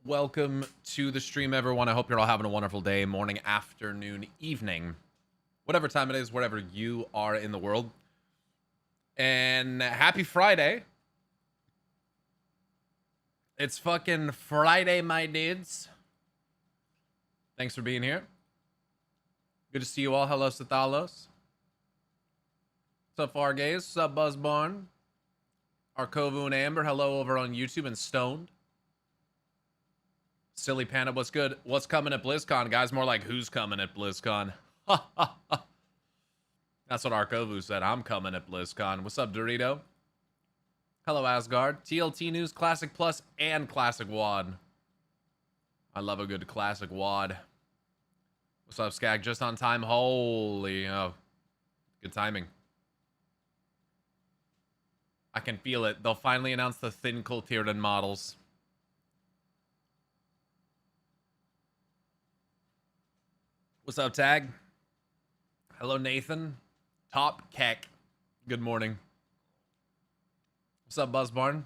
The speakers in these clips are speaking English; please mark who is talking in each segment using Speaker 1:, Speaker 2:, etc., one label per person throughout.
Speaker 1: Welcome to the stream, everyone. I hope you're all having a wonderful day, morning, afternoon, evening, whatever time it is, wherever you are in the world. And happy Friday. It's fucking Friday, my dudes. Thanks for being here. Good to see you all. Hello, Sathalos. What's up, Fargaze? What's up, Buzzbarn? Arkovu and Amber, hello over on YouTube, and Stoned. Silly Panda, what's good? What's coming at BlizzCon, guys? More like, who's coming at BlizzCon? That's what Arkovu said. I'm coming at BlizzCon. What's up, Dorito? Hello, Asgard. TLT News, Classic Plus, and Classic WAD. I love a good Classic WAD. What's up, Skag? Just on time. Holy, oh, good timing. I can feel it. They'll finally announce the thin Kultirdan models. What's up, Tag? Hello, Nathan. Top Keck. Good morning. What's up, Buzzbarn?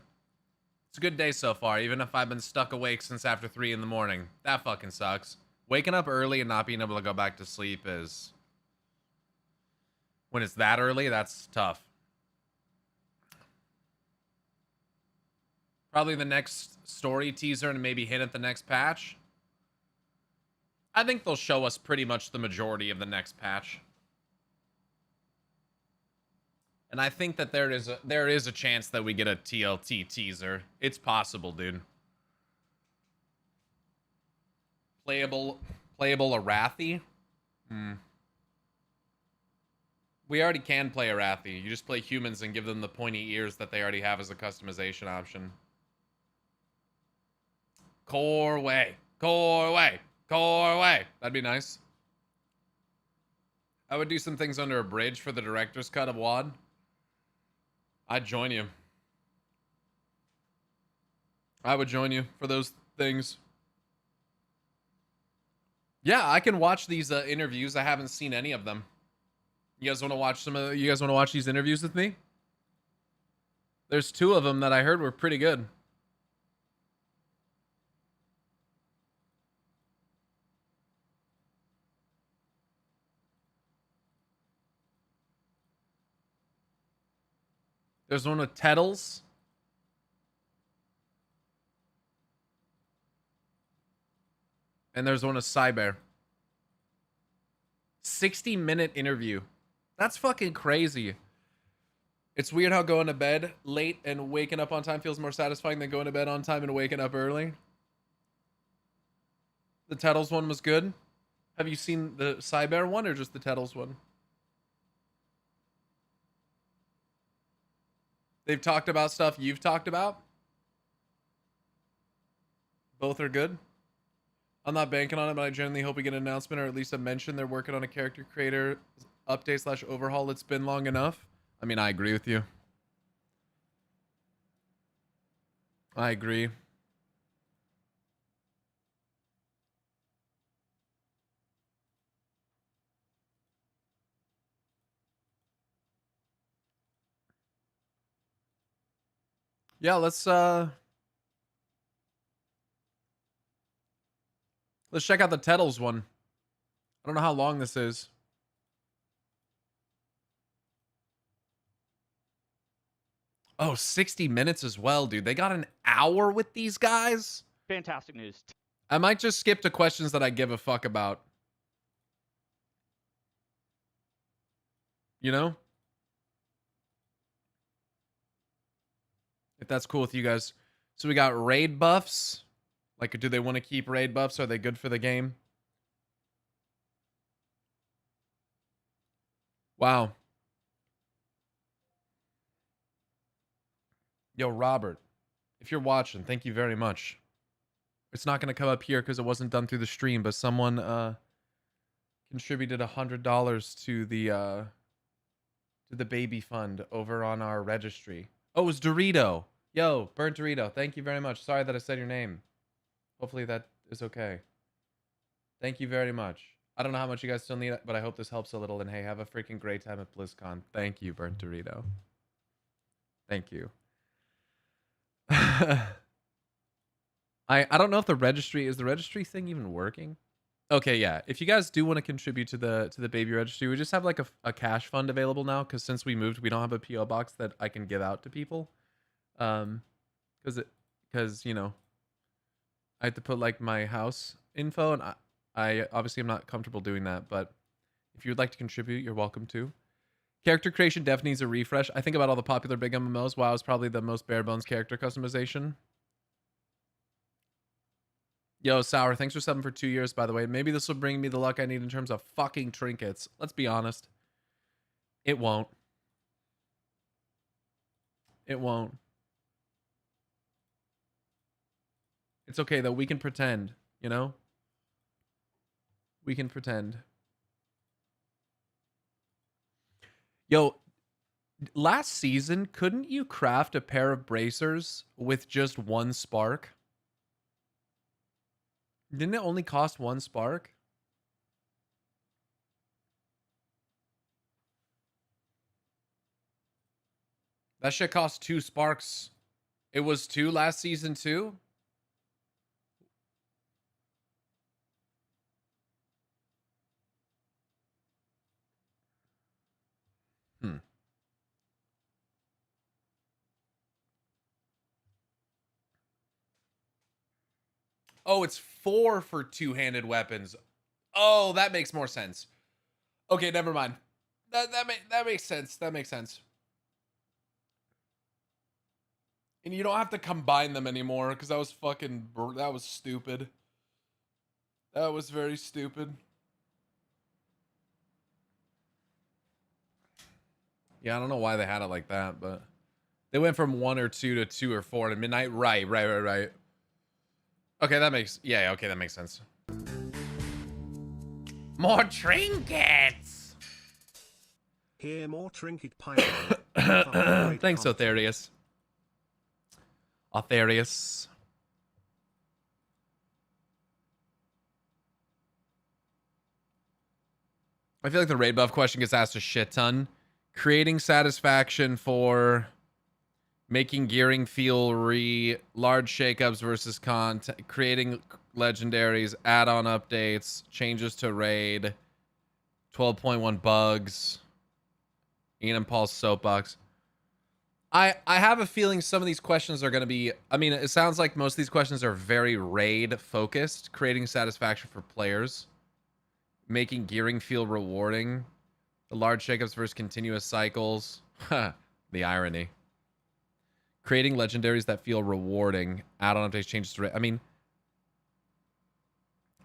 Speaker 1: It's a good day so far, even if I've been stuck awake since after 3 in the morning. That fucking sucks. Waking up early and not being able to go back to sleep is... When it's that early, that's tough. Probably the next story teaser and maybe hint at the next patch. I think they'll show us pretty much the majority of the next patch. And I think that there is a chance that we get a TLT teaser. It's possible, dude. Playable Arathi? We already can play Arathi. You just play humans and give them the pointy ears that they already have as a customization option. Corway. That'd be nice. I would do some things under a bridge for the director's cut of WAD. I'd join you. I would join you for those things. Yeah, I can watch these interviews. I haven't seen any of them. You guys want to watch you guys want to watch these interviews with me? There's 2 of them that I heard were pretty good. There's one with Tettles. And there's one with Cyber. 60-minute interview. That's fucking crazy. It's weird how going to bed late and waking up on time feels more satisfying than going to bed on time and waking up early. The Tettles one was good. Have you seen the Cyber one or just the Tettles one? They've talked about stuff you've talked about. Both are good. I'm not banking on it, but I genuinely hope we get an announcement or at least a mention they're working on a character creator update / overhaul. It's been long enough. I mean, I agree with you. I agree. Yeah, let's check out the Tettles one. I don't know how long this is. Oh, 60 minutes as well, dude. They got an hour with these guys?
Speaker 2: Fantastic news.
Speaker 1: I might just skip to questions that I give a fuck about. You know? If that's cool with you guys. So we got raid buffs. Like, do they want to keep raid buffs? Are they good for the game? Wow. Yo, Robert, if you're watching, thank you very much. It's not going to come up here because it wasn't done through the stream, but someone contributed $100 to the baby fund over on our registry. Oh, it was Dorito. Yo, Burnt Dorito, thank you very much. Sorry that I said your name. Hopefully that is okay. Thank you very much. I don't know how much you guys still need, but I hope this helps a little. And hey, have a freaking great time at BlizzCon. Thank you, Burnt Dorito. Thank you. I don't know if the registry thing even working? Okay, yeah. If you guys do want to contribute to the baby registry, we just have like a cash fund available now because since we moved, we don't have a PO box that I can give out to people. Because you know, I have to put like my house info, and I obviously am not comfortable doing that. But if you would like to contribute, you're welcome to. Character creation definitely needs a refresh. I think about all the popular big MMOs. WoW is probably the most bare bones character customization. Yo, Sour, thanks for subbing for 2 years, by the way. Maybe this will bring me the luck I need in terms of fucking trinkets. Let's be honest. It won't. It won't. It's okay, though. We can pretend, you know? We can pretend. Yo, last season, couldn't you craft a pair of bracers with just 1 spark? Didn't it only cost 1 spark? That shit cost 2 sparks. It was 2 last season too? Hmm. Oh, it's 4 for two-handed weapons. Oh, that makes more sense. Okay, never mind. That makes sense. That makes sense. And you don't have to combine them anymore because that was that was stupid. That was very stupid. Yeah, I don't know why they had it like that, but they went from 1 or 2 to 2 or 4 at midnight. Right. Okay, that makes okay, that makes sense. More trinkets.
Speaker 2: Here, more trinket pyro.
Speaker 1: Thanks, Otharius. Otharius. I feel like the raid buff question gets asked a shit ton. Creating satisfaction for making gearing feel large shakeups versus content, creating legendaries, add-on updates, changes to raid, 12.1 bugs, Ian and Paul's soapbox. I have a feeling some of these questions are going to be, I mean, it sounds like most of these questions are very raid focused, creating satisfaction for players, making gearing feel rewarding, the large shakeups versus continuous cycles. The irony. Creating legendaries that feel rewarding, add-on updates, changes to raid. I mean,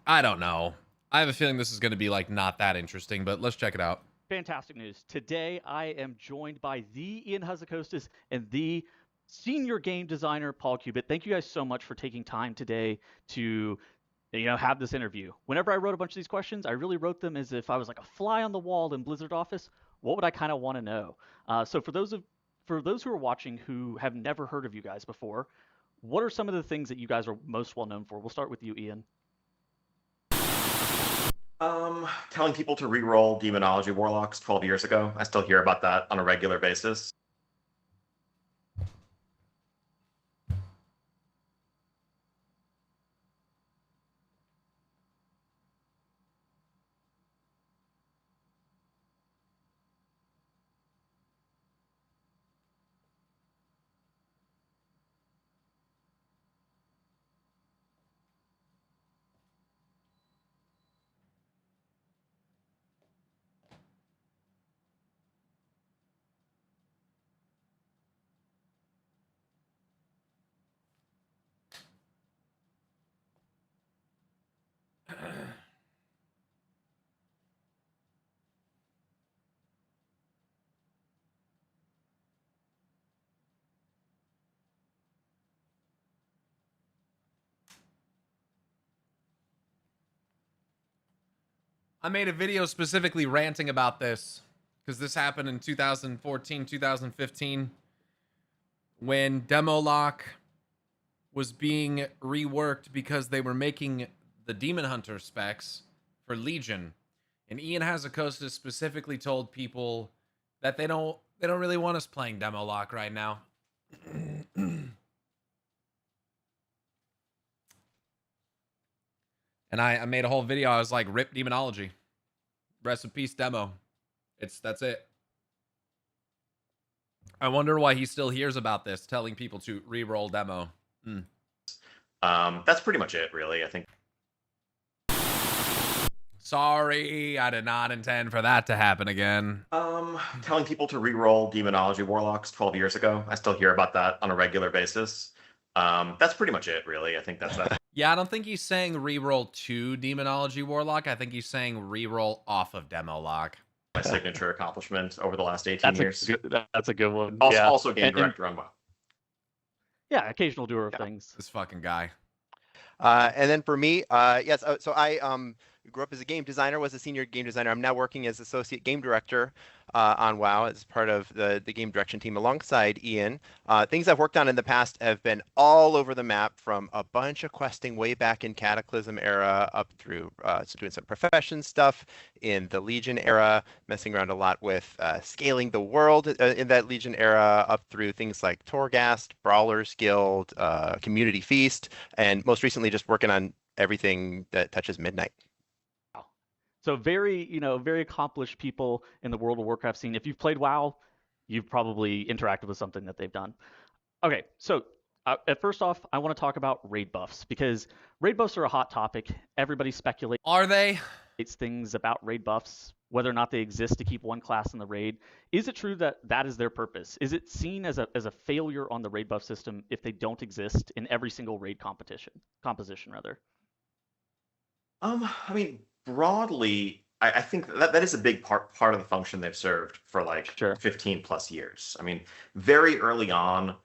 Speaker 1: I don't know. I have a feeling this is going to be like not that interesting, but let's check it out.
Speaker 3: Fantastic news. Today, I am joined by the Ian Hazzikostas and the senior game designer, Paul Cubitt. Thank you guys so much for taking time today to have this interview. Whenever I wrote a bunch of these questions, I really wrote them as if I was like a fly on the wall in Blizzard office. What would I kind of want to know? So for those who are watching who have never heard of you guys before, what are some of the things that you guys are most well known for? We'll start with you, Ian.
Speaker 4: Telling people to re-roll Demonology Warlocks 12 years ago. I still hear about that on a regular basis.
Speaker 1: I made a video specifically ranting about this because this happened in 2014, 2015 when Demo Lock was being reworked because they were making the Demon Hunter specs for Legion. And Ian Hazzikostas specifically told people that they don't really want us playing Demo Lock right now. And I made a whole video. I was like, rip demonology. Rest in peace demo. That's it. I wonder why he still hears about this, telling people to re-roll demo.
Speaker 4: That's pretty much it, really. I think.
Speaker 1: Sorry, I did not intend for that to happen again.
Speaker 4: Telling people to re-roll Demonology Warlocks 12 years ago. I still hear about that on a regular basis. That's pretty much it, really. I think that's that.
Speaker 1: Yeah, I don't think he's saying re-roll to Demonology Warlock. I think he's saying re-roll off of Demo Lock.
Speaker 4: My signature accomplishment over the last 18 years.
Speaker 3: That's a good one.
Speaker 4: Also,
Speaker 3: yeah.
Speaker 4: also game
Speaker 3: And-
Speaker 4: director on WoW.
Speaker 3: Yeah, occasional doer of things.
Speaker 1: This fucking guy.
Speaker 5: And then for me, yes, so I grew up as a game designer, was a senior game designer. I'm now working as associate game director on WoW as part of the game direction team alongside Ian. Things I've worked on in the past have been all over the map, from a bunch of questing way back in Cataclysm era up through doing some profession stuff in the Legion era, messing around a lot with scaling the world in that Legion era, up through things like Torghast, Brawlers Guild, Community Feast, and most recently just working on everything that touches Midnight.
Speaker 3: So very, very accomplished people in the World of Warcraft scene. If you've played WoW, you've probably interacted with something that they've done. Okay, so first off, I want to talk about raid buffs, because raid buffs are a hot topic. Everybody speculates
Speaker 1: Are they?
Speaker 3: things about raid buffs, whether or not they exist to keep one class in the raid. Is it true that that is their purpose? Is it seen as a failure on the raid buff system if they don't exist in every single raid composition rather?
Speaker 4: I mean, broadly, I think that is a big part of the function they've served for like
Speaker 3: Sure.
Speaker 4: 15 plus years. I mean, very early on,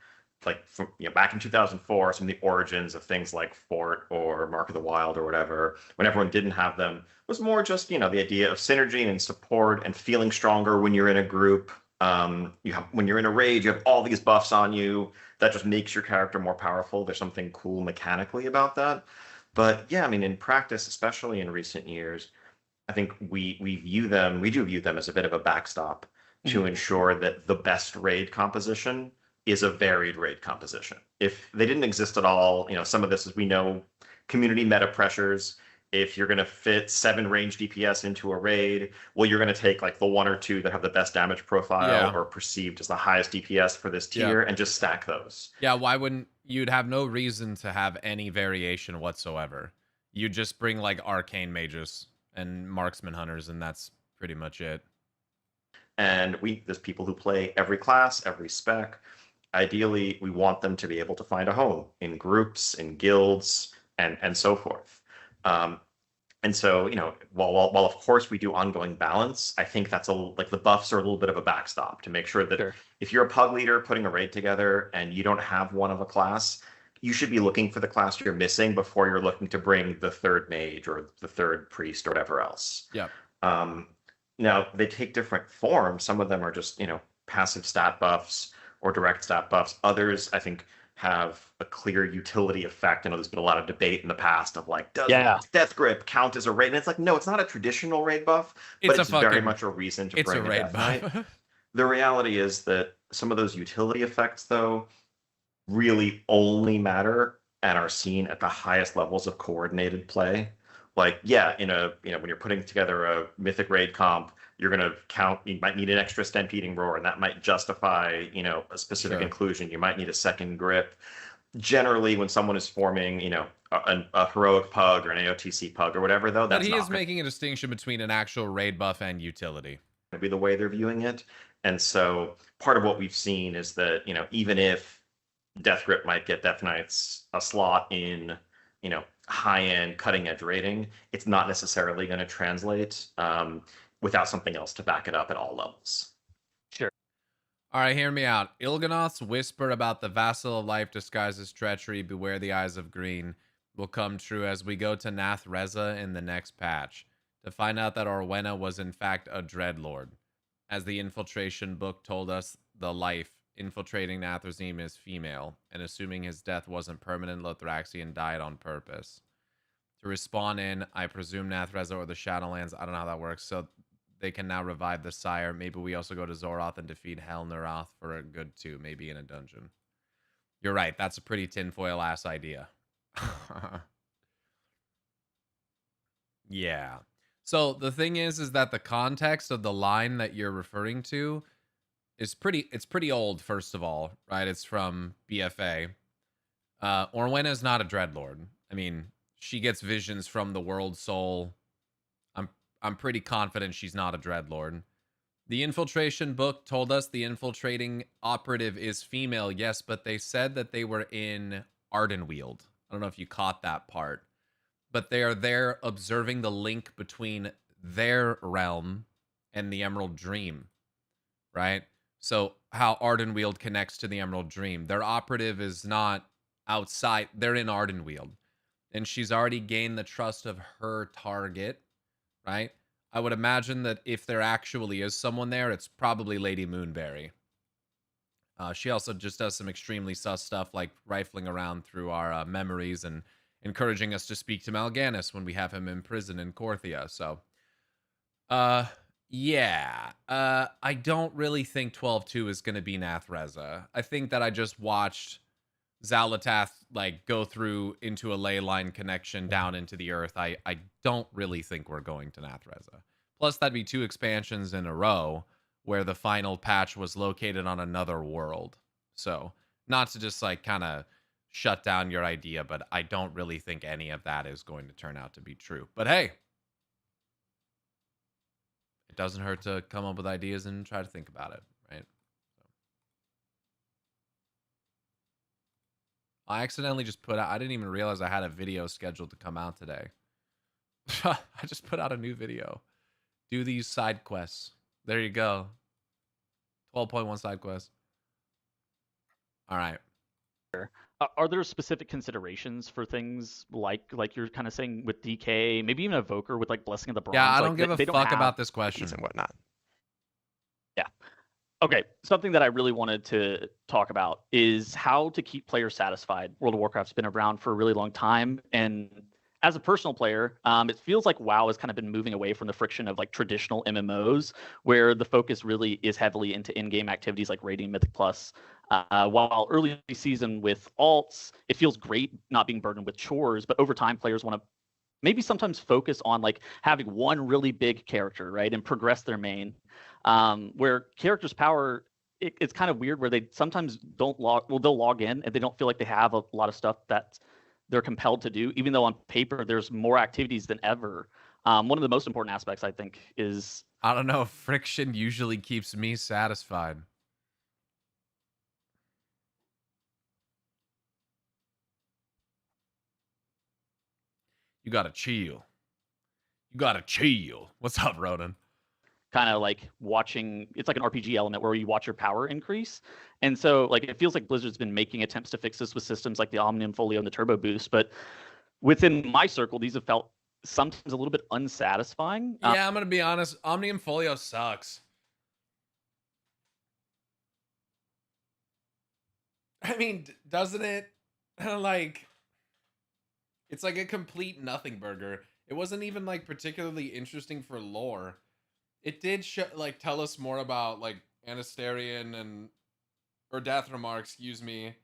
Speaker 4: like from, back in 2004, some of the origins of things like Fort or Mark of the Wild or whatever, when everyone didn't have them, was more just the idea of synergy and support and feeling stronger when you're in a group. When you're in a raid, you have all these buffs on you that just makes your character more powerful. There's something cool mechanically about that. But yeah, I mean, in practice, especially in recent years, I think we do view them as a bit of a backstop to ensure that the best raid composition is a varied raid composition. If they didn't exist at all, some of this is, we know, community meta pressures. If you're going to fit 7 range DPS into a raid, well, you're going to take like the 1 or 2 that have the best damage profile or perceived as the highest DPS for this tier and just stack those.
Speaker 1: Yeah, why wouldn't you'd have no reason to have any variation whatsoever? You just bring like arcane mages and marksman hunters, and that's pretty much it.
Speaker 4: And there's people who play every class, every spec. Ideally, we want them to be able to find a home in groups, in guilds, and so forth. And so, while of course we do ongoing balance, I think that's like the buffs are a little bit of a backstop to make sure that if you're a pug leader putting a raid together and you don't have one of a class, you should be looking for the class you're missing before you're looking to bring the 3rd mage or the 3rd priest or whatever else.
Speaker 1: Yeah.
Speaker 4: Now they take different forms. Some of them are just, passive stat buffs or direct stat buffs. Others, I think, have a clear utility effect. I know there's been a lot of debate in the past of like, does Death Grip count as a raid? And it's like, no, it's not a traditional raid buff, but it's very much a reason to bring a raid buff. The reality is that some of those utility effects, though, really only matter and are seen at the highest levels of coordinated play. Like, when you're putting together a mythic raid comp, you're going to count, you might need an extra stampeding roar, and that might justify, a specific inclusion. You might need a 2nd grip. Generally, when someone is forming, a heroic pug or an AOTC pug or whatever, though, that's
Speaker 1: but he is making a distinction between an actual raid buff and utility.
Speaker 4: To be the way they're viewing it. And so part of what we've seen is that, even if Death Grip might get Death Knights a slot in, high-end cutting-edge rating, it's not necessarily going to translate without something else to back it up at all levels.
Speaker 3: Sure.
Speaker 1: All right, hear me out. Il'gynoth's whisper about the vassal of life disguises treachery, beware the eyes of green, will come true as we go to Nath Reza in the next patch to find out that Orwenna was in fact a dreadlord. As the infiltration book told us, the life infiltrating Nathrezim is female, and assuming his death wasn't permanent, Lothraxian died on purpose. To respawn in, I presume Nathreza or the Shadowlands, I don't know how that works, so they can now revive the sire. Maybe we also go to Zoroth and defeat Hel Nurath for a good 2, maybe in a dungeon. You're right, that's a pretty tinfoil-ass idea. Yeah. So the thing is that the context of the line that you're referring to is pretty old, first of all, right? It's from BFA. Orwena is not a dreadlord. I mean, she gets visions from the world soul. I'm I'm pretty confident she's not a dreadlord. The infiltration book told us the infiltrating operative is female, yes, but they said that they were in Ardenweald. I don't know if you caught that part, but they are there observing the link between their realm and the Emerald Dream, right? So how Ardenweald connects to the Emerald Dream. Their operative is not outside, they're in Ardenweald. And she's already gained the trust of her target, right? I would imagine that if there actually is someone there, it's probably Lady Moonberry. She also just does some extremely sus stuff, like rifling around through our memories and encouraging us to speak to Mal'Ganis when we have him in prison in Korthia. So, yeah. I don't really think 12-2 is going to be Nathreza. I think that I just watched Xalatath like go through into a ley line connection down into the earth. I don't really think we're going to Nathreza. Plus, that'd be 2 expansions in a row where the final patch was located on another world. So, not to just like kind of shut down your idea, but I don't really think any of that is going to turn out to be true. But hey, it doesn't hurt to come up with ideas and try to think about it, right? I accidentally just put out, I didn't even realize I had a video scheduled to come out today. I just put out a new video. Do these side quests. There you go. 12.1 side quest. All right.
Speaker 3: Are there specific considerations for things like you're kind of saying with DK, maybe even Evoker with like Blessing of the Bronze?
Speaker 1: Yeah, I
Speaker 3: like,
Speaker 1: don't give a
Speaker 3: they don't
Speaker 1: fuck
Speaker 3: have
Speaker 1: about this question.
Speaker 5: And whatnot.
Speaker 3: Yeah. Okay, something that I really wanted to talk about is how to keep players satisfied. World of Warcraft's been around for a really long time, and as a personal player, it feels like WoW has kind of been moving away from the friction of like traditional MMOs, where the focus really is heavily into in-game activities like raiding, Mythic Plus. While early season with alts, it feels great not being burdened with chores, but over time, players want to maybe sometimes focus on like having one really big character, right, and progress their main. Where characters' power, it's kind of weird where they sometimes don't they'll log in and they don't feel like they have a lot of stuff that they're compelled to do, even though on paper there's more activities than ever. One of the most important aspects, I think, is...
Speaker 1: I don't know. Friction usually keeps me satisfied. You gotta chill. You gotta chill. What's up, Ronan?
Speaker 3: kind of like watching, it's like an RPG element where you watch your power increase. And so like it feels like Blizzard's been making attempts to fix this with systems like the Omnium Folio and the Turbo Boost, but within my circle, these have felt sometimes a little bit unsatisfying.
Speaker 1: Yeah, I'm gonna be honest. Omnium Folio sucks. I mean, doesn't it? Like, it's like a complete nothing burger. It wasn't even like particularly interesting for lore. It did like tell us more about like Anasterian and or Dathramar, excuse me,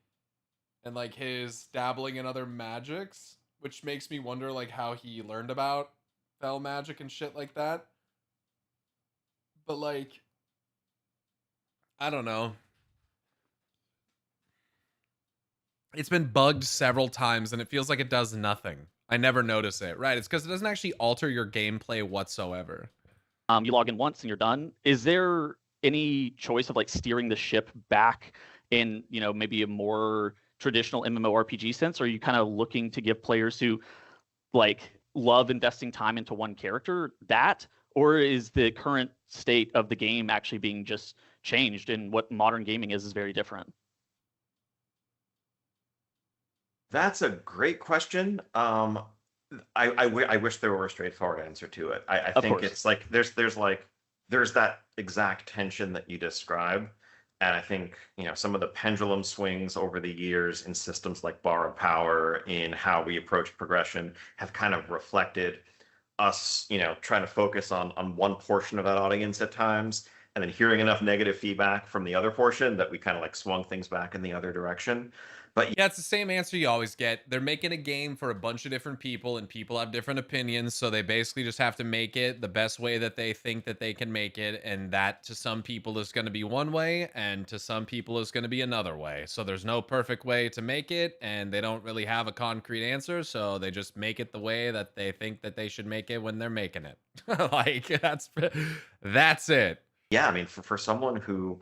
Speaker 1: and like his dabbling in other magics, which makes me wonder like how he learned about fel magic and shit like that. But like, I don't know. It's been bugged several times and it feels like it does nothing. I never notice it. Right, it's because it doesn't actually alter your gameplay whatsoever.
Speaker 3: You log in once and you're done. Is there any choice of like steering the ship back in, you know, maybe a more traditional MMORPG sense? Or are you kind of looking to give players who like love investing time into one character that? Or is the current state of the game actually being just changed and what modern gaming is very different?
Speaker 4: That's a great question. I wish there were a straightforward answer to it. I think
Speaker 3: course.
Speaker 4: it's like there's that exact tension that you describe, and I think some of the pendulum swings over the years in systems like Borrowed Power in how we approach progression have kind of reflected us trying to focus on one portion of that audience at times and then hearing enough negative feedback from the other portion that we kind of like swung things back in the other direction. But
Speaker 1: Yeah, it's the same answer you always get. They're making a game for a bunch of different people, and people have different opinions, so they basically just have to make it the best way that they think that they can make it, and that to some people is going to be one way, and to some people is going to be another way. So there's no perfect way to make it, and they don't really have a concrete answer, so they just make it the way that they think that they should make it when they're making it. Like that's it.
Speaker 4: yeah, I mean, for someone who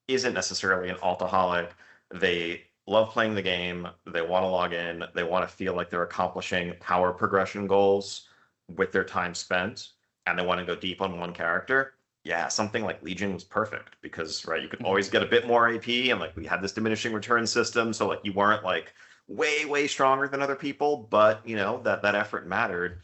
Speaker 4: isn't necessarily an altaholic, they love playing the game, they want to log in, they want to feel like they're accomplishing power progression goals with their time spent, and they want to go deep on one character. Yeah, something like Legion was perfect because, right, you could always get a bit more AP, and like we had this diminishing return system, so like you weren't like way stronger than other people, but you know that effort mattered.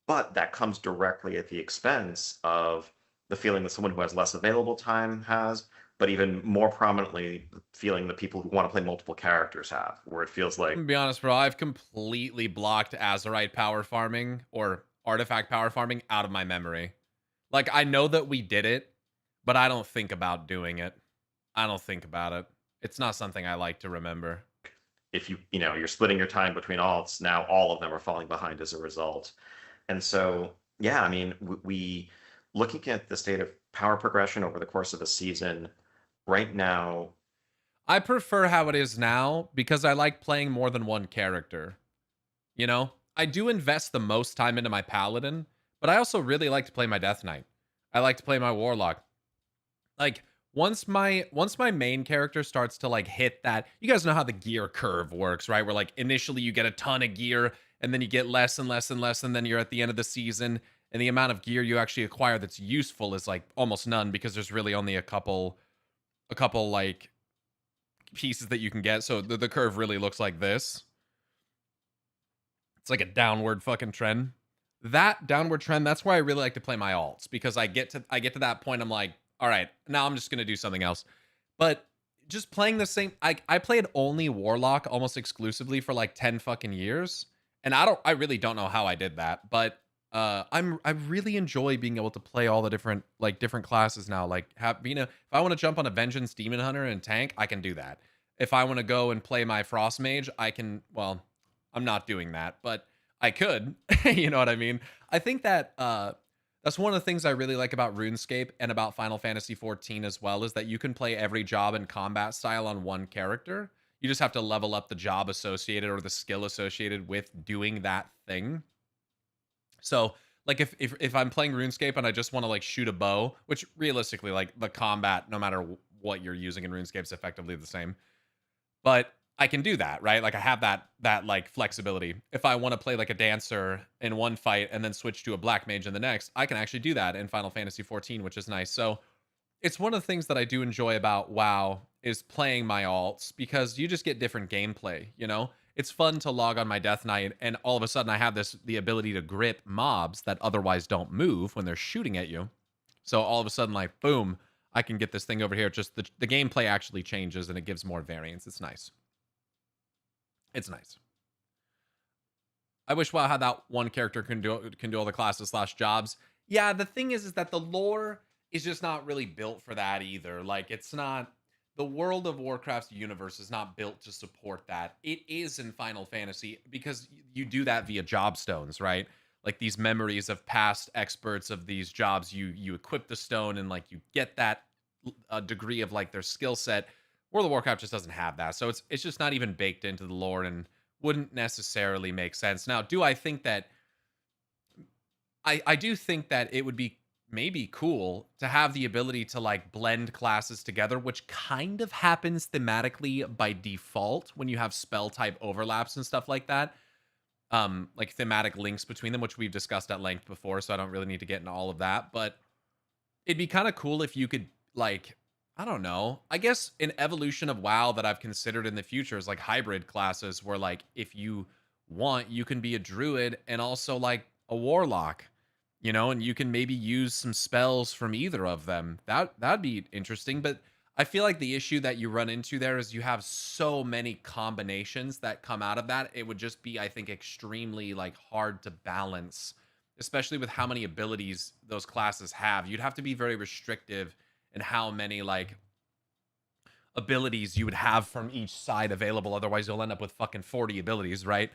Speaker 4: But that comes directly at the expense of the feeling that someone who has less available time has, but even more prominently, the feeling that people who want to play multiple characters have, where it feels
Speaker 1: I'm
Speaker 4: like,
Speaker 1: gonna be honest, bro. I've completely blocked Azerite power farming or artifact power farming out of my memory. Like, I know that we did it, but I don't think about doing it. I don't think about it. It's not something I like to remember.
Speaker 4: if you know, you're splitting your time between alts, now all of them are falling behind as a result. And so, yeah, I mean, we looking at the state of power progression over the course of the season, right now,
Speaker 1: I prefer how it is now because I like playing more than one character. You know, I do invest the most time into my paladin, but I also really like to play my death knight. I like to play my warlock. Like once my main character starts to like hit that, you guys know how the gear curve works, right? Where like initially you get a ton of gear and then you get less and less and less, and then you're at the end of the season and the amount of gear you actually acquire that's useful is like almost none because there's really only a couple like pieces that you can get. So the curve really looks like this. It's like a downward fucking trend. That downward trend, that's why I really like to play my alts, because I get to that point, I'm like, all right, now I'm just gonna do something else. But just playing the same, I played only Warlock almost exclusively for like 10 fucking years. And I really don't know how I did that, but I really enjoy being able to play all the different classes now. Like if I want to jump on a Vengeance Demon Hunter and tank, I can do that. If I want to go and play my Frost Mage, I can, well, I'm not doing that, but I could. You know what I mean? I think that that's one of the things I really like about RuneScape and about Final Fantasy 14 as well, is that you can play every job and combat style on one character. You just have to level up the job associated or the skill associated with doing that thing. So, like if I'm playing RuneScape and I just want to like shoot a bow, which realistically, like the combat, no matter what you're using in RuneScape, is effectively the same. But I can do that, right? Like I have that like flexibility. If I want to play like a dancer in one fight and then switch to a black mage in the next, I can actually do that in Final Fantasy 14, which is nice. So it's one of the things that I do enjoy about WoW is playing my alts, because you just get different gameplay, you know? It's fun to log on my Death Knight and all of a sudden I have the ability to grip mobs that otherwise don't move when they're shooting at you. So all of a sudden, like, boom, I can get this thing over here. Just the gameplay actually changes and it gives more variance. It's nice. It's nice. I wish WoW had that one character can do all the classes / jobs. Yeah, the thing is that the lore is just not really built for that either. Like, it's not, the World of Warcraft's universe is not built to support that. It is in Final Fantasy because you do that via job stones, right? Like these memories of past experts of these jobs, you equip the stone and like you get that degree of like their skill set. World of Warcraft just doesn't have that, so it's just not even baked into the lore and wouldn't necessarily make sense. Now, do I think that I do think that it would be maybe cool to have the ability to like blend classes together, which kind of happens thematically by default when you have spell type overlaps and stuff like that. Like thematic links between them, which we've discussed at length before, so I don't really need to get into all of that. But it'd be kind of cool if you could, like, I don't know. I guess an evolution of WoW that I've considered in the future is like hybrid classes, where like if you want, you can be a druid and also like a warlock, you know, and you can maybe use some spells from either of them. That'd be interesting. But I feel like the issue that you run into there is you have so many combinations that come out of that. It would just be, I think, extremely like hard to balance, especially with how many abilities those classes have. You'd have to be very restrictive and how many like abilities you would have from each side available. Otherwise, you'll end up with fucking 40 abilities, right?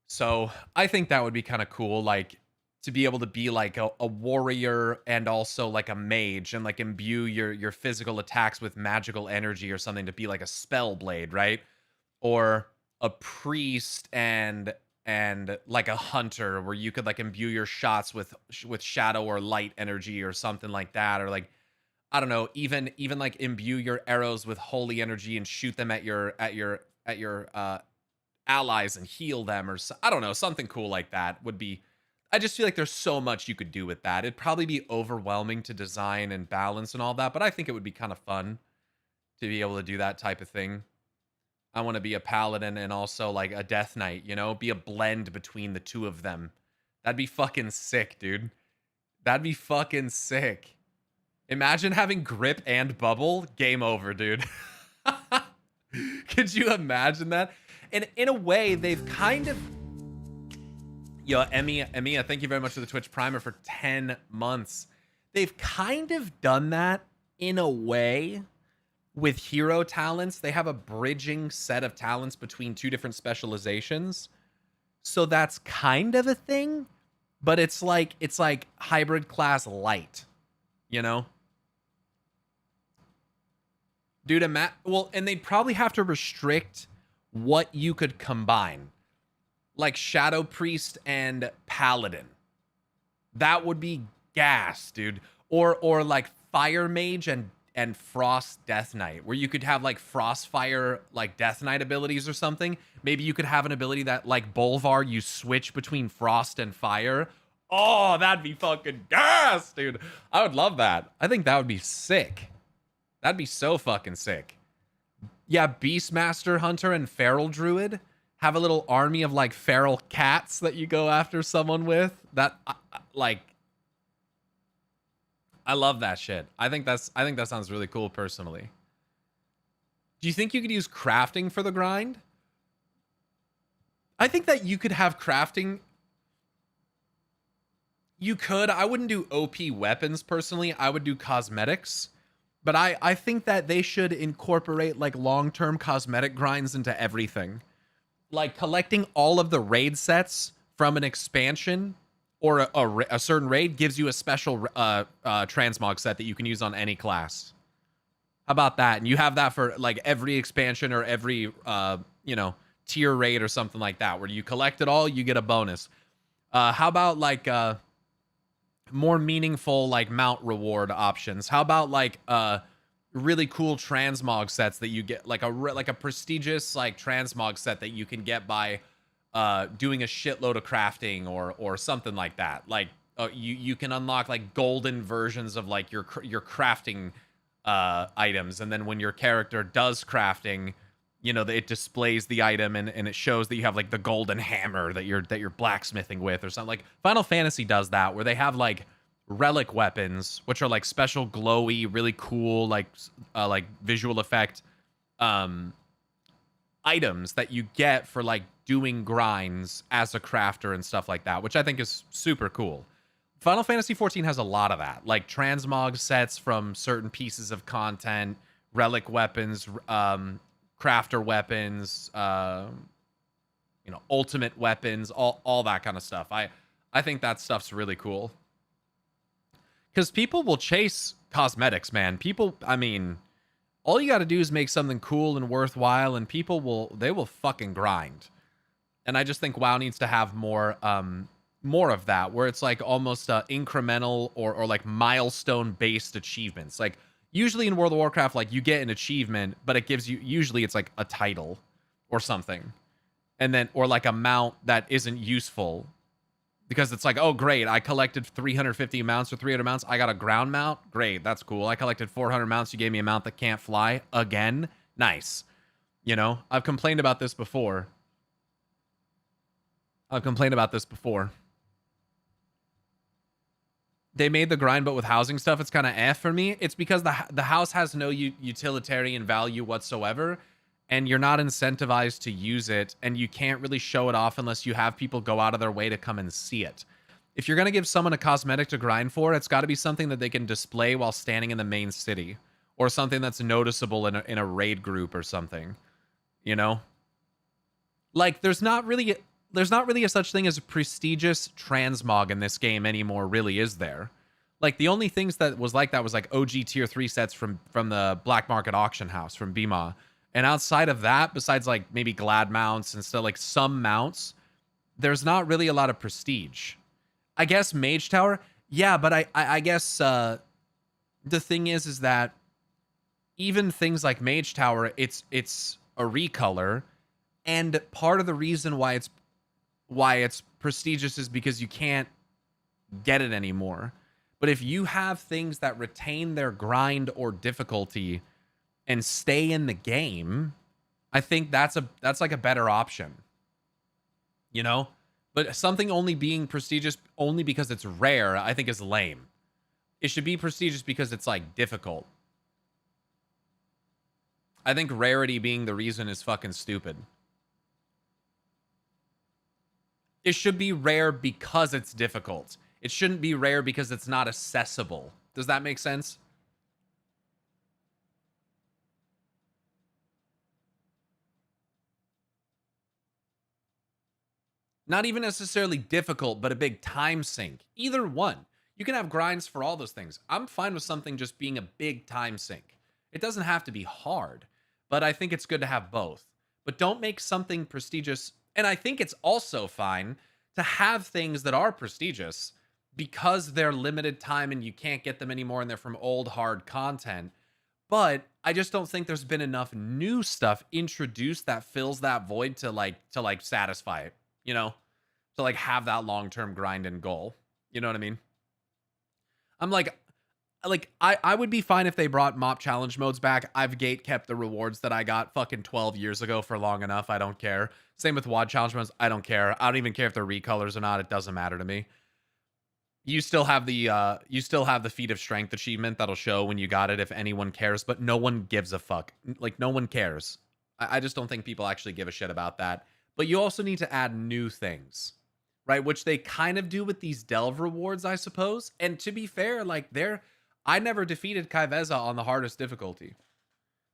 Speaker 1: So I think that would be kind of cool, like to be able to be like a warrior and also like a mage and like imbue your physical attacks with magical energy or something, to be like a spell blade, right? Or a priest and like a hunter, where you could like imbue your shots with shadow or light energy or something like that, or like I don't know, even like imbue your arrows with holy energy and shoot them at your allies and heal them, or I don't know, something cool like that would be. I just feel like there's so much you could do with that. It'd probably be overwhelming to design and balance and all that, but I think it would be kind of fun to be able to do that type of thing. I want to be a paladin and also like a death knight, you know, be a blend between the two of them. That'd be fucking sick, dude. That'd be fucking sick. Imagine having grip and bubble. Game over, dude. Could you imagine that? And in a way, they've kind of... Yo, Emia, thank you very much for the Twitch Primer for 10 months. They've kind of done that in a way with hero talents. They have a bridging set of talents between two different specializations. So that's kind of a thing, but it's like hybrid class light, you know? Dude, well, and they'd probably have to restrict what you could combine. Like Shadow Priest and Paladin. That would be gas, dude. Or like Fire Mage and Frost Death Knight, where you could have like Frostfire like Death Knight abilities or something. Maybe you could have an ability that like Bolvar, you switch between Frost and Fire. Oh, that'd be fucking gas, dude. I would love that. I think that would be sick. That'd be so fucking sick. Yeah, Beastmaster Hunter and Feral Druid have a little army of like feral cats that you go after someone with. That like, I love that shit. I think that sounds really cool personally. Do you think you could use crafting for the grind? I think that you could have crafting. You could. I wouldn't do OP weapons personally. I would do cosmetics. But I think that they should incorporate like long-term cosmetic grinds into everything. Like collecting all of the raid sets from an expansion or a certain raid gives you a special transmog set that you can use on any class. How about that? And you have that for like every expansion or every tier raid or something like that, where you collect it all, you get a bonus. How about like more meaningful like mount reward options? How about like really cool transmog sets that you get, like a prestigious like transmog set that you can get by doing a shitload of crafting or something like that. Like you can unlock like golden versions of like your crafting items, and then when your character does crafting, you know, it displays the item and it shows that you have like the golden hammer that you're blacksmithing with or something. Like Final Fantasy does that, where they have like relic weapons, which are like special glowy, really cool like visual effect items that you get for like doing grinds as a crafter and stuff like that, which I think is super cool. Final Fantasy 14 has a lot of that, like transmog sets from certain pieces of content, relic weapons, crafter weapons, ultimate weapons, all that kind of stuff. I think that stuff's really cool. Because people will chase cosmetics, man. People, I mean, all you got to do is make something cool and worthwhile, and people will fucking grind. And I just think WoW needs to have more of that, where it's like almost incremental or like milestone-based achievements. Like usually in World of Warcraft, like you get an achievement, but it gives you, usually it's like a title or something, and then or like a mount that isn't useful. Because it's like, oh, great, I collected 350 mounts or 300 mounts. I got a ground mount. Great, that's cool. I collected 400 mounts. You gave me a mount that can't fly again. Nice. You know, I've complained about this before. They made the grind, but with housing stuff, it's kind of F for me. It's because the house has no utilitarian value whatsoever, and you're not incentivized to use it, and you can't really show it off unless you have people go out of their way to come and see it. If you're going to give someone a cosmetic to grind for, it's got to be something that they can display while standing in the main city, or something that's noticeable in a raid group or something, you know? Like, there's not really a such thing as a prestigious transmog in this game anymore, really, is there? Like, the only things that was like OG tier 3 sets from the black market auction house from BMA. And outside of that, besides like maybe glad mounts and stuff, like some mounts, there's not really a lot of prestige. I guess Mage Tower, yeah, but I guess the thing is that even things like Mage Tower, it's a recolor, and part of the reason why it's prestigious is because you can't get it anymore. But if you have things that retain their grind or difficulty and stay in the game, I think that's like a better option. You know? But something only being prestigious only because it's rare, I think is lame. It should be prestigious because it's like difficult. I think rarity being the reason is fucking stupid. It should be rare because it's difficult. It shouldn't be rare because it's not accessible. Does that make sense? Not even necessarily difficult, but a big time sink. Either one. You can have grinds for all those things. I'm fine with something just being a big time sink. It doesn't have to be hard, but I think it's good to have both. But don't make something prestigious. And I think it's also fine to have things that are prestigious because they're limited time and you can't get them anymore and they're from old hard content. But I just don't think there's been enough new stuff introduced that fills that void to satisfy it, you know? To like have that long-term grind and goal. You know what I mean? I'm like I would be fine if they brought mop challenge modes back. I've gate kept the rewards that I got fucking 12 years ago for long enough. I don't care. Same with WOD challenge modes. I don't care. I don't even care if they're recolors or not. It doesn't matter to me. You still have the feat of strength achievement that'll show when you got it if anyone cares, but no one gives a fuck. Like, no one cares. I just don't think people actually give a shit about that. But you also need to add new things, right? Which they kind of do with these delve rewards, I suppose. And to be fair, like, I never defeated Kaiveza on the hardest difficulty.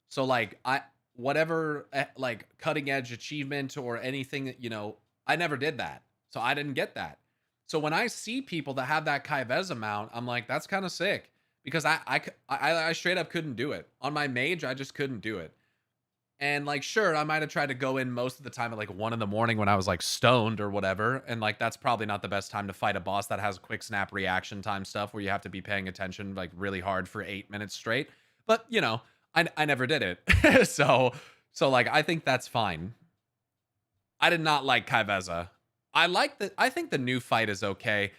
Speaker 1: So like whatever like cutting edge achievement or anything, you know, I never did that. So I didn't get that. So when I see people that have that Kaiveza mount, I'm like, that's kind of sick, because I straight up couldn't do it. On my mage, I just couldn't do it. And like, sure, I might have tried to go in most of the time at like 1 a.m. when I was like stoned or whatever. And like, that's probably not the best time to fight a boss that has quick snap reaction time stuff where you have to be paying attention like really hard for 8 minutes straight. But you know, I never did it. so like, I think that's fine. I did not like Kaiveza. I think the new fight is okay.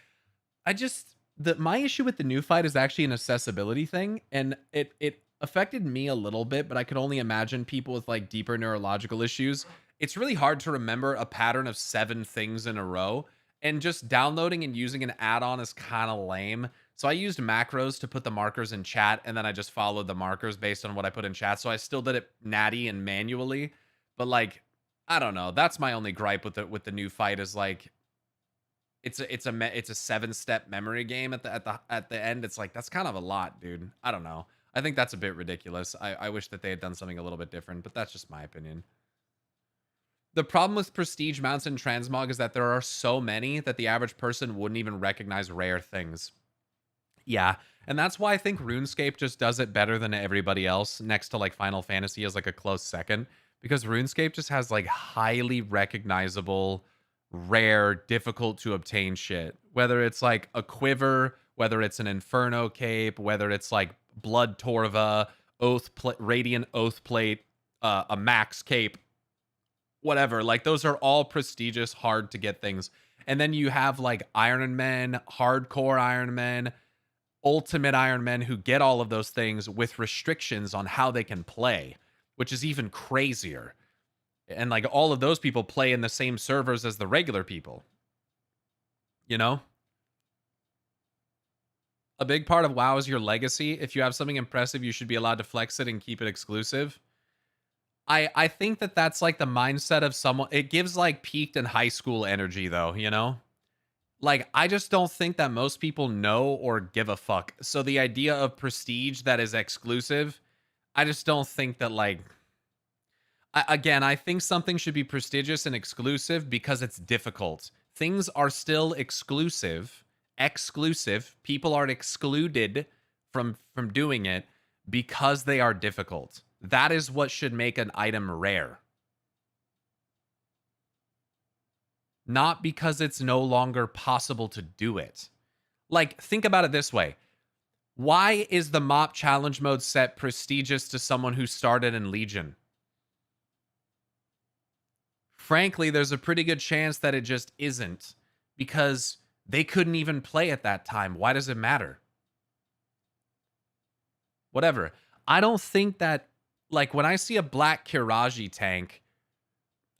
Speaker 1: My issue with the new fight is actually an accessibility thing, and it affected me a little bit, but I could only imagine people with like deeper neurological issues. It's really hard to remember a pattern of 7 things in a row, and just downloading and using an add-on is kind of lame. So I used macros to put the markers in chat, and then I just followed the markers based on what I put in chat. So I still did it natty and manually, but like, I don't know. That's my only gripe with the new fight is like, it's a 7-step memory game at the end. It's like, that's kind of a lot, dude. I don't know. I think that's a bit ridiculous. I wish that they had done something a little bit different, but that's just my opinion. The problem with prestige mounts in transmog is that there are so many that the average person wouldn't even recognize rare things. Yeah, and that's why I think RuneScape just does it better than everybody else, next to like Final Fantasy as like a close second, because RuneScape just has like highly recognizable, rare, difficult to obtain shit. Whether it's like a quiver, whether it's an Inferno cape, whether it's like Blood Torva, Radiant Oath Plate, a Max cape, whatever. Like, those are all prestigious, hard to get things. And then you have like Iron Men, hardcore Iron Men, ultimate Iron Men who get all of those things with restrictions on how they can play, which is even crazier. And like, all of those people play in the same servers as the regular people. You know? A big part of WoW is your legacy. If you have something impressive, you should be allowed to flex it and keep it exclusive. I think that that's like the mindset of someone. It gives like peaked in high school energy though, you know? Like, I just don't think that most people know or give a fuck. So the idea of prestige that is exclusive, I just don't think that, like, again, I think something should be prestigious and exclusive because it's difficult. Things are still exclusive. People are excluded from doing it because they are difficult. That is what should make an item rare. Not because it's no longer possible to do it. Like, think about it this way. Why is the mop challenge mode set prestigious to someone who started in Legion? Frankly, there's a pretty good chance that it just isn't, because they couldn't even play at that time. Why does it matter? Whatever. I don't think that, like, when I see a black Kiraji tank,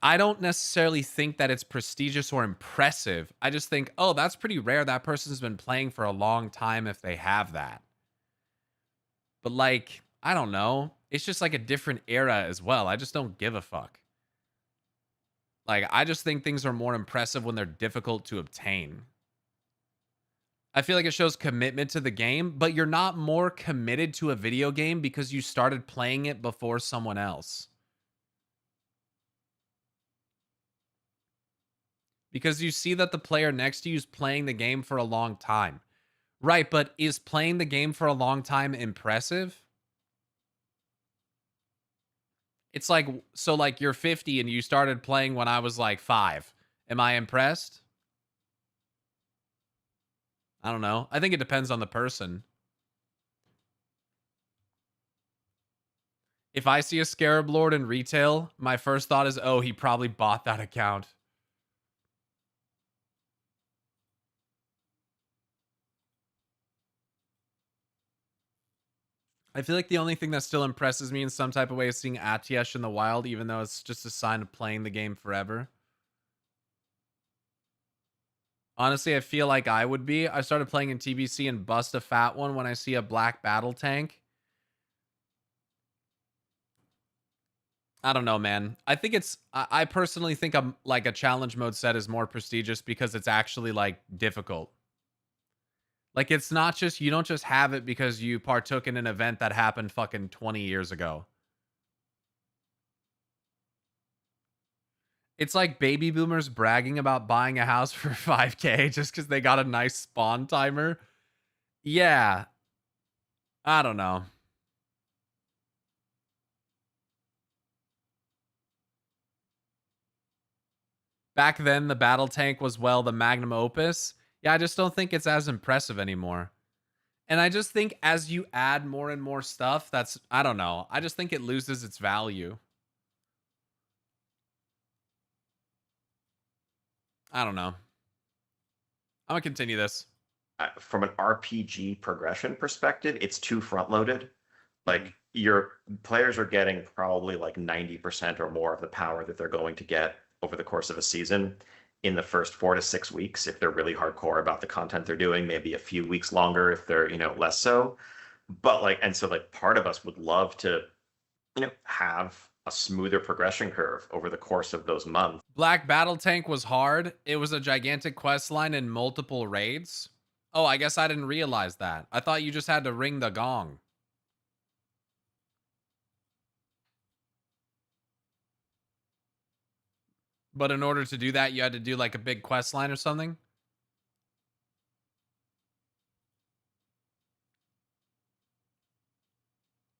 Speaker 1: I don't necessarily think that it's prestigious or impressive. I just think, oh, that's pretty rare. That person's been playing for a long time if they have that. But, like, I don't know. It's just like a different era as well. I just don't give a fuck. Like, I just think things are more impressive when they're difficult to obtain. I feel like it shows commitment to the game, but you're not more committed to a video game because you started playing it before someone else. Because you see that the player next to you is playing the game for a long time. Right, but is playing the game for a long time impressive? It's like, so like you're 50 and you started playing when I was like 5. Am I impressed? I don't know. I think it depends on the person. If I see a Scarab Lord in retail, my first thought is, oh, he probably bought that account. I feel like the only thing that still impresses me in some type of way is seeing Atiesh in the wild, even though it's just a sign of playing the game forever. Honestly, I feel like I would be. I started playing in TBC and bust a fat one when I see a black battle tank. I don't know, man. I think it's, I personally think I'm like a challenge mode set is more prestigious because it's actually like difficult. Like, it's not just, you don't just have it because you partook in an event that happened fucking 20 years ago. It's like baby boomers bragging about buying a house for 5K just because they got a nice spawn timer. Yeah. I don't know. Back then, the battle tank was, well, the magnum opus. Yeah, I just don't think it's as impressive anymore. And I just think as you add more and more stuff, that's, I don't know. I just think it loses its value. I don't know. I'm gonna continue this.
Speaker 4: From an RPG progression perspective, it's too front loaded. Like, your players are getting probably like 90% or more of the power that they're going to get over the course of a season in the first 4 to 6 weeks if they're really hardcore about the content they're doing, maybe a few weeks longer if they're, less so. But like, and so like part of us would love to, have a smoother progression curve over the course of those months.
Speaker 1: Black Battle Tank was hard. It was a gigantic quest line and multiple raids. Oh, I guess I didn't realize that. I thought you just had to ring the gong. But in order to do that, you had to do like a big quest line or something?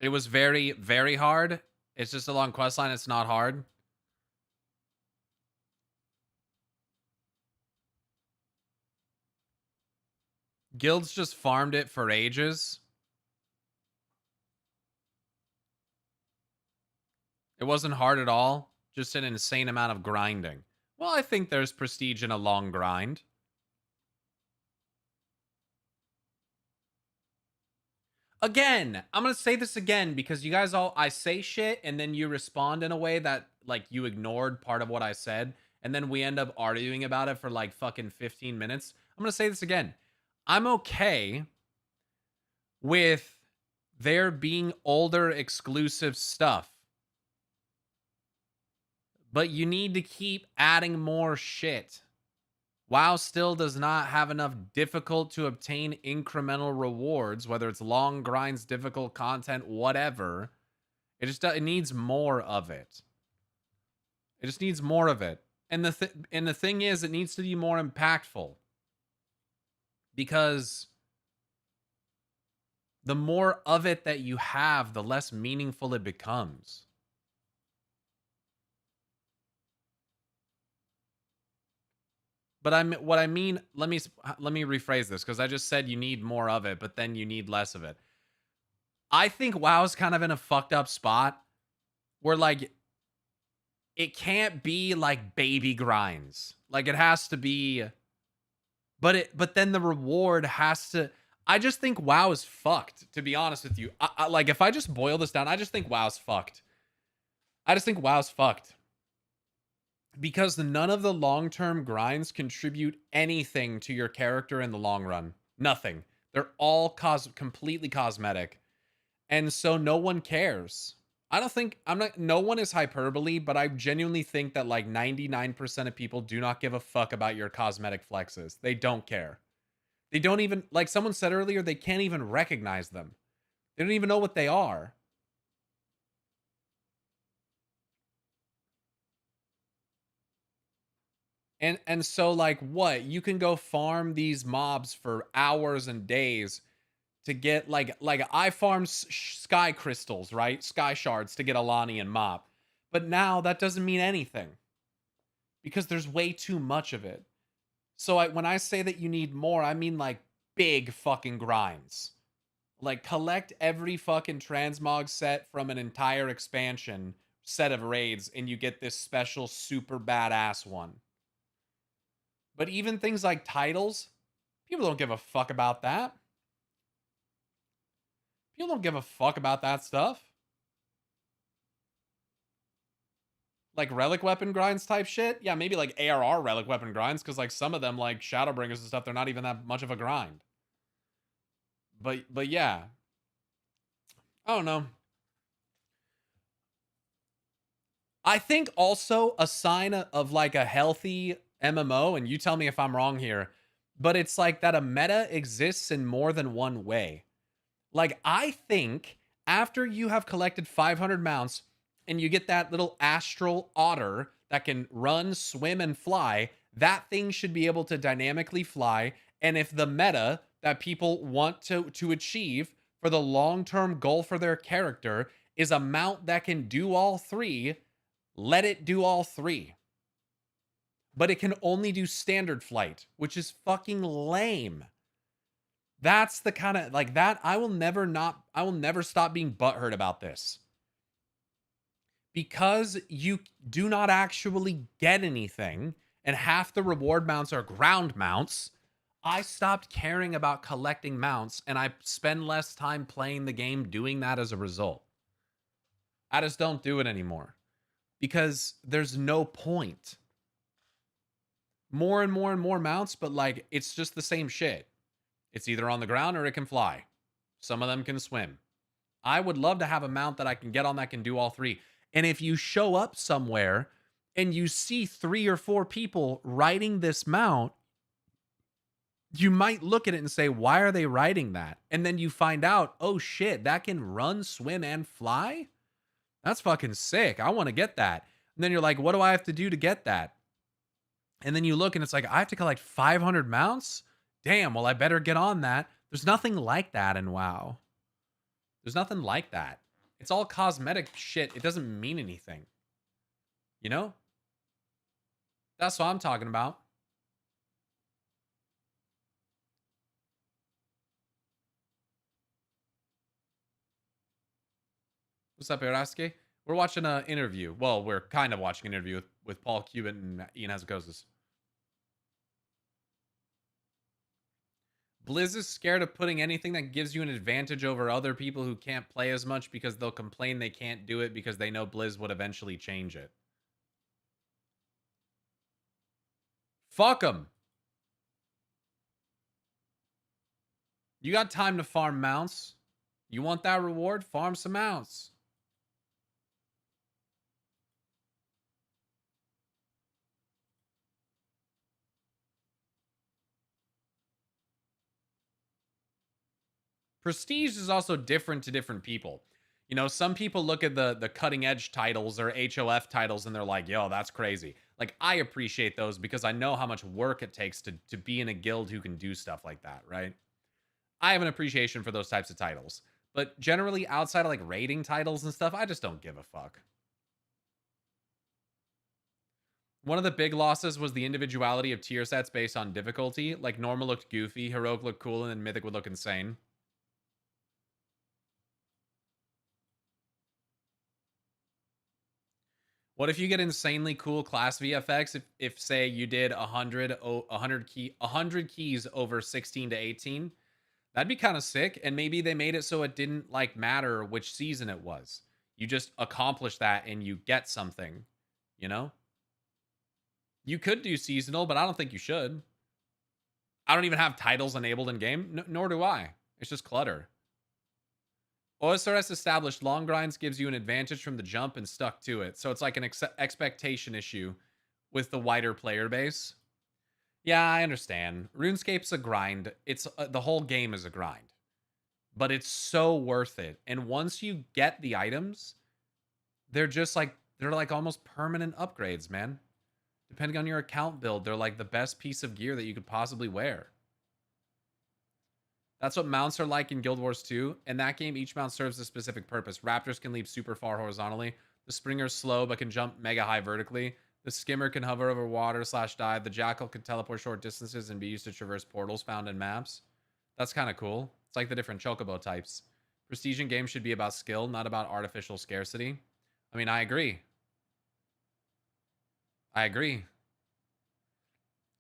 Speaker 1: It was very, very hard. It's just a long quest line. It's not hard. Guilds just farmed it for ages. It wasn't hard at all. Just an insane amount of grinding. Well, I think there's prestige in a long grind. Again, I'm going to say this again because you guys all, I say shit and then you respond in a way that like you ignored part of what I said. And then we end up arguing about it for like fucking 15 minutes. I'm going to say this again. I'm okay with there being older exclusive stuff. But you need to keep adding more shit. WoW still does not have enough difficult to obtain incremental rewards, whether it's long grinds, difficult content, whatever. It needs more of it. It just needs more of it. And the thing is, it needs to be more impactful. Because the more of it that you have, the less meaningful it becomes. But what I mean, let me rephrase this, because I just said you need more of it, but then you need less of it. I think WoW's kind of in a fucked up spot where, like, it can't be like baby grinds. Like, it has to be, but then the reward has to. I just think WoW is fucked, to be honest with you. Like, if I just boil this down, I just think WoW's fucked. I just think WoW's fucked. Because none of the long-term grinds contribute anything to your character in the long run. Nothing. They're all completely cosmetic. And so no one cares. No one is hyperbole, but I genuinely think that like 99% of people do not give a fuck about your cosmetic flexes. They don't care. They don't even, like someone said earlier, they can't even recognize them. They don't even know what they are. And so, like, what? You can go farm these mobs for hours and days to get, like I farmed sky crystals, right? Sky shards to get Alani and Mop. But now that doesn't mean anything. Because there's way too much of it. So when I say that you need more, I mean, like, big fucking grinds. Like, collect every fucking transmog set from an entire expansion set of raids, and you get this special super badass one. But even things like titles, people don't give a fuck about that. People don't give a fuck about that stuff. Like relic weapon grinds type shit. Yeah, maybe like ARR relic weapon grinds, because like some of them, like Shadowbringers and stuff, they're not even that much of a grind. But yeah. I don't know. I think also a sign of like a healthy MMO, and you tell me if I'm wrong here, but it's like that a meta exists in more than one way. Like, I think after you have collected 500 mounts and you get that little astral otter that can run, swim, and fly, that thing should be able to dynamically fly. And if the meta that people want to achieve for the long-term goal for their character is a mount that can do all three, let it do all three. But it can only do standard flight, which is fucking lame. That's the kind of, like, that I will never stop being butthurt about this. Because you do not actually get anything, and half the reward mounts are ground mounts, I stopped caring about collecting mounts, and I spend less time playing the game doing that as a result. I just don't do it anymore. Because there's no point. More and more and more mounts, but like, it's just the same shit. It's either on the ground or it can fly. Some of them can swim. I would love to have a mount that I can get on that can do all three. And if you show up somewhere and you see 3 or 4 people riding this mount, you might look at it and say, why are they riding that? And then you find out, oh shit, that can run, swim, and fly? That's fucking sick. I want to get that. And then you're like, what do I have to do to get that? And then you look and it's like, I have to collect 500 mounts? Damn, well, I better get on that. There's nothing like that in WoW. There's nothing like that. It's all cosmetic shit. It doesn't mean anything. You know? That's what I'm talking about. What's up, Araski? We're watching an interview. Well, we're kind of watching an interview with Paul Cuban and Ian Hazakosis. Blizz is scared of putting anything that gives you an advantage over other people who can't play as much because they'll complain they can't do it because they know Blizz would eventually change it. Fuck them. You got time to farm mounts. You want that reward? Farm some mounts. prestige is also different to different people. You know, some people look at the cutting edge titles or HOF titles and they're like, yo, that's crazy. Like, I appreciate those because I know how much work it takes to be in a guild who can do stuff like that, right? I have an appreciation for those types of titles. But generally, outside of like rating titles and stuff, I just don't give a fuck. One of the big losses was the individuality of tier sets based on difficulty. Like, normal looked goofy, heroic looked cool, and then mythic would look insane. What if you get insanely cool class VFX if say you did 100 keys over 16 to 18? That'd be kind of sick, and maybe they made it so it didn't like matter which season it was. You just accomplish that and you get something, you know? You could do seasonal, but I don't think you should. I don't even have titles enabled in game, nor do I. It's just clutter. OSRS established long grinds gives you an advantage from the jump and stuck to it. So it's like an expectation issue with the wider player base. Yeah, I understand. RuneScape's a grind. It's the whole game is a grind. But it's so worth it. And once you get the items, they're like almost permanent upgrades, man. Depending on your account build, they're like the best piece of gear that you could possibly wear. That's what mounts are like in Guild Wars 2. In that game, each mount serves a specific purpose. Raptors can leap super far horizontally. The Springer's slow, but can jump mega high vertically. The Skimmer can hover over water / dive. The Jackal can teleport short distances and be used to traverse portals found in maps. That's kind of cool. It's like the different Chocobo types. Prestige in games should be about skill, not about artificial scarcity. I mean, I agree. I agree.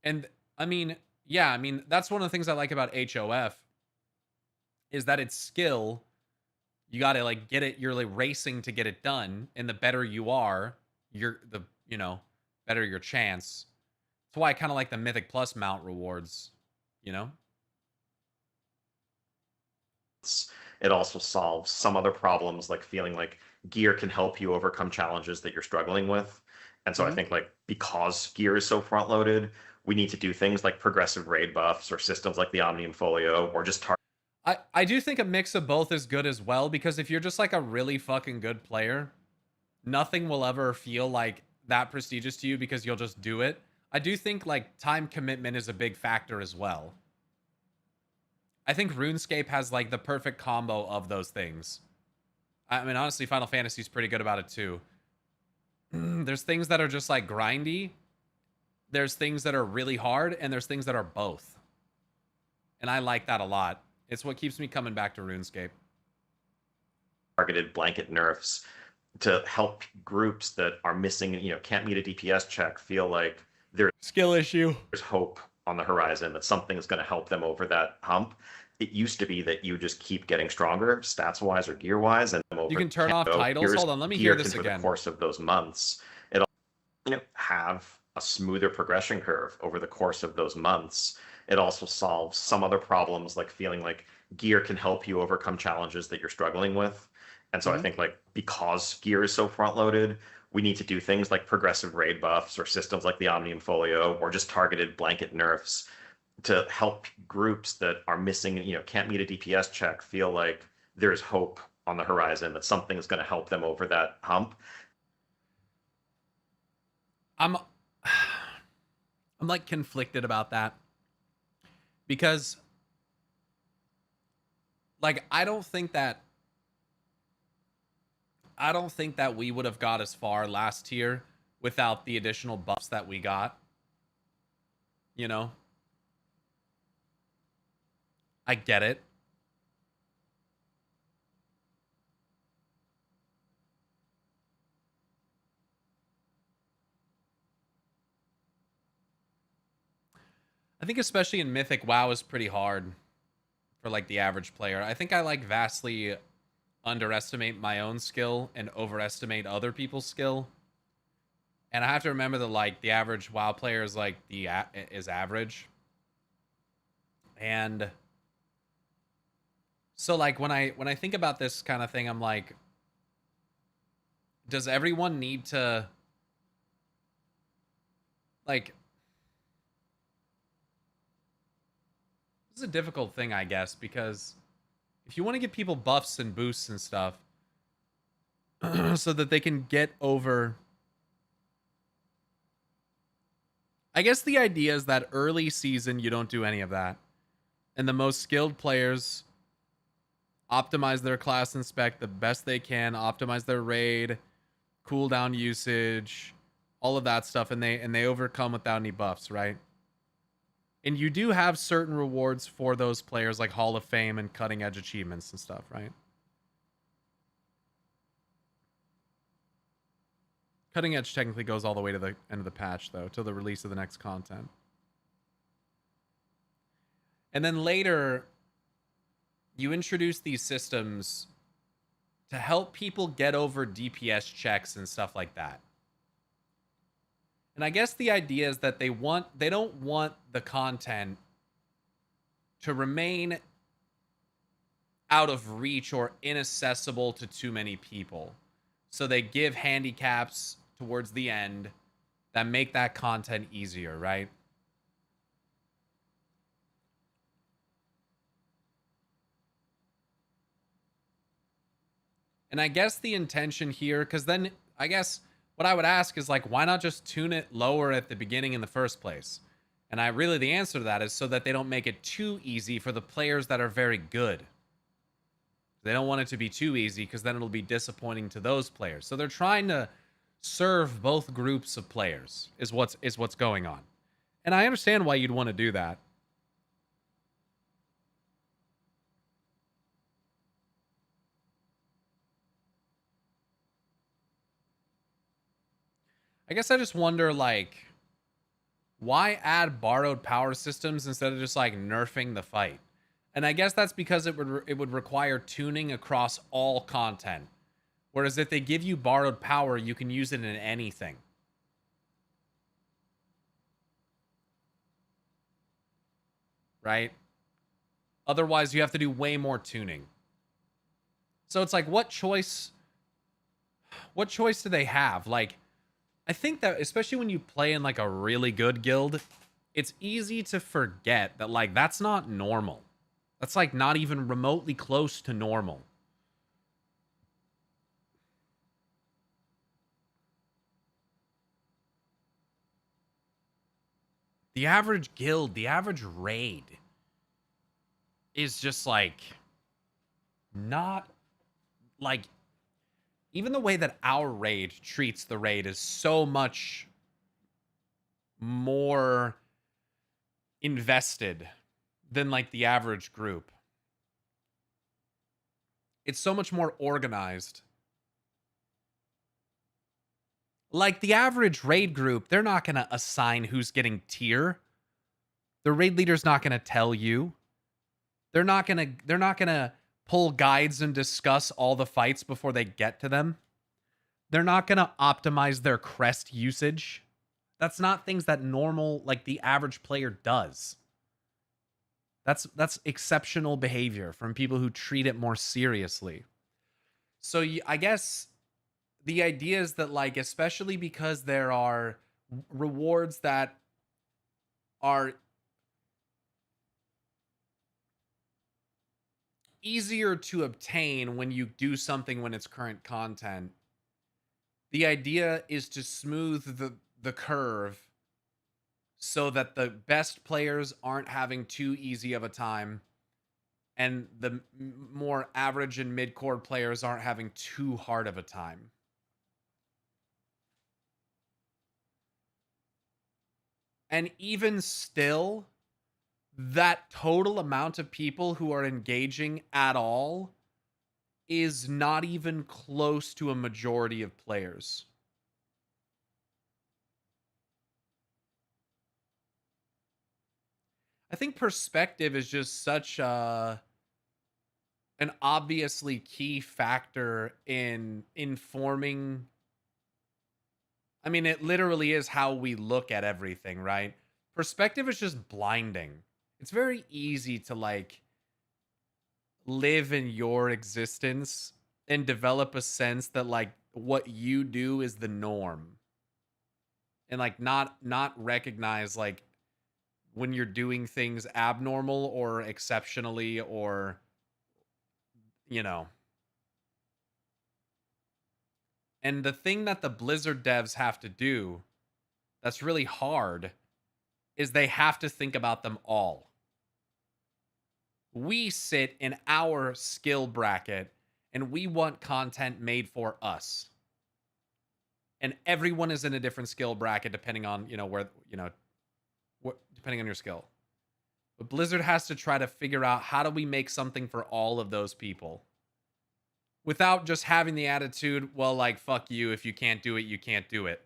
Speaker 1: And, I mean, yeah, I mean, that's one of the things I like about HOF. Is that it's skill. You gotta like get it. You're like racing to get it done, and the better you are, better your chance. That's why I kind of like the Mythic Plus mount rewards. You know.
Speaker 4: It also solves some other problems, like feeling like gear can help you overcome challenges that you're struggling with. And so I think like because gear is so front loaded, we need to do things like progressive raid buffs or systems like the Omnium Folio or just
Speaker 1: I do think a mix of both is good as well, because if you're just like a really fucking good player, nothing will ever feel like that prestigious to you because you'll just do it. I do think like time commitment is a big factor as well. I think RuneScape has like the perfect combo of those things. I mean, honestly, Final Fantasy is pretty good about it too. There's things that are just like grindy. There's things that are really hard, and there's things that are both. And I like that a lot. It's what keeps me coming back to RuneScape.
Speaker 4: Targeted blanket nerfs to help groups that are missing, can't meet a DPS check feel like there's
Speaker 1: Skill issue.
Speaker 4: hope on the horizon, that something is going to help them over that hump. It used to be that you just keep getting stronger, stats wise or gear wise, and
Speaker 1: You can turn off titles. Hold on, let me hear this again.
Speaker 4: Over the course of those months, it'll have a smoother progression curve over the course of those months. It also solves some other problems, like feeling like gear can help you overcome challenges that you're struggling with. And so I think like because gear is so front loaded, we need to do things like progressive raid buffs or systems like the Omnium Folio or just targeted blanket nerfs to help groups that are missing, can't meet a DPS check feel like there's hope on the horizon, that something is going to help them over that hump.
Speaker 1: I'm like conflicted about that. Because like I don't think that we would have got as far last year without the additional buffs that we got. You know? I get it. I think especially in Mythic, WoW is pretty hard for like the average player. I think I like vastly underestimate my own skill and overestimate other people's skill. And I have to remember that like the average WoW player is like is average. And so like when I think about this kind of thing, I'm like, does everyone need to like, this is a difficult thing, I guess, because if you want to give people buffs and boosts and stuff so that they can get over. I guess the idea is that early season, you don't do any of that. And the most skilled players optimize their class and spec the best they can, optimize their raid, cooldown usage, all of that stuff, and they overcome without any buffs, right? And you do have certain rewards for those players, like Hall of Fame and cutting edge achievements and stuff, right? Cutting edge technically goes all the way to the end of the patch, though, till the release of the next content. And then later, you introduce these systems to help people get over DPS checks and stuff like that. And I guess the idea is that they don't want the content to remain out of reach or inaccessible to too many people. So they give handicaps towards the end that make that content easier, right? And I guess the intention here, because then I guess what I would ask is like, why not just tune it lower at the beginning in the first place? And the answer to that is so that they don't make it too easy for the players that are very good. They don't want it to be too easy because then it'll be disappointing to those players. So they're trying to serve both groups of players is what's going on. And I understand why you'd want to do that. I guess I just wonder, like, why add borrowed power systems instead of just like nerfing the fight? And I guess that's because it would require tuning across all content. Whereas if they give you borrowed power, you can use it in anything. Right? Otherwise, you have to do way more tuning. So it's like, what choice do they have? Like, I think that especially when you play in like a really good guild, it's easy to forget that like that's not normal. That's like not even remotely close to normal. The average guild, the average raid is just like not like, even the way that our raid treats the raid is so much more invested than like the average group. It's so much more organized. Like the average raid group, they're not going to assign who's getting tier. The raid leader's not going to tell you. They're not going to pull guides and discuss all the fights before they get to them. They're not going to optimize their crest usage. That's not things that normal, like the average player does. That's exceptional behavior from people who treat it more seriously. So I guess the idea is that, like, especially because there are rewards that are easier to obtain when you do something when it's current content, the idea is to smooth the curve so that the best players aren't having too easy of a time and the more average and mid-core players aren't having too hard of a time. And even still, that total amount of people who are engaging at all is not even close to a majority of players. I think perspective is just such an obviously key factor in informing. I mean, it literally is how we look at everything, right? Perspective is just blinding. It's very easy to like live in your existence and develop a sense that like what you do is the norm. And like not recognize like when you're doing things abnormal or exceptionally or you know. And the thing that the Blizzard devs have to do that's really hard is they have to think about them all. We sit in our skill bracket and we want content made for us. And everyone is in a different skill bracket depending on, where, depending on your skill. But Blizzard has to try to figure out, how do we make something for all of those people? Without just having the attitude, well, like, fuck you, if you can't do it, you can't do it.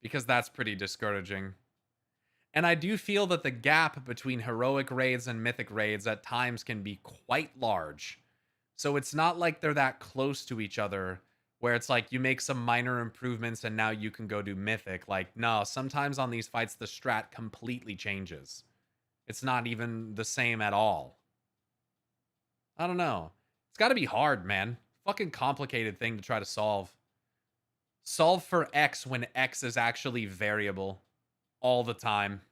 Speaker 1: Because that's pretty discouraging. And I do feel that the gap between heroic raids and mythic raids at times can be quite large. So it's not like they're that close to each other, where it's like you make some minor improvements and now you can go do mythic. Like, no, sometimes on these fights, the strat completely changes. It's not even the same at all. I don't know. It's got to be hard, man. Fucking complicated thing to try to solve. Solve for X when X is actually variable all the time.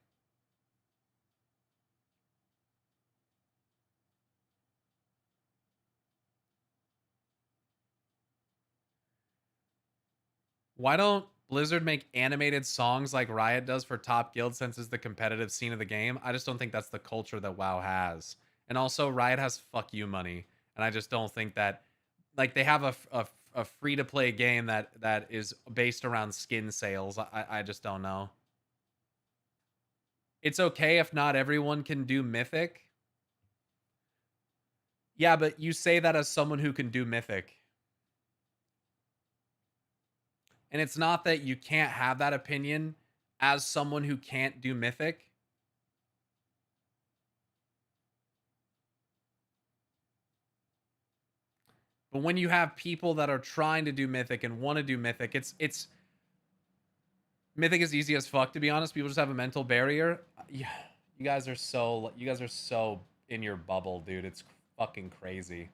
Speaker 1: Why don't Blizzard make animated songs like Riot does for Top Guild, since it's the competitive scene of the game? I just don't think that's the culture that WoW has. And also, Riot has fuck you money. And I just don't think that, like, they have a free-to-play game that is based around skin sales. I just don't know. It's okay if not everyone can do Mythic. Yeah, but you say that as someone who can do Mythic. And it's not that you can't have that opinion as someone who can't do Mythic. But when you have people that are trying to do Mythic and want to do Mythic, it's Mythic is easy as fuck, to be honest. People just have a mental barrier. Yeah, you guys are so in your bubble, dude. It's fucking crazy.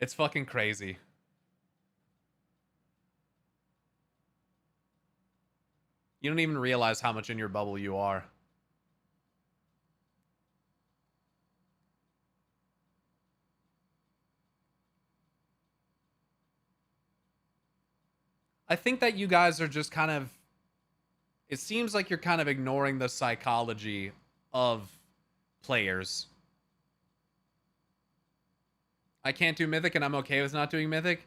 Speaker 1: It's fucking crazy. You don't even realize how much in your bubble you are. I think that you guys are just kind of... It seems like you're kind of ignoring the psychology of players. I can't do Mythic and I'm okay with not doing Mythic.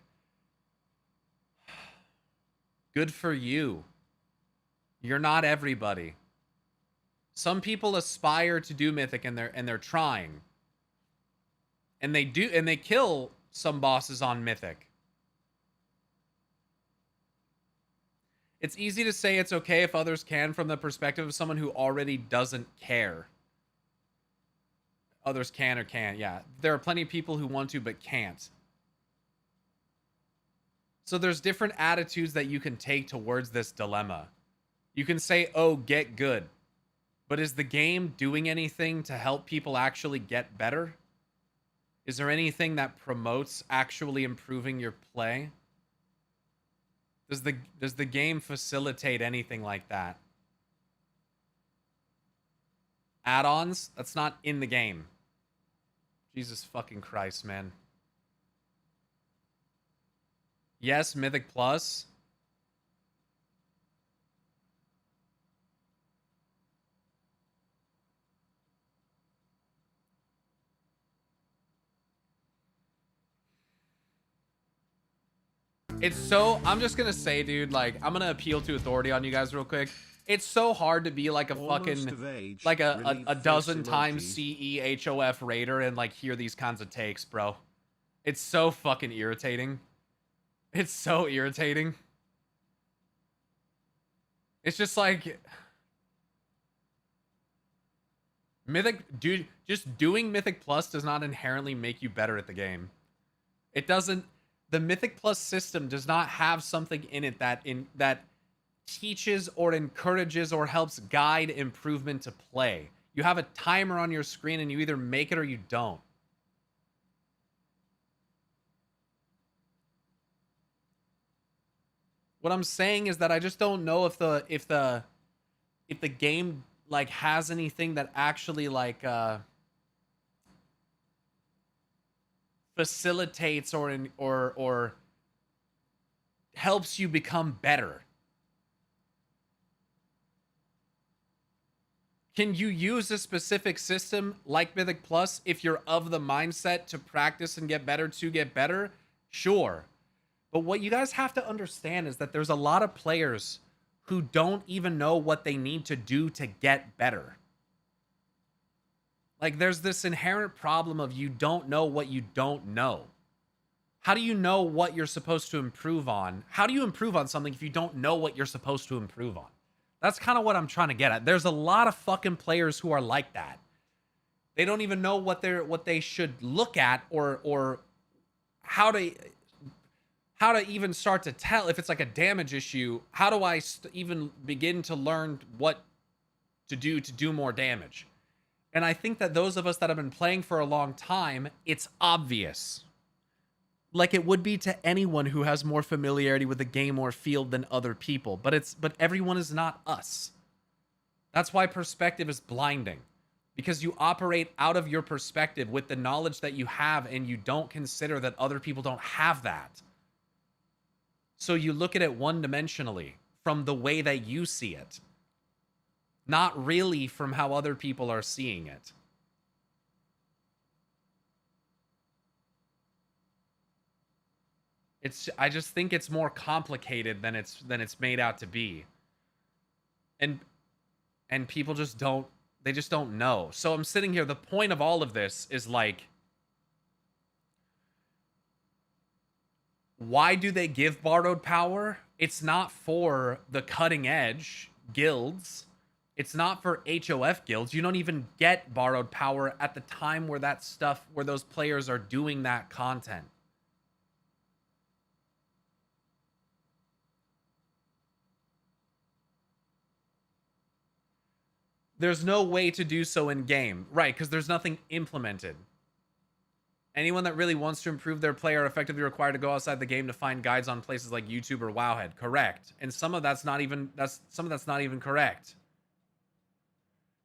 Speaker 1: Good for you. You're not everybody. Some people aspire to do Mythic and they're trying. And they kill some bosses on Mythic. It's easy to say it's okay if others can from the perspective of someone who already doesn't care. Others can or can't, yeah. There are plenty of people who want to but can't. So there's different attitudes that you can take towards this dilemma. You can say, oh, get good. But is the game doing anything to help people actually get better? Is there anything that promotes actually improving your play? Does the game facilitate anything like that? Add-ons? That's not in the game. Jesus fucking Christ, man. Yes, Mythic Plus. It's so... I'm just gonna say, dude, like, I'm gonna appeal to authority on you guys real quick. It's so hard to be like a fucking... Like a dozen times CEHOF raider and, like, hear these kinds of takes, bro. It's so fucking irritating. It's so irritating. It's just like... Mythic... Dude, just doing Mythic Plus does not inherently make you better at the game. It doesn't... The Mythic Plus system does not have something in it that teaches or encourages or helps guide improvement to play. You have a timer on your screen and you either make it or you don't. What I'm saying is that I just don't know if the game like has anything that actually like facilitates or helps you become better? Can you use a specific system like Mythic Plus if you're of the mindset to practice and get better to get better? Sure. But what you guys have to understand is that there's a lot of players who don't even know what they need to do to get better. Like, there's this inherent problem of you don't know what you don't know. How do you know what you're supposed to improve on? How do you improve on something if you don't know what you're supposed to improve on? That's kind of what I'm trying to get at. There's a lot of fucking players who are like that. They don't even know what they should look at or how to even start to tell if it's like a damage issue. How do I even begin to learn what to do more damage? And I think that those of us that have been playing for a long time, it's obvious. Like it would be to anyone who has more familiarity with the game or field than other people, but everyone is not us. That's why perspective is blinding, because you operate out of your perspective with the knowledge that you have, and you don't consider that other people don't have that. So you look at it one-dimensionally from the way that you see it, not really from how other people are seeing it. I just think it's more complicated than it's made out to be. And people just don't know. So I'm sitting here, the point of all of this is like, why do they give borrowed power? It's not for the cutting edge guilds. It's not for HOF guilds. You don't even get borrowed power at the time where those players are doing that content. There's no way to do so in game, right? Because there's nothing implemented. Anyone that really wants to improve their play are effectively required to go outside the game to find guides on places like YouTube or Wowhead. Correct. And some of that's not even correct.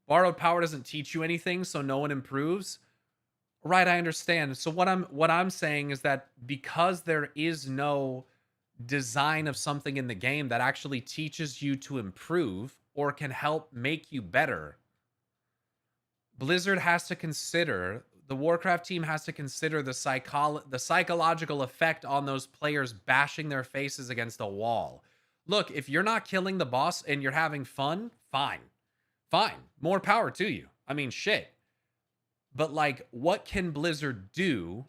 Speaker 1: Borrowed power doesn't teach you anything, so no one improves. Right, I understand. So what I'm saying is that because there is no design of something in the game that actually teaches you to improve or can help make you better, Blizzard has to consider, the Warcraft team has to consider the psychological effect on those players bashing their faces against a wall. Look, if you're not killing the boss and you're having fun, fine. More power to you. I mean, shit. But like, what can Blizzard do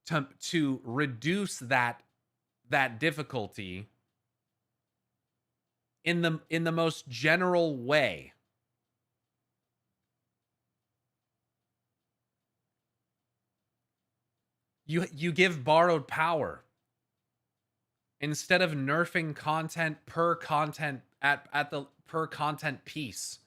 Speaker 1: to reduce that difficulty in the most general way? You give borrowed power instead of nerfing content per content at the per content piece.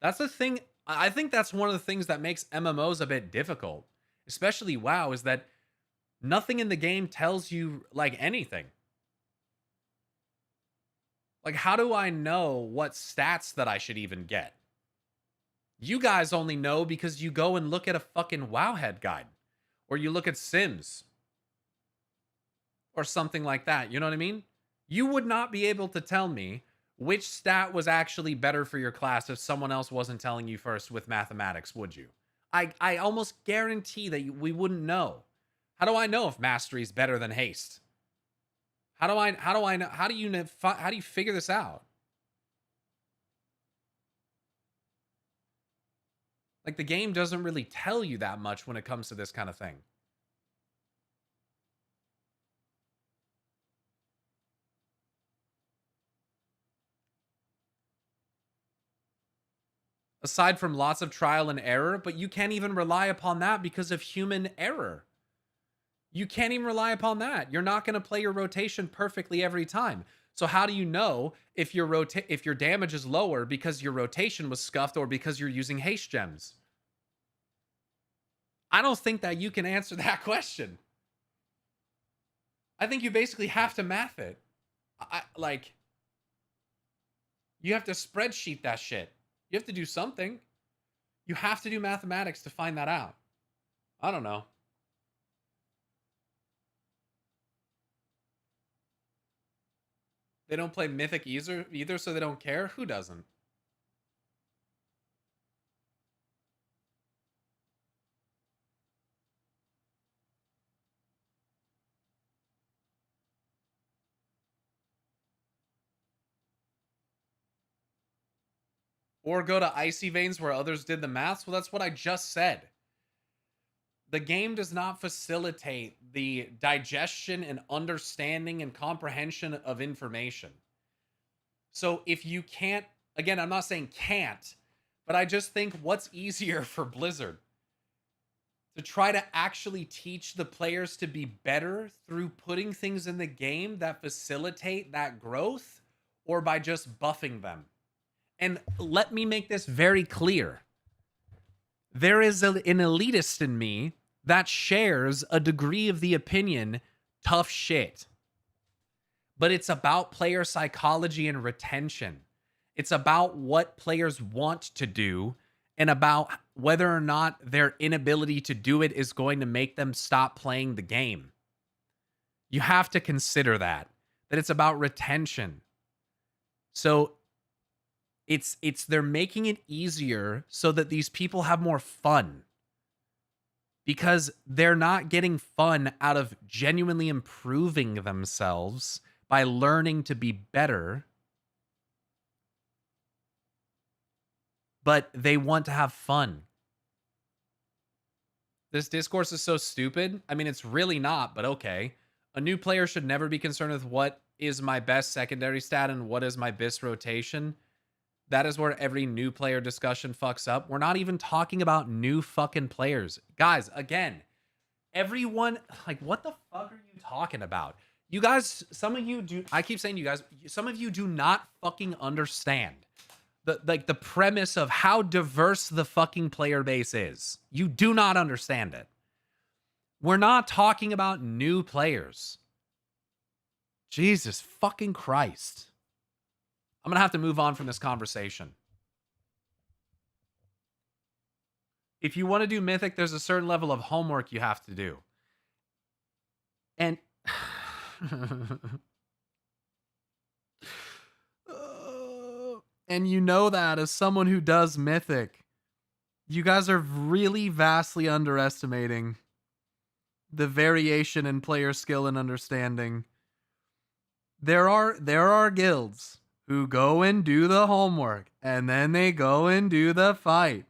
Speaker 1: That's the thing. I think that's one of the things that makes MMOs a bit difficult, especially WoW, is that nothing in the game tells you like anything. Like, how do I know what stats that I should even get? You guys only know because you go and look at a fucking Wowhead guide, or you look at Sims or something like that. You know what I mean? You would not be able to tell me which stat was actually better for your class if someone else wasn't telling you first with mathematics, would you? I almost guarantee that we wouldn't know. How do I know if mastery is better than haste? How do I know? How do you figure this out? Like, the game doesn't really tell you that much when it comes to this kind of thing. Aside from lots of trial and error, but you can't even rely upon that because of human error. You can't even rely upon that. You're not going to play your rotation perfectly every time. So how do you know if your damage is lower because your rotation was scuffed or because you're using haste gems? I don't think that you can answer that question. I think you basically have to math it. You have to spreadsheet that shit. You have to do something. You have to do mathematics to find that out. I don't know. They don't play Mythic either, so they don't care? Who doesn't? Or go to Icy Veins where others did the maths? Well, that's what I just said. The game does not facilitate the digestion and understanding and comprehension of information. So if you can't, again, I'm not saying can't, but I just think what's easier for Blizzard? To try to actually teach the players to be better through putting things in the game that facilitate that growth, or by just buffing them? And let me make this very clear. There is an elitist in me that shares a degree of the opinion, tough shit. But it's about player psychology and retention. It's about what players want to do and about whether or not their inability to do it is going to make them stop playing the game. You have to consider that it's about retention. So it's they're making it easier so that these people have more fun, because they're not getting fun out of genuinely improving themselves by learning to be better, but they want to have fun. This discourse is so stupid. I mean, it's really not, but okay. A new player should never be concerned with what is my best secondary stat and what is my BIS rotation. That is where every new player discussion fucks up. We're not even talking about new fucking players. Guys, again, everyone, like, what the fuck are you talking about? You guys, some of you do, I keep saying you guys, some of you do not fucking understand the premise of how diverse the fucking player base is. You do not understand it. We're not talking about new players. Jesus fucking Christ. I'm going to have to move on from this conversation. If you want to do Mythic, there's a certain level of homework you have to do. And and you know that as someone who does Mythic, you guys are really vastly underestimating the variation in player skill and understanding. There are guilds who go and do the homework, and then they go and do the fight,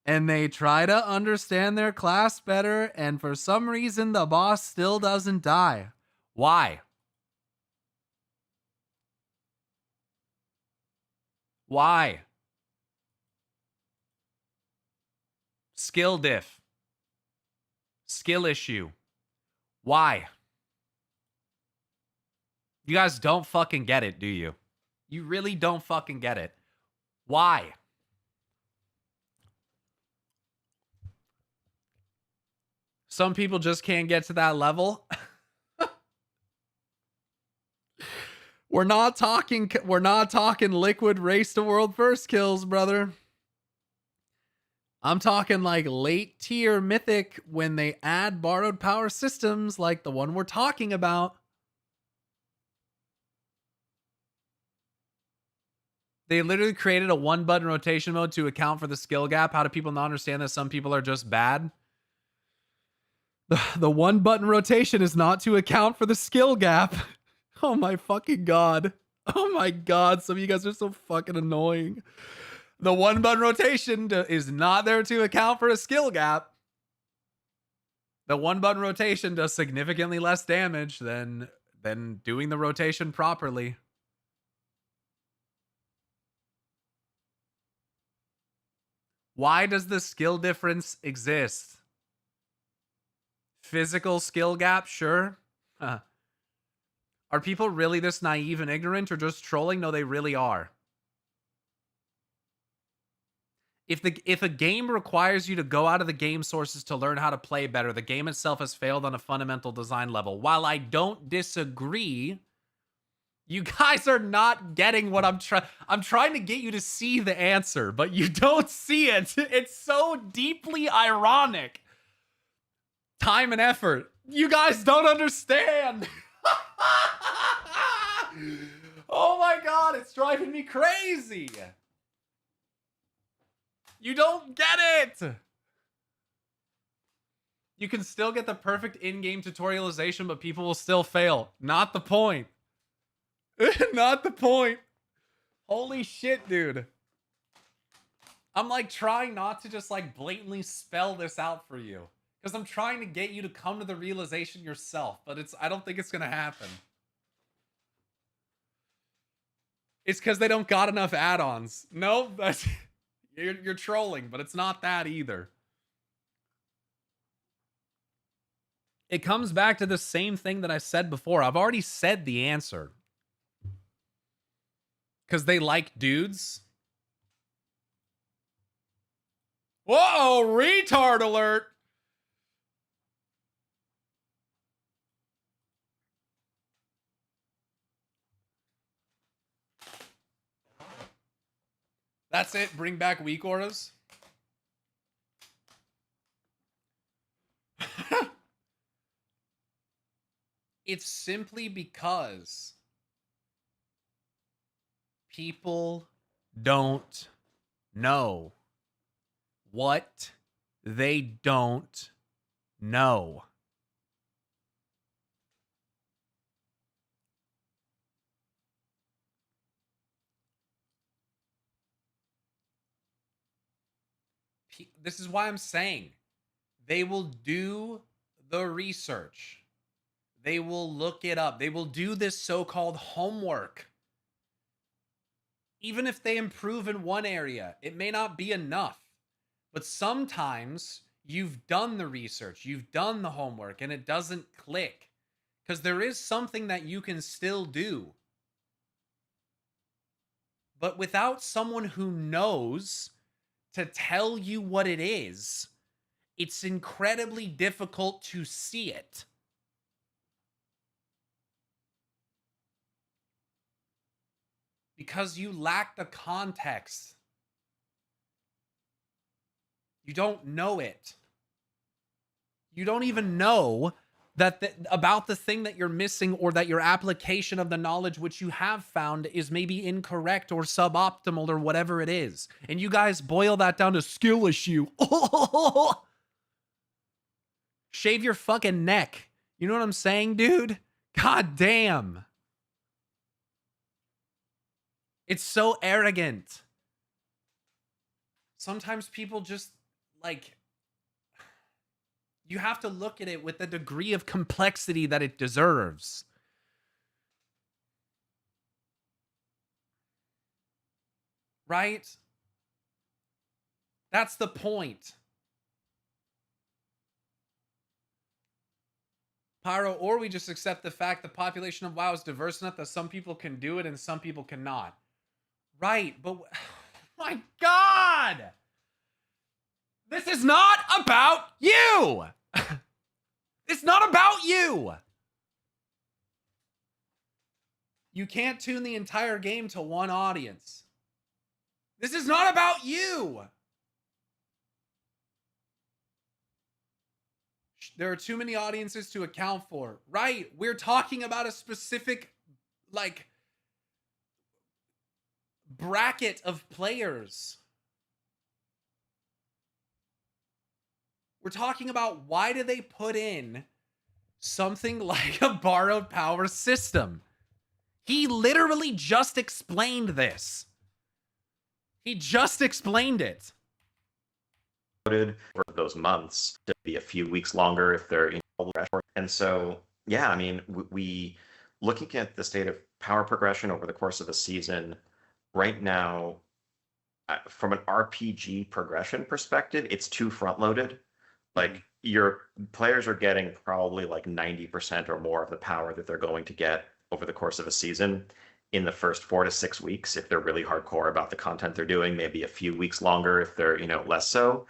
Speaker 1: and they try to understand their class better, and for some reason the boss still doesn't die. Why? Why? Skill diff. Skill issue. Why? You guys don't fucking get it, do you? You really don't fucking get it. Why? Some people just can't get to that level. We're not talking liquid race to world first kills, brother. I'm talking like late tier Mythic when they add borrowed power systems like the one we're talking about. They literally created a one button rotation mode to account for the skill gap. How do people not understand that some people are just bad? The one button rotation is not to account for the skill gap. Oh my fucking God. Oh my God. Some of you guys are so fucking annoying. The one button rotation is not there to account for a skill gap. The one button rotation does significantly less damage than doing the rotation properly. Why does the skill difference exist? Physical skill gap, sure. Huh. Are people really this naive and ignorant or just trolling? No, they really are. If a game requires you to go out of the game sources to learn how to play better, the game itself has failed on a fundamental design level. While I don't disagree, You guys are not getting what I'm trying to get you to see the answer, but you don't see it. It's so deeply ironic. Time and effort. You guys don't understand. Oh my god, it's driving me crazy. You don't get it. You can still get the perfect in-game tutorialization, but people will still fail. Not the point. Not the point. Holy shit, dude. I'm like trying not to just like blatantly spell this out for you, because I'm trying to get you to come to the realization yourself, but I don't think it's gonna happen. It's because they don't got enough add-ons. No, that's you're trolling, but it's not that either. It comes back to the same thing that I said before. I've already said the answer. Because they like dudes. Whoa, retard alert. That's it. Bring back weak auras. It's simply because people don't know what they don't know. This is why I'm saying they will do the research. They will look it up. They will do this so-called homework. Even if they improve in one area, it may not be enough. But sometimes you've done the research, you've done the homework, and it doesn't click. Because there is something that you can still do. But without someone who knows to tell you what it is, it's incredibly difficult to see it. Because you lack the context. You don't know it. You don't even know that about the thing that you're missing, or that your application of the knowledge which you have found is maybe incorrect or suboptimal or whatever it is. And you guys boil that down to skill issue. Shave your fucking neck. You know what I'm saying, dude? God damn. It's so arrogant. Sometimes people just, like, you have to look at it with the degree of complexity that it deserves. Right? That's the point. Pyro, or we just accept the fact the population of WoW is diverse enough that some people can do it and some people cannot. Right, but my God! This is not about you! It's not about you! You can't tune the entire game to one audience. This is not about you! There are too many audiences to account for. Right, we're talking about a specific, like, bracket of players. We're talking about why do they put in something like a borrowed power system? He literally just explained this. He just explained it.
Speaker 4: For those months to be a few weeks longer if they're and so yeah, I mean, we looking at the state of power progression over the course of a season right now, from an RPG progression perspective, it's too front loaded. Like, your players are getting probably like 90% or more of the power that they're going to get over the course of a season in the first 4 to 6 weeks if they're really hardcore about the content they're doing, maybe a few weeks longer if they're, less so.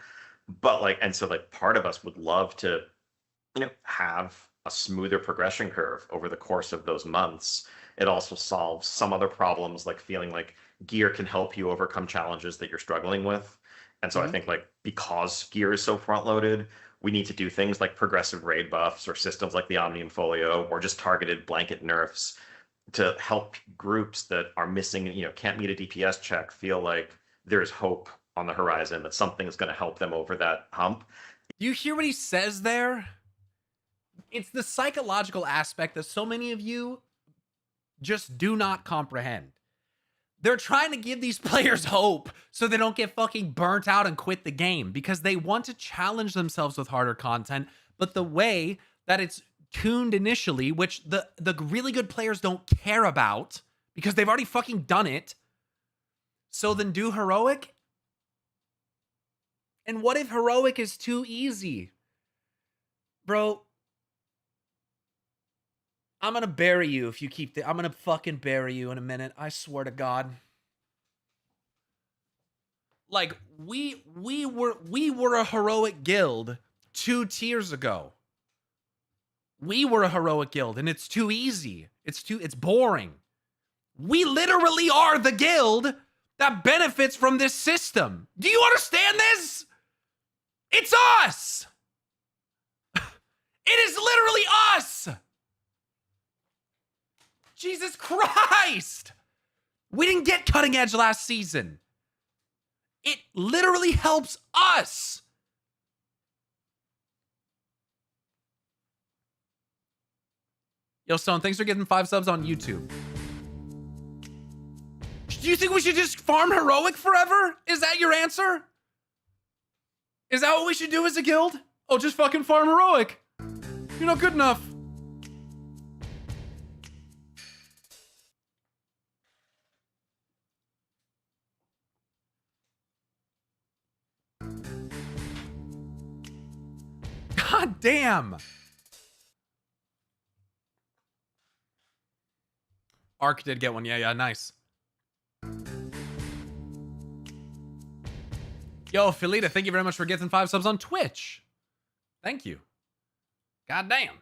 Speaker 4: But like, and so like part of us would love to, have a smoother progression curve over the course of those months. it also solves some other problems, like feeling like gear can help you overcome challenges that you're struggling with. And so I think like because gear is so front loaded, we need to do things like progressive raid buffs or systems like the Omnium Folio or just targeted blanket nerfs to help groups that are missing, can't meet a DPS check, feel like there's hope on the horizon, that something is going to help them over that hump.
Speaker 1: Do you hear what he says there? It's the psychological aspect that so many of you just do not comprehend. They're trying to give these players hope so they don't get fucking burnt out and quit the game because they want to challenge themselves with harder content, but the way that it's tuned initially, which the really good players don't care about because they've already fucking done it. So then do heroic? And what if heroic is too easy? Bro, I'm gonna bury you if you keep I'm gonna fucking bury you in a minute. I swear to God. Like, we were a heroic guild 2 tiers ago. We were a heroic guild, and it's too easy. It's boring. We literally are the guild that benefits from this system. Do you understand this? It's us! It is literally us! Jesus Christ! We didn't get cutting edge last season. It literally helps us. Yo, Stone, thanks for getting 5 subs on YouTube. Do you think we should just farm heroic forever? Is that your answer? Is that what we should do as a guild? Oh, just fucking farm heroic. You're not good enough. God damn. Ark did get one. Yeah, nice. Yo, Philita, thank you very much for getting 5 subs on Twitch. Thank you. God damn.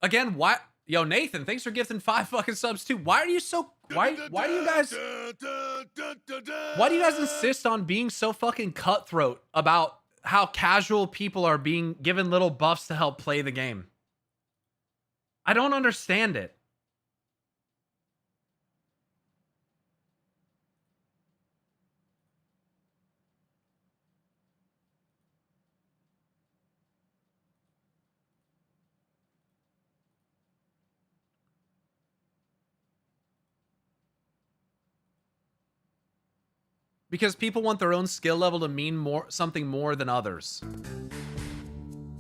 Speaker 1: Again, why? Yo, Nathan, thanks for gifting 5 fucking subs too. Why are you so? Why do you guys? Why do you guys insist on being so fucking cutthroat about how casual people are being given little buffs to help play the game? I don't understand it. Because people want their own skill level to mean something more than others.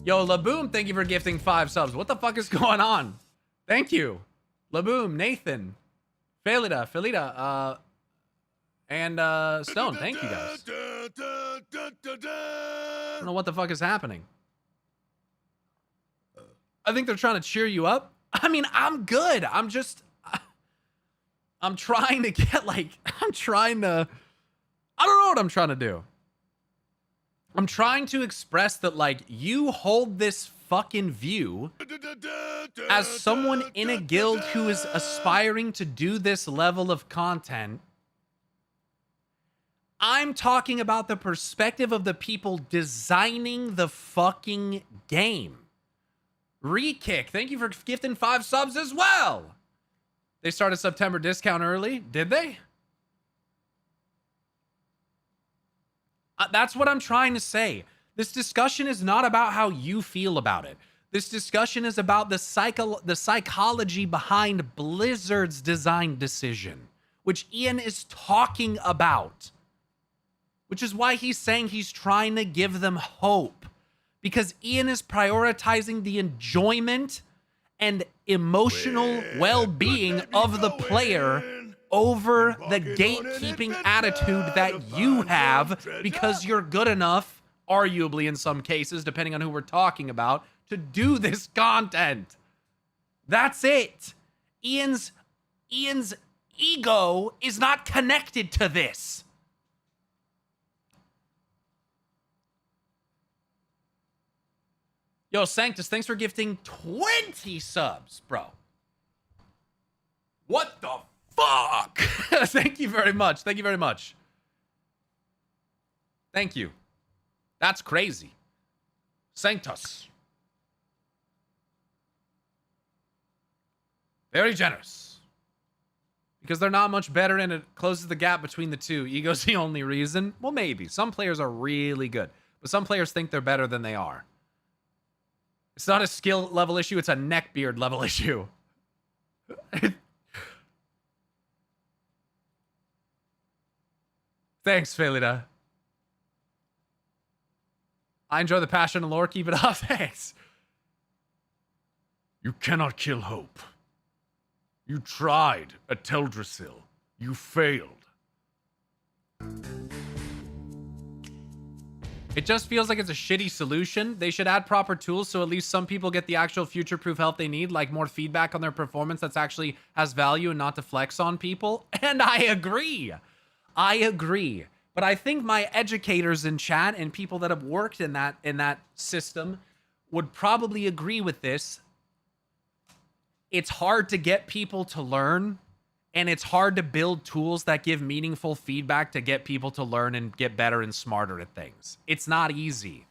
Speaker 1: Yo, Laboom, thank you for gifting 5 subs. What the fuck is going on? Thank you. Laboom, Nathan, Felita, and Stone, thank you guys. I don't know what the fuck is happening. I think they're trying to cheer you up. I mean, I'm good. I'm trying to get I don't know what I'm trying to do. I'm trying to express that, like, you hold this fucking view as someone in a guild who is aspiring to do this level of content. I'm talking about the perspective of the people designing the fucking game. Rekick, thank you for gifting 5 subs as well. They started September discount early. Did they? That's what I'm trying to say. This discussion is not about how you feel about it. This discussion is about the psychology behind Blizzard's design decision, which Ian is talking about. Which is why he's saying he's trying to give them hope. Because Ian is prioritizing the enjoyment and emotional well-being of the player over the gatekeeping attitude that you have because you're good enough, arguably in some cases, depending on who we're talking about, to do this content. That's it. Ian's ego is not connected to this. Yo, Sanctus, thanks for gifting 20 subs, bro. What the fuck? Thank you very much. Thank you very much. Thank you. That's crazy. Sanctus. Very generous. Because they're not much better and it closes the gap between the two. Ego's the only reason. Well, maybe. Some players are really good. But some players think they're better than they are. It's not a skill level issue. It's a neckbeard level issue. Thanks, Felida. I enjoy the passion and lore. Keep it up. Thanks. You cannot kill hope. You tried at Teldrassil. You failed. It just feels like it's a shitty solution. They should add proper tools so at least some people get the actual future-proof help they need, like more feedback on their performance that's actually has value and not to flex on people. And I agree. I agree. But I think my educators in chat and people that have worked in that system would probably agree with this. It's hard to get people to learn, and it's hard to build tools that give meaningful feedback to get people to learn and get better and smarter at things. It's not easy.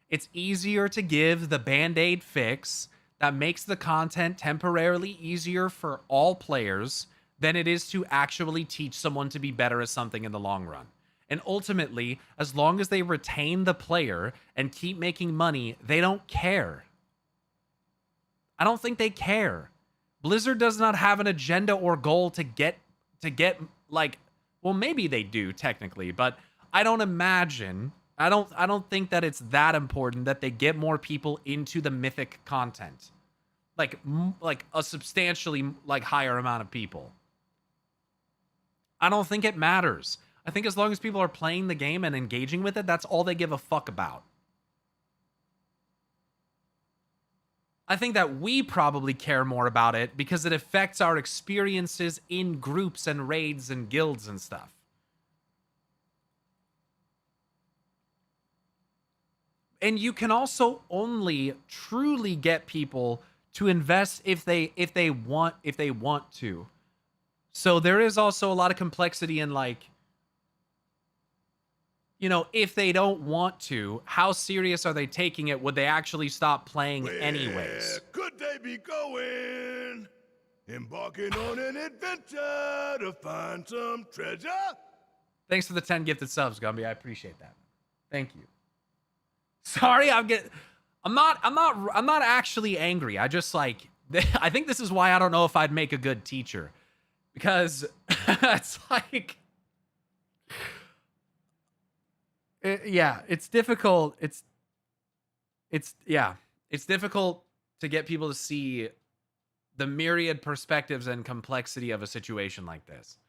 Speaker 1: It's easier to give the Band-Aid fix that makes the content temporarily easier for all players than it is to actually teach someone to be better at something in the long run. And ultimately, as long as they retain the player and keep making money, they don't care. I don't think they care. Blizzard does not have an agenda or goal to get like, well, maybe they do technically, but I don't imagine, I don't think that it's that important that they get more people into the mythic content. Like a substantially like higher amount of people. I don't think it matters. I think as long as people are playing the game and engaging with it, that's all they give a fuck about. I think that we probably care more about it because it affects our experiences in groups and raids and guilds and stuff. And you can also only truly get people to invest if they want to. So there is also a lot of complexity in like, you know, if they don't want to, how serious are they taking it? Would they actually stop playing anyways?
Speaker 6: Could they be going? Embarking on an adventure to find some treasure?
Speaker 1: Thanks for the 10 gifted subs, Gumby. I appreciate that. Thank you. Sorry, I'm not actually angry. I just like, I think this is why I don't know if I'd make a good teacher. Because it's like, yeah, it's difficult. It's difficult to get people to see the myriad perspectives and complexity of a situation like this.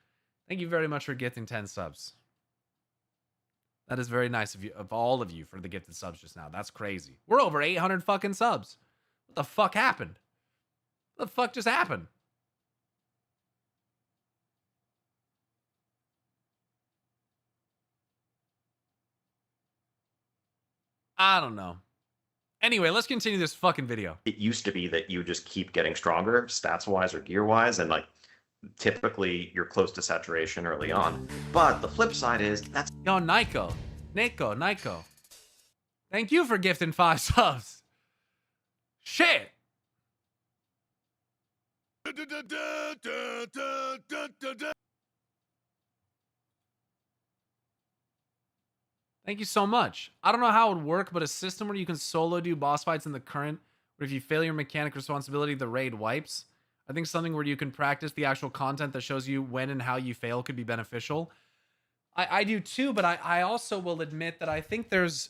Speaker 1: Thank you very much for gifting 10 subs. That is very nice of you, of all of you, for the gifted subs just now. That's crazy. We're over 800 fucking subs. What the fuck happened? What the fuck just happened? I don't know. Anyway, let's continue this fucking video.
Speaker 4: It used to be that you just keep getting stronger, stats-wise or gear-wise, and like typically you're close to saturation early on. But the flip side is that's
Speaker 1: Yo, Nico. Thank you for gifting 5 subs. Shit. Thank you so much. I don't know how it would work, but a system where you can solo do boss fights in the current, where if you fail your mechanic responsibility, the raid wipes. I think something where you can practice the actual content that shows you when and how you fail could be beneficial. I do too, but I also will admit that I think there's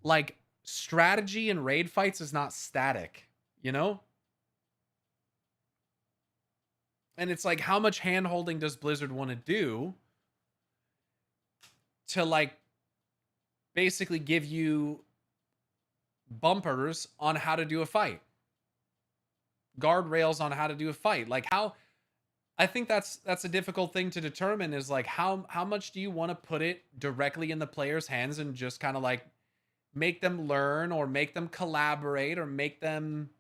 Speaker 1: like strategy in raid fights is not static, you know? And it's like, how much hand holding does Blizzard want to do to like basically give you bumpers on how to do a fight, guardrails on how to do a fight? Like, how I think that's a difficult thing to determine, is like how much do you want to put it directly in the player's hands and just kind of like make them learn or make them collaborate or make them,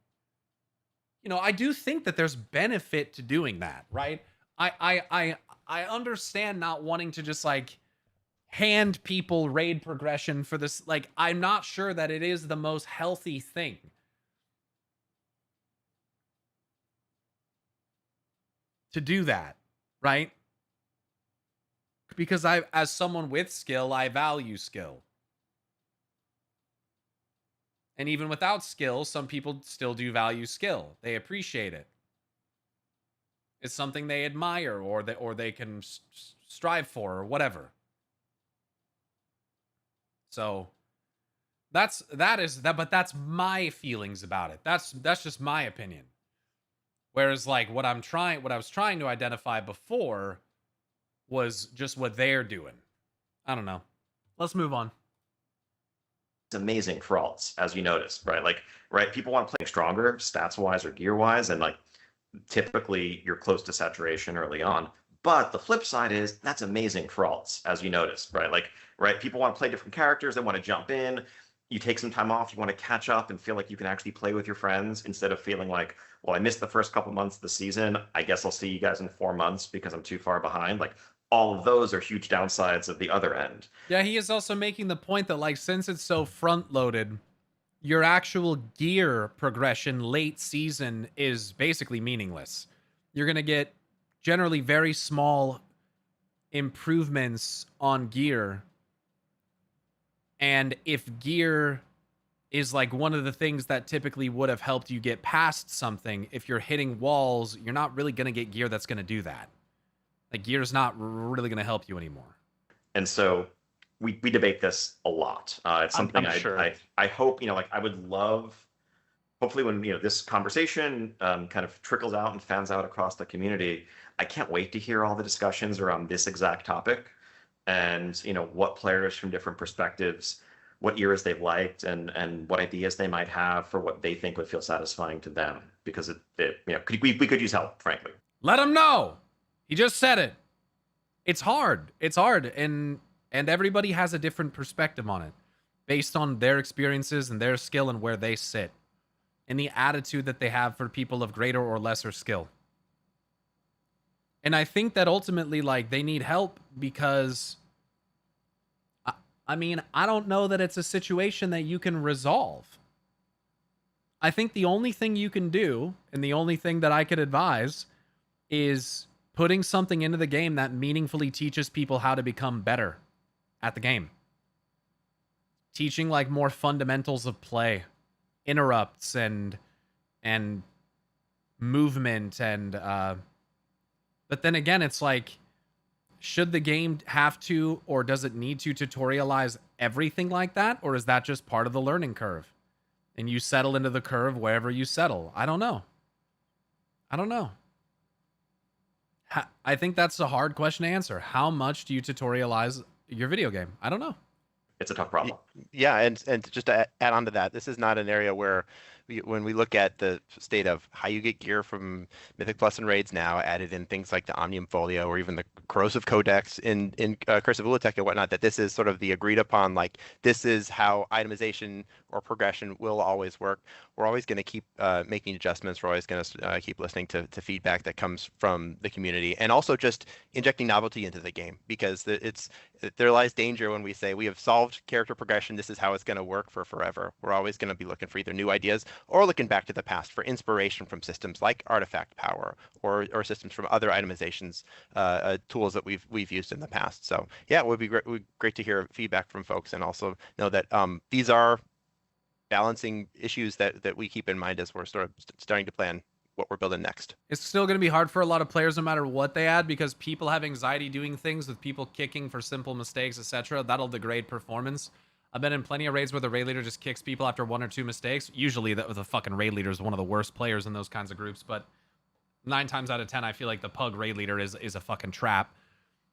Speaker 1: I do think that there's benefit to doing that, right? I understand not wanting to just like hand people raid progression for this. Like, I'm not sure that it is the most healthy thing to do that, right? Because as someone with skill, I value skill. And even without skill, some people still do value skill. They appreciate it. It's something they admire or they can strive for or whatever. So but that's my feelings about it. That's just my opinion. Whereas like what I was trying to identify before was just what they're doing. I don't know. Let's move on.
Speaker 4: It's amazing for alts, as you noticed, right? Like, right, people want to play stronger, stats wise or gear wise, and like typically you're close to saturation early on. But the flip side is that's amazing for alts, as you noticed, right? Like, right, people want to play different characters, they want to jump in. You take some time off, you want to catch up and feel like you can actually play with your friends instead of feeling like, well, I missed the first couple months of the season. I guess I'll see you guys in 4 months because I'm too far behind. Like, all of those are huge downsides of the other end.
Speaker 1: Yeah, he is also making the point that like since it's so front loaded, your actual gear progression late season is basically meaningless. You're going to get generally very small improvements on gear. And if gear is like one of the things that typically would have helped you get past something, if you're hitting walls, you're not really going to get gear that's going to do that. Like, gear's not really going to help you anymore.
Speaker 4: And so we debate this a lot. It's something
Speaker 3: I'm sure.
Speaker 4: I hope, like I would love, hopefully when, this conversation kind of trickles out and fans out across the community, I can't wait to hear all the discussions around this exact topic and, what players from different perspectives, what eras they've liked and what ideas they might have for what they think would feel satisfying to them. Because we could use help, frankly.
Speaker 1: Let him know. He just said it. It's hard. It's hard. And everybody has a different perspective on it based on their experiences and their skill and where they sit and the attitude that they have for people of greater or lesser skill. And I think that ultimately, like, they need help because, I mean, I don't know that it's a situation that you can resolve. I think the only thing you can do, and the only thing that I could advise, is putting something into the game that meaningfully teaches people how to become better at the game. Teaching like more fundamentals of play, interrupts and movement and but then again, it's like, should the game have to or does it need to tutorialize everything like that, or is that just part of the learning curve? And you settle into the curve wherever you settle. I don't know. I think that's a hard question to answer. How much do you tutorialize your video game? I don't know.
Speaker 4: It's a tough problem.
Speaker 5: Yeah, and just to add on to that, this is not an area where when we look at the state of how you get gear from Mythic Plus and raids now, added in things like the Omnium Folio or even the Corrosive Codex in Curse of Ulutech and whatnot, that this is sort of the agreed upon, like, this is how itemization or progression will always work. We're always going to keep making adjustments. We're always going to keep listening to feedback that comes from the community, and also just injecting novelty into the game, because there lies danger when we say we have solved character progression, this is how it's going to work for forever. We're always going to be looking for either new ideas or looking back to the past for inspiration from systems like Artifact Power or systems from other itemizations tools that we've used in the past. So yeah, it would be great to hear feedback from folks, and also know that these are balancing issues that we keep in mind as we're sort of starting to plan what we're building next.
Speaker 1: It's still going to be hard for a lot of players no matter what they add, because people have anxiety doing things with people kicking for simple mistakes, etc. That'll degrade performance. I've been in plenty of raids where the raid leader just kicks people after 1 or 2 mistakes. Usually the fucking raid leader is one of the worst players in those kinds of groups, but 9 times out of 10, I feel like the pug raid leader is a fucking trap.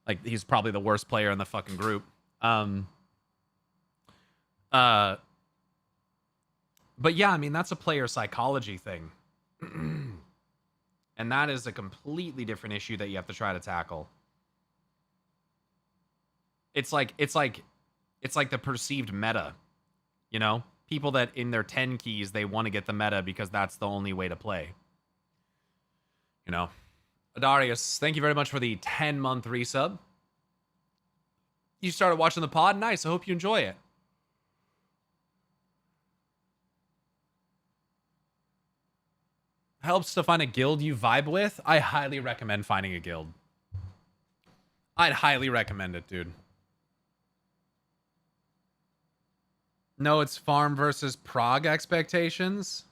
Speaker 1: Like, he's probably the worst player in the fucking group. But yeah, I mean, that's a player psychology thing.
Speaker 7: And that is a completely different issue that you have to try to tackle. It's like the perceived meta, you know? People that in their 10 keys, they want to get the meta because that's the only way to play. You know? Adarius, thank you very much for the 10-month resub. You started watching the pod? Nice. I hope you enjoy it. Helps to find a guild you vibe with. I highly recommend finding a guild. I'd highly recommend it, dude. No, it's farm versus Prague expectations.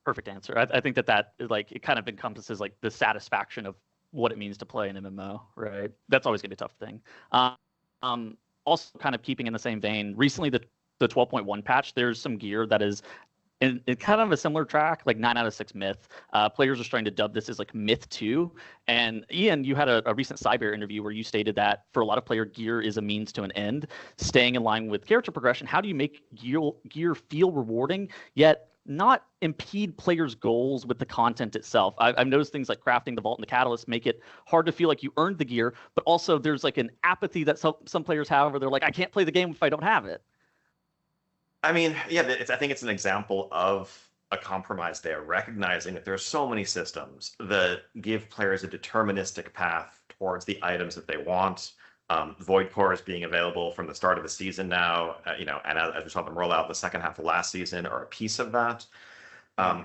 Speaker 3: Perfect answer. I think that like it kind of encompasses like the satisfaction of what it means to play an MMO, right? That's always gonna be a tough thing. Also, kind of keeping in the same vein, recently the 12.1 patch, there's some gear that is in kind of a similar track, like 9 out of 6 myth. Players are starting to dub this as like myth 2. And Ian, you had a recent Cyber interview where you stated that for a lot of player, gear is a means to an end, staying in line with character progression. How do you make gear feel rewarding yet not impede players' goals with the content itself? I've noticed things like crafting the vault and the catalyst make it hard to feel like you earned the gear, but also there's like an apathy that some players have where they're like, I can't play the game if I don't have it.
Speaker 4: I mean, yeah, I think it's an example of a compromise there, recognizing that there are so many systems that give players a deterministic path towards the items that they want. Void cores being available from the start of the season now, and as we saw them roll out the second half of last season, are a piece of that.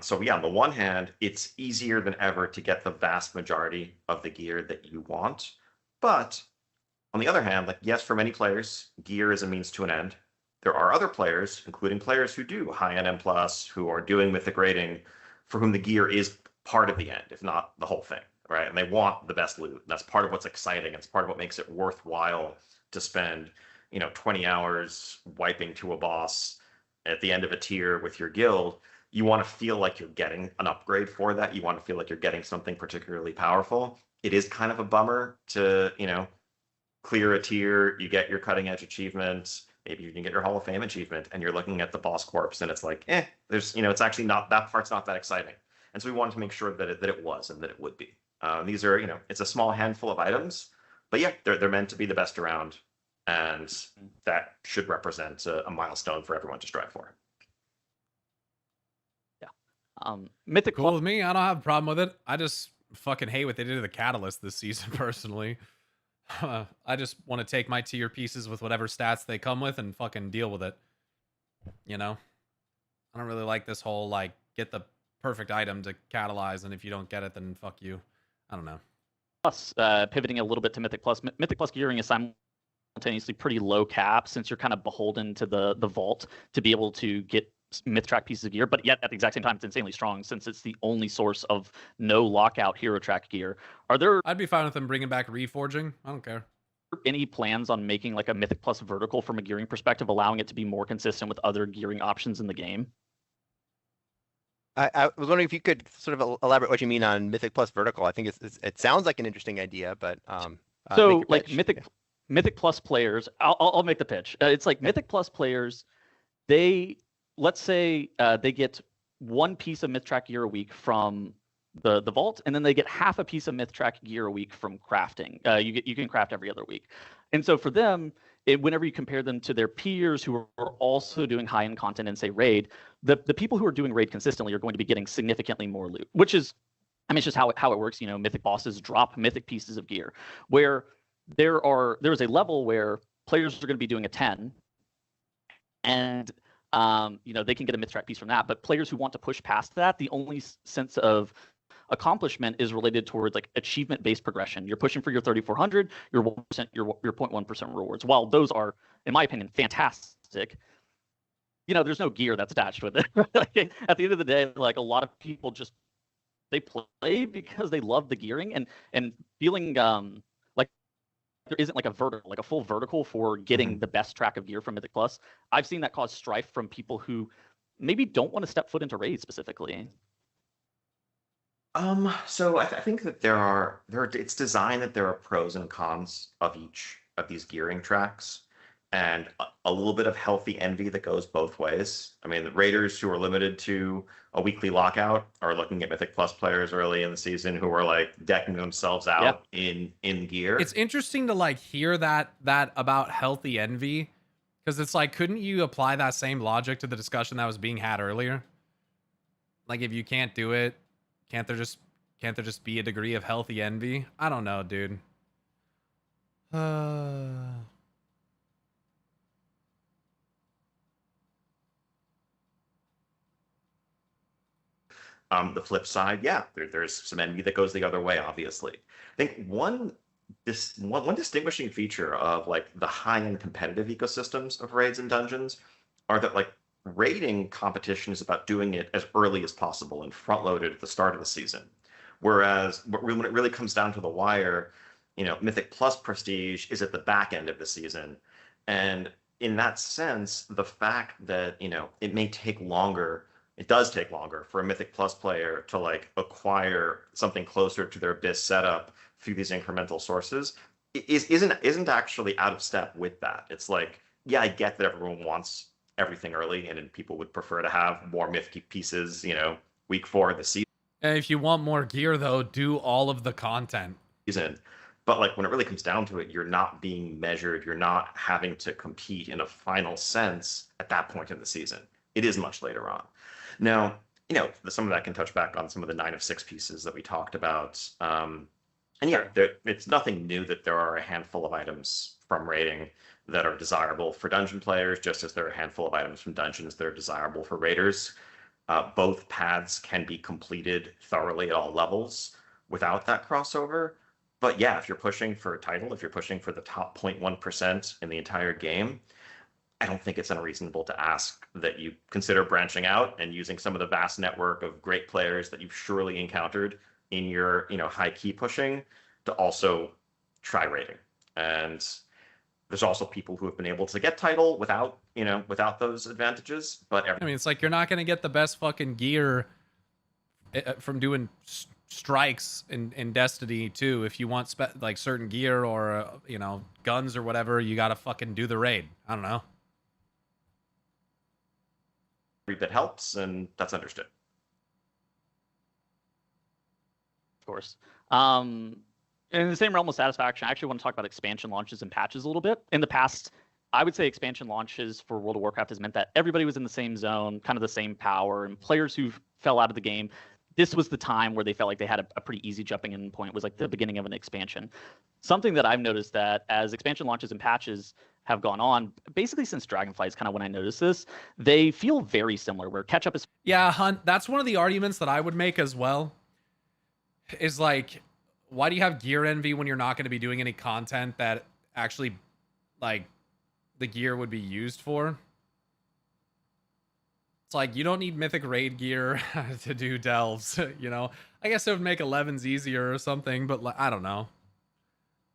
Speaker 4: So yeah, on the one hand, it's easier than ever to get the vast majority of the gear that you want. But on the other hand, like, yes, for many players, gear is a means to an end. There are other players, including players who do high NM+, who are doing mythic rating, for whom the gear is part of the end, if not the whole thing, right? And they want the best loot. That's part of what's exciting. It's part of what makes it worthwhile to spend, 20 hours wiping to a boss at the end of a tier with your guild. You want to feel like you're getting an upgrade for that. You want to feel like you're getting something particularly powerful. It is kind of a bummer to, clear a tier, you get your cutting edge achievement, maybe you can get your Hall of Fame achievement, and you're looking at the boss corpse, and it's like, there's, it's actually not, that part's not that exciting. And so we wanted to make sure that it was, and that it would be. These are, it's a small handful of items, but yeah, they're meant to be the best around, and that should represent a milestone for everyone to strive for.
Speaker 3: Yeah. Mythic
Speaker 1: Cool with me. I don't have a problem with it. I just fucking hate what they did to the Catalyst this season, personally. I just want to take my tier pieces with whatever stats they come with and fucking deal with it. I don't really like this whole, like, get the perfect item to catalyze, and if you don't get it, then fuck you. I don't know.
Speaker 3: Plus, pivoting a little bit to Mythic Plus. Mythic Plus gearing is simultaneously pretty low cap, since you're kind of beholden to the vault to be able to get myth track pieces of gear, but yet at the exact same time, it's insanely strong since it's the only source of no lockout hero track gear. Are there?
Speaker 1: I'd be fine with them bringing back reforging. I don't care.
Speaker 3: Any plans on making like a Mythic Plus vertical from a gearing perspective, allowing it to be more consistent with other gearing options in the game?
Speaker 5: I was wondering if you could sort of elaborate what you mean on Mythic Plus vertical. I think it sounds like an interesting idea, but
Speaker 3: so like Mythic Plus players, I'll make the pitch. It's like Mythic Plus players, let's say they get one piece of myth track gear a week from the vault, and then they get half a piece of myth track gear a week from crafting. You can craft every other week, and so for them, whenever you compare them to their peers who are also doing high-end content in say raid, the people who are doing raid consistently are going to be getting significantly more loot, which is, I mean, it's just how it works. Mythic bosses drop mythic pieces of gear, where there is a level where players are going to be doing a 10, and they can get a myth track piece from that. But players who want to push past that, the only sense of accomplishment is related towards like achievement-based progression. You're pushing for your 3,400, your 1%, your 0.1% rewards. While those are, in my opinion, fantastic, there's no gear that's attached with it. Like, at the end of the day, like a lot of people just They play because they love the gearing and feeling like there isn't like a full vertical for getting the best track of gear from Mythic Plus. I've seen that cause strife from people who maybe don't want to step foot into raid specifically.
Speaker 4: So I think that it's designed that there are pros and cons of each of these gearing tracks, and a little bit of healthy envy that goes both ways. I mean, the raiders who are limited to a weekly lockout are looking at Mythic Plus players early in the season who are like decking themselves out in gear.
Speaker 1: It's interesting to like hear that about healthy envy, because it's like, couldn't you apply that same logic to the discussion that was being had earlier? Like, if you can't do it, can't there just be a degree of healthy envy? I don't know, dude.
Speaker 4: The flip side, yeah, there's some envy that goes the other way, obviously. I think one distinguishing feature of like the high-end competitive ecosystems of raids and dungeons are that like raiding competition is about doing it as early as possible and front-loaded at the start of the season. Whereas when it really comes down to the wire, Mythic Plus prestige is at the back end of the season. And in that sense, the fact that, it may take longer, it does take longer for a Mythic Plus player to like acquire something closer to their Abyss setup through these incremental sources isn't actually out of step with that. It's like, yeah, I get that everyone wants everything early and people would prefer to have more Mythic pieces, week 4 of the season.
Speaker 1: And if you want more gear, though, do all of the content.
Speaker 4: But like when it really comes down to it, you're not being measured. You're not having to compete in a final sense at that point in the season. It is much later on. Now, some of that can touch back on some of the 9 of 6 pieces that we talked about. And yeah, it's nothing new that there are a handful of items from raiding that are desirable for dungeon players, just as there are a handful of items from dungeons that are desirable for raiders. Both paths can be completed thoroughly at all levels without that crossover. But yeah, if you're pushing for a title, if you're pushing for the top 0.1% in the entire game, I don't think it's unreasonable to ask that you consider branching out and using some of the vast network of great players that you've surely encountered in your, high key pushing to also try raiding. And there's also people who have been able to get title without those advantages. But
Speaker 1: I mean, it's like you're not going to get the best fucking gear from doing strikes in Destiny 2. If you want like certain gear or guns or whatever, you got to fucking do the raid. I don't know.
Speaker 4: every bit helps, and that's understood.
Speaker 3: Of course. In the same realm of satisfaction, I actually want to talk about expansion launches and patches a little bit. In the past, I would say expansion launches for World of Warcraft has meant that everybody was in the same zone, kind of the same power, and players who fell out of the game, this was the time where they felt like they had a pretty easy jumping in point. It was like the beginning of an expansion. Something that I've noticed that as expansion launches and patches have gone on, basically since Dragonflight is kind of when I noticed this, they feel very similar, where catch-up is...
Speaker 1: Yeah, Hunt, that's one of the arguments that I would make as well, is like, why do you have gear envy when you're not going to be doing any content that actually, like, the gear would be used for? It's like, you don't need mythic raid gear to do delves, you know? I guess it would make 11s easier or something, but I don't know.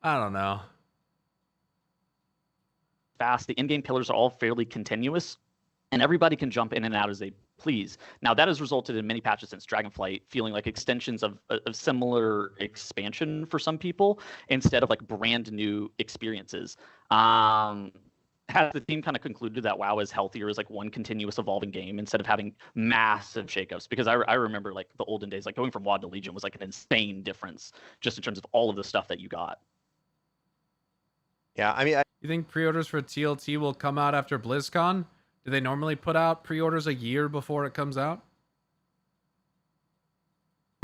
Speaker 1: I don't know.
Speaker 3: Fast. The in-game pillars are all fairly continuous, and everybody can jump in and out as they please. Now, that has resulted in many patches since Dragonflight feeling like extensions of similar expansion for some people, instead of like brand new experiences. Has the team kind of concluded that WoW is healthier as like one continuous evolving game instead of having massive shakeups? Because I remember like the olden days, like going from WoD to Legion was like an insane difference just in terms of all of the stuff that you got.
Speaker 5: Yeah, I mean,
Speaker 1: you think pre-orders for TLT will come out after BlizzCon? Do they normally put out pre-orders a year before it comes out?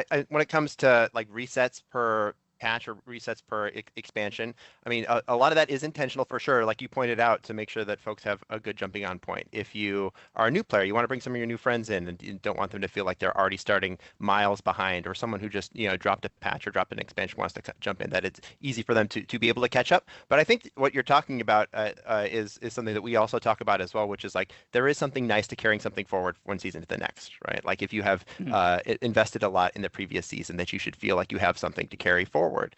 Speaker 5: When it comes to like resets per patch or resets per expansion. I mean, a lot of that is intentional for sure, like you pointed out, to make sure that folks have a good jumping on point. If you are a new player, you want to bring some of your new friends in and you don't want them to feel like they're already starting miles behind, or someone who just, dropped a patch or dropped an expansion wants to jump in, that it's easy for them to be able to catch up. But I think what you're talking about is something that we also talk about as well, which is like there is something nice to carrying something forward one season to the next, right? Like if you have invested a lot in the previous season, that you should feel like you have something to carry forward.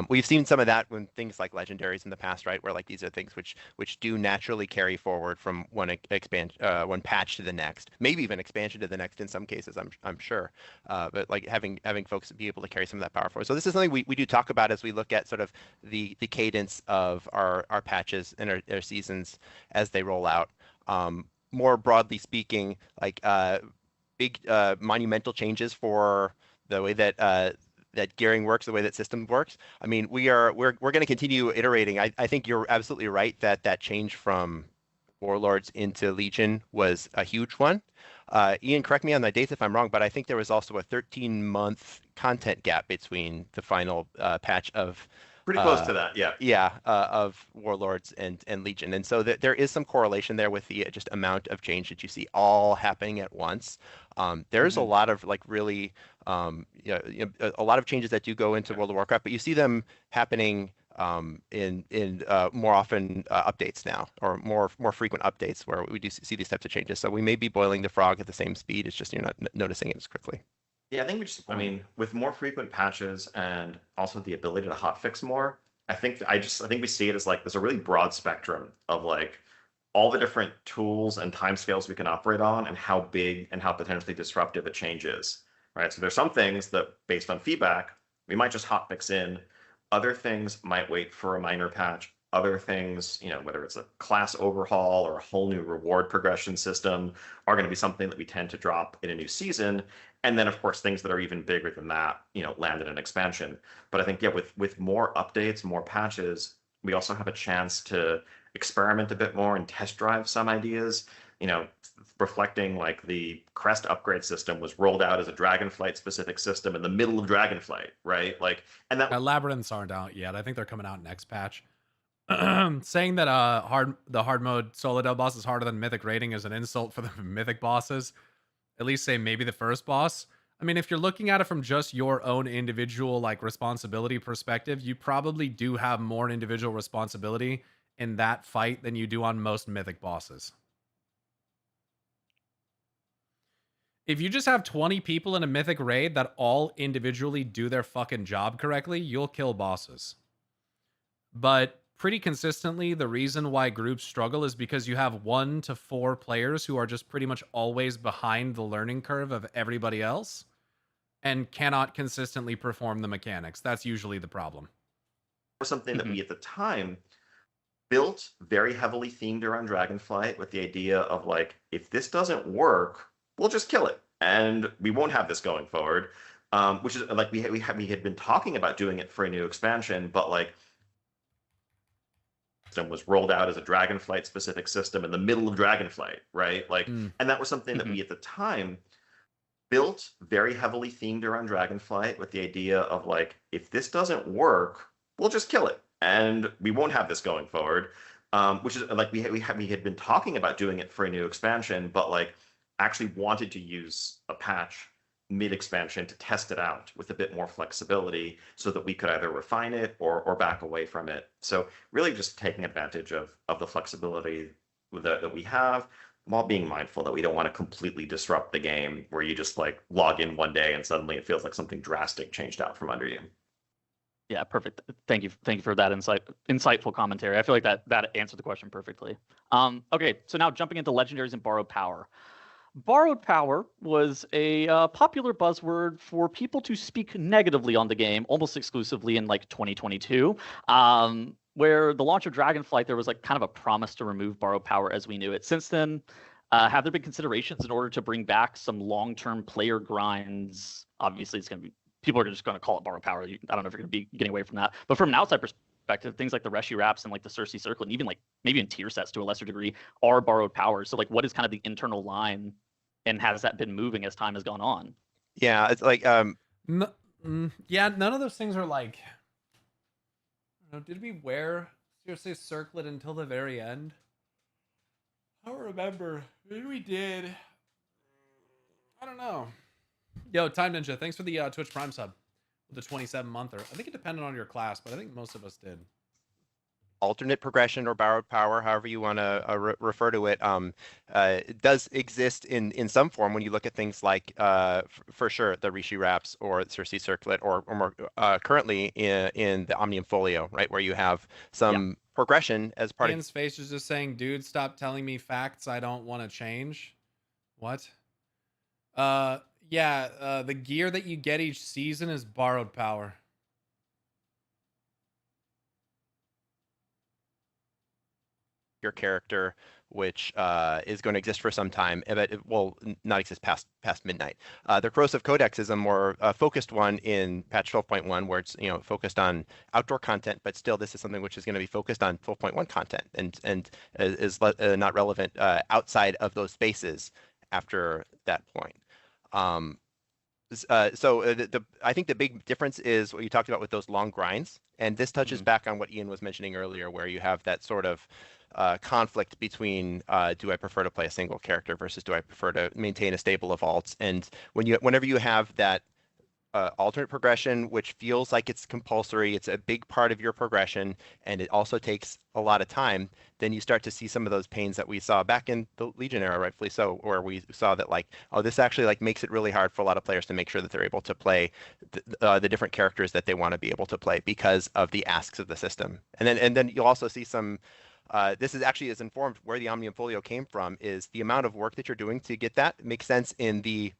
Speaker 5: We've seen some of that when things like legendaries in the past, right? Where like these are things which do naturally carry forward from one patch to the next, maybe even expansion to the next in some cases, I'm sure. But like having folks be able to carry some of that power forward. So this is something we do talk about as we look at sort of the cadence of our patches and our seasons as they roll out. More broadly speaking, like big monumental changes for the way that gearing works, the way that system works. I mean, we're going to continue iterating. I think you're absolutely right that change from Warlords into Legion was a huge one. Ian, correct me on the dates if I'm wrong, but I think there was also a 13-month content gap between the final patch of
Speaker 4: Pretty close to that, yeah.
Speaker 5: Yeah, of Warlords and Legion. And so there is some correlation there with the just amount of change that you see all happening at once. There's a lot of like really, a lot of changes that do go into World of Warcraft, but you see them happening in more often updates now, or more frequent updates where we do see these types of changes. So we may be boiling the frog at the same speed. It's just you're not noticing it as quickly.
Speaker 4: Yeah, I think I mean, with more frequent patches and also the ability to hotfix more, I think we see it as like there's a really broad spectrum of like all the different tools and timescales we can operate on, and how big and how potentially disruptive a change is, right? So there's some things that, based on feedback, we might just hotfix in. Other things might wait for a minor patch. Other things, whether it's a class overhaul or a whole new reward progression system, are going to be something that we tend to drop in a new season. And then, of course, things that are even bigger than that, land in an expansion. But I think, yeah, with more updates, more patches, we also have a chance to experiment a bit more and test drive some ideas. Reflecting like the Crest upgrade system was rolled out as a Dragonflight specific system in the middle of Dragonflight, right? Like, and that
Speaker 7: Labyrinths aren't out yet. I think they're coming out next patch. Saying that the hard mode solo dub boss is harder than mythic rating is an insult for the mythic bosses. At least say maybe the first boss. I mean, if you're looking at it from just your own individual like responsibility perspective, you probably do have more individual responsibility in that fight than you do on most mythic bosses. If you just have 20 people in a mythic raid that all individually do their fucking job correctly, you'll kill bosses. But pretty consistently, the reason why groups struggle is because you have 1 to 4 players who are just pretty much always behind the learning curve of everybody else and cannot consistently perform the mechanics. That's usually the problem.
Speaker 4: Something that we at the time built very heavily themed around Dragonflight, with the idea of like, if this doesn't work, we'll just kill it and we won't have this going forward. Which is like we had been talking about doing it for a new expansion, but like was rolled out as a Dragonflight specific system in the middle of Dragonflight, right? Like, and that was something that we at the time built very heavily themed around Dragonflight, with the idea of like, if this doesn't work, we'll just kill it and we won't have this going forward. Which is like we had been talking about doing it for a new expansion, but like actually wanted to use a patch mid-expansion to test it out with a bit more flexibility, so that we could either refine it or back away from it. So really just taking advantage of the flexibility that we have, while being mindful that we don't want to completely disrupt the game where you just like log in one day and suddenly it feels like something drastic changed out from under you.
Speaker 3: Yeah, perfect. Thank you for that insightful commentary. I feel like that answered the question perfectly. Okay, so now jumping into legendaries and borrowed power. Borrowed power was a popular buzzword for people to speak negatively on the game, almost exclusively in like 2022, where the launch of Dragonflight, there was like kind of a promise to remove borrowed power as we knew it. Since then, have there been considerations in order to bring back some long-term player grinds? Obviously, it's going to be, people are just going to call it borrowed power. I don't know if you're going to be getting away from that. But from an outside perspective, things like the Reshi Wraps and like the Cersei Circle, and even like maybe in tier sets to a lesser degree, are borrowed powers. So like, what is kind of the internal line, and has that been moving as time has gone on?
Speaker 5: Yeah, it's like
Speaker 7: yeah, none of those things are like
Speaker 1: Did we wear seriously circlet until the very end? I don't remember. Maybe we did. I don't know. Yo, Time Ninja, thanks for the Twitch Prime sub with the 27-monther. I think it depended on your class, but I think most of us did.
Speaker 5: Alternate progression or borrowed power, however you want to refer to it, it does exist in some form when you look at things like, for sure, the Rishi Wraps or Cersei Circlet, or more currently in the Omnium Folio, right, where you have some progression as part
Speaker 1: Ian's face is just saying, dude, stop telling me facts I don't want to change. What? Yeah, the gear that you get each season is borrowed power.
Speaker 5: your character, which is going to exist for some time, but it will not exist past midnight. The Corrosive Codex is a more focused one in patch 12.1, where it's focused on outdoor content, but still this is something which is going to be focused on 12.1 content and is not relevant outside of those spaces after that point. I think the big difference is what you talked about with those long grinds, and this touches back on what Ian was mentioning earlier, where you have that sort of conflict between do I prefer to play a single character versus do I prefer to maintain a stable of alts. And whenever you have that alternate progression, which feels like it's compulsory, it's a big part of your progression, and it also takes a lot of time, then you start to see some of those pains that we saw back in the Legion era, rightfully so, where we saw that this actually makes it really hard for a lot of players to make sure that they're able to play the different characters that they want to be able to play because of the asks of the system. And then you'll also see some. This is informed where the Omnium Folio came from, is the amount of work that you're doing to get that makes sense in the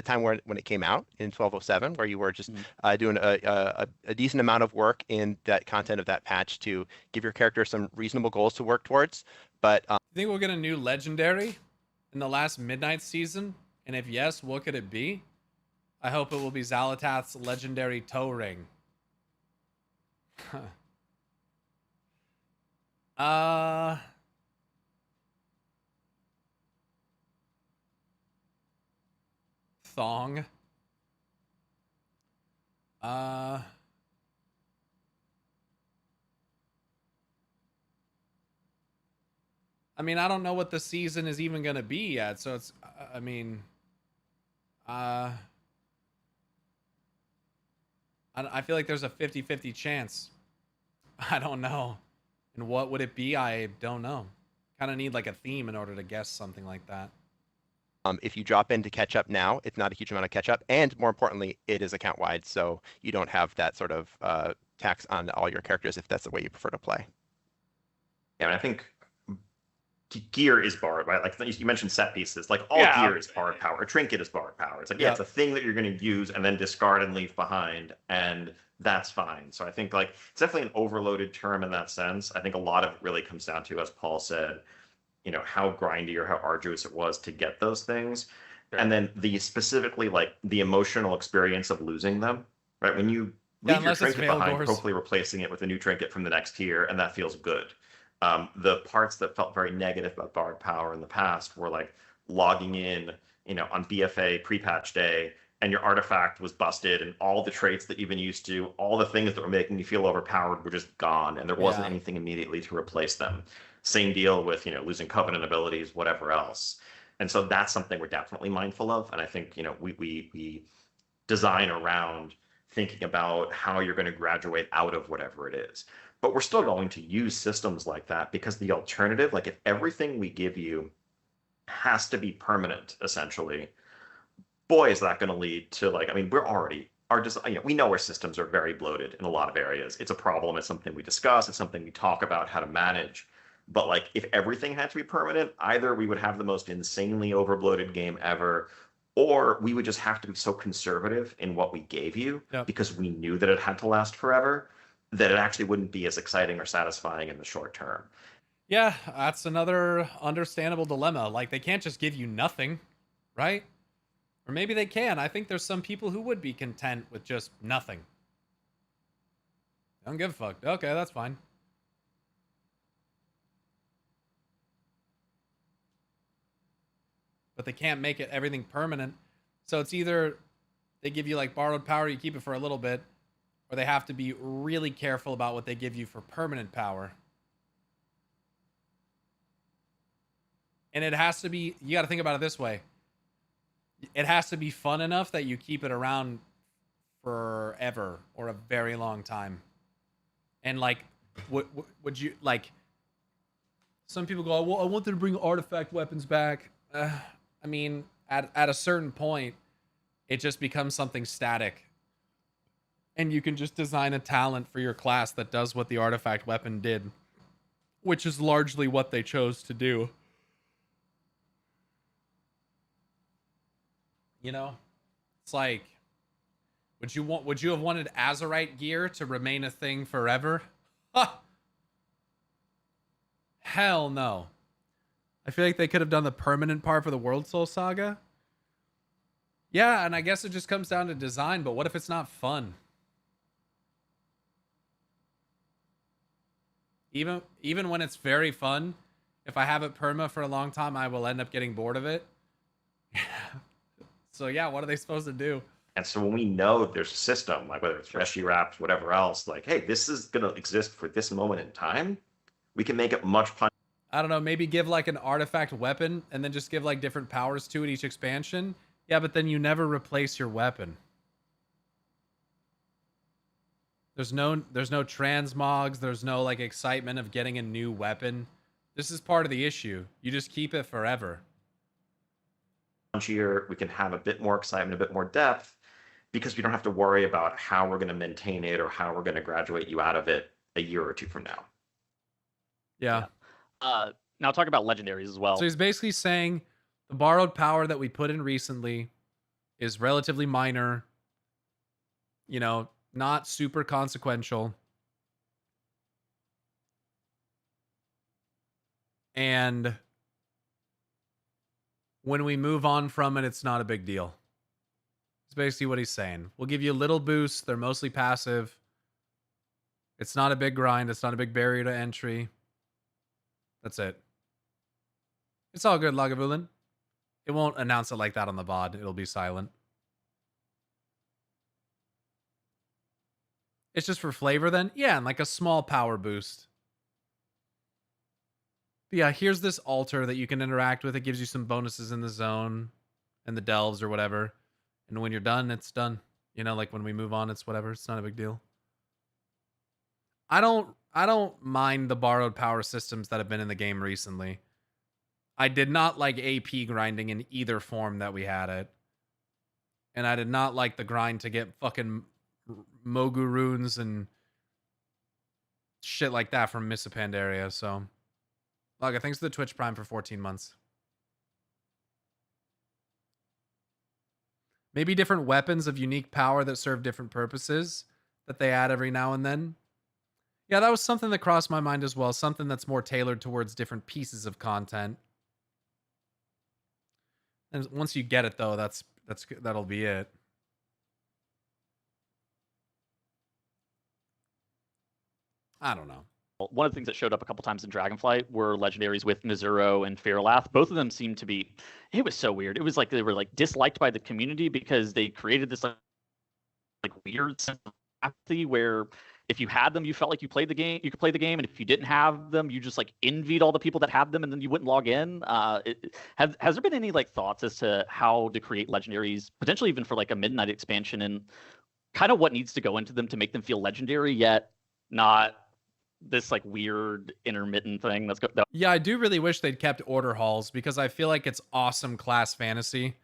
Speaker 5: time when it came out in 1207, where you were just doing a decent amount of work in that content of that patch to give your character some reasonable goals to work towards. But
Speaker 1: you think we'll get a new legendary in the last Midnight season? And if yes, what could it be? I hope it will be Xalatath's legendary toe ring. Thong. I mean, I don't know what the season is even going to be yet, so it's, I mean, I feel like there's a 50-50 chance. I don't know. And what would it be? I don't know. Kind of need like a theme in order to guess something like that.
Speaker 5: If you drop in to catch up now, it's not a huge amount of catch up, and more importantly, it is account wide, so you don't have that sort of tax on all your characters if that's the way you prefer to play.
Speaker 4: Yeah, and I think gear is borrowed, right? Like you mentioned set pieces, like all gear is borrowed power. A trinket is borrowed power. It's like, it's a thing that you're going to use and then discard and leave behind, and that's fine. So I think it's definitely an overloaded term in that sense. I think a lot of it really comes down to, as Paul said, how grindy or how arduous it was to get those things. Sure. And then specifically the emotional experience of losing them, right? When you leave your trinket behind, hopefully replacing it with a new trinket from the next tier, and that feels good. The parts that felt very negative about borrowed power in the past were like logging in, on BFA pre-patch day, and your artifact was busted, and all the traits that you've been used to, all the things that were making you feel overpowered were just gone, and there wasn't anything immediately to replace them. Same deal with, losing covenant abilities, whatever else. And so that's something we're definitely mindful of. And I think, we design around thinking about how you're going to graduate out of whatever it is. But we're still going to use systems like that, because the alternative, if everything we give you has to be permanent, essentially, boy, is that going to lead to we're already we know our systems are very bloated in a lot of areas. It's a problem. It's something we discuss. It's something we talk about how to manage. But if everything had to be permanent, either we would have the most insanely overbloated game ever, or we would just have to be so conservative in what we gave you because we knew that it had to last forever, that it actually wouldn't be as exciting or satisfying in the short term.
Speaker 1: Yeah, that's another understandable dilemma. They can't just give you nothing, right? Or maybe they can. I think there's some people who would be content with just nothing. Don't give a fuck. Okay, that's fine. But they can't make everything permanent. So it's either they give you borrowed power, you keep it for a little bit,
Speaker 7: or they have to be really careful about what they give you for permanent power. And it has to be, you got to think about it this way. It has to be fun enough that you keep it around forever or a very long time. And like, would you like? Some people go, well, I want them to bring artifact weapons back. I mean, at a certain point, it just becomes something static. And you can just design a talent for your class that does what the artifact weapon did, which is largely what they chose to do. You know, it's like, would you have wanted Azerite gear to remain a thing forever? Ha! Hell no. I feel like they could have done the permanent part for the World Soul Saga. Yeah, and I guess it just comes down to design, but what if it's not fun? Even when it's very fun, if I have it perma for a long time, I will end up getting bored of it. So yeah, what are they supposed to do?
Speaker 4: And so when we know there's a system, like whether it's Reshi Wrapped, whatever else, like, hey, this is going to exist for this moment in time, we can make it much fun.
Speaker 7: I don't know, maybe give like an artifact weapon and then just give like different powers to it each expansion. Yeah, but then you never replace your weapon. There's no transmogs, there's no like excitement of getting a new weapon. This is part of the issue. You just keep it forever.
Speaker 4: Punchier, we can have a bit more excitement, a bit more depth, because we don't have to worry about how we're going to maintain it or how we're going to graduate you out of it a year or two from now.
Speaker 7: Yeah.
Speaker 3: Now talk about legendaries as well.
Speaker 7: So he's basically saying the borrowed power that we put in recently is relatively minor, you know, not super consequential. And when we move on from it, it's not a big deal. It's basically what he's saying. We'll give you a little boost. They're mostly passive. It's not a big grind. It's not a big barrier to entry. That's it. It's all good, Lagavulin. It won't announce it like that on the VOD. It'll be silent. It's just for flavor then? Yeah, and like a small power boost. But yeah, here's this altar that you can interact with. It gives you some bonuses in the zone and the delves or whatever. And when you're done, it's done. You know, like when we move on, it's whatever. It's not a big deal. I don't mind the borrowed power systems that have been in the game recently. I did not like AP grinding in either form that we had it. And I did not like the grind to get fucking Mogu runes and shit like that from Miss Pandaria, so... Laga, thanks for the Twitch Prime for 14 months. Maybe different weapons of unique power that serve different purposes that they add every now and then. Yeah, that was something that crossed my mind as well. Something that's more tailored towards different pieces of content. And once you get it, though, that'll be it. I don't know.
Speaker 3: One of the things that showed up a couple times in Dragonflight were legendaries with Nezuro and Fairlath. Both of them seemed to be, it was so weird. It was like they were like disliked by the community because they created this like weird sense of apathy where if you had them, you felt like you played the game, you could play the game, and if you didn't have them, you just like envied all the people that have them, and then you wouldn't log in. Has there been any like thoughts as to how to create legendaries, potentially even for like a midnight expansion, and kind of what needs to go into them to make them feel legendary yet not this like weird intermittent thing that's
Speaker 7: Yeah, I do really wish they'd kept order halls because I feel like it's awesome class fantasy,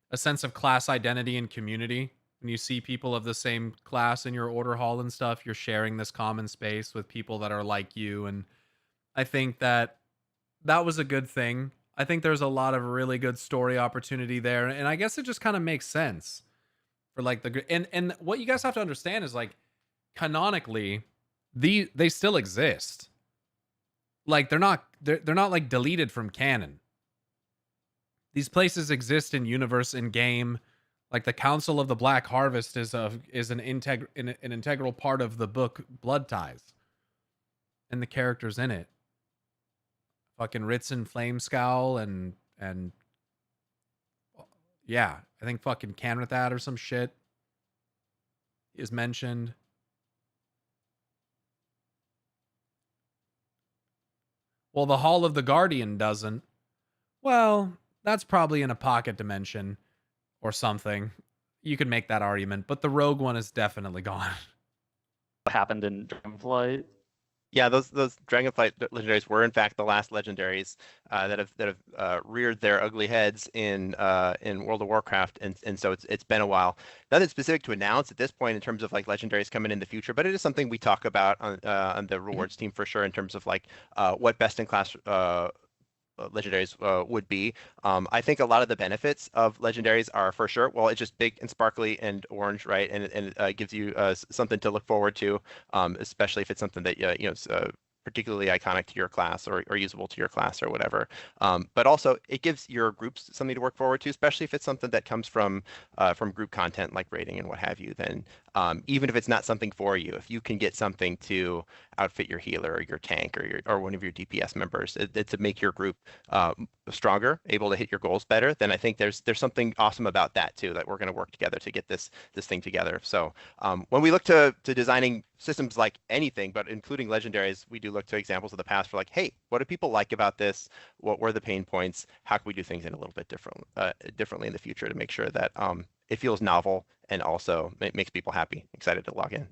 Speaker 7: a sense of class identity and community. When you see people of the same class in your order hall and stuff, you're sharing this common space with people that are like you, and I think that was a good thing. I think there's a lot of really good story opportunity there, and I guess it just kind of makes sense for like and what you guys have to understand is like canonically they still exist. Like they're not like deleted from canon. These places exist in universe, in game. Like the Council of the Black Harvest is an integral part of the book Blood Ties, and the characters in it. Fucking Ritz Flamescowl and yeah, I think fucking Canrathad or some shit is mentioned. Well, the Hall of the Guardian doesn't. Well, that's probably in a pocket dimension or something. You could make that argument, but the Rogue one is definitely gone.
Speaker 3: What happened in Dragonflight?
Speaker 5: Yeah, those Dragonflight legendaries were in fact the last legendaries that have reared their ugly heads in World of Warcraft, and so it's been a while. Nothing specific to announce at this point in terms of like legendaries coming in the future, but it is something we talk about on the rewards team for sure in terms of like what best in class legendaries would be. I think a lot of the benefits of legendaries are for sure, well, it's just big and sparkly and orange, right? And it gives you something to look forward to, especially if it's something that is particularly iconic to your class or usable to your class or whatever. But also it gives your groups something to work forward to, especially if it's something that comes from group content like raiding and what have you. Then even if it's not something for you, if you can get something to outfit your healer or your tank or one of your DPS members to make your group stronger, able to hit your goals better, then I think there's something awesome about that too, that we're going to work together to get this thing together. So when we look to designing systems like anything, but including legendaries, we do look to examples of the past for like, hey, what do people like about this? What were the pain points? How can we do things in a little bit differently in the future to make sure that it feels novel and also it makes people happy, excited to log in.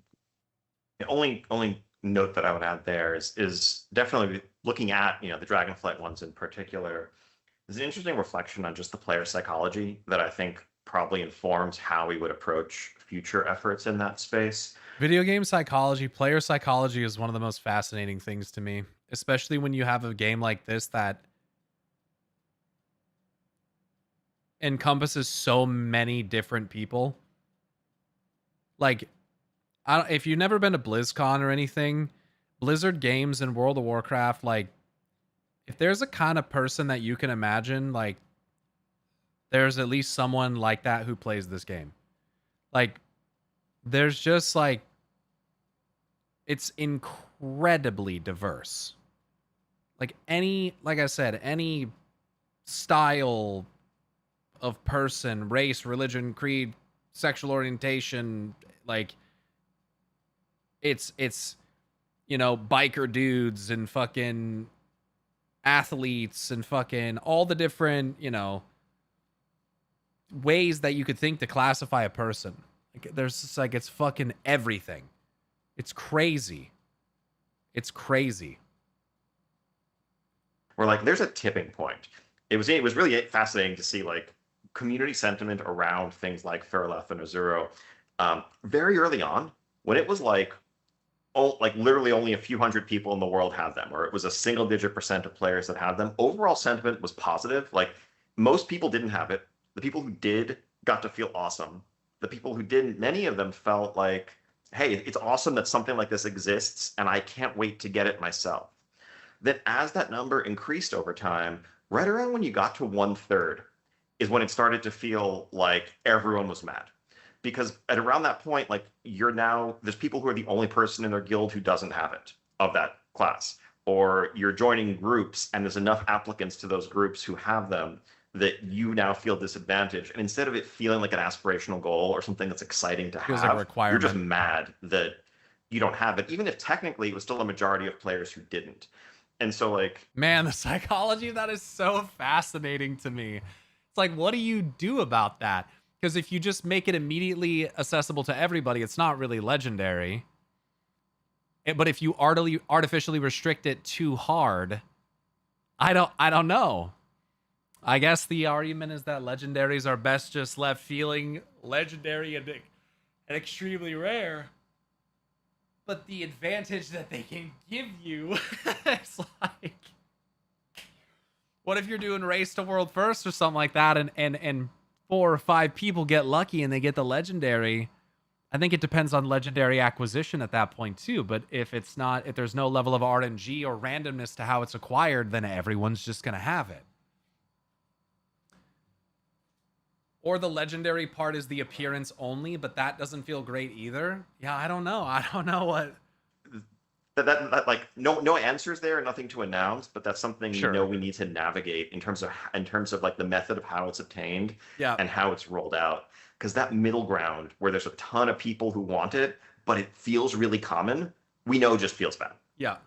Speaker 4: The only note that I would add there is definitely looking at the Dragonflight ones in particular. There's an interesting reflection on just the player psychology that I think probably informs how we would approach future efforts in that space.
Speaker 1: Video game psychology, player psychology is one of the most fascinating things to me, especially when you have a game like this that encompasses so many different people. Like, if you've never been to BlizzCon or anything, Blizzard games in World of Warcraft, like, if there's a kind of person that you can imagine, like, there's at least someone like that who plays this game. Like, there's just, like, it's incredibly diverse. Like I said, any style of person, race, religion, creed, sexual orientation, like, it's biker dudes and fucking athletes and fucking all the different, ways that you could think to classify a person. Like, there's just, like, it's fucking everything. It's crazy. It's crazy.
Speaker 4: Where like there's a tipping point. It was really fascinating to see like community sentiment around things like Fairleth and Azuro very early on, when it was like literally only a few hundred people in the world had them, or it was a single-digit % of players that had them. Overall sentiment was positive. Like, most people didn't have it. The people who did got to feel awesome. The people who didn't, many of them felt like, hey, it's awesome that something like this exists, and I can't wait to get it myself. Then as that number increased over time, right around when you got to 1/3 is when it started to feel like everyone was mad. Because at around that point, like, there's people who are the only person in their guild who doesn't have it of that class. Or you're joining groups and there's enough applicants to those groups who have them that you now feel disadvantaged. And instead of it feeling like an aspirational goal or something that's exciting to
Speaker 1: Feels like a
Speaker 4: have,
Speaker 1: requirement.
Speaker 4: you're just mad that you don't have it, even if technically it was still a majority of players who didn't. And so, like,
Speaker 1: Man, the psychology of that is so fascinating to me. It's like, what do you do about that? Because if you just make it immediately accessible to everybody, it's not really legendary. But if you artificially restrict it too hard, I don't know. I guess the argument is that legendaries are best just left feeling legendary and extremely rare. But the advantage that they can give you is like, what if you're doing race to world first or something like that, and 4 or 5 people get lucky and they get the legendary? I think it depends on legendary acquisition at that point too. But if there's no level of RNG or randomness to how it's acquired, then everyone's just gonna have it. Or the legendary part is the appearance only, but that doesn't feel great either. Yeah, I don't know. I don't know what.
Speaker 4: that like no answers there, nothing to announce, but that's something
Speaker 1: Sure.
Speaker 4: we need to navigate in terms of like the method of how it's obtained
Speaker 1: Yeah.
Speaker 4: and how it's rolled out. Because that middle ground where there's a ton of people who want it, but it feels really common, we know just feels bad.
Speaker 1: Yeah.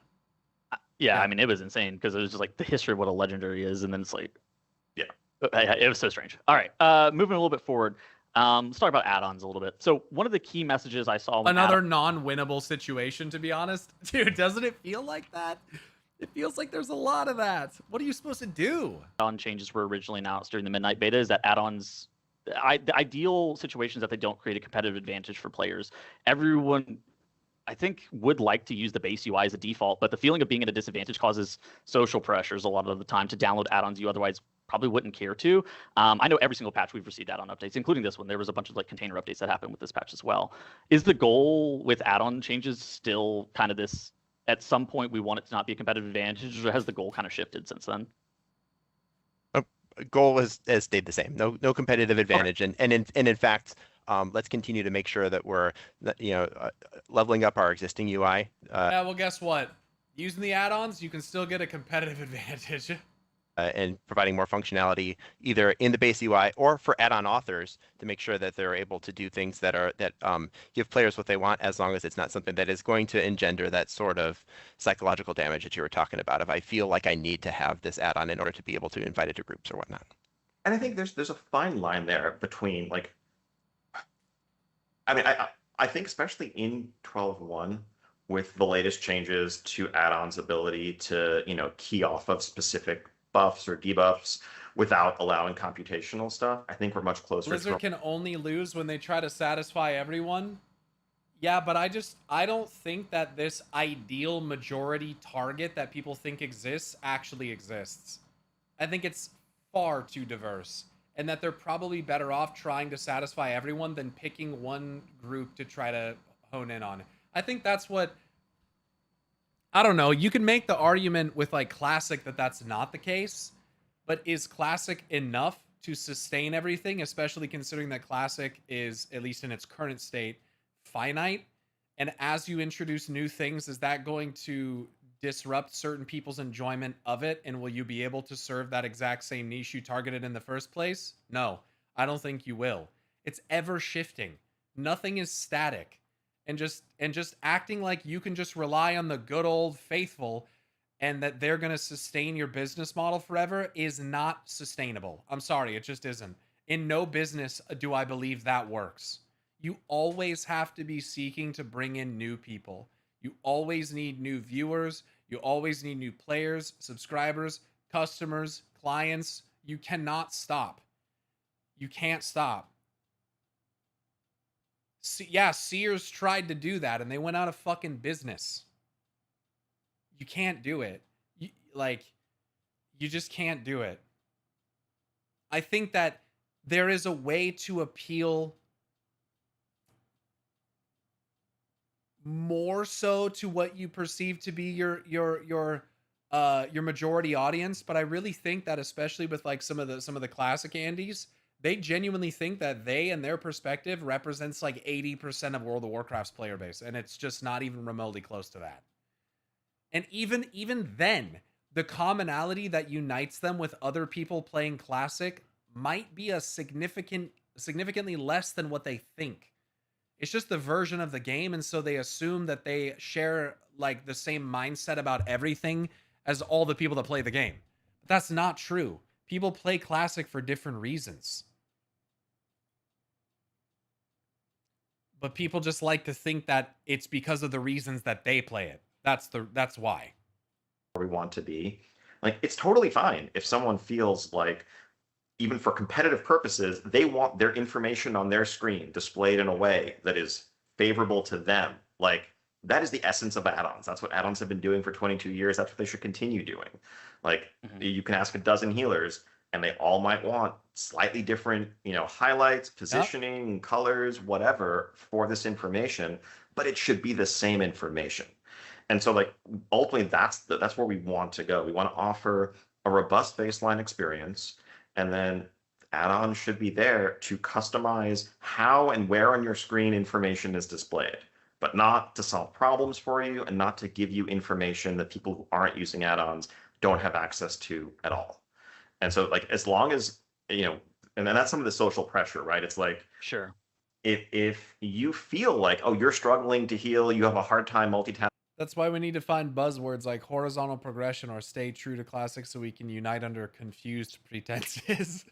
Speaker 3: Yeah,
Speaker 1: Yeah.
Speaker 3: I mean, it was insane because it was just like the history of what a legendary is, and then it's like,
Speaker 4: Yeah.
Speaker 3: it was so strange. All right, moving a little bit forward. Let's talk about add-ons a little bit. So one of the key messages I saw when
Speaker 1: Another non-winnable situation, to be honest. Dude, doesn't it feel like that? It feels like there's a lot of that. What are you supposed to do?
Speaker 3: add-on changes were originally announced during the midnight beta is that add-ons, the ideal situations that they don't create a competitive advantage for players. Everyone, I think, would like to use the base UI as a default, but the feeling of being at a disadvantage causes social pressures a lot of the time to download add-ons you otherwise probably wouldn't care to. I know every single patch we've received add-on updates, including this one. There was a bunch of like container updates that happened with this patch as well. Is the goal with add-on changes still kind of this, at some point we want it to not be a competitive advantage, or has the goal kind of shifted since then?
Speaker 5: Goal has stayed the same. No competitive advantage, and in fact, let's continue to make sure that we're leveling up our existing UI.
Speaker 1: Yeah, well, guess what? Using the add-ons, you can still get a competitive advantage.
Speaker 5: And providing more functionality either in the base UI or for add-on authors to make sure that they're able to do things that give players what they want, as long as it's not something that is going to engender that sort of psychological damage that you were talking about. If I feel like I need to have this add-on in order to be able to invite it to groups or whatnot.
Speaker 4: And I think there's a fine line there between like, I mean, I think especially in 12.1 with the latest changes to add-ons ability to key off of specific buffs or debuffs without allowing computational stuff, I think we're much closer.
Speaker 1: Blizzard can only lose when they try to satisfy everyone. Yeah, but I don't think that this ideal majority target that people think exists actually exists. I think it's far too diverse, and that they're probably better off trying to satisfy everyone than picking one group to try to hone in on. I think that's what, I don't know, you can make the argument with like Classic that that's not the case, but is Classic enough to sustain everything, especially considering that Classic is, at least in its current state, finite? And as you introduce new things, is that going to disrupt certain people's enjoyment of it? And will you be able to serve that exact same niche you targeted in the first place? No, I don't think you will. It's ever shifting. Nothing is static. And just acting like you can just rely on the good old faithful and that they're going to sustain your business model forever is not sustainable. I'm sorry, it just isn't. In no business do I believe that works. You always have to be seeking to bring in new people. You always need new viewers. You always need new players, subscribers, customers, clients. You cannot stop. You can't stop. Yeah, Sears tried to do that and they went out of fucking business. You can't do it. You just can't do it. I think that there is a way to appeal more so to what you perceive to be your majority audience, but I really think that especially with like some of the classic Andes, they genuinely think that they and their perspective represents like 80% of World of Warcraft's player base, and it's just not even remotely close to that. And even then, the commonality that unites them with other people playing Classic might be a significantly less than what they think. It's just the version of the game, and so they assume that they share like the same mindset about everything as all the people that play the game. But that's not true. People play Classic for different reasons. But people just like to think that it's because of the reasons that they play it. That's why.
Speaker 4: We want to be. Like, it's totally fine if someone feels like, even for competitive purposes, they want their information on their screen displayed in a way that is favorable to them. Like, that is the essence of add-ons. That's what add-ons have been doing for 22 years. That's what they should continue doing. Like, you can ask a dozen healers, and they all might want slightly different, highlights, positioning, colors, whatever for this information, but it should be the same information. And so, like, ultimately, that's where we want to go. We want to offer a robust baseline experience, and then add-ons should be there to customize how and where on your screen information is displayed, but not to solve problems for you and not to give you information that people who aren't using add-ons don't have access to at all. And so, like, as long as, and then that's some of the social pressure, right? It's like,
Speaker 3: sure,
Speaker 4: if you feel like, oh, you're struggling to heal, you have a hard time multitasking,
Speaker 1: That's why we need to find buzzwords like horizontal progression or stay true to classic so we can unite under confused pretenses.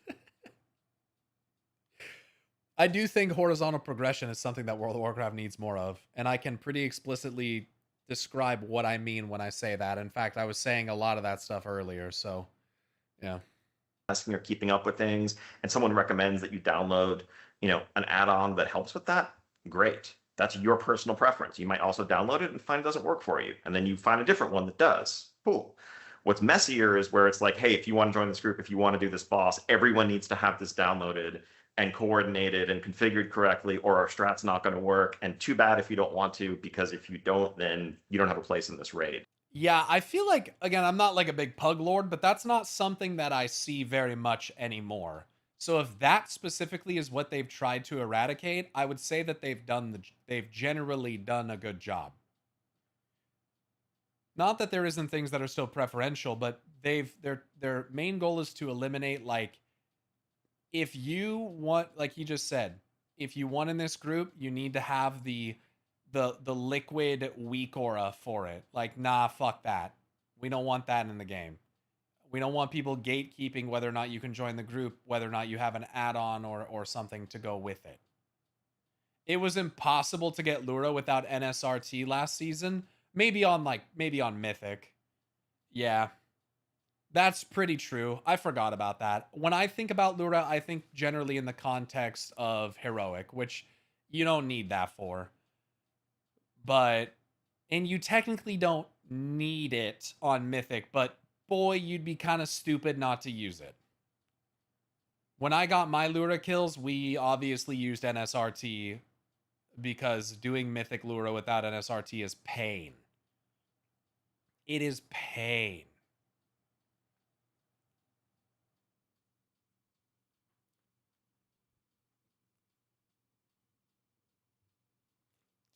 Speaker 1: I do think horizontal progression is something that World of Warcraft needs more of, and I can pretty explicitly describe what I mean when I say that. In fact, I was saying a lot of that stuff earlier, so yeah.
Speaker 4: You're keeping up with things, and someone recommends that you download, an add-on that helps with that, great. That's your personal preference. You might also download it and find it doesn't work for you, and then you find a different one that does. Cool. What's messier is where it's like, hey, if you want to join this group, if you want to do this boss, everyone needs to have this downloaded and coordinated and configured correctly, or our strat's not going to work. And too bad if you don't want to, because if you don't, then you don't have a place in this raid.
Speaker 1: Yeah, I feel like, again, I'm not like a big pug lord, but that's not something that I see very much anymore. So if that specifically is what they've tried to eradicate, I would say that they've generally done a good job. Not that there isn't things that are still preferential, but their main goal is to eliminate, like, if you want, like he just said, if you want in this group, you need to have the liquid weak aura for it. Like, nah, fuck that. We don't want that in the game. We don't want people gatekeeping whether or not you can join the group, whether or not you have an add-on or something to go with it. It was impossible to get Lura without NSRT last season. Maybe on Mythic. Yeah. That's pretty true. I forgot about that. When I think about Lura, I think generally in the context of Heroic, which you don't need that for. And you technically don't need it on Mythic, but boy, you'd be kind of stupid not to use it. When I got my Lura kills, we obviously used NSRT because doing Mythic Lura without NSRT is pain. It is pain.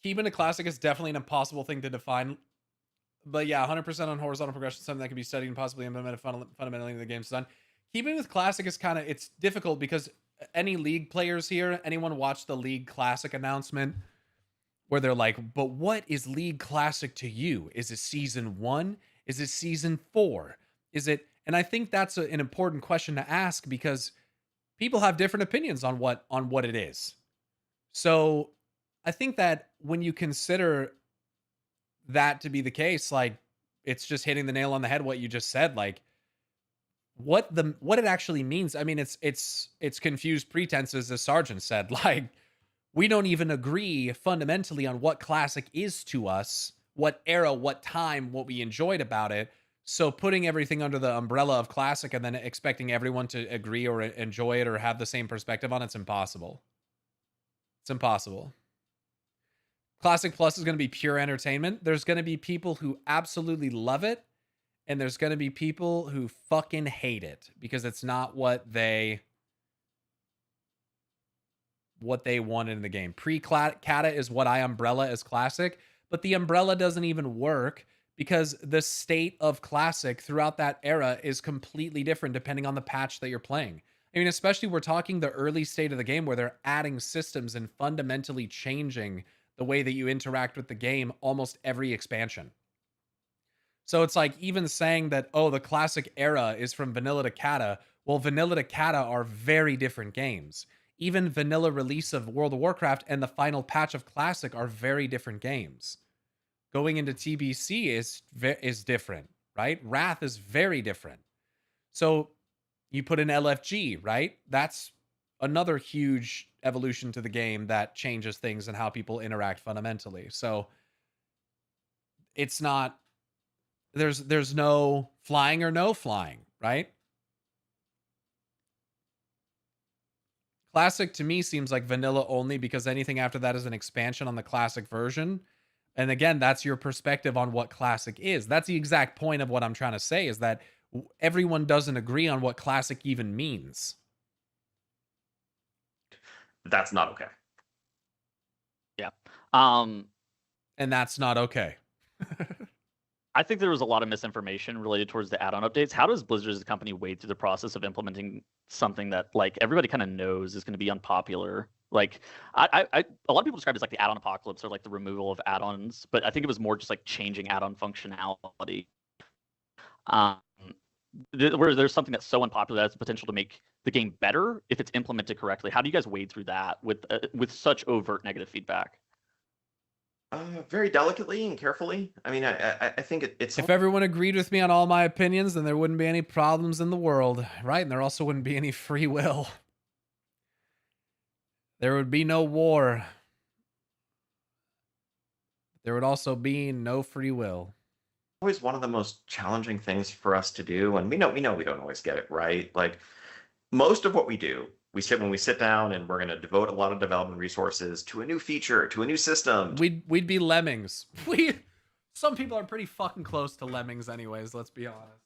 Speaker 1: Keeping a classic is definitely an impossible thing to define. But yeah, 100% on horizontal progression, something that can be studied and possibly implemented fundamentally in the game's design. Keeping with classic is it's difficult because any League players here, anyone watch the League Classic announcement where they're like, but what is League Classic to you? Is it season 1? Is it season 4? Is it? And I think that's an important question to ask because people have different opinions on what it is. So I think that when you consider that to be the case, like, it's just hitting the nail on the head what you just said. Like, what it actually means. I mean, it's confused pretenses, as Sargent said. Like, we don't even agree fundamentally on what classic is to us, what era, what time, what we enjoyed about it. So putting everything under the umbrella of classic and then expecting everyone to agree or enjoy it or have the same perspective on it's impossible. It's impossible. Classic Plus is going to be pure entertainment. There's going to be people who absolutely love it, and there's going to be people who fucking hate it because it's not what they wanted in the game. Pre-Kata is what I umbrella as classic, but the umbrella doesn't even work because the state of classic throughout that era is completely different depending on the patch that you're playing. I mean, especially we're talking the early state of the game where they're adding systems and fundamentally changing the way that you interact with the game almost every expansion. So it's like even saying that, oh, the classic era is from vanilla to Kata. Well, vanilla to Kata are very different games. Even vanilla release of World of Warcraft and the final patch of classic are very different games. Going into TBC is different, right? Wrath is very different. So you put in LFG, right? That's another huge evolution to the game that changes things and how people interact fundamentally. So it's not, there's no flying or no flying, right? Classic to me seems like vanilla only because anything after that is an expansion on the classic version. And again, that's your perspective on what classic is. That's the exact point of what I'm trying to say is that everyone doesn't agree on what classic even means.
Speaker 4: That's not okay.
Speaker 3: Yeah.
Speaker 1: And that's not okay.
Speaker 3: I think there was a lot of misinformation related towards the add-on updates. How does Blizzard as a company wade through the process of implementing something that like everybody kind of knows is going to be unpopular? Like, a lot of people describe it as like the add-on apocalypse or like the removal of add-ons, but I think it was more just like changing add-on functionality. Where there's something that's so unpopular that has the potential to make the game better if it's implemented correctly. How do you guys wade through that with such overt negative feedback?
Speaker 4: Very delicately and carefully. I mean, I think it's
Speaker 1: If everyone agreed with me on all my opinions, then there wouldn't be any problems in the world, right? And there also wouldn't be any free will. There would be no war. There would also be no free will.
Speaker 4: always one of the most challenging things for us to do, and we know we don't always get it right. Like most of what we do, when we sit down and we're going to devote a lot of development resources to a new feature, to a new system.
Speaker 1: We'd be lemmings. Some people are pretty fucking close to lemmings anyways, let's be honest.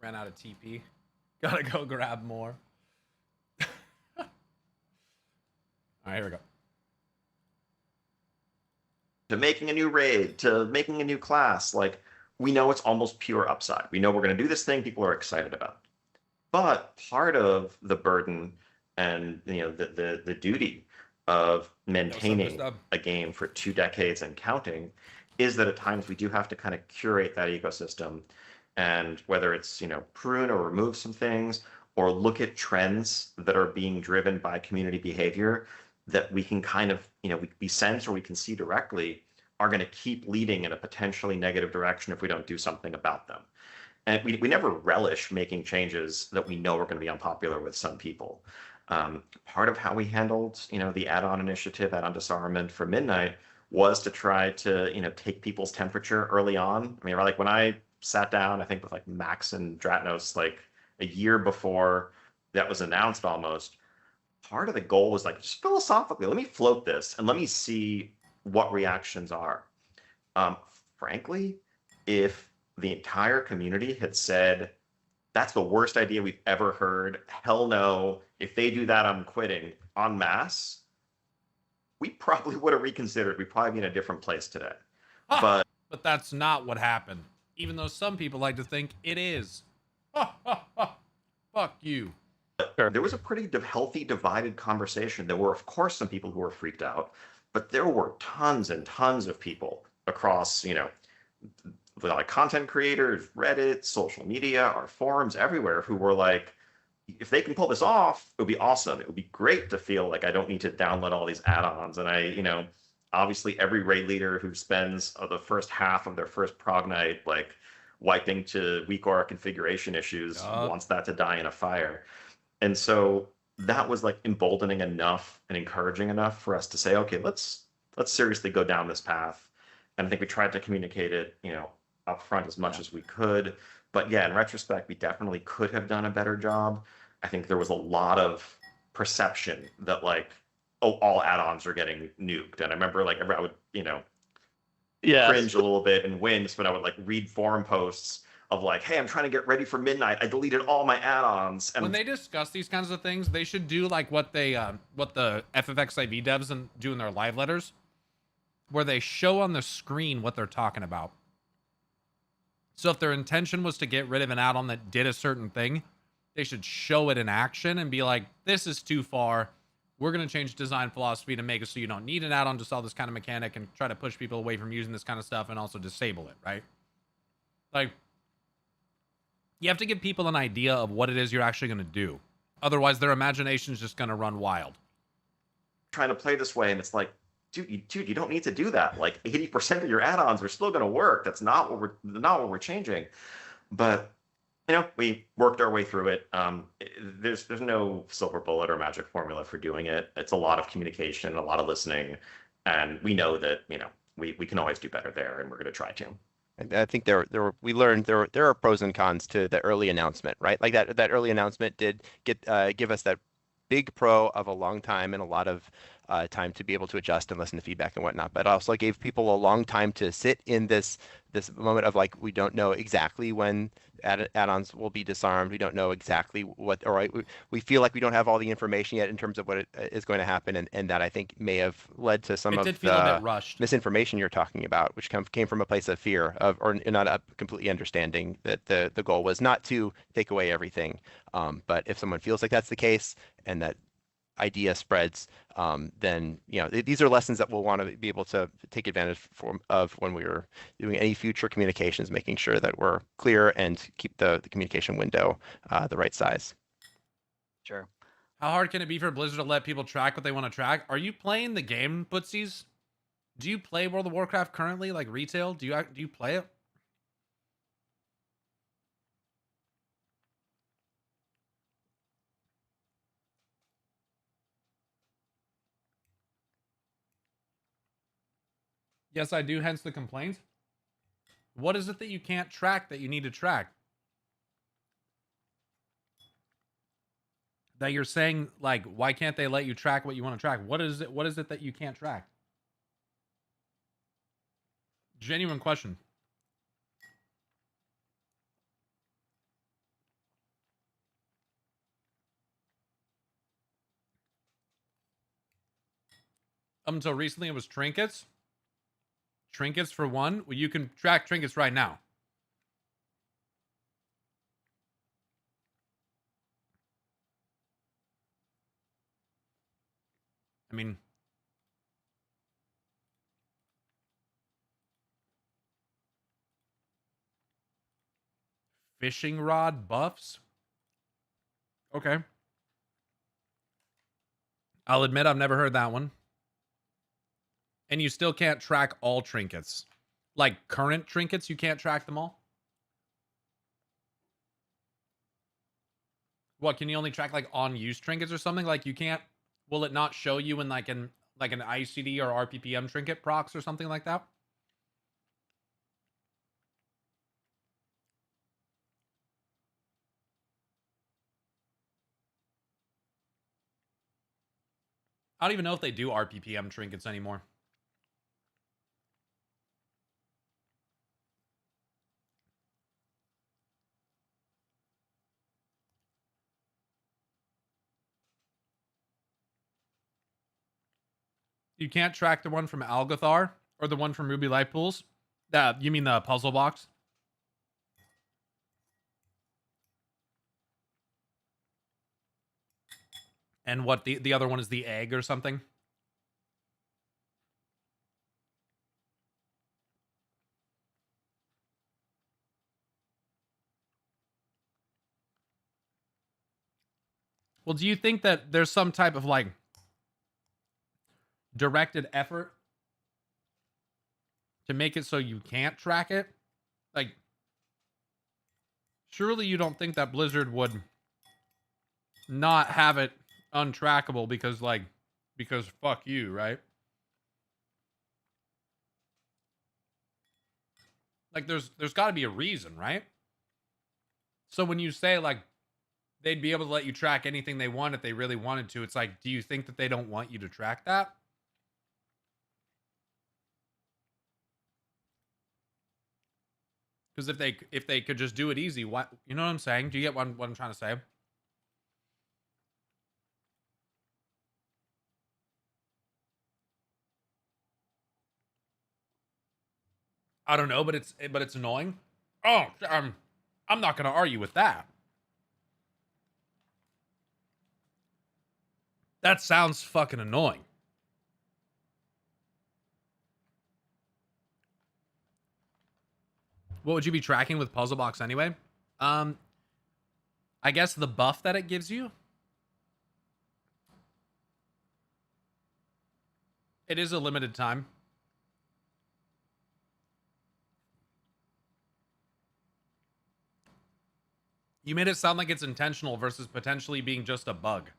Speaker 7: Ran out of TP. Gotta go grab more. All right, here we go.
Speaker 4: To making a new raid, to making a new class, like we know it's almost pure upside. We know we're going to do this thing people are excited about. But part of the burden and the duty of maintaining a game for 2 decades and counting is that at times we do have to kind of curate that ecosystem, and whether it's prune or remove some things or look at trends that are being driven by community behavior that we can kind of we sense or we can see directly are going to keep leading in a potentially negative direction if we don't do something about them. And we never relish making changes that we know are going to be unpopular with some people. Part of how we handled, the add-on initiative, add-on disarmament for Midnight was to try to, take people's temperature early on. I mean, like when I sat down, I think with like Max and Dratnos, like a year before that was announced almost, part of the goal was like, just philosophically, let me float this and let me see what reactions are. Frankly, if the entire community had said, that's the worst idea we've ever heard, hell no, if they do that, I'm quitting, en masse, we probably would have reconsidered. We'd probably be in a different place today. But
Speaker 7: that's not what happened, even though some people like to think it is. Fuck you.
Speaker 4: There was a pretty healthy divided conversation. There were, of course, some people who were freaked out, but there were tons and tons of people across, like content creators, Reddit, social media, our forums, everywhere, who were like, if they can pull this off, it would be awesome. It would be great to feel like I don't need to download all these add-ons. And obviously every raid leader who spends the first half of their first prog night, like wiping to weak aura configuration issues, wants that to die in a fire. And so that was like emboldening enough and encouraging enough for us to say, okay, let's seriously go down this path. And I think we tried to communicate it, up front as much as we could. But yeah, in retrospect, we definitely could have done a better job. I think there was a lot of perception that like, oh, all add-ons are getting nuked. And I remember like I would, cringe a little bit and wince when I would like read forum posts of like, hey, I'm trying to get ready for Midnight. I deleted all my add-ons. And
Speaker 7: when they discuss these kinds of things, they should do like what the FFXIV devs and do in their live letters, where they show on the screen what they're talking about. So if their intention was to get rid of an add-on that did a certain thing, they should show it in action and be like, this is too far. We're going to change design philosophy to make it so you don't need an add-on to solve this kind of mechanic and try to push people away from using this kind of stuff and also disable it, right? Like, you have to give people an idea of what it is you're actually going to do. Otherwise, their imagination is just going to run wild.
Speaker 4: Trying to play this way, and it's like, dude, you don't need to do that. Like 80% of your add-ons are still going to work. That's not what we're changing. But we worked our way through it. There's no silver bullet or magic formula for doing it. It's a lot of communication, a lot of listening, and we know that we can always do better there, and we're going to try to.
Speaker 5: I think we learned there are pros and cons to the early announcement, right? Like that early announcement did give us that big pro of a long time and a lot of time to be able to adjust and listen to feedback and whatnot, but also gave people a long time to sit in this moment of like, we don't know exactly when add-ons will be disarmed. We don't know exactly what, or we feel like we don't have all the information yet in terms of what is going to happen, and that I think may have led to some of the misinformation you're talking about, which came from a place of fear or not completely understanding that the goal was not to take away everything. But if someone feels like that's the case and that idea spreads, then these are lessons that we'll want to be able to take advantage of when we are doing any future communications, making sure that we're clear and keep the communication window the right size.
Speaker 3: Sure.
Speaker 7: How hard can it be for Blizzard to let people track what they want to track? Are you playing the game, Bootsies? Do you play World of Warcraft currently, like retail? Do you play it? Yes, I do, hence the complaint. What is it that you can't track that you need to track? That you're saying, like, why can't they let you track what you want to track? What is it that you can't track? Genuine question.
Speaker 1: Up until recently, it was trinkets. Trinkets for one. Well, you can track trinkets right now. I mean, fishing rod buffs. Okay. I'll admit I've never heard that one. And you still can't track all trinkets. Like current trinkets, you can't track them all? What, can you only track like on use trinkets or something? Like you can't, will it not show you in like an ICD or RPPM trinket procs or something like that? I don't even know if they do RPPM trinkets anymore. You can't track the one from Algathar or the one from Ruby Light Pools? You mean the puzzle box? And what the other one is the egg or something? Well, do you think that there's some type of like directed effort to make it so you can't track it? Like, surely you don't think that Blizzard would not have it untrackable because fuck you, right? Like there's got to be a reason, right? So when you say like they'd be able to let you track anything they want if they really wanted to, it's like, do you think that they don't want you to track that? Because if they could just do it easy, what, you know what I'm saying? Do you get what I'm trying to say? I don't know, but it's annoying. Oh, I'm not gonna argue with that. That sounds fucking annoying. What would you be tracking with Puzzle Box anyway? I guess the buff that it gives you. It is a limited time. You made it sound like it's intentional versus potentially being just a bug.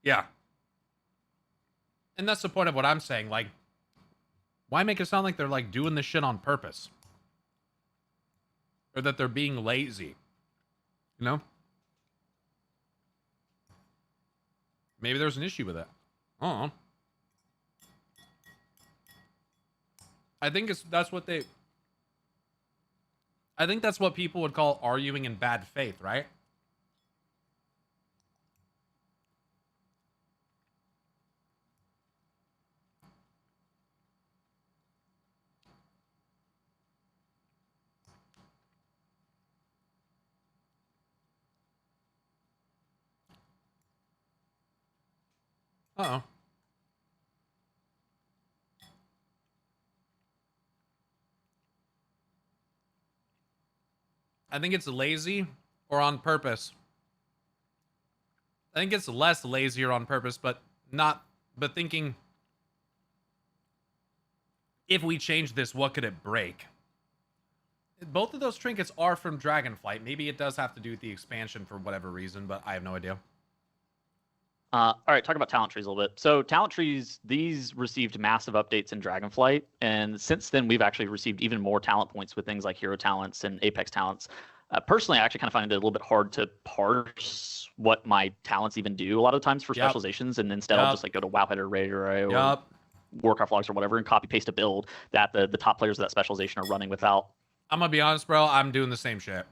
Speaker 1: Yeah. And that's the point of what I'm saying. Like, why make it sound like they're like doing this shit on purpose? Or that they're being lazy? You know? Maybe there's an issue with it. I don't know. I think that's what people would call arguing in bad faith, right? Uh-oh. I think it's lazy or on purpose. I think it's less lazy or on purpose, but thinking, if we change this, what could it break? Both of those trinkets are from Dragonflight. Maybe it does have to do with the expansion for whatever reason, but I have no idea.
Speaker 3: All right, talk about talent trees a little bit. So talent trees, these received massive updates in Dragonflight, and since then we've actually received even more talent points with things like hero talents and apex talents. Personally, I actually kind of find it a little bit hard to parse what my talents even do a lot of times for specializations, and instead I'll just like go to Wowhead or Raider or Warcraft logs or whatever and copy paste a build that the top players of that specialization are running without.
Speaker 1: I'm gonna be honest, bro. I'm doing the same shit.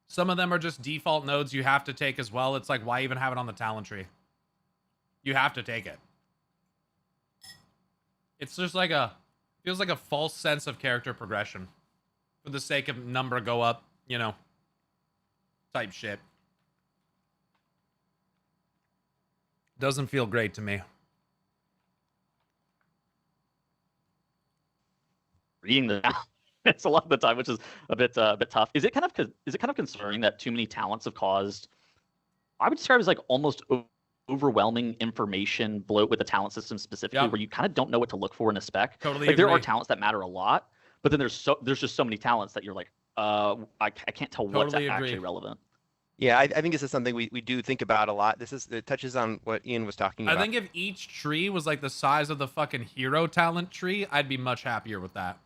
Speaker 7: Some of them are just default nodes you have to take as well. It's like, why even have it on the talent tree? You have to take it. It's just like feels like a false sense of character progression. For the sake of number go up, you know, type shit. Doesn't feel great to me.
Speaker 3: Reading the it's a lot of the time, which is a bit tough. Is it kind of concerning that too many talents have caused, I would describe it as like almost overwhelming information bloat with the talent system specifically,
Speaker 7: Yep.
Speaker 3: where you kind of don't know what to look for in a spec.
Speaker 7: Totally
Speaker 3: Like there are
Speaker 7: agree.
Speaker 3: talents that matter a lot, but then there's just so many talents that you're like, I can't tell what's
Speaker 7: Totally
Speaker 3: actually
Speaker 7: agree.
Speaker 3: relevant.
Speaker 5: Yeah, I think this is something we do think about a lot. It touches on what Ian was talking about.
Speaker 7: I think if each tree was like the size of the fucking hero talent tree, I'd be much happier with that.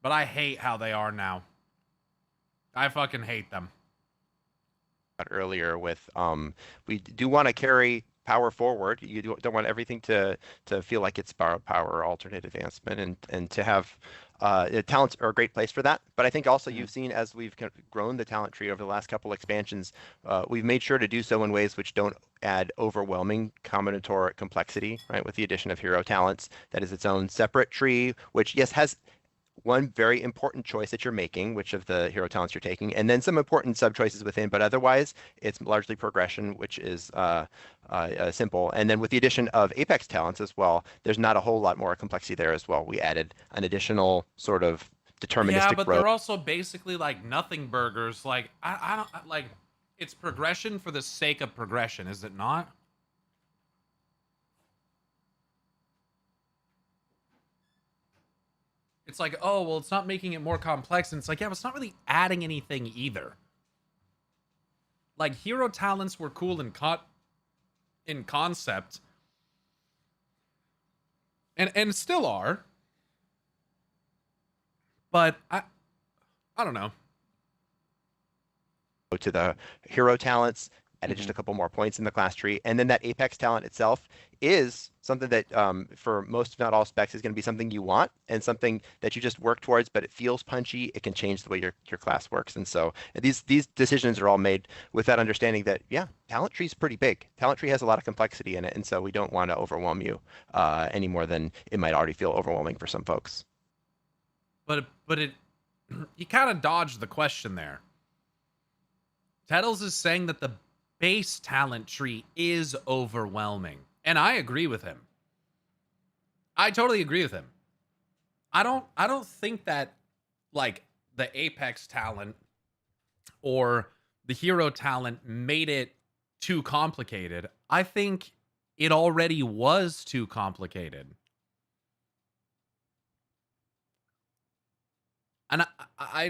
Speaker 7: But I hate how they are now. I fucking hate them.
Speaker 5: Earlier with we do want to carry power forward. You don't want everything to feel like it's borrowed power or alternate advancement, and to have talents are a great place for that. But I think also you've seen, as we've grown the talent tree over the last couple expansions, we've made sure to do so in ways which don't add overwhelming combinatoric complexity, right? With the addition of hero talents, that is its own separate tree, which yes has one very important choice that you're making, which of the hero talents you're taking, and then some important sub choices within, but otherwise it's largely progression, which is simple. And then with the addition of Apex talents as well, there's not a whole lot more complexity there as well. We added an additional sort of deterministic
Speaker 7: Yeah, but
Speaker 5: road.
Speaker 7: they're also basically like nothing burgers. Like I don't like, it's progression for the sake of progression, is it not? It's like, oh, well, it's not making it more complex. And it's like, yeah, but it's not really adding anything either. Like, hero talents were cool in concept. And still are. But I don't know.
Speaker 5: To the hero talents, added just a couple more points in the class tree, and then that Apex talent itself is something that for most, if not all specs, is going to be something you want and something that you just work towards, but it feels punchy. It can change the way your class works. And so these decisions are all made with that understanding that, yeah, talent tree is pretty big. Talent tree has a lot of complexity in it, and so we don't want to overwhelm you any more than it might already feel overwhelming for some folks.
Speaker 7: But it you kind of dodged the question there. Tettles is saying that the base talent tree is overwhelming. And I agree with him. I totally agree with him. I don't think that like the Apex talent or the hero talent made it too complicated. I think it already was too complicated. And I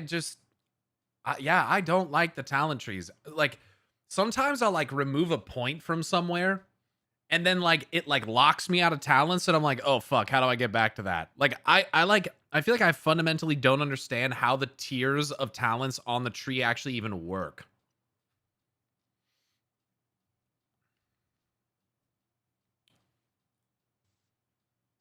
Speaker 7: don't like the talent trees. Like, sometimes I'll like remove a point from somewhere and then like it like locks me out of talents and I'm like, oh fuck, how do I get back to that? Like I feel like I fundamentally don't understand how the tiers of talents on the tree actually even work.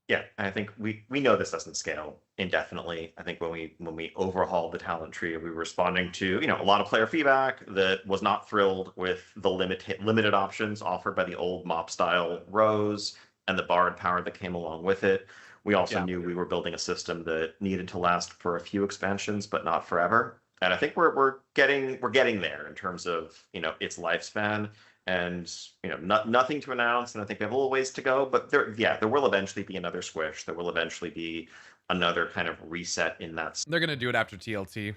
Speaker 4: Yeah, I think we know this doesn't scale indefinitely. I think when we overhauled the talent tree, we were responding to a lot of player feedback that was not thrilled with the limited options offered by the old mop style rows and the bard power that came along with it. We also knew we were building a system that needed to last for a few expansions, but not forever. And I think we're getting there in terms of its lifespan. And nothing to announce, and I think we have a little ways to go. But there will eventually be another squish. There will eventually be another kind of reset in that.
Speaker 7: They're gonna do it after TLT.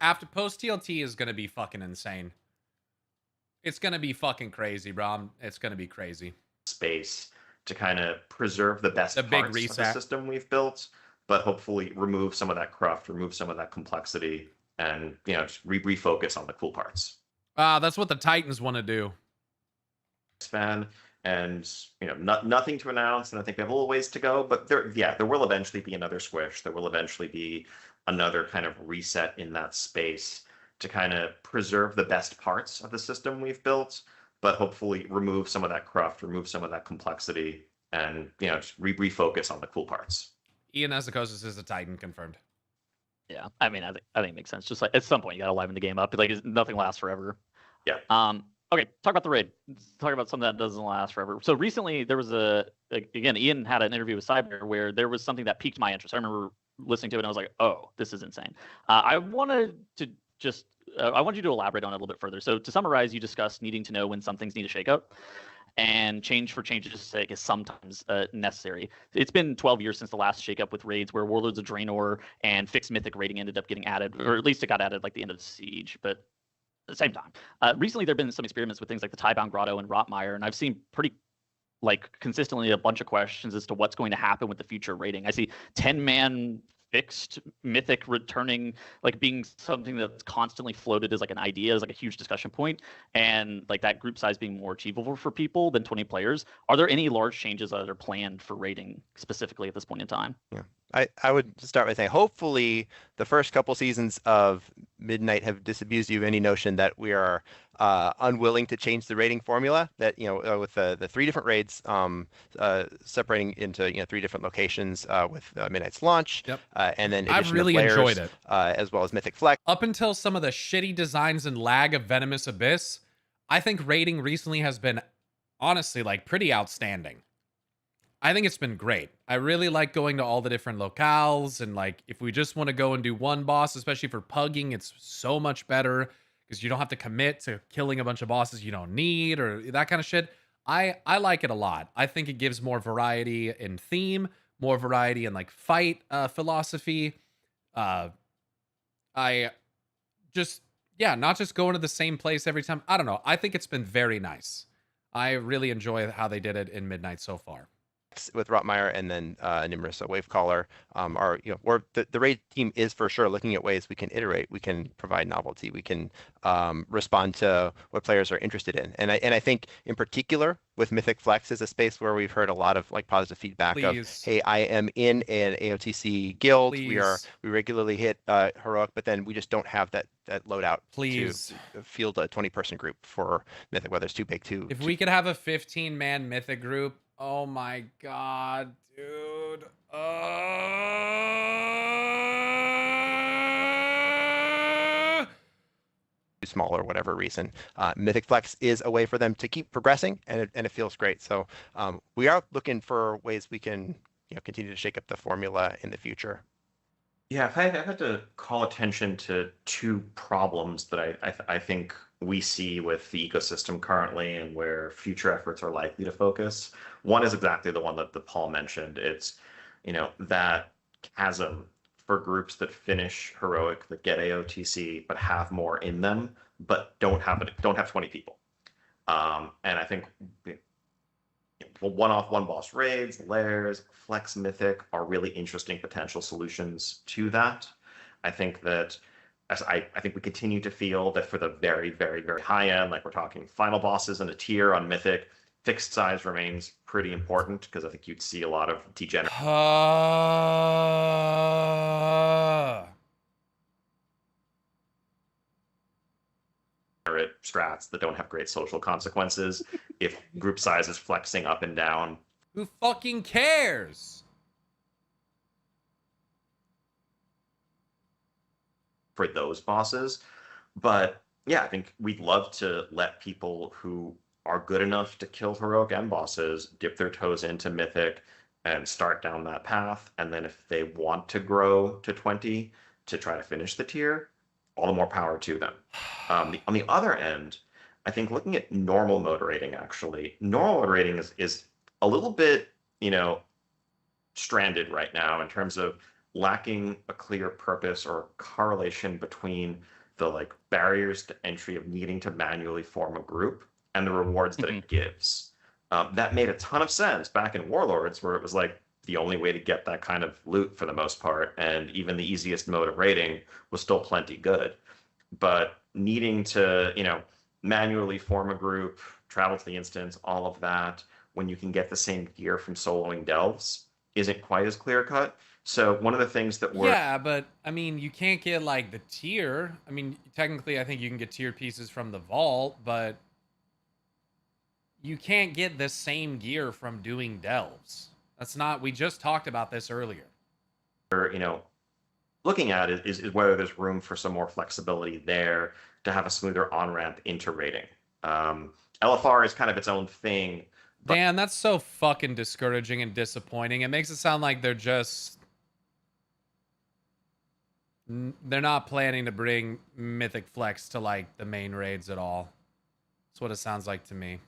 Speaker 7: After post TLT is gonna be fucking insane. It's gonna be fucking crazy, bro. It's gonna be crazy.
Speaker 4: Space to kind of preserve the best
Speaker 7: The big
Speaker 4: parts of the
Speaker 7: reset.
Speaker 4: system we've built, but hopefully remove some of that cruft, remove some of that complexity, and just refocus on the cool parts.
Speaker 7: That's what the Titans want to do.
Speaker 4: Fan, and nothing to announce, and I think we have a little ways to go. But there will eventually be another squish. There will eventually be another kind of reset in that space to kind of preserve the best parts of the system we've built, but hopefully remove some of that cruft, remove some of that complexity, and just refocus on the cool parts.
Speaker 7: Ian Ezekosis is a Titan, confirmed.
Speaker 3: Yeah, I mean, I think it makes sense. Just like at some point, you gotta liven the game up. Like nothing lasts forever.
Speaker 4: Yeah.
Speaker 3: Okay, talk about the raid. Let's talk about something that doesn't last forever. So recently, there was again, Ian had an interview with Cyber where there was something that piqued my interest. I remember listening to it and I was like, oh, this is insane. I wanted to just I want you to elaborate on it a little bit further. So to summarize, you discussed needing to know when some things need a shakeup, and change for change's sake is sometimes necessary. It's been 12 years since the last shakeup with raids where Warlords of Draenor and Fixed Mythic raiding ended up getting added, or at least it got added like the end of the Siege, but at the same time. Recently, there have been some experiments with things like the Tiebound Grotto and Rotmire, and I've seen pretty consistently a bunch of questions as to what's going to happen with the future rating. I see 10-man fixed mythic returning, like being something that's constantly floated as like an idea, as like a huge discussion point, and like that group size being more achievable for people than 20 players. Are there any large changes that are planned for rating specifically at this point in time?
Speaker 5: Yeah, I would start by saying hopefully the first couple seasons of Midnight have disabused you of any notion that we are unwilling to change the rating formula. That with the 3 different raids separating into 3 different locations with Midnight's launch,
Speaker 1: Yep.
Speaker 5: and then
Speaker 1: I've really
Speaker 5: players,
Speaker 1: enjoyed it,
Speaker 5: as well as Mythic Flex.
Speaker 1: up until some of the shitty designs and lag of Venomous Abyss. I think rating recently has been honestly like pretty outstanding. I think it's been great. I really like going to all the different locales, and like if we just want to go and do one boss, especially for pugging, it's so much better because you don't have to commit to killing a bunch of bosses you don't need or that kind of shit. I like it a lot. I think it gives more variety in theme, more variety in like fight philosophy. I just not just going to the same place every time. I don't know. I think it's been very nice. I really enjoy how they did it in Midnight so far.
Speaker 5: With Rotmire and then Nimrus, a Wavecaller, or the raid team is for sure looking at ways we can iterate, we can provide novelty, we can respond to what players are interested in, and I think in particular with Mythic Flex is a space where we've heard a lot of like positive feedback of, hey, I am in an AOTC guild, we regularly hit heroic, but then we just don't have that loadout to field a 20-person group for Mythic, whether it's too big to.
Speaker 1: If we could have a 15-man Mythic group. Oh my god, dude.
Speaker 5: Small or whatever reason. Mythic Flex is a way for them to keep progressing, and it feels great. So we are looking for ways we can continue to shake up the formula in the future.
Speaker 4: Yeah, if I had to call attention to 2 problems that I think we see with the ecosystem currently and where future efforts are likely to focus, one is exactly the one that Paul mentioned. It's that chasm for groups that finish heroic, that get AOTC but have more in them, but don't have 20 people. And I think one-off, one-boss raids, lairs, Flex Mythic are really interesting potential solutions to that. I think that I think we continue to feel that for the very, very, very high end, like we're talking final bosses and a tier on Mythic, fixed size remains pretty important because I think you'd see a lot of degenerate strats that don't have great social consequences if group size is flexing up and down.
Speaker 1: Who fucking cares?
Speaker 4: For those bosses. But yeah, I think we'd love to let people who are good enough to kill heroic end bosses dip their toes into Mythic and start down that path. And then if they want to grow to 20 to try to finish the tier, all the more power to them. On the other end, I think looking at normal mode rating, actually, normal mode rating is a little bit, stranded right now in terms of lacking a clear purpose or correlation between the barriers to entry of needing to manually form a group and the rewards that it gives. That made a ton of sense back in Warlords, where it was like the only way to get that kind of loot for the most part, and even the easiest mode of raiding was still plenty good. But needing to, manually form a group, travel to the instance, all of that, when you can get the same gear from soloing delves, isn't quite as clear cut. So one of the things that we're...
Speaker 1: Yeah, but I mean, you can't get the tier. I mean, technically, I think you can get tiered pieces from the vault, but you can't get the same gear from doing delves. That's not... We just talked about this earlier.
Speaker 4: looking at is whether there's room for some more flexibility there to have a smoother on-ramp into rating. LFR is kind of its own thing.
Speaker 1: Dan, that's so fucking discouraging and disappointing. It makes it sound like they're not planning to bring Mythic Flex to like the main raids at all. That's what it sounds like to me.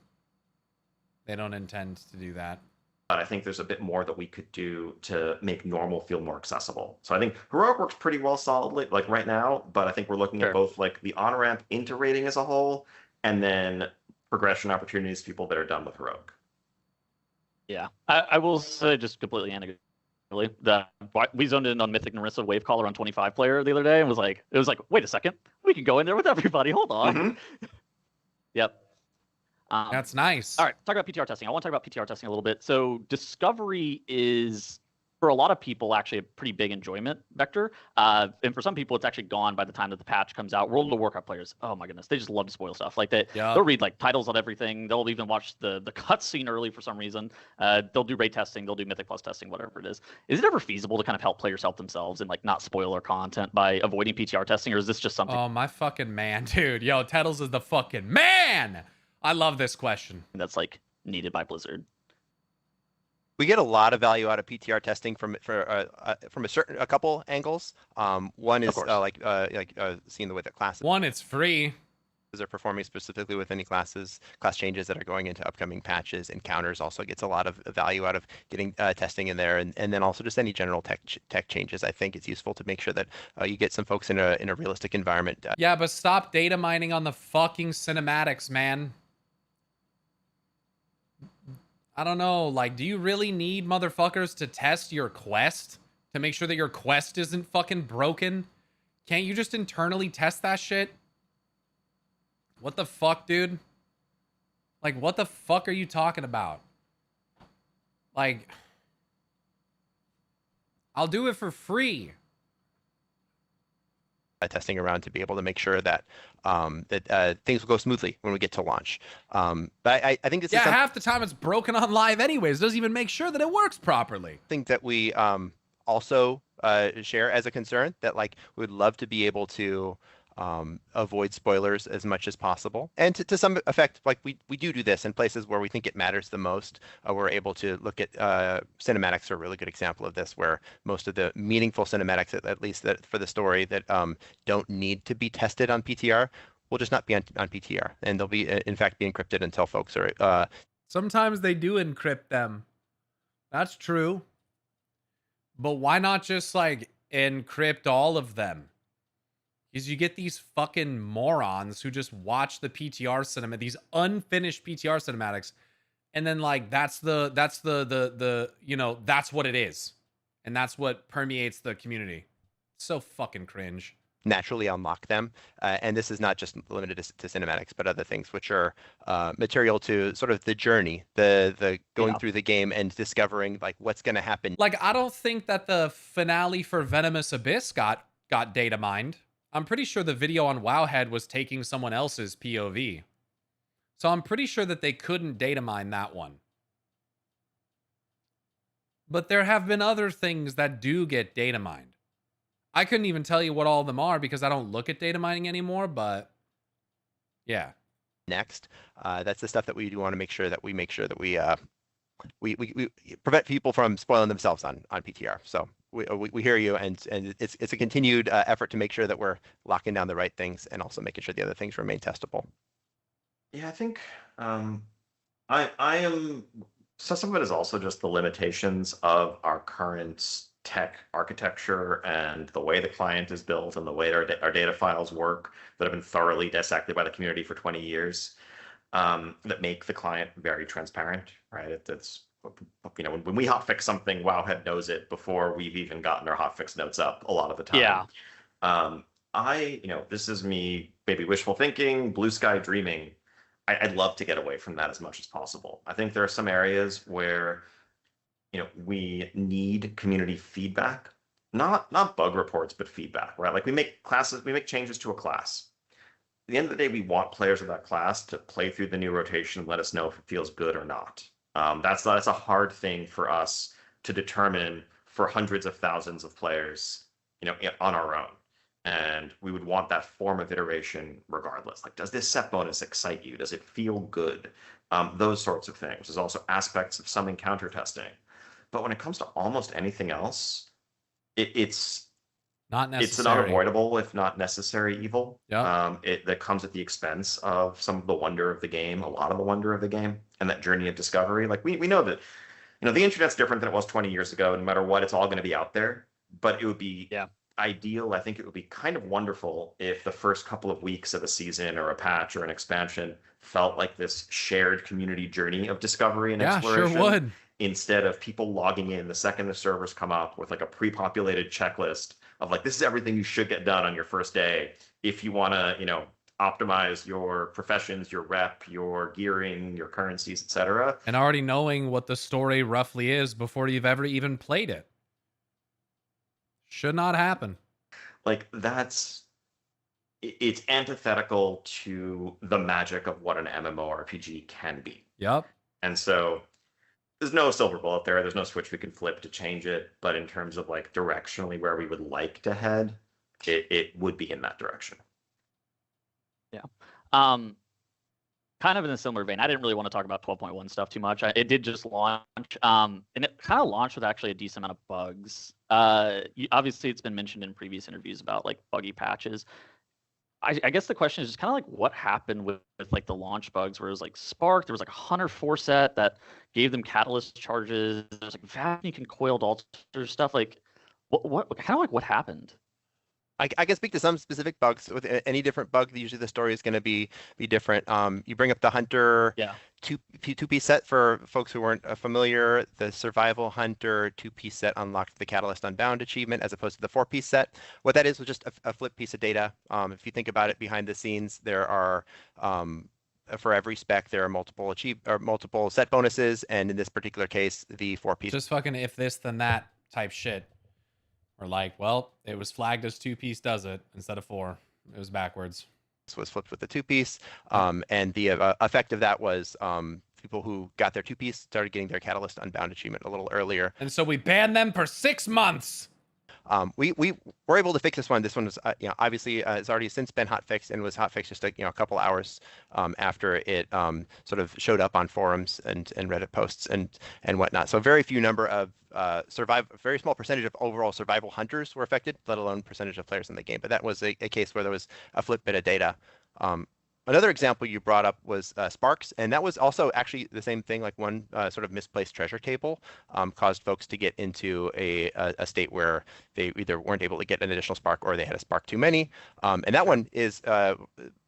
Speaker 1: They don't intend to do that.
Speaker 4: But I think there's a bit more that we could do to make normal feel more accessible. So I think heroic works pretty well solidly, like right now, but I think we're looking at both like the on-ramp into rating as a whole, and then progression opportunities for people that are done with heroic.
Speaker 3: Yeah, I will say just completely anecdotally that we zoned in on Mythic Narissa Wavecaller on 25 player the other day and was like, wait a second, we can go in there with everybody. Hold on. Yep.
Speaker 1: That's nice.
Speaker 3: All right, talk about PTR testing. I want to talk about PTR testing a little bit. So discovery is, for a lot of people, actually a pretty big enjoyment vector. And for some people, it's actually gone by the time that the patch comes out. World of Warcraft players, oh my goodness, they just love to spoil stuff. Like they'll read like titles on everything. They'll even watch the cutscene early for some reason. They'll do raid testing. They'll do Mythic Plus testing, whatever it is. Is it ever feasible to kind of help players help themselves and like not spoil their content by avoiding PTR testing, or is this just something?
Speaker 1: Oh my fucking man, dude. Yo, Tettles is the fucking man. I love this question.
Speaker 3: That's like needed by Blizzard.
Speaker 5: We get a lot of value out of PTR testing from a couple angles. One is seeing the way that classes
Speaker 1: One, it's free.
Speaker 5: are performing specifically with any class changes that are going into upcoming patches. Encounters also gets a lot of value out of getting testing in there, and then also just any general tech changes. I think it's useful to make sure that you get some folks in a realistic environment.
Speaker 1: Yeah, but stop data mining on the fucking cinematics, man. I don't know, like, do you really need motherfuckers to test your quest to make sure that your quest isn't fucking broken? Can't you just internally test that shit? What the fuck, dude? Like, what the fuck are you talking about? Like, I'll do it for free.
Speaker 5: Testing around to be able to make sure that things will go smoothly when we get to launch. But I think this is
Speaker 1: half the time it's broken on live anyways. It doesn't even make sure that it works properly.
Speaker 5: Something that we also share as a concern, that like we would love to be able to avoid spoilers as much as possible, and to some effect, like we do this in places where we think it matters the most. We're able to look at cinematics are a really good example of this, where most of the meaningful cinematics, at least that for the story, that don't need to be tested on PTR will just not be on PTR, and they'll be in fact be encrypted until folks are
Speaker 1: Sometimes they do encrypt them. That's true. But why not just like encrypt all of them? Is you get these fucking morons who just watch the PTR cinema, these unfinished PTR cinematics, and then like that's the you know, that's what it is. And that's what permeates the community. So fucking cringe.
Speaker 5: Naturally unlock them, and this is not just limited to cinematics, but other things which are material to sort of the journey, the going through the game and discovering like what's going to happen.
Speaker 1: Like, I don't think that the finale for Venomous Abyss got data mined. I'm pretty sure the video on Wowhead was taking someone else's POV. So I'm pretty sure that they couldn't data mine that one. But there have been other things that do get data mined. I couldn't even tell you what all of them are because I don't look at data mining anymore, but yeah.
Speaker 5: Next, that's the stuff that we do want to make sure that we prevent people from spoiling themselves on PTR. So we hear you, and it's a continued effort to make sure that we're locking down the right things and also making sure the other things remain testable.
Speaker 4: Yeah, I think I am. So some of it is also just the limitations of our current tech architecture and the way the client is built and the way our data files work that have been thoroughly dissected by the community for 20 years, that make the client very transparent, right? It's you know, when we hotfix something, Wowhead knows it before we've even gotten our hotfix notes up a lot of the time.
Speaker 3: Yeah.
Speaker 4: You know, this is me maybe wishful thinking, blue sky dreaming. I'd love to get away from that as much as possible. I think there are some areas where, you know, we need community feedback, not bug reports, but feedback, right? Like we make changes to a class. At the end of the day, we want players of that class to play through the new rotation and let us know if it feels good or not. That's a hard thing for us to determine for hundreds of thousands of players on our own. And we would want that form of iteration regardless. Like, does this set bonus excite you? Does it feel good? Those sorts of things. There's also aspects of some encounter testing. But when it comes to almost anything else, it's
Speaker 1: Not
Speaker 4: it's an
Speaker 1: necessary.
Speaker 4: unavoidable, if not necessary, evil.
Speaker 1: Yep.
Speaker 4: That comes at the expense of some of the wonder of the game, a lot of the wonder of the game, and that journey of discovery. Like we know that, the internet's different than it was 20 years ago. No matter what, it's all going to be out there. But it would be ideal. I think it would be kind of wonderful if the first couple of weeks of a season or a patch or an expansion felt like this shared community journey of discovery and exploration.
Speaker 1: Sure would.
Speaker 4: Instead of people logging in the second the servers come up with like a pre-populated checklist of like, this is everything you should get done on your first day if you want to, optimize your professions, your rep, your gearing, your currencies, etc.
Speaker 1: And already knowing what the story roughly is before you've ever even played it. Should not happen.
Speaker 4: Like it's antithetical to the magic of what an MMORPG can be.
Speaker 1: Yep.
Speaker 4: And so there's no silver bullet there. There's no switch we can flip to change it. But in terms of like directionally where we would like to head, it would be in that direction.
Speaker 3: Yeah. Kind of in a similar vein, I didn't really want to talk about 12.1 stuff too much. It did just launch, and it kind of launched with actually a decent amount of bugs. Obviously, it's been mentioned in previous interviews about like buggy patches. I guess the question is just kind of like what happened with like the launch bugs, where it was like Spark, there was like a Hunter 4 set that gave them catalyst charges. There's like vacuum and coiled alter stuff. Like what kind of like what happened?
Speaker 5: I can speak to some specific bugs. With any different bug, usually the story is going to be different. You bring up the Hunter two-piece set for folks who weren't familiar. The Survival Hunter two-piece set unlocked the Catalyst Unbound achievement as opposed to the four-piece set. What that is was just a flip piece of data. If you think about it behind the scenes, there are for every spec there are multiple set bonuses, and in this particular case, the four-piece.
Speaker 1: Just fucking if this then that type shit. Or like, well, it was flagged as 2-piece does it instead of 4. It was backwards.
Speaker 5: This was flipped with the 2-piece, and the effect of that was people who got their 2-piece started getting their Catalyst Unbound achievement a little earlier.
Speaker 1: And so we banned them for 6 months.
Speaker 5: We were able to fix this one. This one was, obviously it's already since been hotfixed and was hotfixed just a couple hours after it sort of showed up on forums and Reddit posts and whatnot. So very few number of very small percentage of overall survival hunters were affected, let alone percentage of players in the game. But that was a case where there was a flip bit of data. Another example you brought up was Sparks, and that was also actually the same thing. Like one sort of misplaced treasure table caused folks to get into a state where they either weren't able to get an additional Spark or they had a Spark too many. And that one is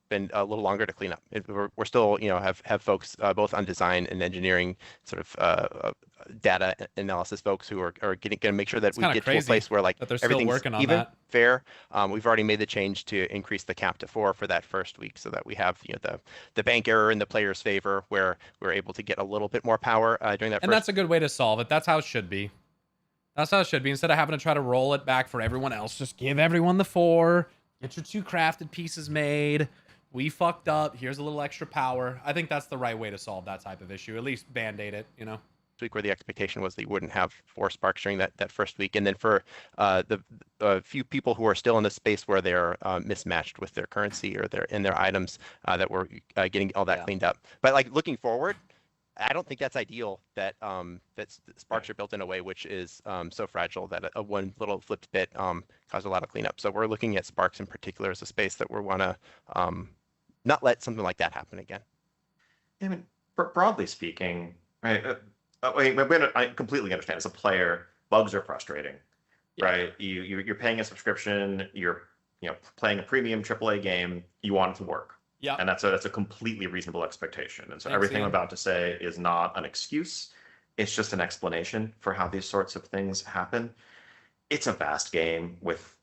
Speaker 5: been a little longer to clean up. We're still, have folks both on design and engineering sort of data analysis folks who are going to make sure that we get to a place where like everything's
Speaker 1: working on
Speaker 5: even,
Speaker 1: that.
Speaker 5: fair. We've already made the change to increase the cap to 4 for that first week, so that we have the bank error in the player's favor, where we're able to get a little bit more power during that.
Speaker 1: And that's a good way to solve it. That's how it should be. That's how it should be. Instead of having to try to roll it back for everyone else, just give everyone the 4. Get your 2 crafted pieces made. We fucked up. Here's a little extra power. I think that's the right way to solve that type of issue. At least band-aid it,
Speaker 5: week where the expectation was that you wouldn't have 4 Sparks during that first week. And then for the few people who are still in the space where they're mismatched with their currency or their items, that we're getting all that cleaned up. But like looking forward, I don't think that's ideal that Sparks are built in a way which is so fragile that a one little flipped bit caused a lot of cleanup. So we're looking at Sparks in particular as a space that we want to not let something like that happen again.
Speaker 4: I mean, broadly speaking, right? I completely understand. As a player, bugs are frustrating, right? You're paying a subscription. You're playing a premium AAA game. You want it to work. Yeah, and that's a completely reasonable expectation. And so everything I'm about to say is not an excuse. It's just an explanation for how these sorts of things happen. It's a vast game with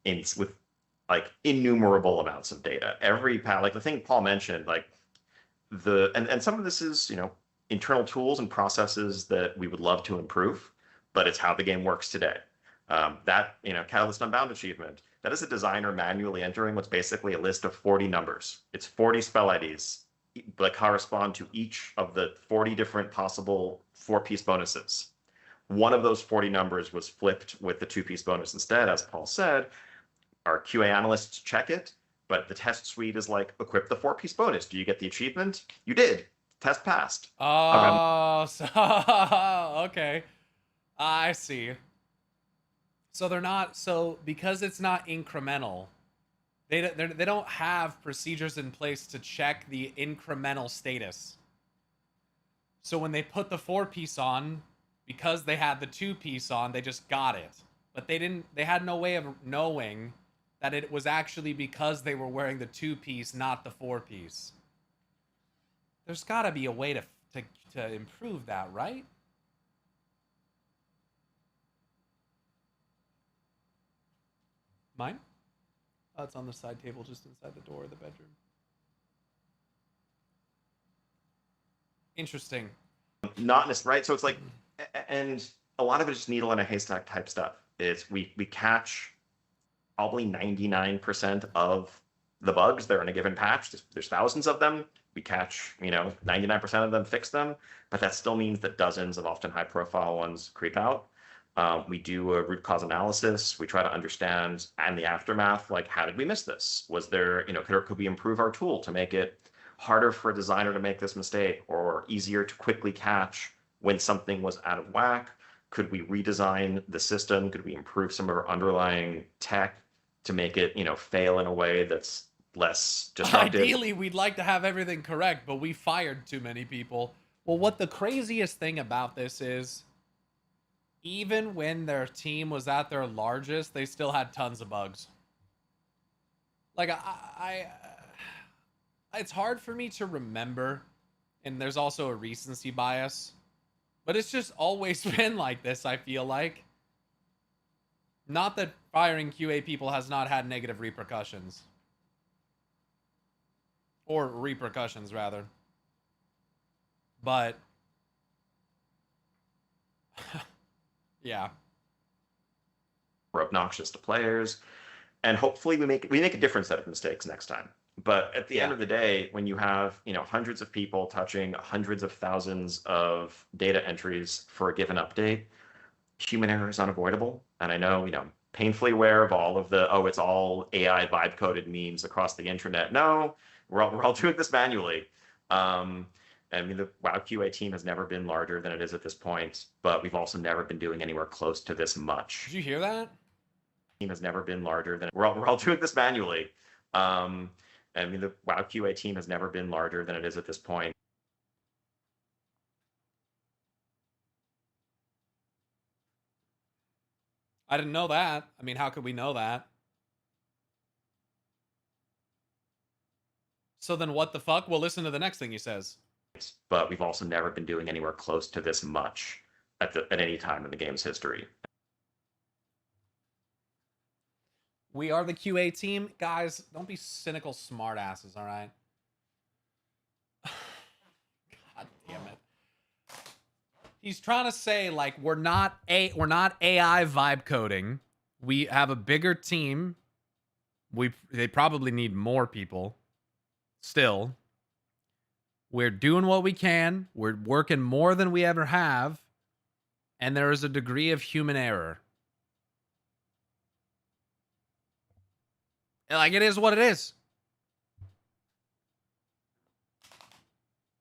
Speaker 4: like innumerable amounts of data. Every like the thing Paul mentioned, like and some of this is internal tools and processes that we would love to improve, but it's how the game works today. That Catalyst Unbound achievement, that is a designer manually entering what's basically a list of 40 numbers. It's 40 spell IDs that correspond to each of the 40 different possible 4-piece bonuses. One of those 40 numbers was flipped with the 2-piece bonus instead, as Paul said, our QA analysts check it, but the test suite is like, equip the 4-piece bonus. Do you get the achievement? You did. Test passed.
Speaker 1: Oh, so, okay. I see. So they're not, so because it's not incremental, they don't have procedures in place to check the incremental status. So when they put the 4-piece on, because they had the 2-piece on, they just got it. But they had no way of knowing that it was actually because they were wearing the 2-piece, not the 4-piece. There's got to be a way to improve that, right? Mine? Oh, it's on the side table just inside the door of the bedroom. Interesting.
Speaker 4: Not necessarily, right? So it's like, and a lot of it is needle in a haystack type stuff. It's we catch probably 99% of the bugs that are in a given patch. There's thousands of them. We catch, 99% of them, fix them, but that still means that dozens of often high profile ones creep out. We do a root cause analysis. We try to understand, and the aftermath, like, how did we miss this? Was there, could we improve our tool to make it harder for a designer to make this mistake, or easier to quickly catch when something was out of whack? Could we redesign the system? Could we improve some of our underlying tech to make it, fail in a way that's less disruptive?
Speaker 1: Ideally, we'd like to have everything correct, but we fired too many people. Well, what the craziest thing about this is, even when their team was at their largest, they still had tons of bugs. Like, it's hard for me to remember, and there's also a recency bias, but it's just always been like this, I feel like. Not that firing QA people has not had negative repercussions. Or repercussions, rather. But yeah.
Speaker 4: We're obnoxious to players, and hopefully we make a different set of mistakes next time. But at the end of the day, when you have hundreds of people touching hundreds of thousands of data entries for a given update, human error is unavoidable. And I know, painfully aware of all of the, it's all AI vibe coded memes across the internet. No, we're all doing this manually. The WoW QA team has never been larger than it is at this point, but we've also never been doing anywhere close to this much.
Speaker 1: Did you hear that?
Speaker 4: Team has never been larger than we're all doing this manually. The WoW QA team has never been larger than it is at this point.
Speaker 1: I didn't know that. I mean, how could we know that? So then what the fuck? Well, listen to the next thing he says.
Speaker 4: But we've also never been doing anywhere close to this much at any time in the game's history.
Speaker 1: We are the QA team. Guys, don't be cynical smartasses, all right? God damn it. He's trying to say, like, we're not AI vibe coding. We have a bigger team. They probably need more people. Still. We're doing what we can. We're working more than we ever have. And there is a degree of human error. Like, it is what it is.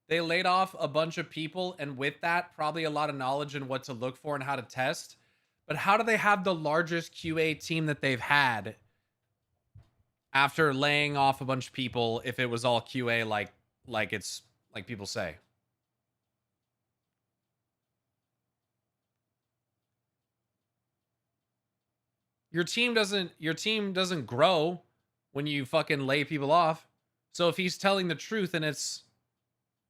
Speaker 1: They laid off a bunch of people, and with that, probably a lot of knowledge in what to look for and how to test. But how do they have the largest QA team that they've had after laying off a bunch of people if it was all QA like it's like people say? Your team doesn't grow when you fucking lay people off. So if he's telling the truth and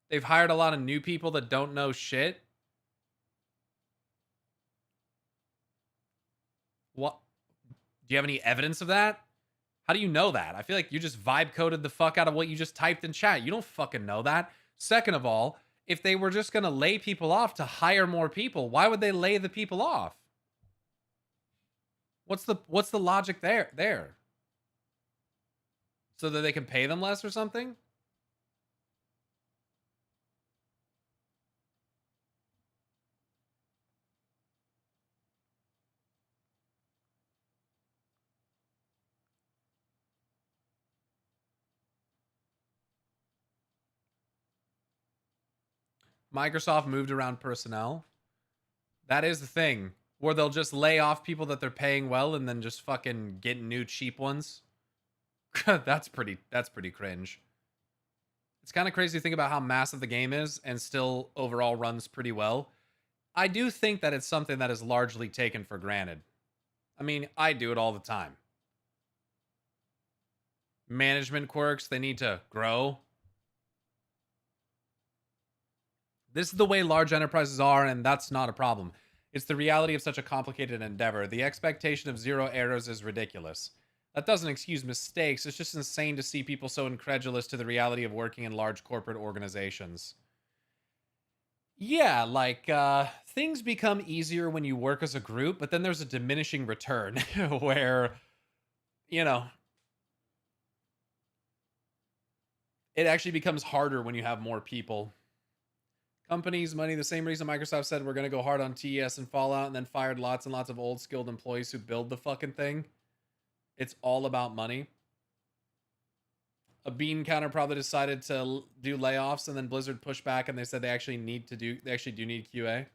Speaker 1: they've hired a lot of new people that don't know shit. What? Do you have any evidence of that? How do you know that? I feel like you just vibe coded the fuck out of what you just typed in chat. You don't fucking know that. Second of all, if they were just going to lay people off to hire more people, why would they lay the people off? What's the logic there? So that they can pay them less or something? Microsoft moved around personnel. That is the thing, where they'll just lay off people that they're paying well and then just fucking get new cheap ones. That's pretty cringe. It's kind of crazy to think about how massive the game is and still overall runs pretty well. I do think that it's something that is largely taken for granted. I mean, I do it all the time. Management quirks, they need to grow. This is the way large enterprises are, and that's not a problem. It's the reality of such a complicated endeavor. The expectation of 0 errors is ridiculous. That doesn't excuse mistakes. It's just insane to see people so incredulous to the reality of working in large corporate organizations. Yeah, like, things become easier when you work as a group, but then there's a diminishing return where, you know, it actually becomes harder when you have more people. Companies, money, the same reason Microsoft said we're going to go hard on TES and Fallout and then fired lots and lots of old skilled employees who build the fucking thing. It's all about money. A bean counter probably decided to do layoffs and then Blizzard pushed back and they said they actually do need QA.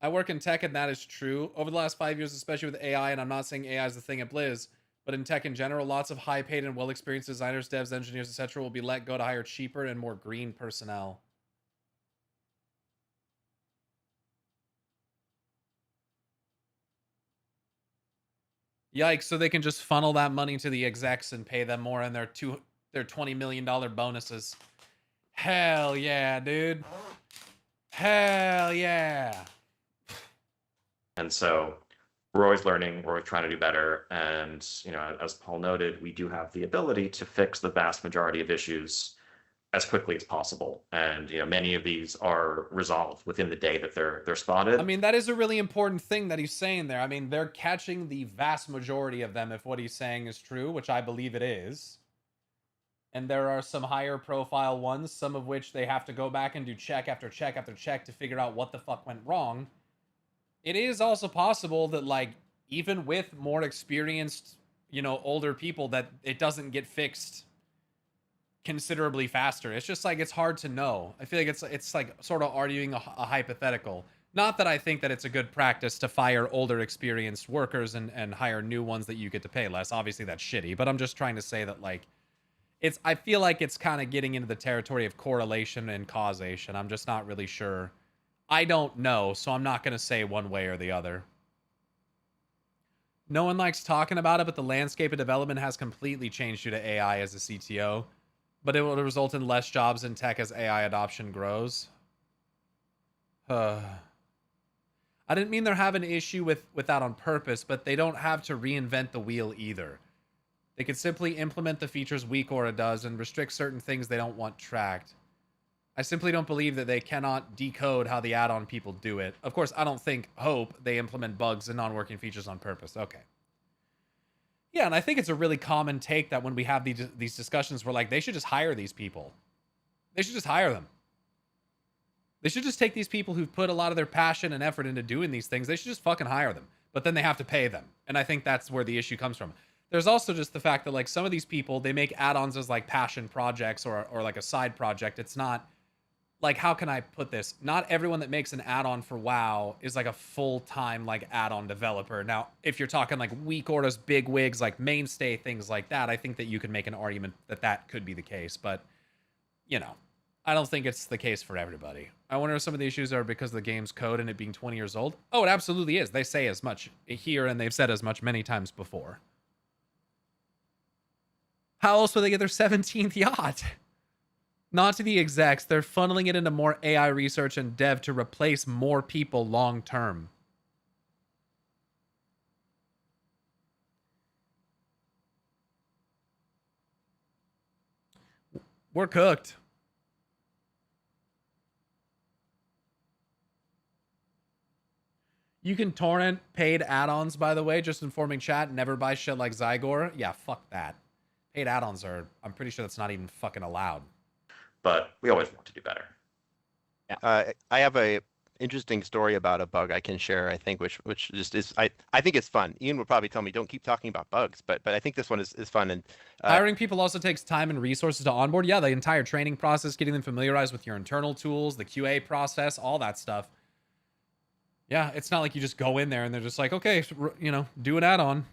Speaker 1: I work in tech and that is true. Over the last 5 years, especially with AI, and I'm not saying AI is the thing at Blizz, but in tech in general, lots of high paid and well experienced designers, devs, engineers, etc. will be let go to hire cheaper and more green personnel. Yikes, so they can just funnel that money to the execs and pay them more in their $20 million bonuses. Hell yeah, dude. Hell yeah.
Speaker 4: And so we're always learning, we're always trying to do better. And, you know, as Paul noted, we do have the ability to fix the vast majority of issues as quickly as possible. And, you know, many of these are resolved within the day that they're spotted.
Speaker 1: I mean, that is a really important thing that he's saying there. I mean, they're catching the vast majority of them if what he's saying is true, which I believe it is. And there are some higher profile ones, some of which they have to go back and do check after check after check to figure out what the fuck went wrong. It is also possible that, like, even with more experienced, you know, older people, that it doesn't get fixed considerably faster. It's just like, it's hard to know. I feel like it's like sort of arguing a hypothetical. Not that I think that it's a good practice to fire older experienced workers and hire new ones that you get to pay less. Obviously that's shitty, but I'm just trying to say that, like, I feel like it's kind of getting into the territory of correlation and causation. I'm just not really sure. I don't know, so I'm not going to say one way or the other. No one likes talking about it, but the landscape of development has completely changed due to AI as a CTO. But it will result in less jobs in tech as AI adoption grows. I didn't mean they're having an issue with that on purpose, but they don't have to reinvent the wheel either. They could simply implement the features WeakAura does and restrict certain things they don't want tracked. I simply don't believe that they cannot decode how the add-on people do it. Of course, I don't hope they implement bugs and non-working features on purpose. Okay. Yeah, and I think it's a really common take that when we have these discussions, we're like, they should just hire these people. They should just hire them. They should just take these people who've put a lot of their passion and effort into doing these things. They should just fucking hire them. But then they have to pay them. And I think that's where the issue comes from. There's also just the fact that, like, some of these people, they make add-ons as, like, passion projects or like a side project. It's not, like, how can I put this? Not everyone that makes an add-on for WoW is like a full-time, like, add-on developer. Now, if you're talking like WeakAura's big wigs, like Mainstay, things like that, I think that you could make an argument that that could be the case. But, you know, I don't think it's the case for everybody. I wonder if some of the issues are because of the game's code and it being 20 years old. Oh, it absolutely is. They say as much here, and they've said as much many times before. How else will they get their 17th yacht? Not to the execs, they're funneling it into more AI research and dev to replace more people long term. We're cooked. You can torrent paid add-ons, by the way, just informing chat. Never buy shit like Zygor. Yeah, fuck that. Paid add-ons are, I'm pretty sure that's not even fucking allowed.
Speaker 4: But we always want to do better.
Speaker 5: I have a interesting story about a bug I can share, I think, which just is I think it's fun. Ian would probably tell me don't keep talking about bugs, but I think this one is fun. And
Speaker 1: Hiring people also takes time and resources to onboard. Yeah, the entire training process, getting them familiarized with your internal tools, the QA process, all that stuff. Yeah, it's not like you just go in there and they're just like, okay, you know, do an add-on.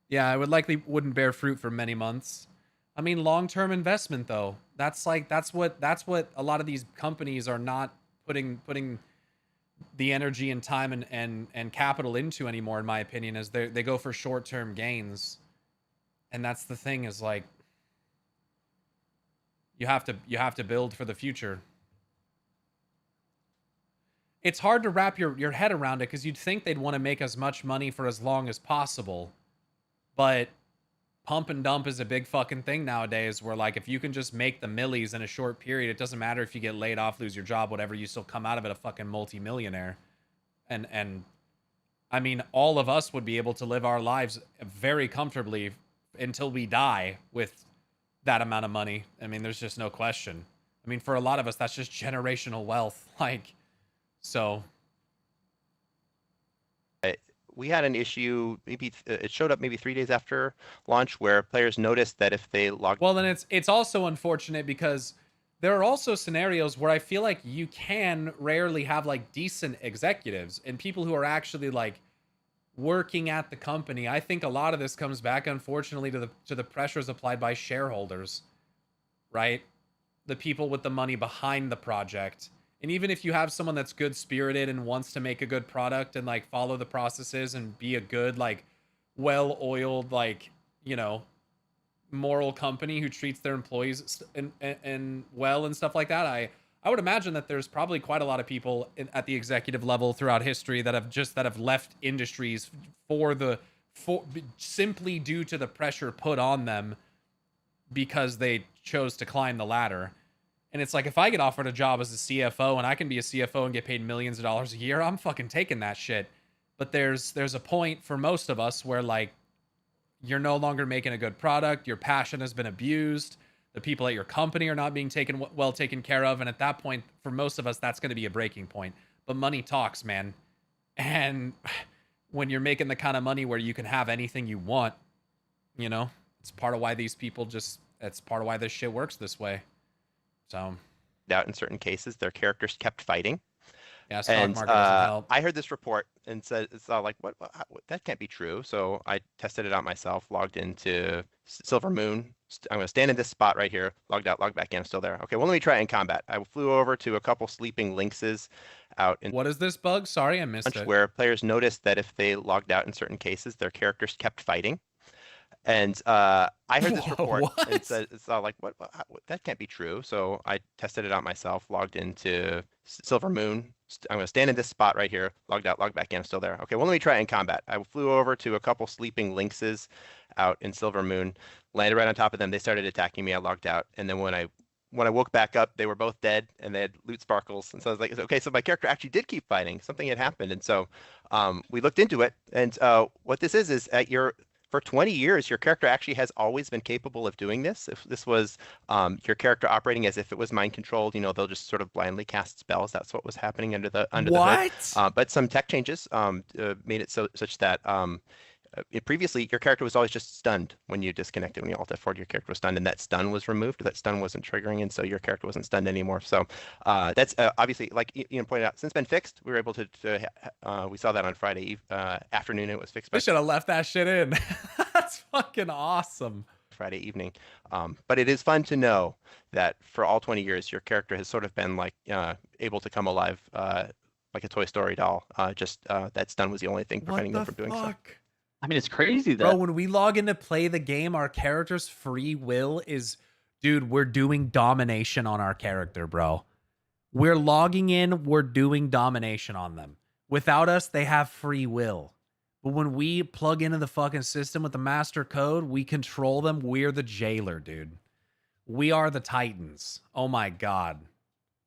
Speaker 1: Yeah, it wouldn't bear fruit for many months. I mean, long-term investment though. That's what a lot of these companies are not putting the energy and time and capital into anymore, in my opinion, is they go for short-term gains. And that's the thing, is like you have to build for the future. It's hard to wrap your head around it, because you'd think they'd want to make as much money for as long as possible. But pump and dump is a big fucking thing nowadays, where like if you can just make the millies in a short period, it doesn't matter if you get laid off, lose your job, whatever, you still come out of it a fucking multi-millionaire. And I mean, all of us would be able to live our lives very comfortably until we die with that amount of money. I mean, there's just no question. I mean, for a lot of us, that's just generational wealth. Like, so
Speaker 5: we had an issue, maybe it showed up maybe 3 days after launch, where players noticed that if they logged.
Speaker 1: Well, then it's also unfortunate, because there are also scenarios where I feel like you can rarely have like decent executives and people who are actually like working at the company. I think a lot of this comes back, unfortunately, to the pressures applied by shareholders, right? The people with the money behind the project. And even if you have someone that's good spirited and wants to make a good product and like follow the processes and be a good, like well-oiled, like, you know, moral company who treats their employees and well and stuff like that, I would imagine that there's probably quite a lot of people at the executive level throughout history that have left industries simply due to the pressure put on them because they chose to climb the ladder. And it's like, if I get offered a job as a CFO and I can be a CFO and get paid millions of dollars a year, I'm fucking taking that shit. But there's a point for most of us where like you're no longer making a good product, your passion has been abused, the people at your company are not being well taken care of, and at that point, for most of us, that's going to be a breaking point. But money talks, man. And when you're making the kind of money where you can have anything you want, you know, it's part of why these people it's part of why this shit works this way. So
Speaker 5: out in certain cases, their characters kept fighting.
Speaker 1: Yeah, stock market doesn't help.
Speaker 5: I heard this report and said, it's all like, what, that can't be true. So I tested it out myself, logged into Silver Moon. I'm going to stand in this spot right here, logged out, logged back in, I'm still there. Okay, well, let me try it in combat. I flew over to a couple sleeping lynxes out in.
Speaker 1: What is this bug? Sorry, I missed it.
Speaker 5: Where players noticed that if they logged out in certain cases, their characters kept fighting. And I heard this report and said, it's all like, what, that can't be true. So I tested it out myself, logged into Silver Moon. I'm going to stand in this spot right here, logged out, logged back in, I'm still there. Okay, well, let me try it in combat. I flew over to a couple sleeping lynxes out in Silver Moon, landed right on top of them. They started attacking me. I logged out. And then when I woke back up, they were both dead and they had loot sparkles. And so I was like, okay, so my character actually did keep fighting. Something had happened. And so we looked into it. And what this is for 20 years, your character actually has always been capable of doing this. If this was your character operating as if it was mind controlled, you know, they'll just sort of blindly cast spells. That's what was happening under the hood. But some tech changes made it such that previously your character was always just stunned when you disconnected. When you alt F4, your character was stunned, and that stun was removed. That stun wasn't triggering, and so your character wasn't stunned anymore. So that's obviously, like Ian pointed out, since been fixed. We were able to we saw that on Friday afternoon. It was fixed.
Speaker 1: I should have left that shit in. That's fucking awesome.
Speaker 5: Friday evening. But it is fun to know that for all 20 years, your character has sort of been like able to come alive like a Toy Story doll. Just that stun was the only thing preventing them from doing so.
Speaker 3: I mean, it's crazy that.
Speaker 1: Bro, when we log in to play the game, our character's free will is, dude, we're doing domination on our character, bro. We're logging in, we're doing domination on them. Without us, they have free will. But when we plug into the fucking system with the master code, we control them. We're the jailer, dude. We are the Titans. Oh my God.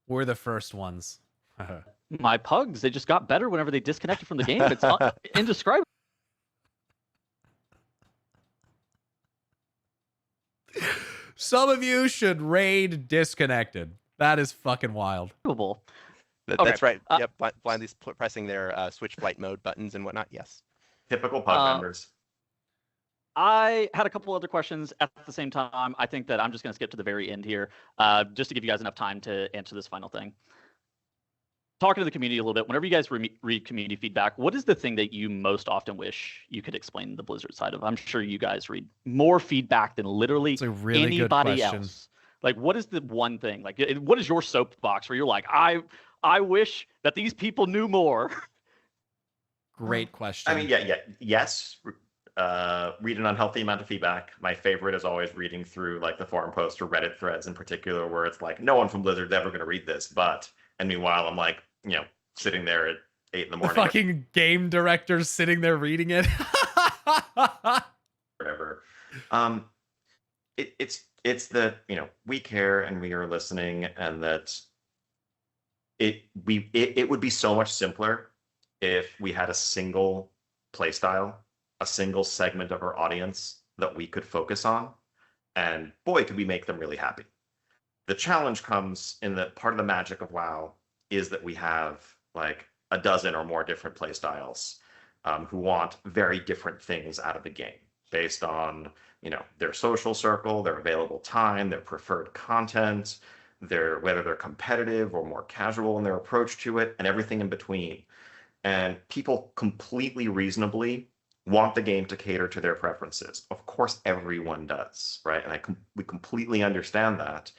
Speaker 1: We're the first ones.
Speaker 3: My pugs, they just got better whenever they disconnected from the game. It's indescribable.
Speaker 1: Some of you should raid disconnected. That is fucking wild.
Speaker 3: Okay.
Speaker 5: That's right. Yep, blindly pressing their switch flight mode buttons and whatnot. Yes.
Speaker 4: Typical pug members.
Speaker 3: I had a couple other questions at the same time. I think that I'm just going to skip to the very end here, just to give you guys enough time to answer this final thing. Talking to the community a little bit, whenever you guys read community feedback, what is the thing that you most often wish you could explain the Blizzard side of? I'm sure you guys read more feedback than literally
Speaker 1: It's a really
Speaker 3: anybody
Speaker 1: good question.
Speaker 3: else. Like, what is the one thing? Like, what is your soapbox where you're like, I wish that these people knew more?
Speaker 1: Great question.
Speaker 4: I mean, yes. Read an unhealthy amount of feedback. My favorite is always reading through like the forum posts or Reddit threads in particular, where it's like, no one from Blizzard's ever going to read this, but, and meanwhile, I'm like, sitting there at 8 in the
Speaker 1: The
Speaker 4: morning.
Speaker 1: fucking game director's sitting there reading it.
Speaker 4: Whatever. It's that, we care and we are listening, and that it would be so much simpler if we had a single playstyle, a single segment of our audience that we could focus on, and boy, could we make them really happy. The challenge comes in that part of the magic of WoW is that we have like a dozen or more different playstyles who want very different things out of the game based on their social circle, their available time, their preferred content, whether they're competitive or more casual in their approach to it, and everything in between. And people completely reasonably want the game to cater to their preferences. Of course, everyone does, right? And we completely understand that.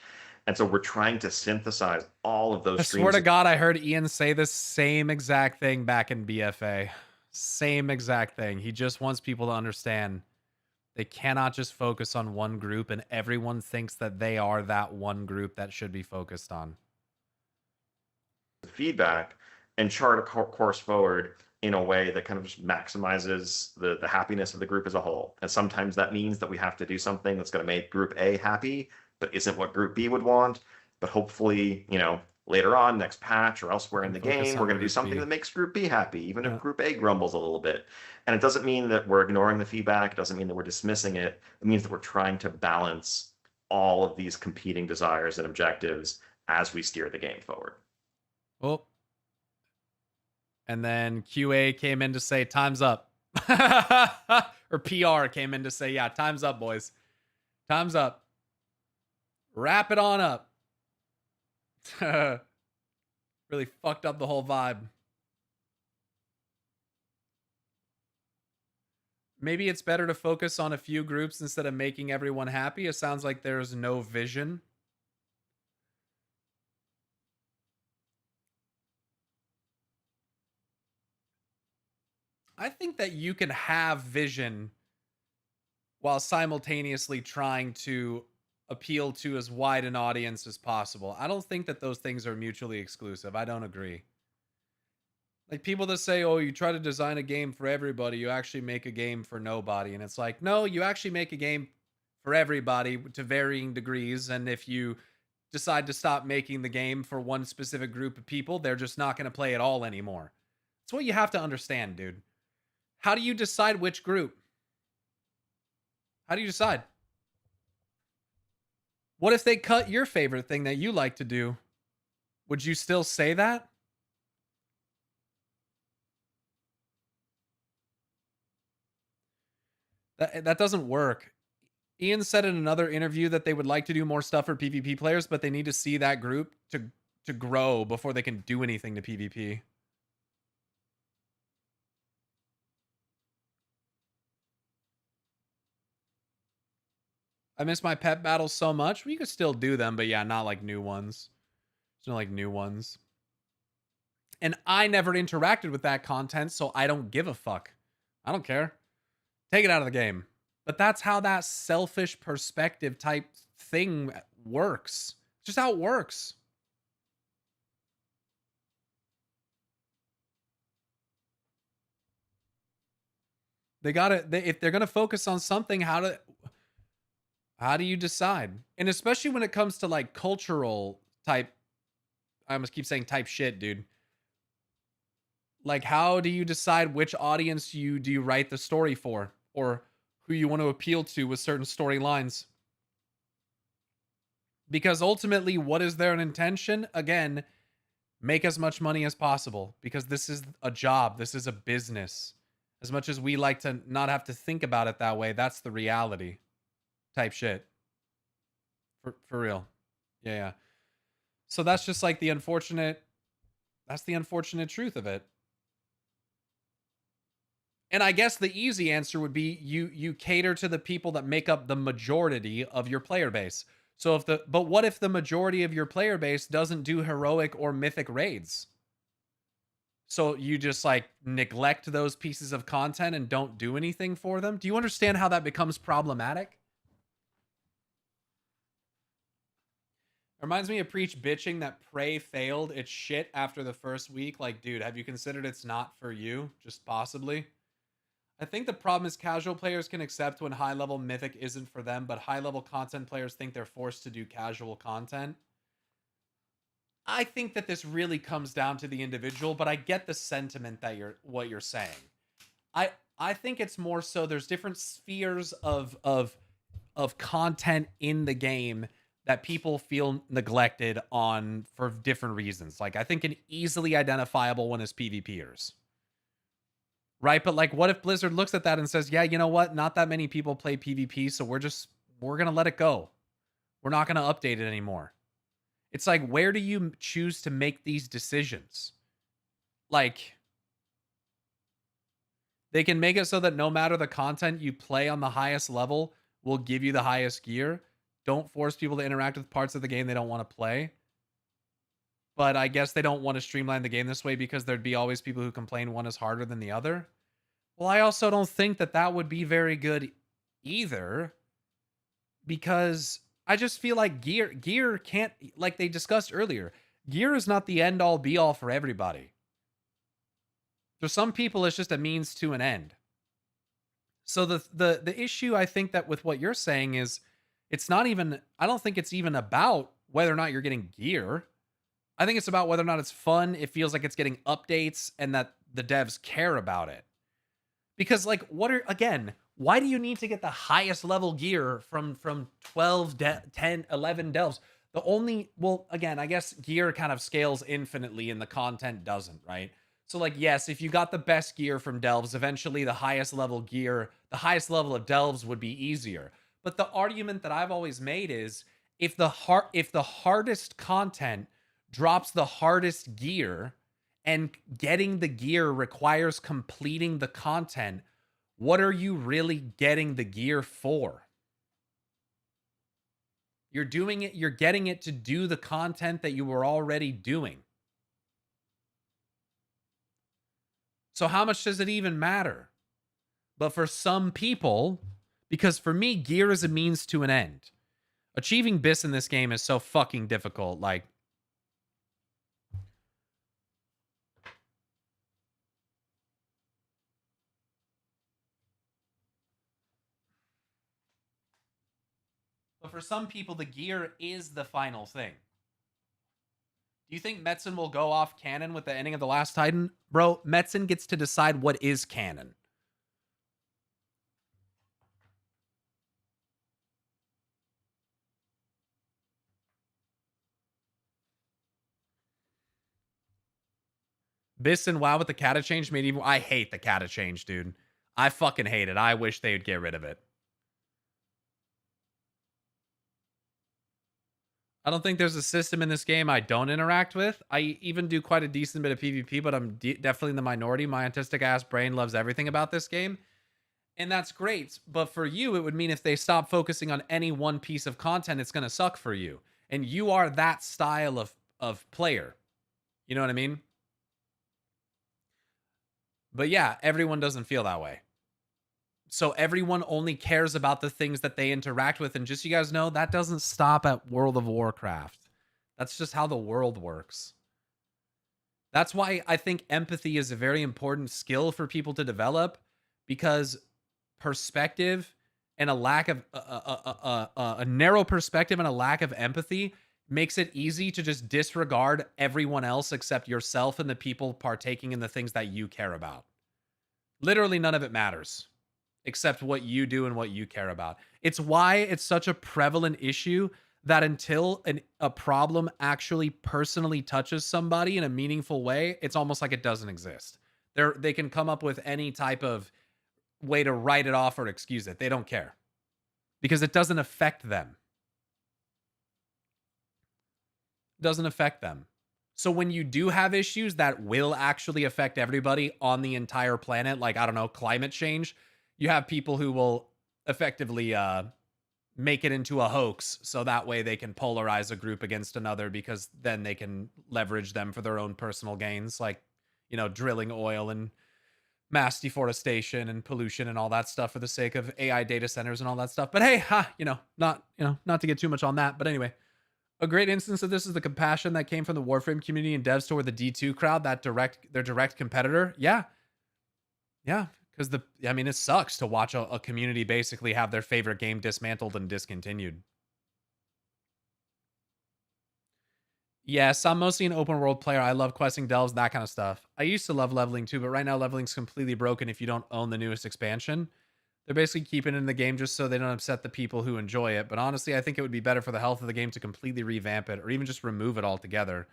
Speaker 4: And so we're trying to synthesize all of those
Speaker 1: I
Speaker 4: streams.
Speaker 1: swear to God, I heard Ian say the same exact thing back in BFA. Same exact thing. He just wants people to understand they cannot just focus on one group, and everyone thinks that they are that one group that should be focused on.
Speaker 4: Feedback and chart a course forward in a way that kind of just maximizes the happiness of the group as a whole. And sometimes that means that we have to do something that's going to make group A happy, but isn't what group B would want. But hopefully, later on, next patch or elsewhere in the game, we're going to do something that makes group B happy, even if group A grumbles a little bit. And it doesn't mean that we're ignoring the feedback. It doesn't mean that we're dismissing it. It means that we're trying to balance all of these competing desires and objectives as we steer the game forward.
Speaker 1: Well, and then QA came in to say, time's up. Or PR came in to say, yeah, time's up, boys. Time's up. Wrap it on up. Really fucked up the whole vibe. Maybe it's better to focus on a few groups instead of making everyone happy. It sounds like there's no vision. I think that you can have vision while simultaneously trying to appeal to as wide an audience as possible. I don't think that those things are mutually exclusive. I don't agree. Like people that say, oh, you try to design a game for everybody, you actually make a game for nobody. And it's like, no, you actually make a game for everybody to varying degrees. And if you decide to stop making the game for one specific group of people, they're just not going to play at all anymore. That's what you have to understand, dude. How do you decide which group? How do you decide? What if they cut your favorite thing that you like to do? Would you still say that? That doesn't work. Ian said in another interview that they would like to do more stuff for PvP players, but they need to see that group to grow before they can do anything to PvP. I miss my pet battles so much. We could still do them, but yeah, not like new ones. There's no like new ones. And I never interacted with that content, so I don't give a fuck. I don't care. Take it out of the game. But that's how that selfish perspective type thing works. It's just how it works. If they're gonna focus on something, how do you decide? And especially when it comes to like cultural type, I almost keep saying type shit, dude. Like, how do you decide which audience do you write the story for, or who you want to appeal to with certain storylines? Because ultimately, what is their intention? Again, Make as much money as possible because this is a job. This is a business. As much as we like to not have to think about it that way, that's the reality type shit. For real. Yeah, yeah. So that's just like the unfortunate truth of it. And I guess the easy answer would be you cater to the people that make up the majority of your player base. So but what if the majority of your player base doesn't do heroic or mythic raids? So you just like neglect those pieces of content and don't do anything for them? Do you understand how that becomes problematic? Reminds me of Preach bitching that Prey failed its shit after the first week. Like, dude, have you considered it's not for you? Just possibly. I think the problem is casual players can accept when high-level mythic isn't for them, but high-level content players think they're forced to do casual content. I think that this really comes down to the individual, but I get the sentiment that what you're saying. I think it's more so there's different spheres of content in the game that people feel neglected on for different reasons. Like, I think an easily identifiable one is PvPers. Right? But like, what if Blizzard looks at that and says, yeah, you know what? Not that many people play PvP, so we're going to let it go. We're not going to update it anymore. It's like, where do you choose to make these decisions? Like, they can make it so that no matter the content you play on the highest level will give you the highest gear. Don't force people to interact with parts of the game they don't want to play. But I guess they don't want to streamline the game this way because there'd be always people who complain one is harder than the other. Well, I also don't think that would be very good either, because I just feel like gear can't, like they discussed earlier, gear is not the end all be all for everybody. For some people, it's just a means to an end. So the issue, I think, that with what you're saying is, it's not even, I don't think it's even about whether or not you're getting gear. I think it's about whether or not it's fun, it feels like it's getting updates, and that the devs care about it. Because, like, why do you need to get the highest level gear from 12, 10, 11 delves? I guess gear kind of scales infinitely and the content doesn't, right? So, like, yes, if you got the best gear from delves, eventually the highest level gear, the highest level of delves would be easier. But the argument that I've always made is, if the hardest content drops the hardest gear, and getting the gear requires completing the content, what are you really getting the gear for? You're getting it to do the content that you were already doing. So how much does it even matter? But for some people, because for me, gear is a means to an end. Achieving BIS in this game is so fucking difficult. Like, but for some people, the gear is the final thing. Do you think Metzen will go off canon with the ending of The Last Titan? Bro, Metzen gets to decide what is canon. BIS and WoW with the kata change made even... I hate the kata change, dude. I fucking hate it. I wish they would get rid of it. I don't think there's a system in this game I don't interact with. I even do quite a decent bit of PvP, but I'm definitely in the minority. My autistic ass brain loves everything about this game. And that's great. But for you, it would mean if they stop focusing on any one piece of content, it's going to suck for you. And you are that style of player. You know what I mean? But yeah, everyone doesn't feel that way. So everyone only cares about the things that they interact with. And just so you guys know, that doesn't stop at World of Warcraft. That's just how the world works. That's why I think empathy is a very important skill for people to develop, because perspective and a lack of a narrow perspective and a lack of empathy makes it easy to just disregard everyone else except yourself and the people partaking in the things that you care about. Literally none of it matters except what you do and what you care about. It's why it's such a prevalent issue that until a problem actually personally touches somebody in a meaningful way, it's almost like it doesn't exist. They can come up with any type of way to write it off or excuse it. They don't care because it doesn't affect them. It doesn't affect them. So when you do have issues that will actually affect everybody on the entire planet, like, I don't know, climate change, you have people who will effectively make it into a hoax so that way they can polarize a group against another because then they can leverage them for their own personal gains, like, you know, drilling oil and mass deforestation and pollution and all that stuff for the sake of AI data centers and all that stuff. But hey, not to get too much on that, but anyway, a great instance of this is the compassion that came from the Warframe community and devs toward the D2 crowd, their direct competitor. Yeah. Because it sucks to watch a community basically have their favorite game dismantled and discontinued. Yes, I'm mostly an open world player. I love questing delves, that kind of stuff. I used to love leveling too, but right now leveling's completely broken if you don't own the newest expansion. They're basically keeping it in the game just so they don't upset the people who enjoy it. But honestly, I think it would be better for the health of the game to completely revamp it or even just remove it altogether.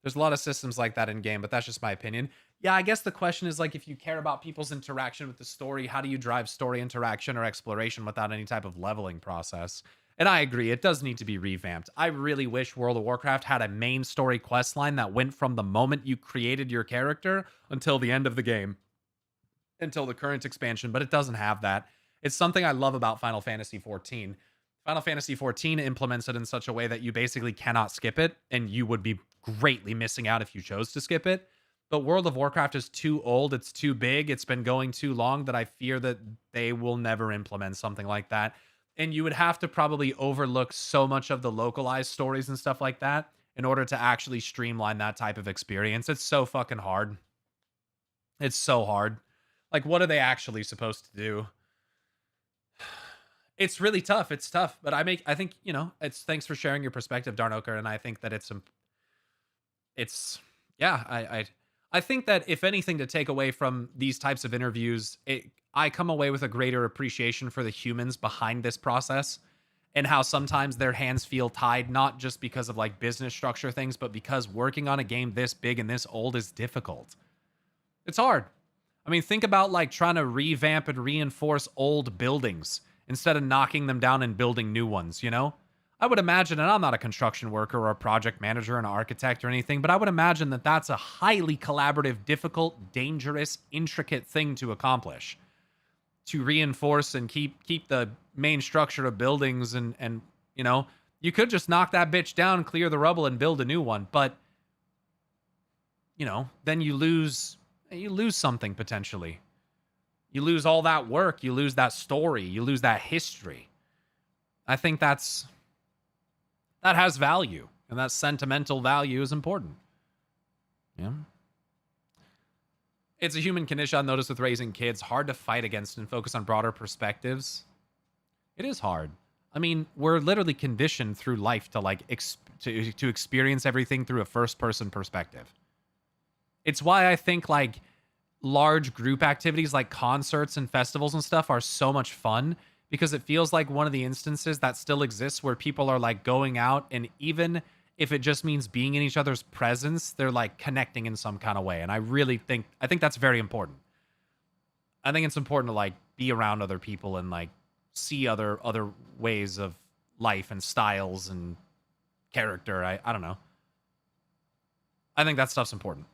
Speaker 1: There's a lot of systems like that in game, but that's just my opinion. Yeah, I guess the question is, like, if you care about people's interaction with the story, how do you drive story interaction or exploration without any type of leveling process? And I agree, it does need to be revamped. I really wish World of Warcraft had a main story quest line that went from the moment you created your character until the end of the game, until the current expansion, but it doesn't have that. It's something I love about Final Fantasy XIV. Final Fantasy XIV implements it in such a way that you basically cannot skip it, and you would be greatly missing out if you chose to skip it. But World of Warcraft is too old, it's too big, it's been going too long that I fear that they will never implement something like that. And you would have to probably overlook so much of the localized stories and stuff like that in order to actually streamline that type of experience. It's so fucking hard. It's so hard. Like, what are they actually supposed to do? It's really tough. It's tough, but I think, it's, thanks for sharing your perspective, Darnoker. And I think that I think that if anything to take away from these types of interviews, I come away with a greater appreciation for the humans behind this process and how sometimes their hands feel tied, not just because of like business structure things, but because working on a game this big and this old is difficult. It's hard. I mean, think about like trying to revamp and reinforce old buildings instead of knocking them down and building new ones, I would imagine, and I'm not a construction worker or a project manager or an architect or anything, but I would imagine that that's a highly collaborative, difficult, dangerous, intricate thing to accomplish. To reinforce and keep the main structure of buildings and you could just knock that bitch down, clear the rubble, and build a new one, but then you lose something potentially. You lose all that work, you lose that story, you lose that history. I think that has value, and that sentimental value is important. Yeah. It's a human condition I've noticed with raising kids. Hard to fight against and focus on broader perspectives. It is hard. I mean, we're literally conditioned through life to like to experience everything through a first-person perspective. It's why I think like large group activities like concerts and festivals and stuff are so much fun, because it feels like one of the instances that still exists where people are like going out, and even if it just means being in each other's presence, they're like connecting in some kind of way. And I think that's very important. I think it's important to like be around other people and like see other ways of life and styles and character. I don't know. I think that stuff's important.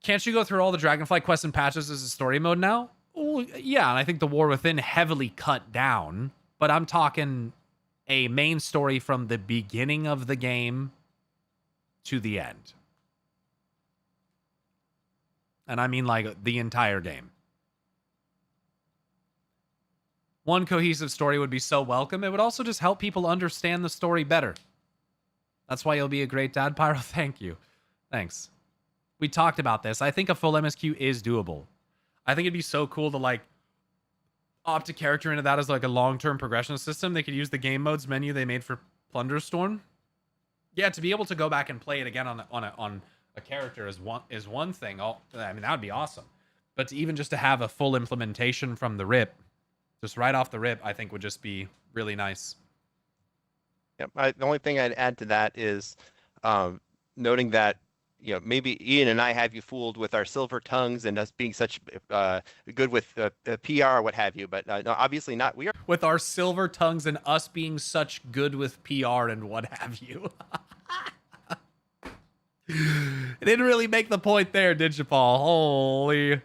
Speaker 1: Can't you go through all the Dragonfly quests and patches as a story mode now? Well, yeah, and I think the War Within heavily cut down, but I'm talking a main story from the beginning of the game to the end. And I mean like the entire game. One cohesive story would be so welcome. It would also just help people understand the story better. That's why you'll be a great dad, Pyro. Thank you. Thanks. We talked about this. I think a full MSQ is doable. I think it'd be so cool to like opt a character into that as like a long-term progression system. They could use the game modes menu they made for Plunderstorm. Yeah, to be able to go back and play it again on a character is one thing. I mean, that would be awesome. But even just to have a full implementation from the rip, just right off the rip, I think would just be really nice.
Speaker 5: Yep. The only thing I'd add to that is noting that maybe Ian and I have you fooled with our silver tongues and us being such good with PR or what have you, but no, obviously not. We are
Speaker 7: With our silver tongues and us being such good with PR and what have you. It didn't really make the point there, did you, Paul? Holy.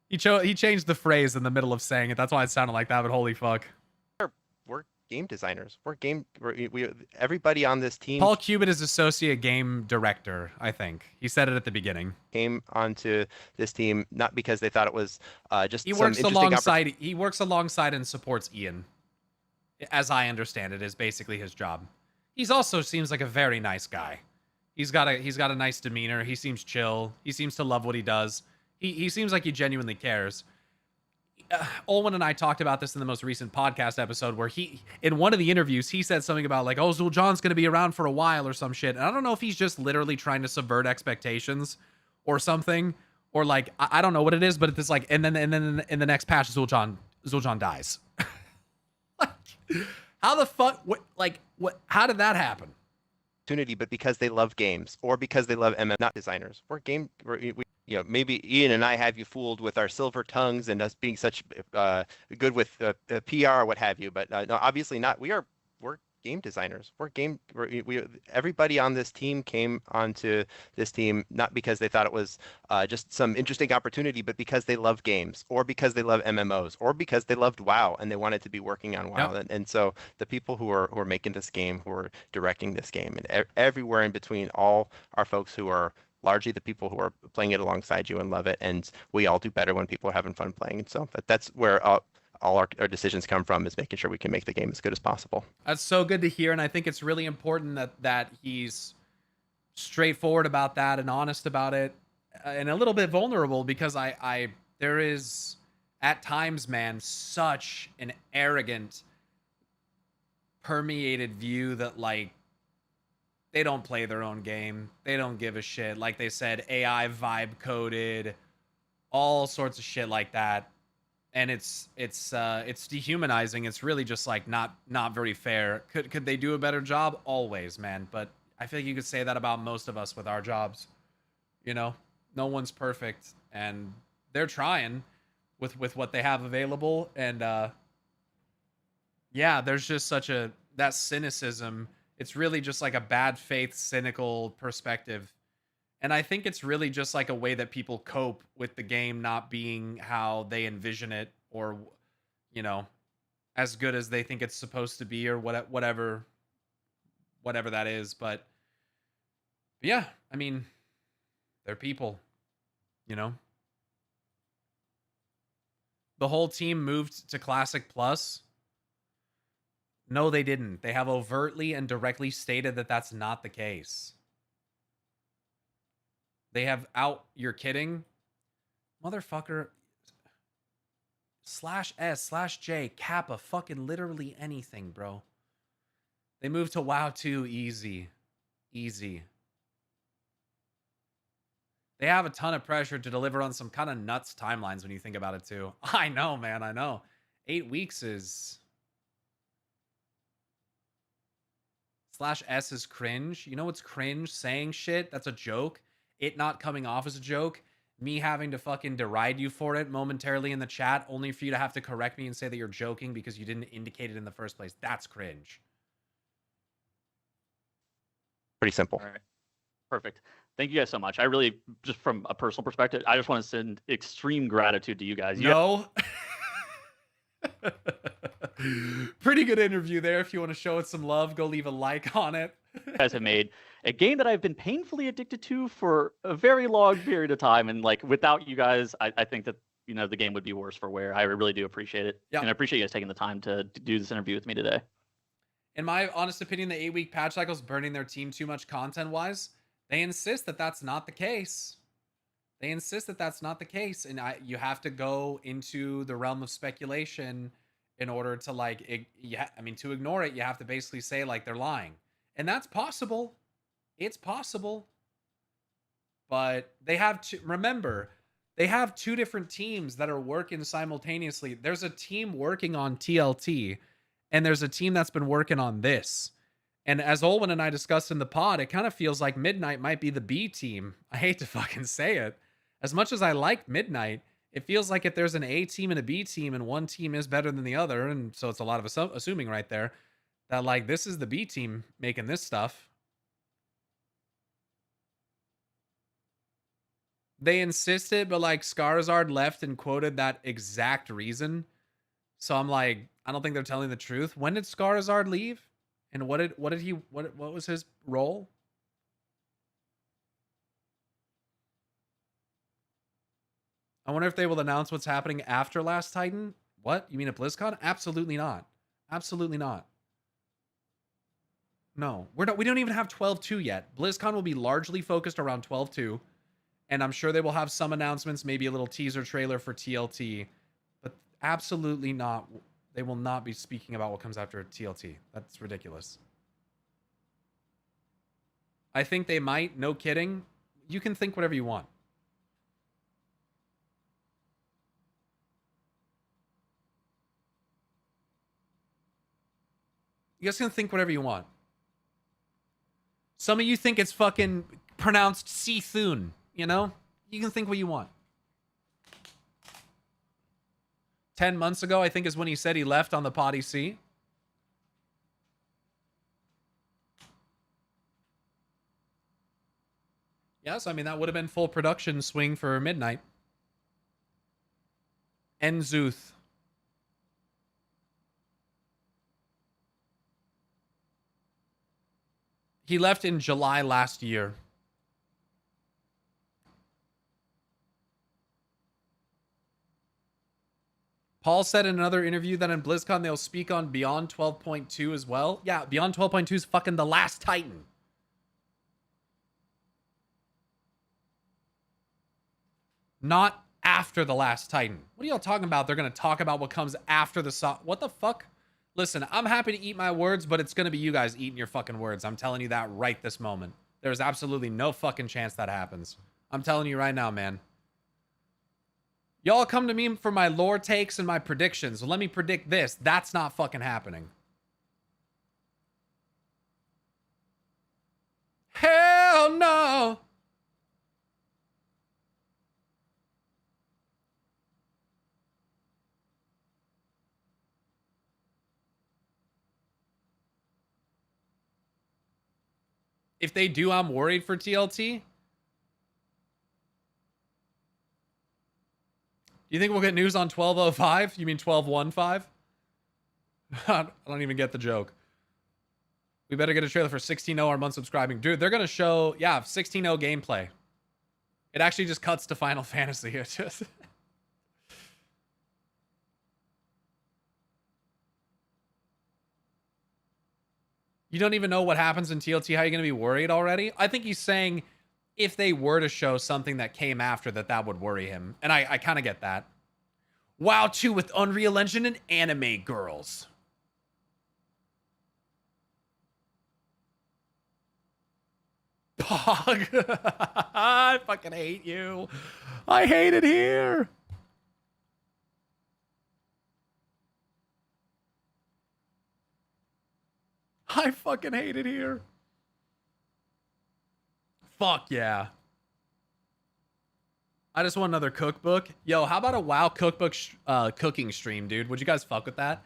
Speaker 7: He changed the phrase in the middle of saying it. That's why it sounded like that, but holy fuck.
Speaker 5: we're game designers. Everybody on this team
Speaker 7: Paul Cubitt is associate game director, I think. He said it at the beginning.
Speaker 5: came onto this team not because they thought it was just
Speaker 7: He
Speaker 5: some
Speaker 7: works
Speaker 5: interesting
Speaker 7: alongside he works alongside and supports Ian. As I understand it, is basically his job. He's also seems like a very nice guy. He's got a nice demeanor. He seems chill. He seems to love what he does. He seems like he genuinely cares. Olwen and I talked about this in the most recent podcast episode where in one of the interviews, he said something about like, oh, Zul'Jan's going to be around for a while or some shit. And I don't know if he's just literally trying to subvert expectations or something, or like, I don't know what it is, but it's like, and then in the next patch, Zul'Jan dies. Like, how the fuck, how did that happen?
Speaker 5: opportunity, but because they love games or because they love not designers. Maybe Ian and I have you fooled with our silver tongues and us being such good with PR or what have you, but no, obviously not. We're game designers. Everybody on this team came onto this team not because they thought it was just some interesting opportunity, but because they love games or because they love MMOs or because they loved WoW and they wanted to be working on WoW.
Speaker 7: Yep.
Speaker 5: And so the people who are making this game, who are directing this game, and everywhere in between, all our folks who are largely the people who are playing it alongside you and love it. And we all do better when people are having fun playing. And so that's where all our decisions come from, is making sure we can make the game as good as possible.
Speaker 7: That's so good to hear, and I think it's really important that he's straightforward about that and honest about it, and a little bit vulnerable, because there is at times, man, such an arrogant, permeated view that like they don't play their own game, they don't give a shit. Like they said, AI vibe coded, all sorts of shit like that. And it's dehumanizing. It's really just like not very fair. Could they do a better job? Always, man. But I feel like you could say that about most of us with our jobs. You know, no one's perfect, and they're trying with what they have available. And yeah, there's just that cynicism. It's really just like a bad faith, cynical perspective. And I think it's really just like a way that people cope with the game not being how they envision it, or, as good as they think it's supposed to be, or whatever that is. But yeah, I mean, they're people, The whole team moved to Classic Plus. No, they didn't. They have overtly and directly stated that that's not the case. They have you're kidding? Motherfucker. /S/J Kappa, fucking literally anything, bro. They moved to WoW 2 easy. Easy. They have a ton of pressure to deliver on some kind of nuts timelines when you think about it too. I know, man, I know. 8 weeks is... /S is cringe. You know what's cringe? Saying shit that's a joke. It not coming off as a joke, me having to fucking deride you for it momentarily in the chat, only for you to have to correct me and say that you're joking because you didn't indicate it in the first place. That's cringe.
Speaker 5: Pretty simple.
Speaker 3: All right. Perfect. Thank you guys so much. I really, just from a personal perspective, I just want to send extreme gratitude to you guys.
Speaker 7: No. Pretty good interview there. If you want to show it some love, go leave a like on it.
Speaker 3: You guys have made a game that I've been painfully addicted to for a very long period of time, and like without you guys, I think that the game would be worse for wear. I really do appreciate it.
Speaker 7: Yeah.
Speaker 3: And I appreciate you guys taking the time to do this interview with me today.
Speaker 7: In my honest opinion, the 8-week patch cycle is burning their team too much content wise. They insist that that's not the case. They insist that that's not the case, and you have to go into the realm of speculation in order to to ignore it. You have to basically say like they're lying. And that's possible. It's possible. But they have to remember, they have two different teams that are working simultaneously. There's a team working on TLT, and there's a team that's been working on this.
Speaker 1: And as Olwen and I discussed in the pod, it kind of feels like Midnight might be the B team. I hate to fucking say it. As much as I like Midnight, it feels like if there's an A team and a B team and one team is better than the other, and so it's a lot of assuming right there, that like this is the B team making this stuff. They insisted, but like Skarzard left and quoted that exact reason. So I'm like, I don't think they're telling the truth. When did Skarzard leave? And what was his role? I wonder if they will announce what's happening after Last Titan. What? You mean at BlizzCon? Absolutely not. Absolutely not. No, we don't even have 12.2 yet. BlizzCon will be largely focused around 12.2, and I'm sure they will have some announcements, maybe a little teaser trailer for TLT, but absolutely not. They will not be speaking about what comes after TLT. That's ridiculous. I think they might, no kidding. You can think whatever you want. You guys can think whatever you want. Some of you think it's fucking pronounced Sethun, you know? You can think what you want. 10 months ago, I think, is when he said he left on the Potty Sea. Yes, I mean, that would have been full production swing for Midnight. Enzuth. He left in July last year. Paul said in another interview that in BlizzCon they'll speak on Beyond 12.2 as well. Yeah, Beyond 12.2 is fucking the last Titan. Not after the last Titan. What are y'all talking about? They're going to talk about what comes after the... What the fuck? Listen, I'm happy to eat my words, but it's going to be you guys eating your fucking words. I'm telling you that right this moment. There's absolutely no fucking chance that happens. I'm telling you right now, man. Y'all come to me for my lore takes and my predictions. Well, let me predict this. That's not fucking happening. Hell no! If they do, I'm worried for TLT. You think we'll get news on 12.05? You mean 12.15? I don't even get the joke. We better get a trailer for 16.0 or unsubscribing. Dude, they're going to show, yeah, 16.0 gameplay. It actually just cuts to Final Fantasy. It's just... You don't even know what happens in TLT. How are you going to be worried already? I think he's saying if they were to show something that came after that would worry him. And I kind of get that. WoW 2 with Unreal Engine and anime girls. Pog. I fucking hate you. I hate it here. I fucking hate it here. Fuck yeah. I just want another cookbook. Yo, how about a WoW cookbook cooking stream, dude? Would you guys fuck with that?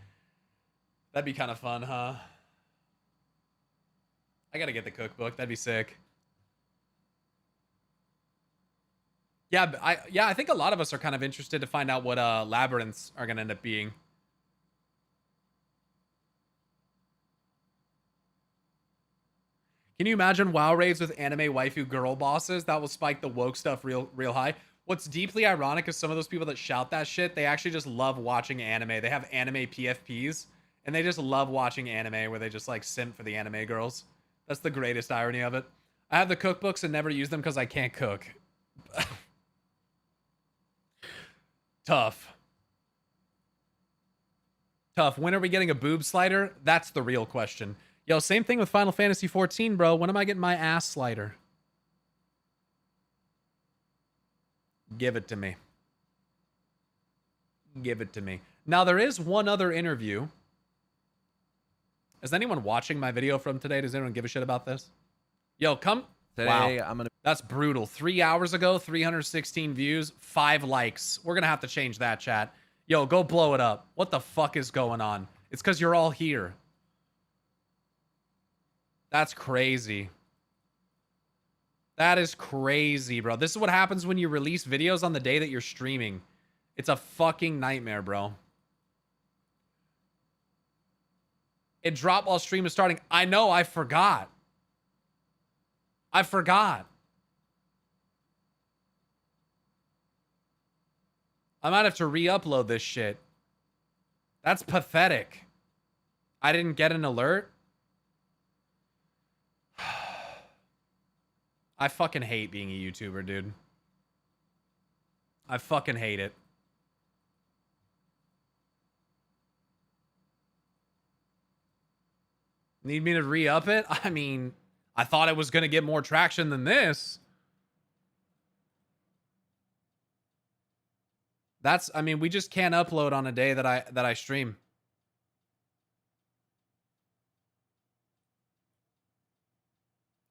Speaker 1: That'd be kind of fun, huh? I gotta get the cookbook. That'd be sick. Yeah, I think a lot of us are kind of interested to find out what labyrinths are gonna end up being. Can you imagine WoW raids with anime waifu girl bosses? That will spike the woke stuff real high. What's deeply ironic is some of those people that shout that shit, they actually just love watching anime. They have anime PFPs, and they just love watching anime where they just like simp for the anime girls. That's the greatest irony of it. I have the cookbooks and never use them because I can't cook. Tough. Tough. When are we getting a boob slider? That's the real question. Yo, same thing with Final Fantasy 14, bro. When am I getting my ass slider? Give it to me. Give it to me. Now, there is one other interview.
Speaker 7: Is anyone watching my video from today? Does anyone give a shit about this? Yo, come.
Speaker 1: Today,
Speaker 7: Wow.
Speaker 1: I'm gonna.
Speaker 7: That's brutal. 3 hours ago, 316 views, 5 likes. We're gonna have to change that, chat. Yo, go blow it up. What the fuck is going on? It's because you're all here. That's crazy. That is crazy, bro. This is what happens when you release videos on the day that you're streaming. It's a fucking nightmare, bro. It dropped while stream was starting. I know, I forgot. I forgot. I might have to re-upload this shit. That's pathetic. I didn't get an alert. I fucking hate being a YouTuber, dude. I fucking hate it. Need me to re-up it? I mean, I thought it was going to get more traction than this. That's, I mean, we just can't upload on a day that I stream.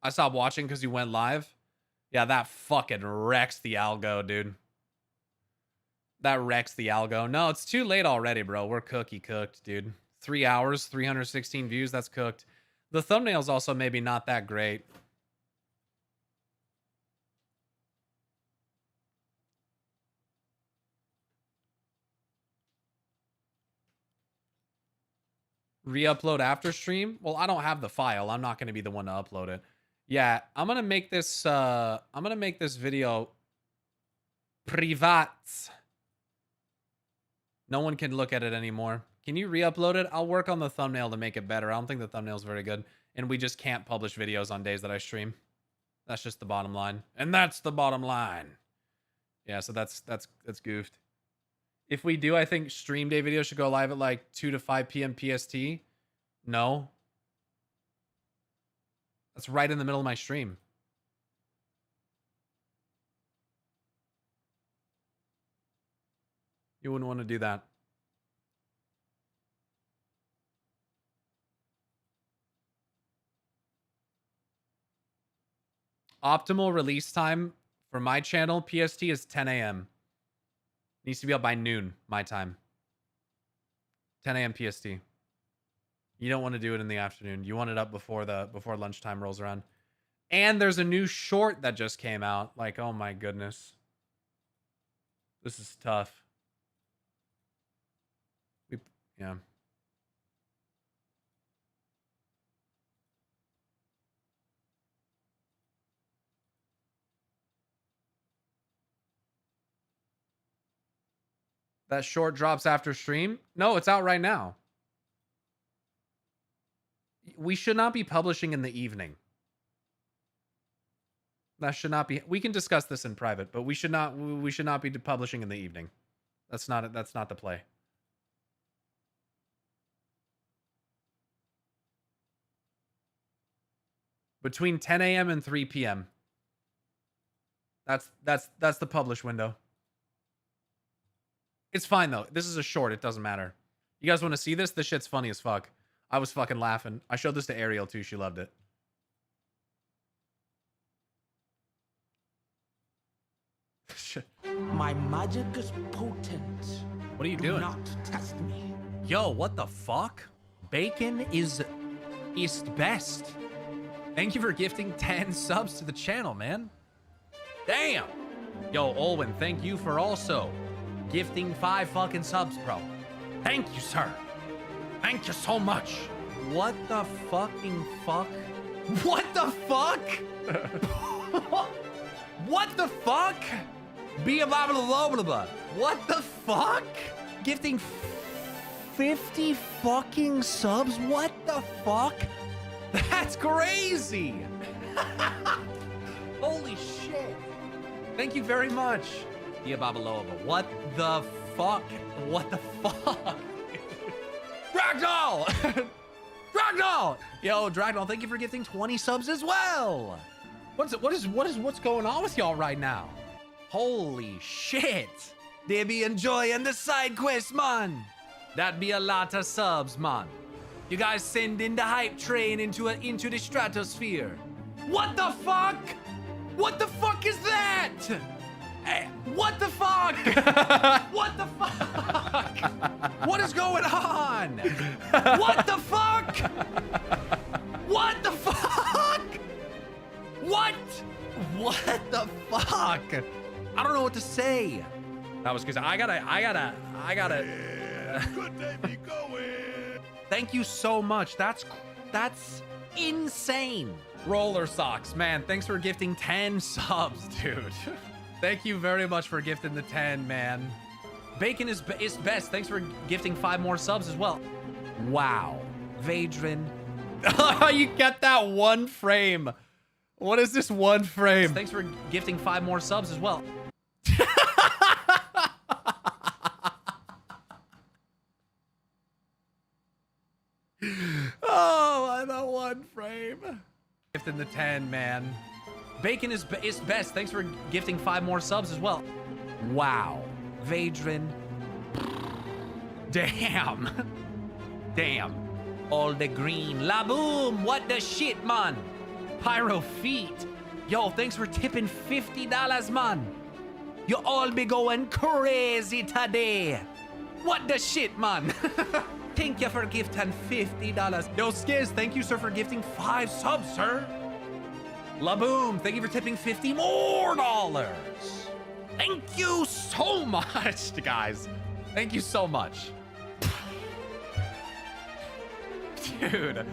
Speaker 7: I stopped watching because you went live. Yeah, that fucking wrecks the algo, dude. That wrecks the algo. No, it's too late already, bro. We're cookie cooked, dude. 3 hours, 316 views. That's cooked. The thumbnail's also maybe not that great. Re-upload after stream? Well, I don't have the file. I'm not going to be the one to upload it. Yeah, I'm going to make this video privat. No one can look at it anymore. Can you re-upload it? I'll work on the thumbnail to make it better. I don't think the thumbnail's very good. And we just can't publish videos on days that I stream. That's just the bottom line. And that's the bottom line. Yeah, so that's goofed. If we do, I think stream day videos should go live at like 2 to 5 p.m. PST. No. That's right in the middle of my stream. You wouldn't want to do that. Optimal release time for my channel, PST, is 10 a.m. Needs to be up by noon, my time. 10 a.m. PST. You don't want to do it in the afternoon. You want it up before lunchtime rolls around. And there's a new short that just came out. Like, oh my goodness. This is tough. Yeah. That short drops after stream? No, it's out right now. We should not be publishing in the evening. That should not be. We can discuss this in private, but we should not be publishing in the evening. That's not the play. Between 10 a.m. and 3 p.m. That's the publish window. It's fine though. This is a short. It doesn't matter. You guys want to see this? This shit's funny as fuck. I was fucking laughing. I showed this to Ariel too. She loved it.
Speaker 8: My magic is potent.
Speaker 7: What are you
Speaker 8: Do
Speaker 7: doing?
Speaker 8: not test me.
Speaker 7: Yo, what the fuck? Bacon is best. Thank you for gifting 10 subs to the channel, man. Damn. Yo, Olwen, thank you for also gifting 5 fucking subs, bro. Thank you, sir. Thank you so much. What the fucking fuck? What the fuck? What the fuck? Be a blah blah blah blah blah. What the fuck? Gifting 50 fucking subs? What the fuck? That's crazy. Holy shit. Thank you very much. Be a Babalova. What the fuck? What the fuck? Dragdoll! Dragdoll! Yo, Dragdoll, thank you for gifting 20 subs as well. What's going on with y'all right now? Holy shit. They be enjoying the side quest, man. That be a lot of subs, man. You guys send in the hype train into the stratosphere. What the fuck? What the fuck is that? What the fuck? What the fuck? What is going on? What the fuck? What the fuck? What? What the fuck? I don't know what to say. That was because I gotta.
Speaker 6: Could they be going?
Speaker 7: Thank you so much. That's insane. Roller Socks, man, thanks for gifting 10 subs, dude. Thank you very much for gifting the 10, man. Bacon is best. Thanks for gifting 5 more subs as well. Wow. Vadrin. You get that one frame. What is this one frame? Thanks for gifting 5 more subs as well. Oh, that one frame. Gifting the 10, man. Bacon is best. Thanks for gifting 5 more subs as well. Wow. Vadrin. Damn. Damn. All the green. La boom. What the shit, man. Pyro feet. Yo, thanks for tipping $50, man. You all be going crazy today. What the shit, man. Thank you for gifting $50. Yo, Skiz, thank you, sir, for gifting 5 subs, sir. Laboom, thank you for tipping $50 more. Thank you so much, guys. Thank you so much. Dude,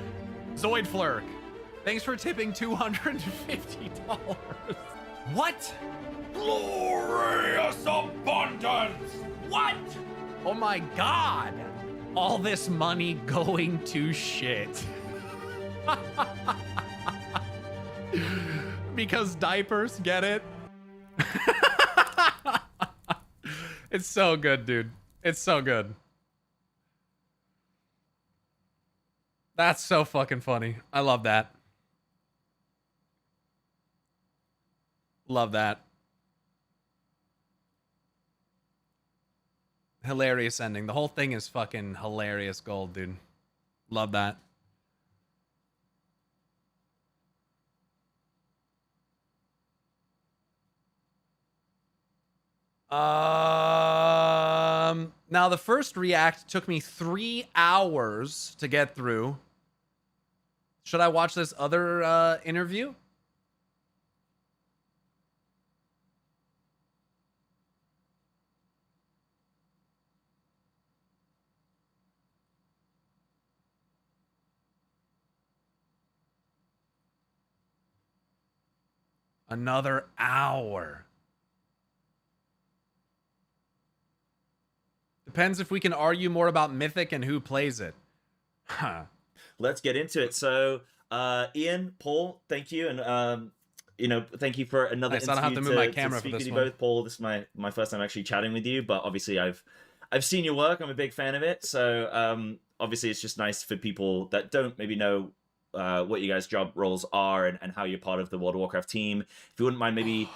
Speaker 7: Zoid Flurk, thanks for tipping $250. What? Glorious abundance. What? Oh my God. All this money going to shit. Because diapers, get it? It's so good, dude. It's so good. That's so fucking funny. I love that. Love that. Hilarious ending. The whole thing is fucking hilarious gold, dude. Love that. Now the first react took me 3 hours to get through. Should I watch this other interview? Another hour. Depends if we can argue more about Mythic and who plays it. Huh.
Speaker 9: Let's get into it. So, Ian, Paul, thank you, and thank you for another
Speaker 7: Nice,
Speaker 9: interview.
Speaker 7: I don't have to move my camera for
Speaker 9: speak
Speaker 7: this
Speaker 9: with you
Speaker 7: one.
Speaker 9: both. Paul, this is my first time actually chatting with you, but obviously I've seen your work. I'm a big fan of it. So, obviously it's just nice for people that don't maybe know what you guys' job roles are and how you're part of the World of Warcraft team. If you wouldn't mind maybe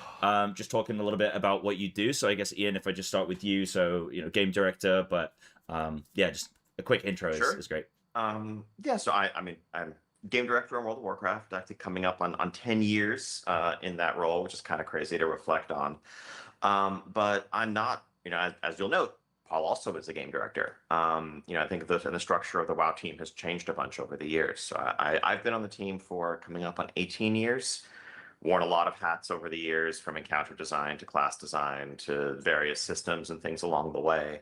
Speaker 9: just talking a little bit about what you do. So I guess, Ian, if I just start with you, so, game director, but yeah, just a quick intro is great.
Speaker 4: Yeah, so I mean, I'm game director on World of Warcraft, actually coming up on 10 years in that role, which is kind of crazy to reflect on. But I'm not, as you'll note, Paul also is a game director. I think the structure of the WoW team has changed a bunch over the years. So I've been on the team for coming up on 18 years, worn a lot of hats over the years, from encounter design to class design to various systems and things along the way.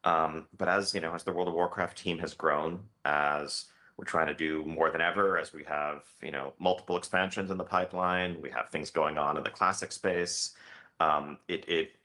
Speaker 4: But as the World of Warcraft team has grown, as we're trying to do more than ever, as we have, multiple expansions in the pipeline, we have things going on in the classic space.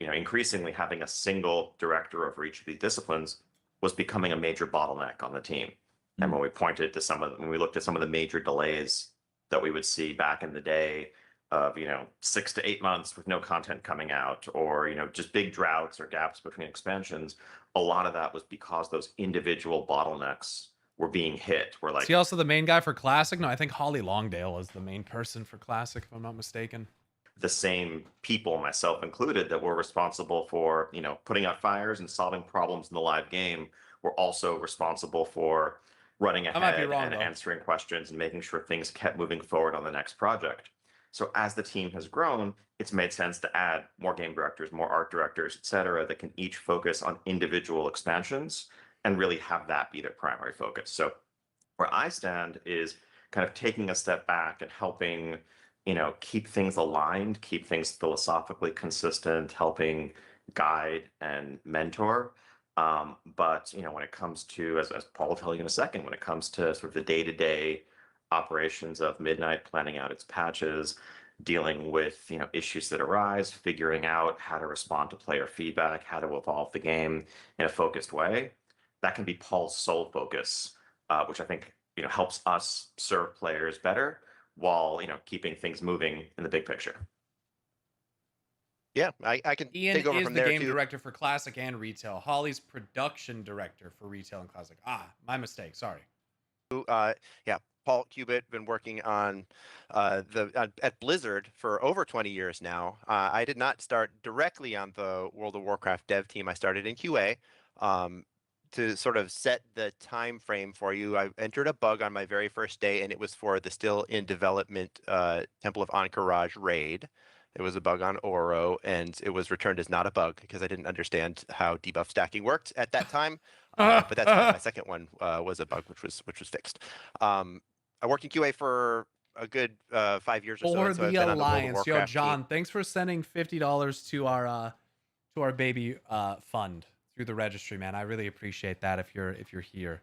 Speaker 4: Increasingly having a single director over each of these disciplines was becoming a major bottleneck on the team. And when we looked at some of the major delays that we would see back in the day of, 6 to 8 months with no content coming out, or, just big droughts or gaps between expansions, a lot of that was because those individual bottlenecks were being hit. We're like,
Speaker 1: is he also the main guy for Classic? No, I think Holly Longdale is the main person for Classic, if I'm not mistaken.
Speaker 4: the same people, myself included, that were responsible for, putting out fires and solving problems in the live game were also responsible for, running
Speaker 1: I might be
Speaker 4: ahead
Speaker 1: wrong,
Speaker 4: and
Speaker 1: though.
Speaker 4: answering questions and making sure things kept moving forward on the next project. So as the team has grown, it's made sense to add more game directors, more art directors, et cetera, that can each focus on individual expansions and really have that be their primary focus. So where I stand is kind of taking a step back and helping, keep things aligned, keep things philosophically consistent, helping guide and mentor. But when it comes to, as Paul will tell you in a second, when it comes to sort of the day-to-day operations of Midnight, planning out its patches, dealing with issues that arise, figuring out how to respond to player feedback, how to evolve the game in a focused way, that can be Paul's sole focus, which I think helps us serve players better while keeping things moving in the big picture.
Speaker 5: Yeah, I can
Speaker 1: Ian
Speaker 5: take over
Speaker 1: is
Speaker 5: from
Speaker 1: the
Speaker 5: there
Speaker 1: game
Speaker 5: too.
Speaker 1: director for Classic and Retail. Holly's production director for Retail and Classic. My mistake. Sorry.
Speaker 5: Yeah, Paul Cubitt, been working on at Blizzard for over 20 years now. I did not start directly on the World of Warcraft dev team. I started in QA. To sort of set the time frame for you, I entered a bug on my very first day, and it was for the still in development Temple of Ahn'Qiraj raid. It was a bug on Oro, and it was returned as not a bug because I didn't understand how debuff stacking worked at that time. But that's fine. My second one was a bug, which was fixed. I worked in QA for a good 5 years or so.
Speaker 1: For
Speaker 5: And so I've
Speaker 1: the
Speaker 5: been on the World of
Speaker 1: Alliance. Yo,
Speaker 5: Warcraft
Speaker 1: John,
Speaker 5: team.
Speaker 1: thanks for sending $50 to our baby fund through the registry, man. I really appreciate that if you're here.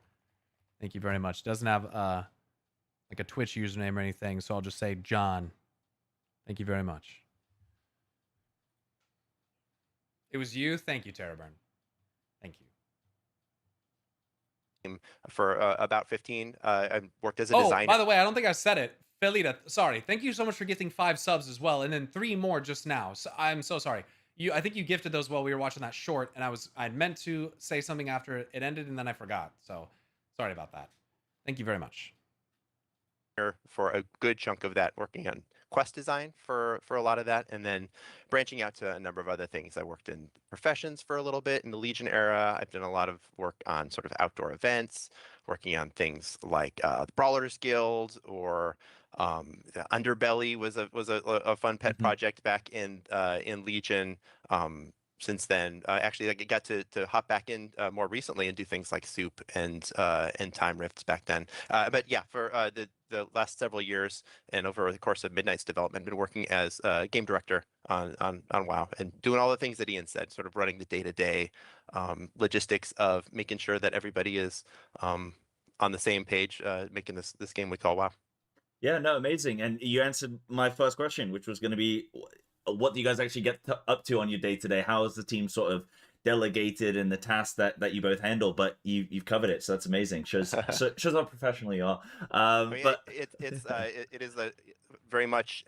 Speaker 1: Thank you very much. Doesn't have like a Twitch username or anything, so I'll just say John. Thank you very much. It was you. Thank you, Terraburn. Thank you.
Speaker 5: For about 15. I worked as a designer.
Speaker 1: By the way, I don't think I said it. Felita, sorry. Thank you so much for gifting 5 subs as well, and then 3 more just now. So I'm so sorry. I think you gifted those while we were watching that short, and I'd meant to say something after it ended, and then I forgot. So sorry about that. Thank you very much.
Speaker 5: For a good chunk of that, working on quest design for a lot of that, and then branching out to a number of other things. I worked in professions for a little bit in the Legion era. I've done a lot of work on sort of outdoor events, working on things like the Brawlers Guild, or Underbelly was a fun pet project back in Legion. Since then, actually, I got to hop back in more recently and do things like Soup and Time Rifts back then. But yeah, for the last several years and over the course of Midnight's development, been working as game director on WoW and doing all the things that Ian said, sort of running the day-to-day logistics of making sure that everybody is on the same page, making this game we call WoW.
Speaker 9: Yeah, no, amazing. And you answered my first question, which was going to be, what do you guys actually get up to on your day-to-day? How is the team sort of delegated in the tasks that you both handle? But you've covered it, so that's amazing. Shows how professional you are. But
Speaker 5: it is very much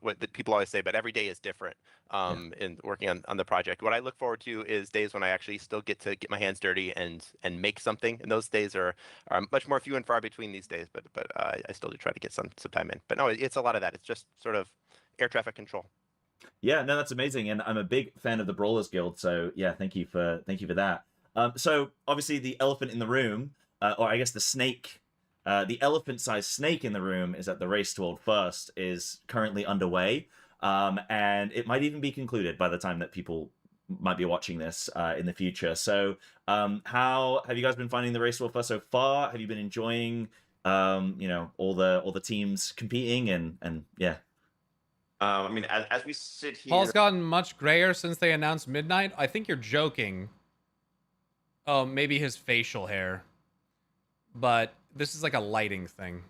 Speaker 5: what the people always say, but every day is different. In working on the project, what I look forward to is days when I actually still get to get my hands dirty and make something. And those days are much more few and far between these days. But I still do try to get some time in. But no, it's a lot of that. It's just sort of air traffic control.
Speaker 9: Yeah, no, that's amazing, and I'm a big fan of the Brawlers Guild. So yeah, thank you for that. So obviously the elephant in the room, or I guess the snake, the elephant-sized snake in the room is that the race to World First is currently underway, and it might even be concluded by the time that people might be watching this in the future. So how have you guys been finding the race to World First so far? Have you been enjoying all the teams competing and yeah?
Speaker 4: I mean, as we sit here,
Speaker 1: Paul's gotten much grayer since they announced Midnight. I think you're joking. Oh, maybe his facial hair. But this is like a lighting thing.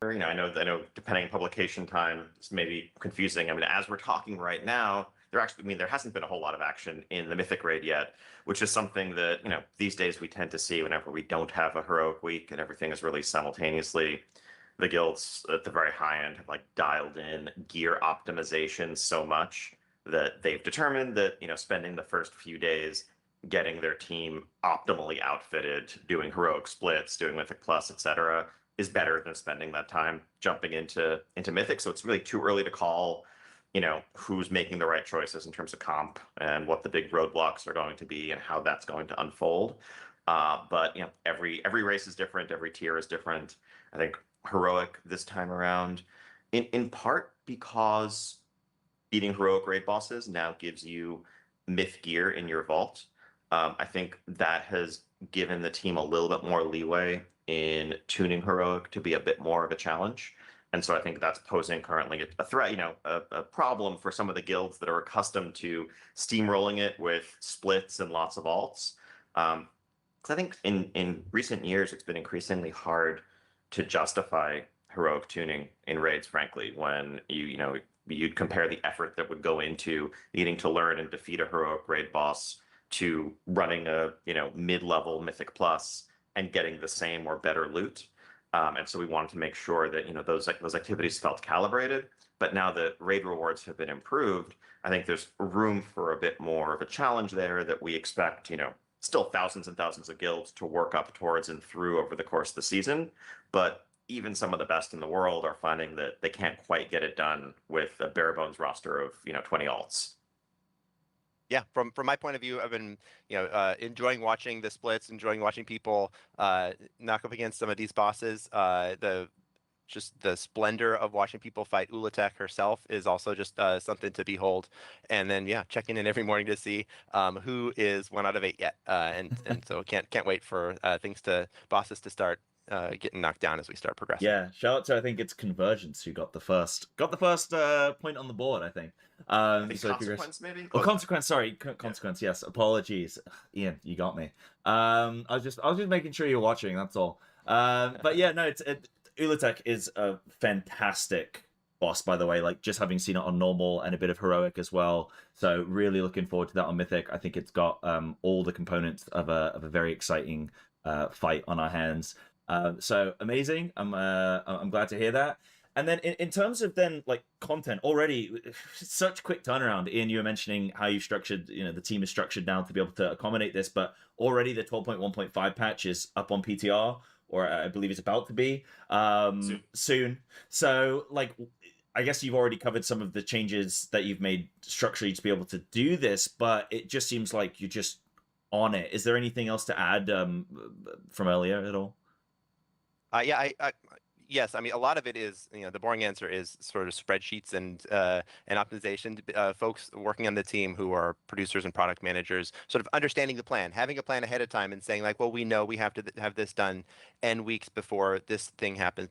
Speaker 4: I know depending on publication time, it's maybe confusing. I mean, as we're talking right now, there hasn't been a whole lot of action in the Mythic raid yet, which is something that, these days we tend to see whenever we don't have a heroic week and everything is released simultaneously. The guilds at the very high end have dialed in gear optimization so much that they've determined that, spending the first few days getting their team optimally outfitted, doing heroic splits, doing Mythic Plus, etc., is better than spending that time jumping into Mythic. So it's really too early to call who's making the right choices in terms of comp and what the big roadblocks are going to be and how that's going to unfold. But every race is different, every tier is different. I think heroic this time around, in part because beating heroic raid bosses now gives you myth gear in your vault. I think that has given the team a little bit more leeway in tuning heroic to be a bit more of a challenge. And so I think that's posing currently a threat, a problem for some of the guilds that are accustomed to steamrolling it with splits and lots of alts. Because I think in recent years, it's been increasingly hard to justify heroic tuning in raids, frankly, when you'd compare the effort that would go into needing to learn and defeat a heroic raid boss to running a mid-level mythic plus and getting the same or better loot. And so we wanted to make sure that those activities felt calibrated. But now that raid rewards have been improved, I think there's room for a bit more of a challenge there that we expect still thousands and thousands of guilds to work up towards and through over the course of the season. But even some of the best in the world are finding that they can't quite get it done with a bare bones roster of 20 alts.
Speaker 5: Yeah, from my point of view, I've been enjoying watching the splits, enjoying watching people knock up against some of these bosses. Just the splendor of watching people fight Ulatek herself is also just something to behold. And then checking in every morning to see who is 1 out of 8 yet, and so can't wait for bosses to start getting knocked down as we start progressing.
Speaker 9: Yeah, shout out to I think it's Convergence who got the first point on the board. I think.
Speaker 4: Consequence maybe.
Speaker 9: Oh, Consequence. Sorry, Consequence. Yes, apologies, Ian. You got me. I was just making sure you're watching. That's all. But yeah, no, Ulatek is a fantastic boss, by the way. Like just having seen it on normal and a bit of heroic as well. So really looking forward to that on mythic. I think it's got all the components of a very exciting fight on our hands. So amazing. I'm glad to hear that. And then in terms of then like content already, such quick turnaround. Ian, you were mentioning how you've structured, the team is structured now to be able to accommodate this, but already the 12.1.5 patch is up on PTR, or I believe it's about to be soon. So like, I guess you've already covered some of the changes that you've made structurally to be able to do this, but it just seems like you're just on it. Is there anything else to add from earlier at all?
Speaker 5: Yes, I mean, a lot of it is, the boring answer is sort of spreadsheets and optimization. Folks working on the team who are producers and product managers, sort of understanding the plan, having a plan ahead of time and saying like, well, we know we have to have this done N weeks before this thing happens,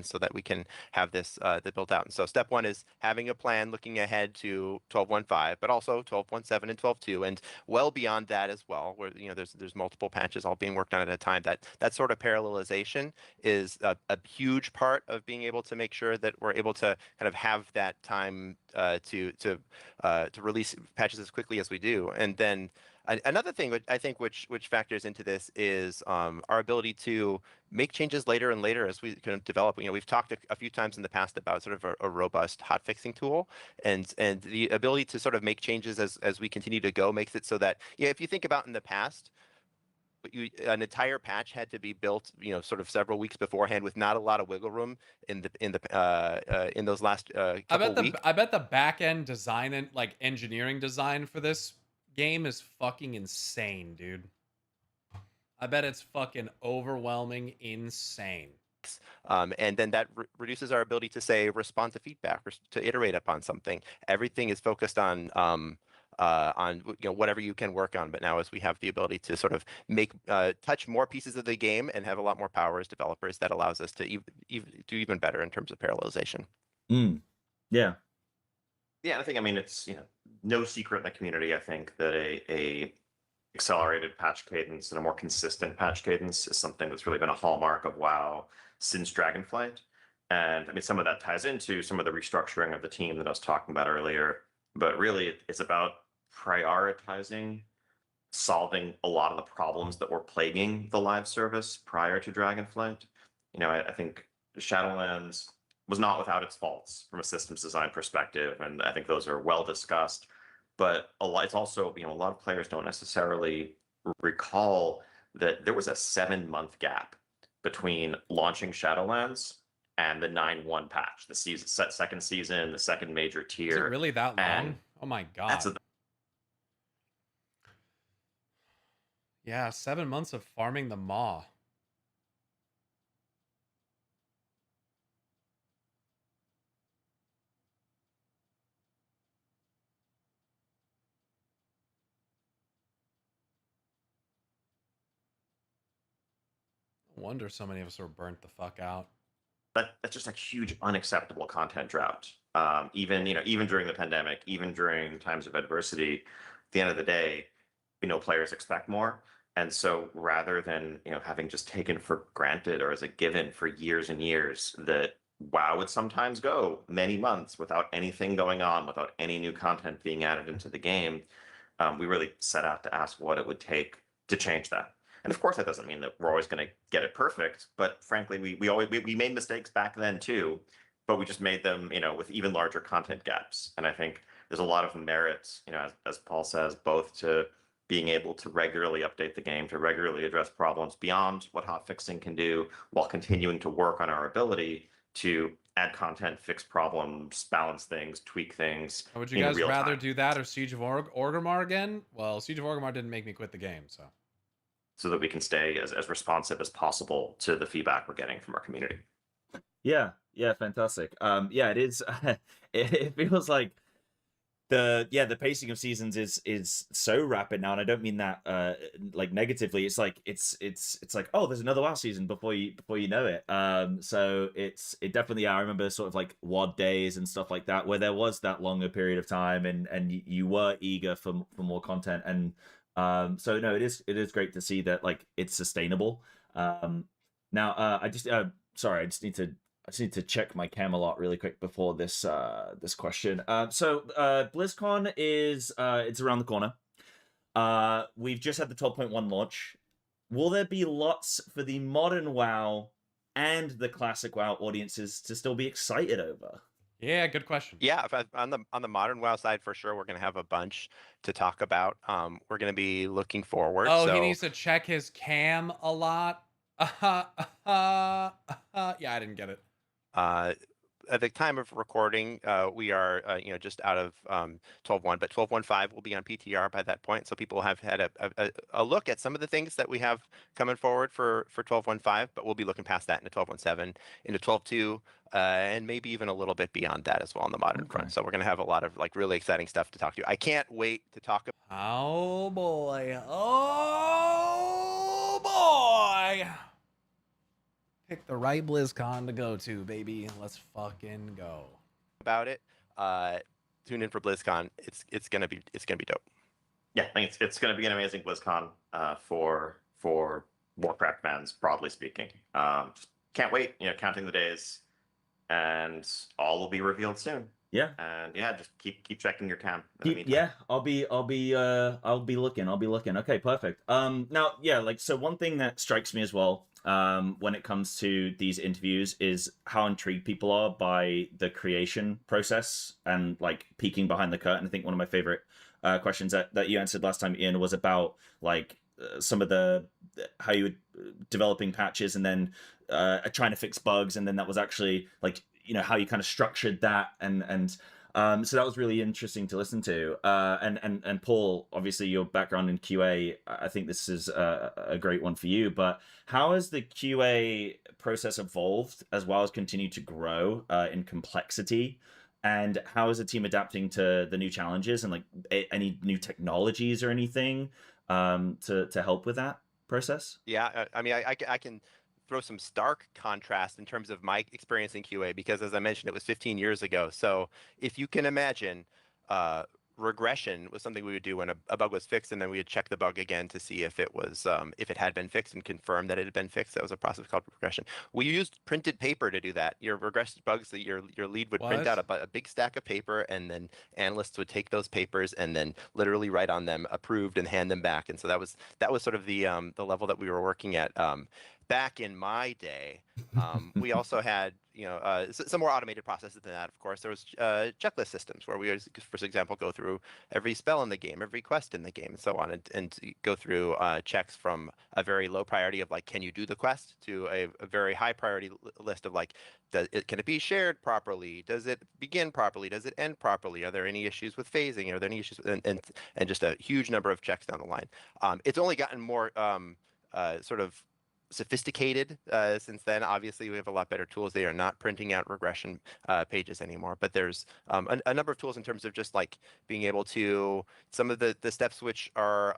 Speaker 5: so that we can have this built out. And so step 1 is having a plan, looking ahead to 12.1.5, but also 12.1.7 and 12.2, and well beyond that as well, where there's multiple patches all being worked on at a time. That sort of parallelization is a huge part of being able to make sure that we're able to kind of have that time to release patches as quickly as we do. And then another thing I think which factors into this is our ability to make changes later and later as we kind of develop. We've talked a few times in the past about sort of a robust hot fixing tool, and the ability to sort of make changes as we continue to go makes it so that if you think about in the past, an entire patch had to be built, sort of several weeks beforehand, with not a lot of wiggle room in those last couple weeks.
Speaker 1: I bet the back end design and like engineering design for this game is fucking insane, dude. I bet it's fucking overwhelming insane.
Speaker 5: And then that reduces our ability to say respond to feedback or to iterate upon something. Everything is focused on whatever you can work on. But now as we have the ability to sort of make touch more pieces of the game and have a lot more power as developers, that allows us to do even better in terms of parallelization.
Speaker 9: Yeah.
Speaker 4: Yeah, I think, it's no secret in the community, I think, that a accelerated patch cadence and a more consistent patch cadence is something that's really been a hallmark of WoW since Dragonflight. And some of that ties into some of the restructuring of the team that I was talking about earlier. But really, it's about prioritizing solving a lot of the problems that were plaguing the live service prior to Dragonflight. I think Shadowlands was not without its faults from a systems design perspective, and I think those are well discussed. But it's also, a lot of players don't necessarily recall that there was a 7-month gap between launching Shadowlands and the 9.1 patch, the second season, the second major tier.
Speaker 1: Is it really that long?
Speaker 4: And
Speaker 1: Oh my god.
Speaker 4: that's
Speaker 1: Yeah, 7 months of farming the maw. No wonder so many of us were burnt the fuck out.
Speaker 4: that's just a huge unacceptable content drought. Even even during the pandemic, even during times of adversity, at the end of the day, players expect more. And so rather than having just taken for granted or as a given for years and years that WoW would sometimes go many months without anything going on, without any new content being added into the game, we really set out to ask what it would take to change that. And of course, that doesn't mean that we're always going to get it perfect. But frankly, we made mistakes back then too, but we just made them, with even larger content gaps. And I think there's a lot of merit, as Paul says, both to being able to regularly update the game, to regularly address problems beyond what hotfixing can do, while continuing to work on our ability to add content, fix problems, balance things, tweak things.
Speaker 1: Would you guys rather do that or Siege of Orgrimmar again? Well, Siege of Orgrimmar didn't make me quit the game,
Speaker 4: so that we can stay as responsive as possible to the feedback we're getting from our community.
Speaker 9: Yeah, fantastic. Yeah, it is. It feels like the pacing of seasons is so rapid now, and I don't mean that like negatively. It's like it's like, oh, there's another WoW season before you know it. So it definitely. I remember sort of like WoD days and stuff like that, where there was that longer period of time, and you were eager for more content. And so no, it is great to see that like it's sustainable. Now I just need to check my Camelot really quick before this question. So BlizzCon is it's around the corner. We've just had the 12.1 launch. Will there be lots for the modern WoW and the classic WoW audiences to still be excited over?
Speaker 1: Yeah, good question.
Speaker 5: Yeah, on the modern WoW side, for sure, we're going to have a bunch to talk about. We're going to be looking forward.
Speaker 1: Oh,
Speaker 5: so...
Speaker 1: he needs to check his cam a lot. Yeah, I didn't get it.
Speaker 5: At the time of recording, we are just out of 12.1, but 12.15 will be on PTR by that point. So people have had a look at some of the things that we have coming forward for 12.15, but we'll be looking past that into 12.17, into 12.2, and maybe even a little bit beyond that as well on the modern front. So we're going to have a lot of like really exciting stuff to talk to. I can't wait to talk about.
Speaker 1: Oh boy. Oh boy. Pick the right BlizzCon to go to, baby. Let's fucking go.
Speaker 5: About it. Tune in for BlizzCon. It's gonna be dope.
Speaker 4: Yeah, I think it's gonna be an amazing BlizzCon for Warcraft fans, broadly speaking. Just can't wait. Counting the days, and all will be revealed soon.
Speaker 9: Yeah.
Speaker 4: And yeah, just keep checking your cam.
Speaker 9: Yeah, I'll be looking. Okay, perfect. Now, yeah, like, so one thing that strikes me as well, when it comes to these interviews is how intrigued people are by the creation process and like peeking behind the curtain. I think one of my favorite questions that you answered last time, Ian, was about like some of the how you were developing patches and then trying to fix bugs, and then that was actually like how you kind of structured that and so that was really interesting to listen to. And Paul, obviously your background in QA, I think this is a great one for you. But how has the QA process evolved as well as continued to grow in complexity? And how is the team adapting to the new challenges and like any new technologies or anything to help with that process?
Speaker 5: Yeah, I mean, I can throw some stark contrast in terms of my experience in QA, because as I mentioned, it was 15 years ago. So if you can imagine, regression was something we would do when a bug was fixed, and then we would check the bug again to see if it was if it had been fixed and confirm that it had been fixed. That was a process called regression. We used printed paper to do that. Your regressed bugs, that your lead would print out a big stack of paper, and then analysts would take those papers and then literally write on them approved and hand them back. And so that was sort of the level that we were working at. back in my day, we also had, some more automated processes than that. Of course, there was checklist systems where we would, for example, go through every spell in the game, every quest in the game, and so on, and go through checks from a very low priority of like, can you do the quest, to a very high priority list of like, can it be shared properly? Does it begin properly? Does it end properly? Are there any issues with phasing? Are there any issues and just a huge number of checks down the line? It's only gotten more sort of sophisticated since then. Obviously, we have a lot better tools. They are not printing out regression pages anymore, but there's a number of tools in terms of just like being able to, some of the steps which are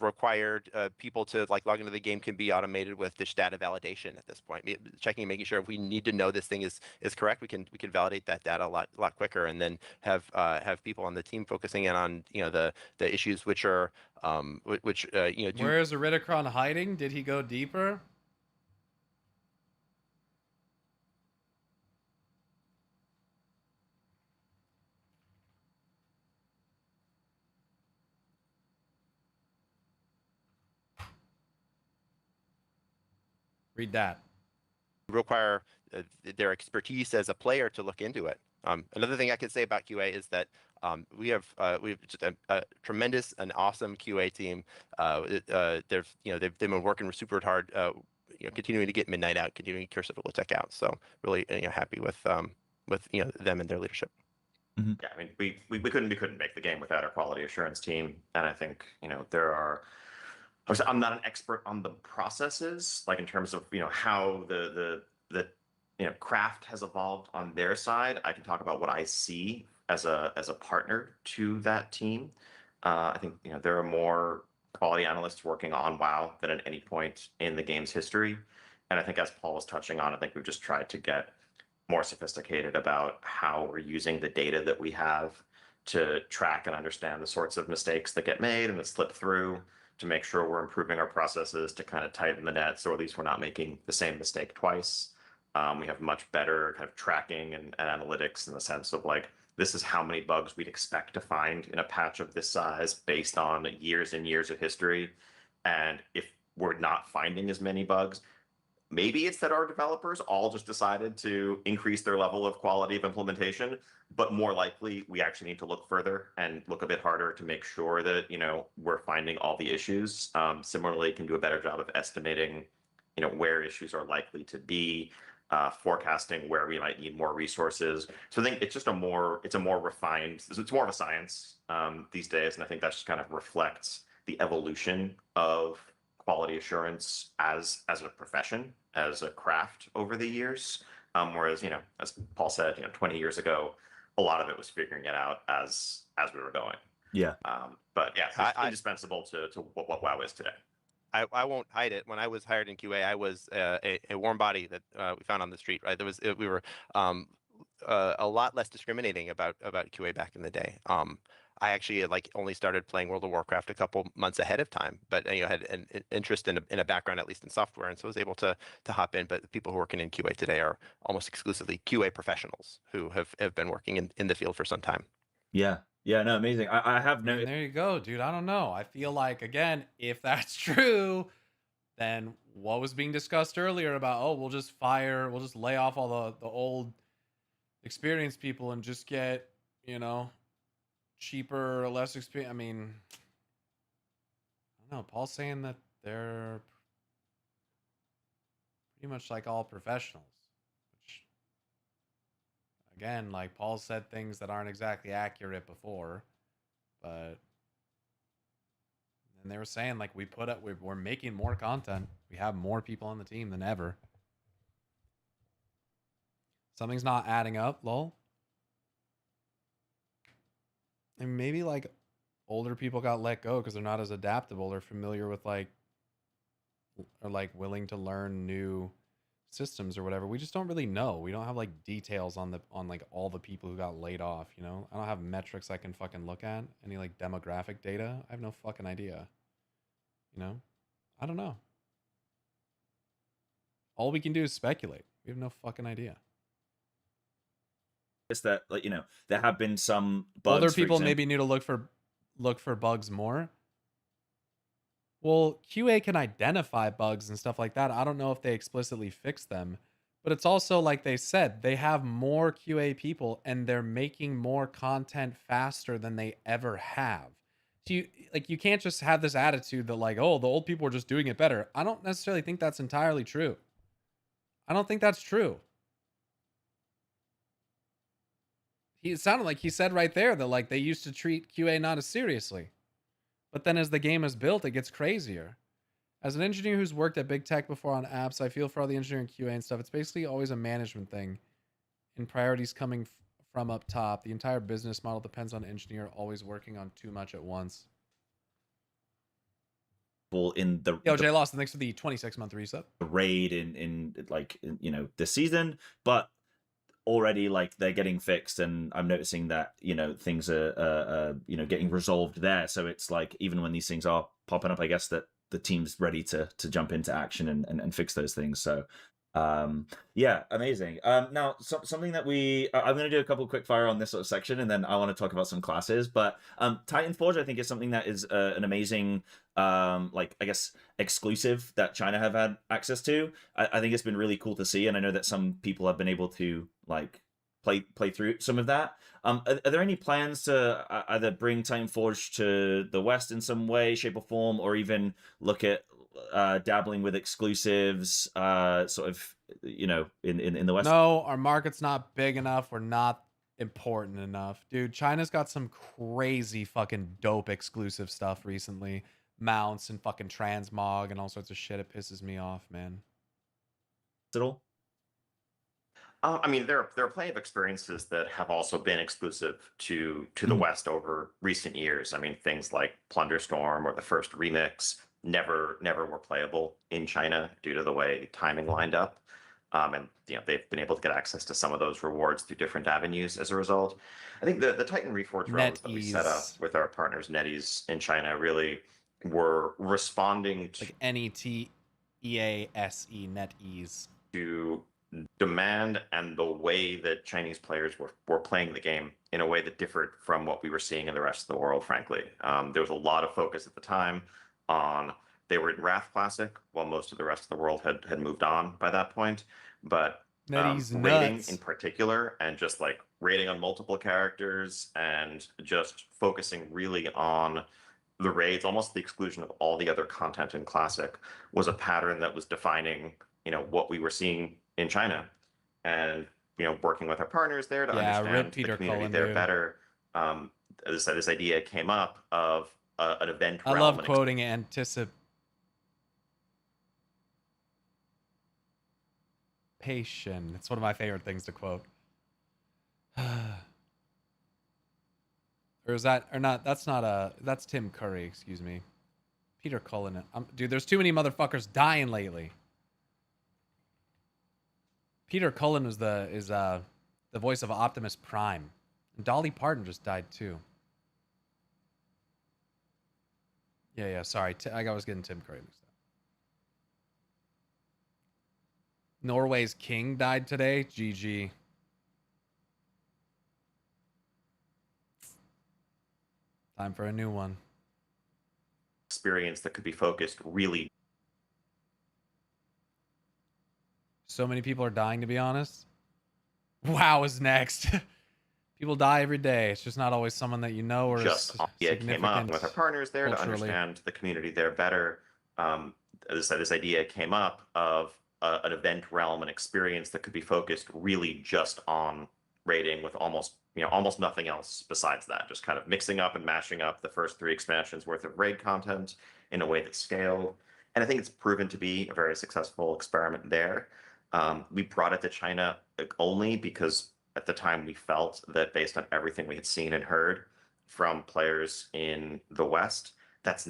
Speaker 5: required people to like log into the game can be automated with dish data validation at this point. Checking and making sure if we need to know this thing is correct, we can validate that data a lot quicker, and then have people on the team focusing in on the issues which are
Speaker 1: Where is Aridicron hiding? Did he go deeper? Read that.
Speaker 5: require their expertise as a player to look into it. Another thing I could say about QA is that we've just a tremendous and awesome QA team. They've been working super hard, continuing to get Midnight out, continuing Curse of Tech out. So really happy with them and their leadership.
Speaker 4: Yeah, I mean, we couldn't make the game without our quality assurance team, and I think there are. I'm not an expert on the processes, like in terms of how the craft has evolved on their side. I can talk about what I see as a partner to that team. I think there are more quality analysts working on WoW than at any point in the game's history, and I think as Paul was touching on, I think we've just tried to get more sophisticated about how we're using the data that we have to track and understand the sorts of mistakes that get made and that slip through, to make sure we're improving our processes to kind of tighten the net, so at least we're not making the same mistake twice. We have much better kind of tracking and analytics in the sense of like, this is how many bugs we'd expect to find in a patch of this size based on years and years of history. And if we're not finding as many bugs, maybe it's that our developers all just decided to increase their level of quality of implementation, but more likely we actually need to look further and look a bit harder to make sure that we're finding all the issues. Similarly, can do a better job of estimating where issues are likely to be, forecasting where we might need more resources. So I think it's just it's more refined, it's more of a science these days, and I think that just kind of reflects the evolution of quality assurance as a profession, as a craft over the years. Whereas, as Paul said, 20 years ago, a lot of it was figuring it out as we were going.
Speaker 9: Yeah.
Speaker 4: But yeah, it's indispensable to what WoW is today.
Speaker 5: I won't hide it. When I was hired in QA, I was a warm body that we found on the street. Right, we were a lot less discriminating about QA back in the day. I actually only started playing World of Warcraft a couple months ahead of time, but had an interest in a background at least in software, and so I was able to hop in. But the people who are working in QA today are almost exclusively QA professionals who have been working in the field for some time.
Speaker 9: Yeah. Yeah, no, amazing. I have no.
Speaker 1: There you go, dude. I don't know. I feel like, again, if that's true, then what was being discussed earlier about, we'll just lay off all the old experienced people and just get, cheaper, less experience. I mean, I don't know. Paul's saying that they're pretty much like all professionals, which, again, like Paul said things that aren't exactly accurate before, but then they were saying like we're making more content. We have more people on the team than ever. Something's not adding up, lol. And maybe like older people got let go because they're not as adaptable or familiar with or willing to learn new systems or whatever. We just don't really know. We don't have like details on all the people who got laid off, I don't have metrics I can fucking look at. Any like demographic data? I have no fucking idea. I don't know. All we can do is speculate. We have no fucking idea.
Speaker 9: It's that there have been some bugs.
Speaker 1: Older people maybe need to look for bugs more. Well, QA can identify bugs and stuff like that. I don't know if they explicitly fix them, but it's also like they said, they have more QA people and they're making more content faster than they ever have. So you can't just have this attitude that like, oh, the old people are just doing it better. I don't necessarily think that's entirely true. I don't think that's true. It sounded like he said right there that like they used to treat QA not as seriously. But then as the game is built, it gets crazier. As an engineer who's worked at big tech before on apps, I feel for all the engineering QA and stuff. It's basically always a management thing and priorities coming from up top. The entire business model depends on engineer always working on too much at once.
Speaker 9: In the
Speaker 1: Yo, Jay Lawson, thanks for the 26-month reset.
Speaker 9: raid in this season, but already like they're getting fixed, and I'm noticing that things are getting resolved there. So it's like even when these things are popping up, I guess that the team's ready to jump into action and fix those things. So yeah, amazing. Now something that I'm going to do a couple quick fire on this sort of section, and then I want to talk about some classes. But Titan Forge, I think, is something that is an amazing I guess exclusive that China have had access to. I think it's been really cool to see, and I know that some people have been able to like play through some of that. Are there any plans to either bring Titan Forge to the West in some way, shape, or form, or even look at dabbling with exclusives, sort of, in the West?
Speaker 1: No, our market's not big enough. We're not important enough. Dude, China's got some crazy fucking dope exclusive stuff recently. Mounts and fucking transmog and all sorts of shit. It pisses me off, man.
Speaker 9: At all?
Speaker 4: I mean, there are plenty of experiences that have also been exclusive to the West over recent years. I mean, things like Plunderstorm or the first remix never were playable in China due to the way timing lined up. And they've been able to get access to some of those rewards through different avenues as a result. I think the Titan Reforged realms that we set up with our partners NetEase in China really were responding to
Speaker 1: like NETEASE, NetEase,
Speaker 4: to demand and the way that Chinese players were playing the game in a way that differed from what we were seeing in the rest of the world, frankly. There was a lot of focus at the time on they were in Wrath Classic, while most of the rest of the world had moved on by that point. But raiding in particular, and just like raiding on multiple characters and just focusing really on the raids, almost the exclusion of all the other content in Classic, was a pattern that was defining, what we were seeing in China. And, working with our partners there to understand the community there better, this idea came up of an event realm.
Speaker 1: I love quoting anticipation. It's one of my favorite things to quote. Or is that, or not? That's Tim Curry, excuse me. Peter Cullen. Dude, there's too many motherfuckers dying lately. Peter Cullen is the voice of Optimus Prime. And Dolly Parton just died too. Yeah, sorry. I was getting Tim Curry mixed up. Norway's king died today. GG. Time for a new one.
Speaker 4: Experience that could be focused really.
Speaker 1: So many people are dying, to be honest. WoW is next. People die every day. It's just not always someone that you know or
Speaker 4: just came up with our partners there to understand the community there better. This idea came up of an event realm, an experience that could be focused really just on raiding with almost nothing else besides that. Just kind of mixing up and mashing up the first 3 expansions worth of raid content in a way that scaled. And I think it's proven to be a very successful experiment there. We brought it to China only because at the time we felt that based on everything we had seen and heard from players in the West, that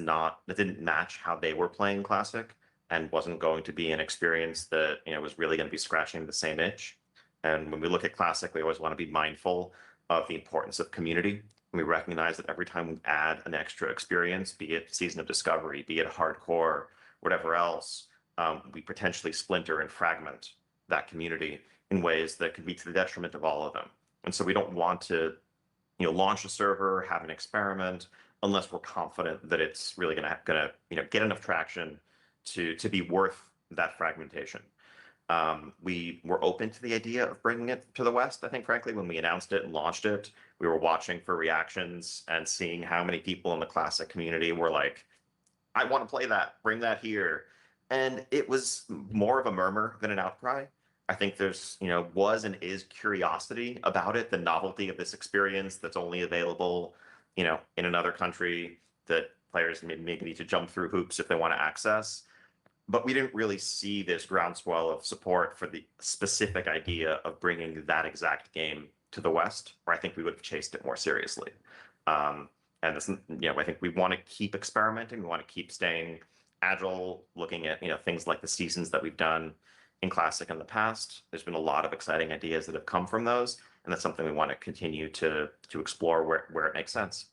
Speaker 4: didn't match how they were playing Classic, and wasn't going to be an experience that was really going to be scratching the same itch. And when we look at Classic, we always want to be mindful of the importance of community. And we recognize that every time we add an extra experience, be it Season of Discovery, be it hardcore, whatever else, we potentially splinter and fragment that community in ways that could be to the detriment of all of them. And so we don't want to launch a server, have an experiment, unless we're confident that it's really gonna get enough traction to be worth that fragmentation. We were open to the idea of bringing it to the West. I think, frankly, when we announced it and launched it, we were watching for reactions and seeing how many people in the Classic community were like, I want to play that, bring that here. And it was more of a murmur than an outcry. I think there's, was and is curiosity about it, the novelty of this experience that's only available, in another country that players maybe need to jump through hoops if they want to access. But we didn't really see this groundswell of support for the specific idea of bringing that exact game to the West, where I think we would have chased it more seriously. And this, I think we want to keep experimenting. We want to keep staying agile, looking at things like the seasons that we've done in Classic in the past. There's been a lot of exciting ideas that have come from those, and that's something we want to continue to explore where it makes sense.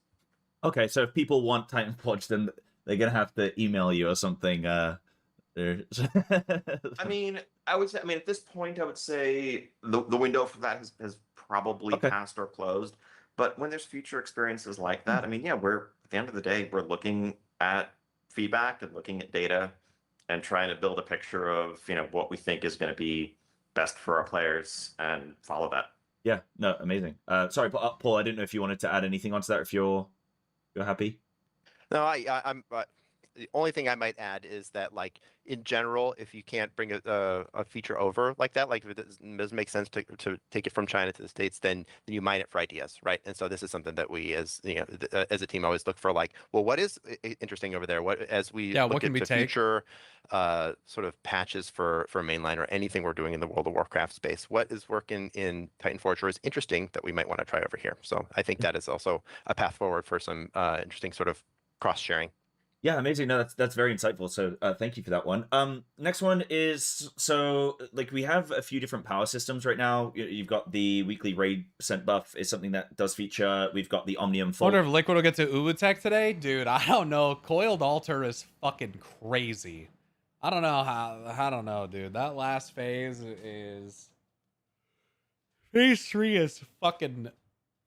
Speaker 9: Okay, so if people want Titan Forge, then they're gonna have to email you or something.
Speaker 4: I mean, at this point, I would say the window for that has probably passed or closed. But when there's future experiences like that, I mean, we're at the end of the day, we're looking at feedback and looking at data and trying to build a picture of, what we think is going to be best for our players and follow that.
Speaker 9: Yeah, no, amazing. Sorry, Paul, I didn't know if you wanted to add anything onto that, if you're happy.
Speaker 5: No, I'm. The only thing I might add is that, like, in general, if you can't bring a feature over like that, like if it doesn't make sense to take it from China to the States, then you mine it for ideas, right? And so this is something that we, as as a team, always look for, like, well, what is interesting over there? What as we look
Speaker 1: what can
Speaker 5: at
Speaker 1: we
Speaker 5: the
Speaker 1: take?
Speaker 5: future sort of patches for mainline or anything we're doing in the World of Warcraft space, what is working in Titan Forge or is interesting that we might want to try over here? So I think that is also a path forward for some interesting sort of cross sharing.
Speaker 9: Yeah, amazing. No, that's very insightful. So thank you for that one. Next one is, so like we have a few different power systems right now. You've got the weekly raid percent buff is something that does feature. We've got the Omnium
Speaker 1: I wonder if Liquid will get to Uwu today? Dude, I don't know. Coiled Altar is fucking crazy. I don't know, dude. That last phase is... Phase 3 is fucking...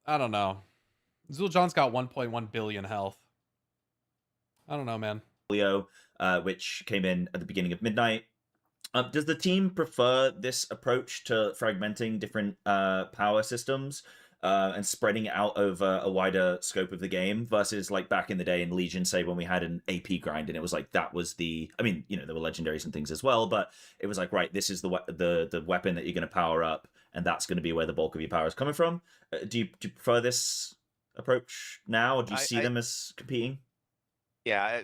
Speaker 1: I don't know. Zul'Jon's got 1.1 billion health. I don't know, man.
Speaker 9: Which came in at the beginning of midnight. Does the team prefer this approach to fragmenting different power systems and spreading it out over a wider scope of the game versus like back in the day in Legion, say when we had an AP grind and it was like that was the, I mean, there were legendaries and things as well, but it was like, right, this is the weapon that you're going to power up, and that's going to be where the bulk of your power is coming from. Do you prefer this approach now, or do you see them as competing?
Speaker 5: Yeah,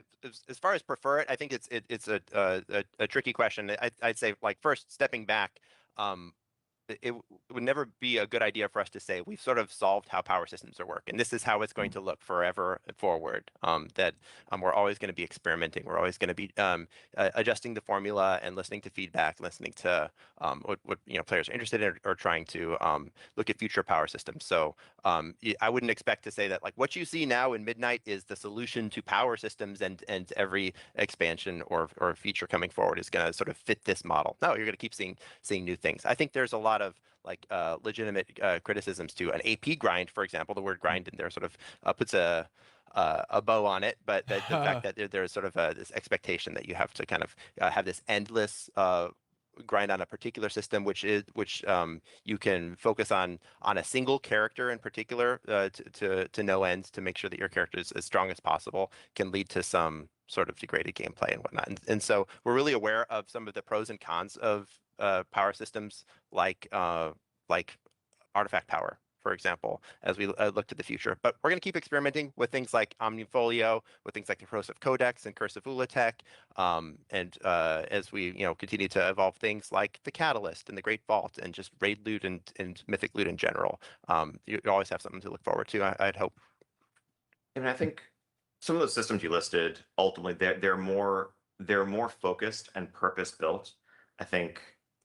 Speaker 5: as far as prefer it, I think it's a tricky question. I'd say, like, first stepping back, it would never be a good idea for us to say we've sort of solved how power systems are working. This is how it's going to look forever forward. That we're always going to be experimenting. We're always going to be adjusting the formula and listening to feedback, listening to what players are interested in, or trying to look at future power systems. So I wouldn't expect to say that, like, what you see now in Midnight is the solution to power systems, and every expansion or feature coming forward is going to sort of fit this model. No, you're going to keep seeing new things. I think there's a lot of like legitimate criticisms to an AP grind, for example. The word grind in there sort of puts a bow on it, but the fact that there's sort of this expectation that you have to kind of have this endless grind on a particular system, which you can focus on a single character in particular to no end, to make sure that your character is as strong as possible, can lead to some sort of degraded gameplay and whatnot. And so we're really aware of some of the pros and cons of power systems like artifact power, for example, as we look to the future. But we're going to keep experimenting with things like Omnifolio, with things like the Corrosive Codex and Curse of Ulatek, and as we continue to evolve things like the Catalyst and the Great Vault and just raid loot and mythic loot in general. You always have something to look forward to, I'd hope.
Speaker 4: And I think some of those systems you listed, ultimately, they're more focused and purpose built. I think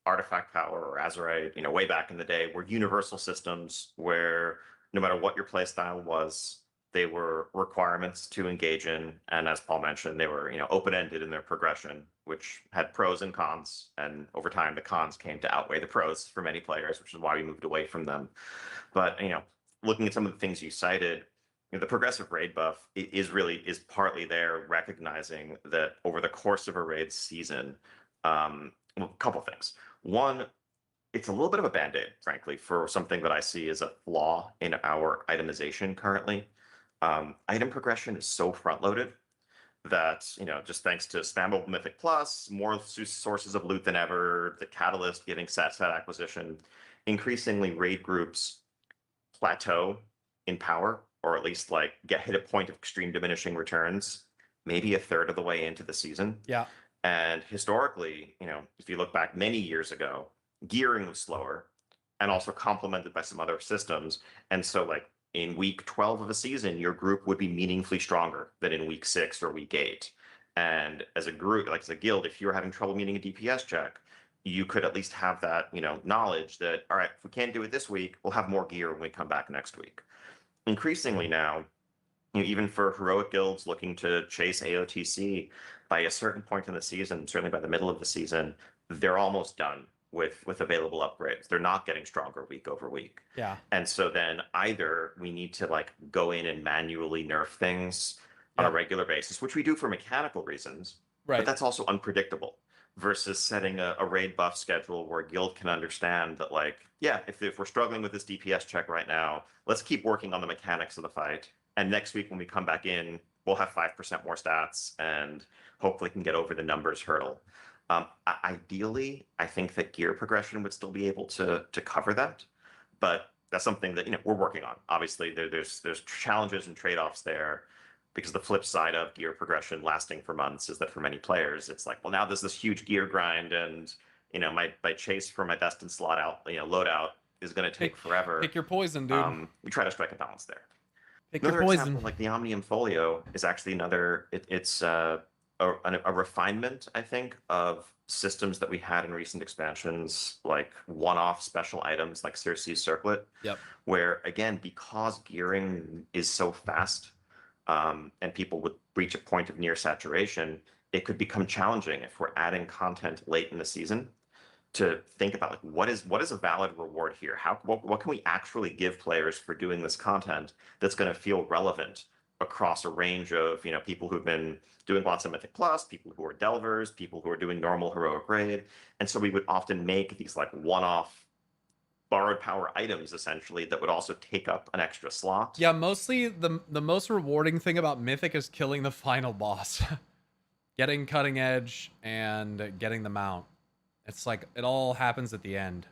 Speaker 4: Artifact Power or Azerite, way back in the day, were universal systems where no matter what your playstyle was, they were requirements to engage in. And as Paul mentioned, they were, open-ended in their progression, which had pros and cons. And over time, the cons came to outweigh the pros for many players, which is why we moved away from them. But, looking at some of the things you cited, the progressive raid buff is partly there, recognizing that over the course of a raid season, well, a couple things. One, it's a little bit of a band-aid, frankly, for something that I see as a flaw in our itemization currently. Item progression is so front-loaded that, just thanks to spammable Mythic Plus, more sources of loot than ever, the Catalyst giving set acquisition, increasingly raid groups plateau in power, or at least like hit a point of extreme diminishing returns, maybe a third of the way into the season.
Speaker 1: Yeah.
Speaker 4: And historically, if you look back many years ago, gearing was slower and also complemented by some other systems. And so like in week 12 of a season, your group would be meaningfully stronger than in week 6 or week 8. And as a group, like as a guild, if you're having trouble meeting a DPS check, you could at least have that, knowledge that, all right, if we can't do it this week, we'll have more gear when we come back next week. Increasingly now, even for heroic guilds looking to chase AOTC, by a certain point in the season, certainly by the middle of the season, they're almost done with available upgrades. They're not getting stronger week over week.
Speaker 1: Yeah.
Speaker 4: And so then either we need to like go in and manually nerf things on a regular basis, which we do for mechanical reasons,
Speaker 1: Right.
Speaker 4: but that's also unpredictable, versus setting a raid buff schedule where guild can understand that, like, yeah, if we're struggling with this DPS check right now, let's keep working on the mechanics of the fight. And next week when we come back in, we'll have 5% more stats and hopefully can get over the numbers hurdle. Ideally, I think that gear progression would still be able to cover that, but that's something that we're working on. Obviously, there's challenges and trade-offs there, because the flip side of gear progression lasting for months is that for many players, it's like, well, now there's this huge gear grind, and my chase for my best in slot out loadout is going to take forever.
Speaker 1: Pick your poison, dude.
Speaker 4: We try to strike a balance there.
Speaker 1: Pick
Speaker 4: Another
Speaker 1: your poison.
Speaker 4: example, like the Omnium Folio, is actually another. It's a refinement, I think, of systems that we had in recent expansions, like one-off special items like Circe's Circlet.
Speaker 1: Yep.
Speaker 4: Where again, because gearing is so fast, and people would reach a point of near saturation, it could become challenging if we're adding content late in the season to think about, like, what is a valid reward here? What can we actually give players for doing this content that's going to feel relevant across a range of people who've been doing lots of Mythic Plus, people who are delvers, people who are doing normal heroic raid. And so we would often make these like one-off borrowed power items, essentially, that would also take up an extra slot.
Speaker 1: Yeah, mostly the most rewarding thing about Mythic is killing the final boss. Getting cutting edge and getting the mount. It's like it all happens at the end.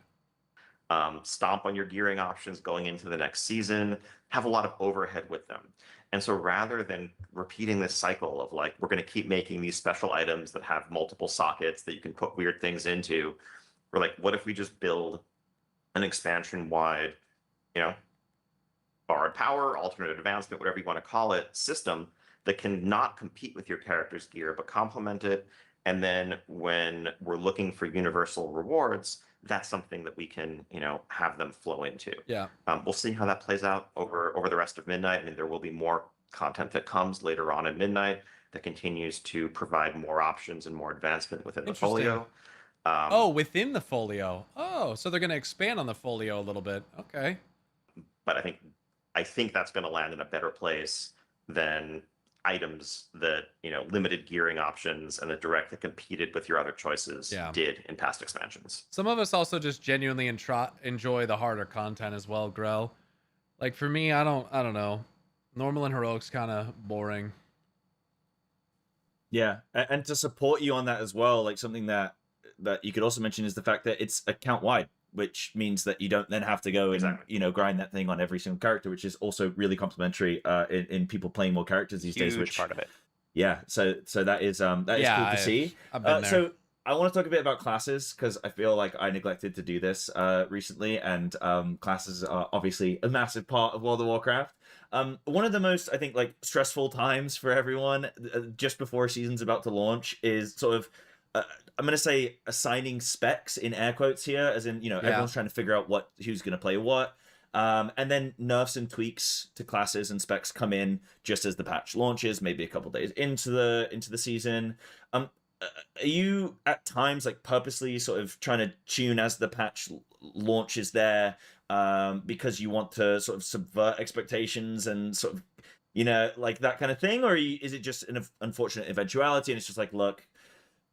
Speaker 4: Stomp on your gearing options going into the next season, have a lot of overhead with them. And so rather than repeating this cycle of like, we're going to keep making these special items that have multiple sockets that you can put weird things into, we're like, what if we just build an expansion-wide, borrowed power, alternate advancement, whatever you want to call it, system that can not compete with your character's gear, but complement it. And then when we're looking for universal rewards, that's something that we can, have them flow into.
Speaker 1: Yeah.
Speaker 4: We'll see how that plays out over the rest of Midnight. I mean, there will be more content that comes later on in Midnight that continues to provide more options and more advancement within the folio.
Speaker 1: Within the folio. Oh, so they're going to expand on the folio a little bit. Okay.
Speaker 4: But I think that's going to land in a better place than items that limited gearing options and the direct that competed with your other choices did in past expansions.
Speaker 1: Some of us also just genuinely enjoy the harder content as well, Grell. Like for me, I don't know. Normal and heroic's kind of boring.
Speaker 9: Yeah, and to support you on that as well, like something that you could also mention is the fact that it's account wide, which means that you don't then have to go and grind that thing on every single character, which is also really complimentary in people playing more characters these days. Which
Speaker 5: part of it.
Speaker 9: Yeah, so that is cool to see.
Speaker 1: I've been there.
Speaker 9: So I want to talk a bit about classes, because I feel like I neglected to do this recently, and classes are obviously a massive part of World of Warcraft. One of the most, I think, like stressful times for everyone just before a season's about to launch is sort of I'm going to say assigning specs in air quotes here, as in, everyone's trying to figure out who's going to play what. And then nerfs and tweaks to classes and specs come in just as the patch launches, maybe a couple days into the season. Are you at times like purposely sort of trying to tune as the patch launches there because you want to sort of subvert expectations and sort of, you know, like that kind of thing? Or is it just an unfortunate eventuality and it's just like, look,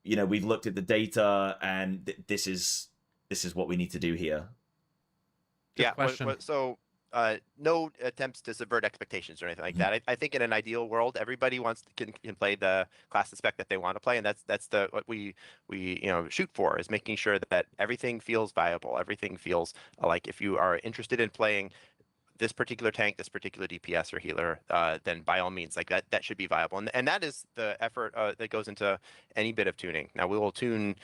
Speaker 9: you know, we've looked at the data and this is what we need to do here?
Speaker 1: Good
Speaker 5: Yeah.
Speaker 1: question.
Speaker 5: So no attempts to subvert expectations or anything like that. I think in an ideal world, everybody can play the class spec that they want to play, and that's what we shoot for, is making sure that everything feels viable. Everything feels like if you are interested in playing this particular tank, this particular DPS or healer, then by all means, like that should be viable. And that is the effort that goes into any bit of tuning. Now we will tune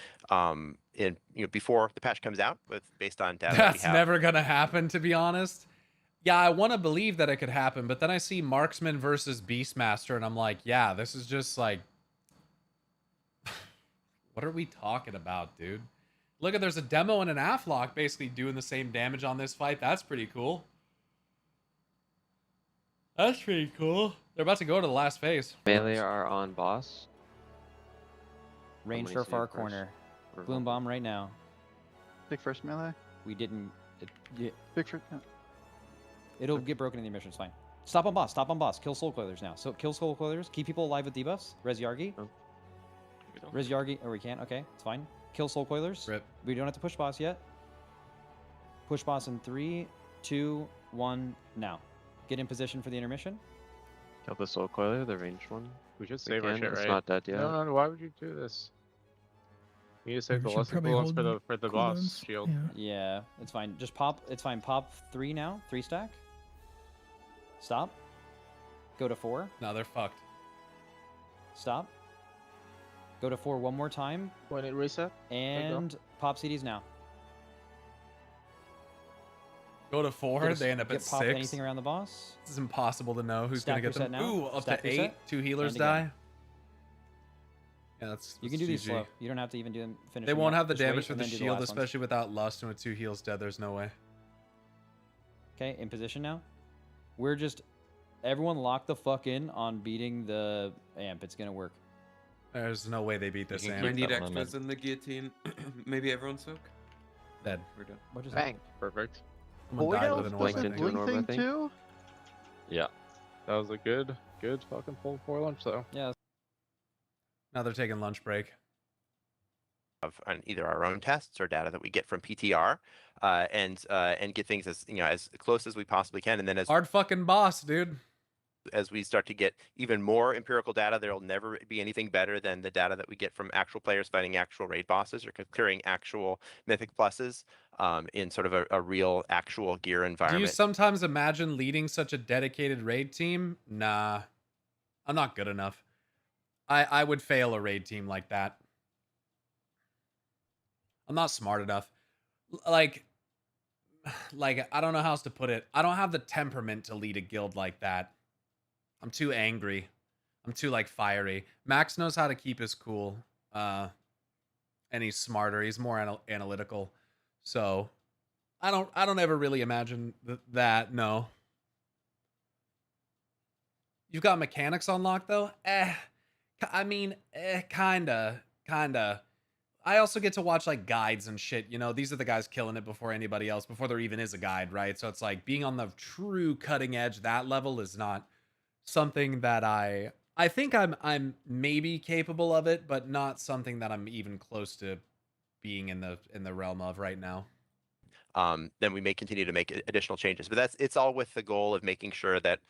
Speaker 5: before the patch comes out based on data that we
Speaker 1: That's
Speaker 5: have.
Speaker 1: never gonna happen, to be honest. Yeah, I want to believe that it could happen, but then I see Marksman versus Beastmaster, and I'm like, yeah, this is just like, what are we talking about, dude? Look, there's a demo and an Aflock basically doing the same damage on this fight. That's pretty cool. That's pretty cool. They're about to go to the last phase.
Speaker 10: Melee are on boss.
Speaker 11: Range
Speaker 10: Somebody
Speaker 11: for
Speaker 10: see
Speaker 11: far
Speaker 10: it first.
Speaker 11: corner.
Speaker 10: Or
Speaker 11: Bloom bomb right now.
Speaker 12: Pick first melee.
Speaker 11: We didn't.
Speaker 12: Pick first.
Speaker 11: It'll get broken in the emission. It's fine. Stop on boss. Stop on boss. Kill soul coilers now. So kill soul coilers. Keep people alive with debuffs. Res Yargi.
Speaker 10: Oh.
Speaker 11: Res Yargi. Or we can't. Okay, it's fine. Kill soul coilers.
Speaker 1: Rip.
Speaker 11: We don't have to push boss yet. Push boss in 3, 2, 1. Now. Get in position for the intermission.
Speaker 10: Kill the soul coiler, the ranged one.
Speaker 13: We should save our shit,
Speaker 10: It's
Speaker 13: right?
Speaker 10: not dead yet.
Speaker 13: No, why would you do this? You need to save the lesser bullets for the boss shield.
Speaker 11: Yeah, it's fine. Just pop. It's fine. Pop 3 now. 3 stack. Stop. Go to 4.
Speaker 1: No, they're fucked.
Speaker 11: Stop. Go to 4 one more time.
Speaker 13: When it reset.
Speaker 11: And pop CDs now.
Speaker 1: Go to 4, they end up at
Speaker 11: Get pop
Speaker 1: 6.
Speaker 11: anything around the boss.
Speaker 1: This is impossible to know who's
Speaker 11: Stack
Speaker 1: gonna get
Speaker 11: reset
Speaker 1: them.
Speaker 11: now.
Speaker 1: Ooh, up
Speaker 11: Stack
Speaker 1: to 8.
Speaker 11: reset.
Speaker 1: 2 healers
Speaker 11: And again.
Speaker 1: die. Yeah, that's
Speaker 11: You can do these
Speaker 1: GG.
Speaker 11: slow. You don't have to even do them. Finish.
Speaker 1: They
Speaker 11: them
Speaker 1: won't
Speaker 11: yet.
Speaker 1: have the
Speaker 11: Just wait
Speaker 1: damage for
Speaker 11: and
Speaker 1: the
Speaker 11: then do
Speaker 1: shield,
Speaker 11: last ones.
Speaker 1: especially without Lust and with 2 heals dead. There's no way.
Speaker 11: Okay, in position now. We're just everyone lock the fuck in on beating the amp. It's gonna work.
Speaker 1: There's no way they beat this amp.
Speaker 14: I need extras in the guillotine. Maybe everyone soak.
Speaker 1: Dead.
Speaker 14: We're done.
Speaker 11: What is
Speaker 13: Bang. Perfect.
Speaker 1: Someone died with an orb, I
Speaker 10: Blinked
Speaker 1: think.
Speaker 10: into an orb, I think.
Speaker 12: too?
Speaker 10: Yeah.
Speaker 13: That was a good fucking pull for lunch, though.
Speaker 11: Yeah.
Speaker 1: Now they're taking lunch break.
Speaker 5: On either our own tests or data that we get from PTR, and get things as close as we possibly can, and then
Speaker 1: Hard fucking boss, dude.
Speaker 5: as we start to get even more empirical data, there'll never be anything better than the data that we get from actual players fighting actual raid bosses or clearing actual mythic pluses in sort of a real actual gear
Speaker 1: Do
Speaker 5: environment.
Speaker 1: you sometimes imagine leading such a dedicated raid team? Nah. I'm not good enough. I would fail a raid team like that. I'm not smart enough. Like I don't know how else to put it. I don't have the temperament to lead a guild like that. I'm too angry. I'm too fiery. Max knows how to keep his cool. And he's smarter. He's more analytical. So I don't ever really imagine that. No. You've got mechanics unlocked though? I mean, kinda. I also get to watch guides and shit. You know, these are the guys killing it before anybody else, before there even is a guide, right? So it's being on the true cutting edge, that level is not something that I think I'm maybe capable of it, but not something that I'm even close to being in the realm of right now.
Speaker 5: Then we may continue to make additional changes, but it's all with the goal of making sure that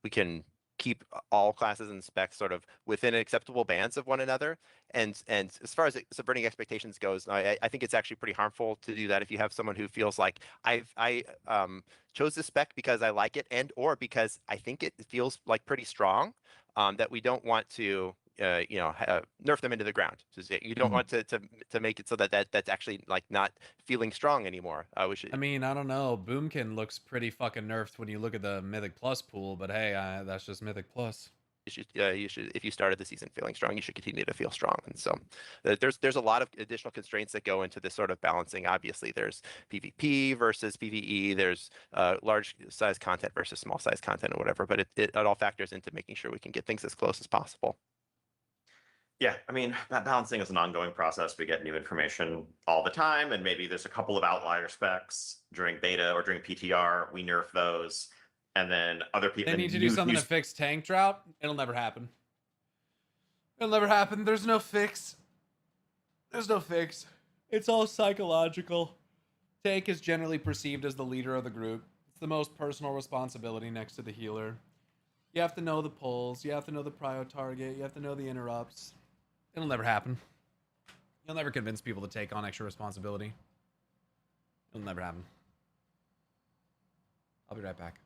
Speaker 5: we can keep all classes and specs sort of within acceptable bands of one another. And as far as subverting expectations goes, I think it's actually pretty harmful to do that if you have someone who feels like I chose this spec because I like it and/or because I think it feels pretty strong, that we don't want to nerf them into the ground. You don't want to make it so that's actually not feeling strong anymore. We should.
Speaker 1: I mean, I don't know. Boomkin looks pretty fucking nerfed when you look at the Mythic Plus pool, but hey, that's just Mythic Plus.
Speaker 5: You should, if you started the season feeling strong, you should continue to feel strong. And so there's a lot of additional constraints that go into this sort of balancing. Obviously, there's PvP versus PvE. There's large size content versus small size content or whatever. But it all factors into making sure we can get things as close as possible.
Speaker 4: Yeah, I mean, that balancing is an ongoing process. We get new information all the time, and maybe there's a couple of outlier specs during beta or during PTR. We nerf those, and then other people.
Speaker 1: They need to do something to fix tank drought. It'll never happen. It'll never happen. There's no fix. There's no fix. It's all psychological. Tank is generally perceived as the leader of the group. It's the most personal responsibility next to the healer. You have to know the pulls. You have to know the prio target. You have to know the interrupts. It'll never happen. You'll never convince people to take on extra responsibility. It'll never happen. I'll be right back.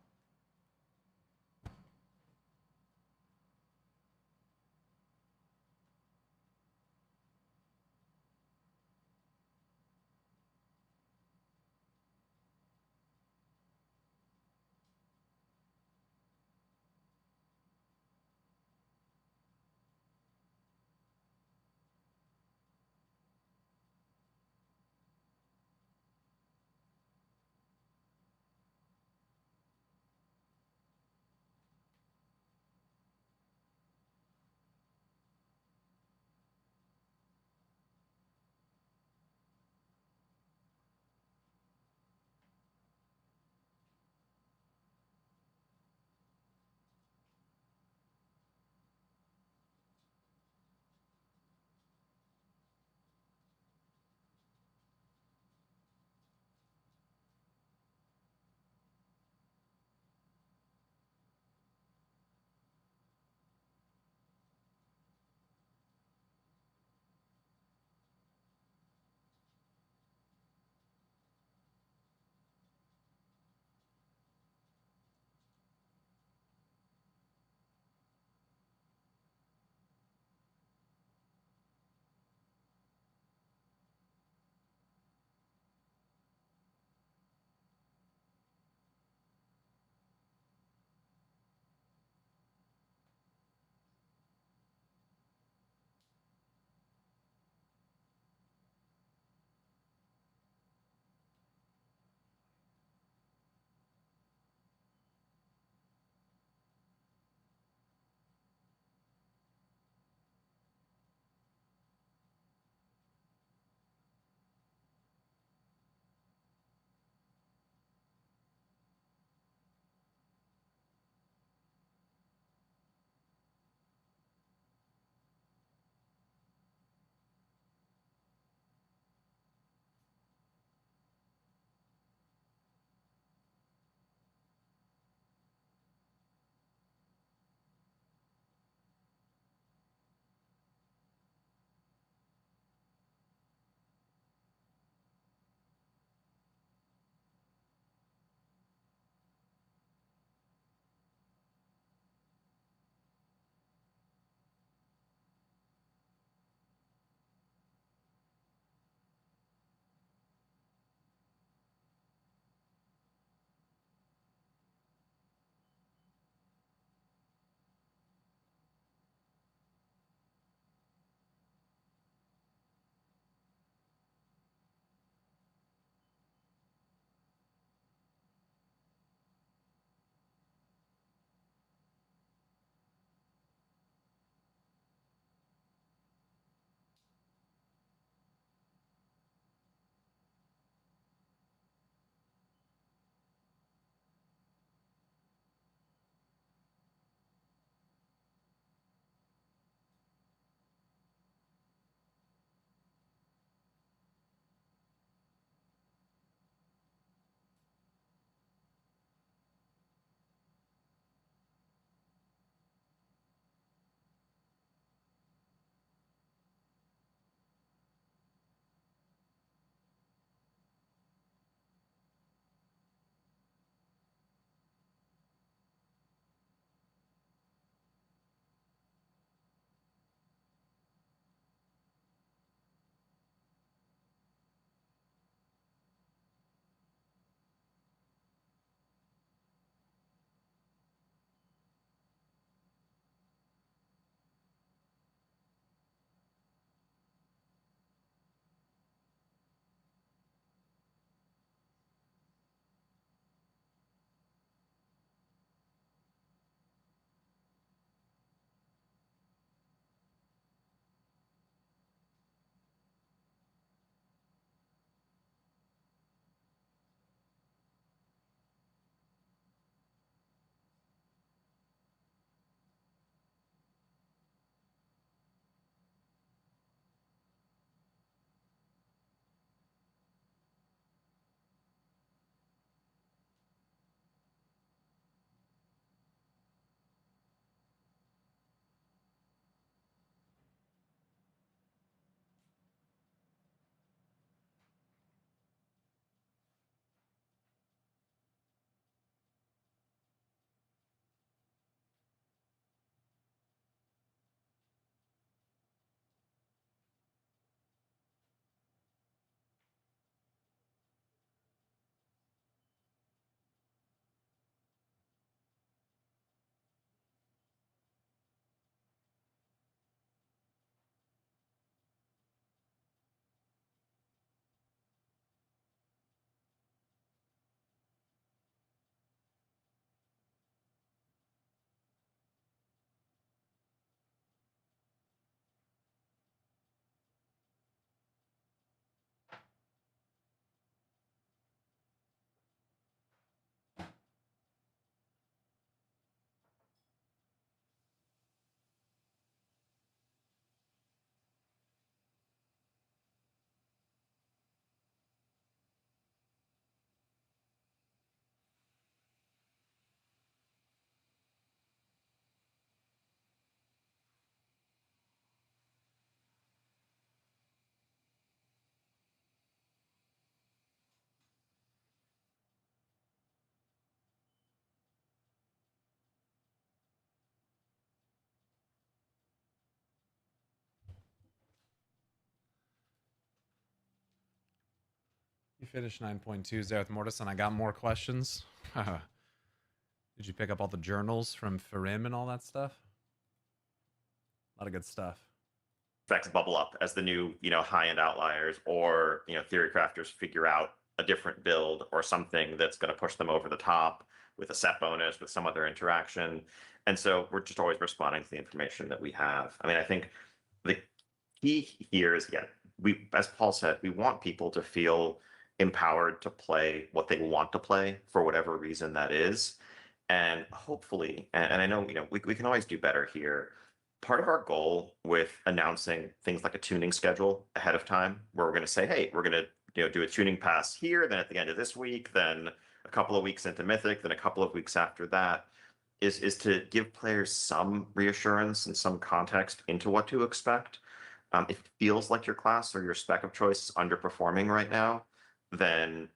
Speaker 1: Finished 9.2 Zareth Mortis, and I got more questions. Did you pick up all the journals from Farim and all that stuff? A lot of good stuff.
Speaker 4: Effects bubble up as the new, high-end outliers or, theory crafters figure out a different build or something that's going to push them over the top with a set bonus, with some other interaction. And so we're just always responding to the information that we have. I mean, I think the key here is, as Paul said, we want people to feel empowered to play what they want to play for whatever reason that is. And hopefully, and I know, we can always do better here. Part of our goal with announcing things like a tuning schedule ahead of time, where we're going to say, hey, we're going to do a tuning pass here, then at the end of this week, then a couple of weeks into Mythic, then a couple of weeks after that, is to give players some reassurance and some context into what to expect. If it feels like your class or your spec of choice is underperforming right now, then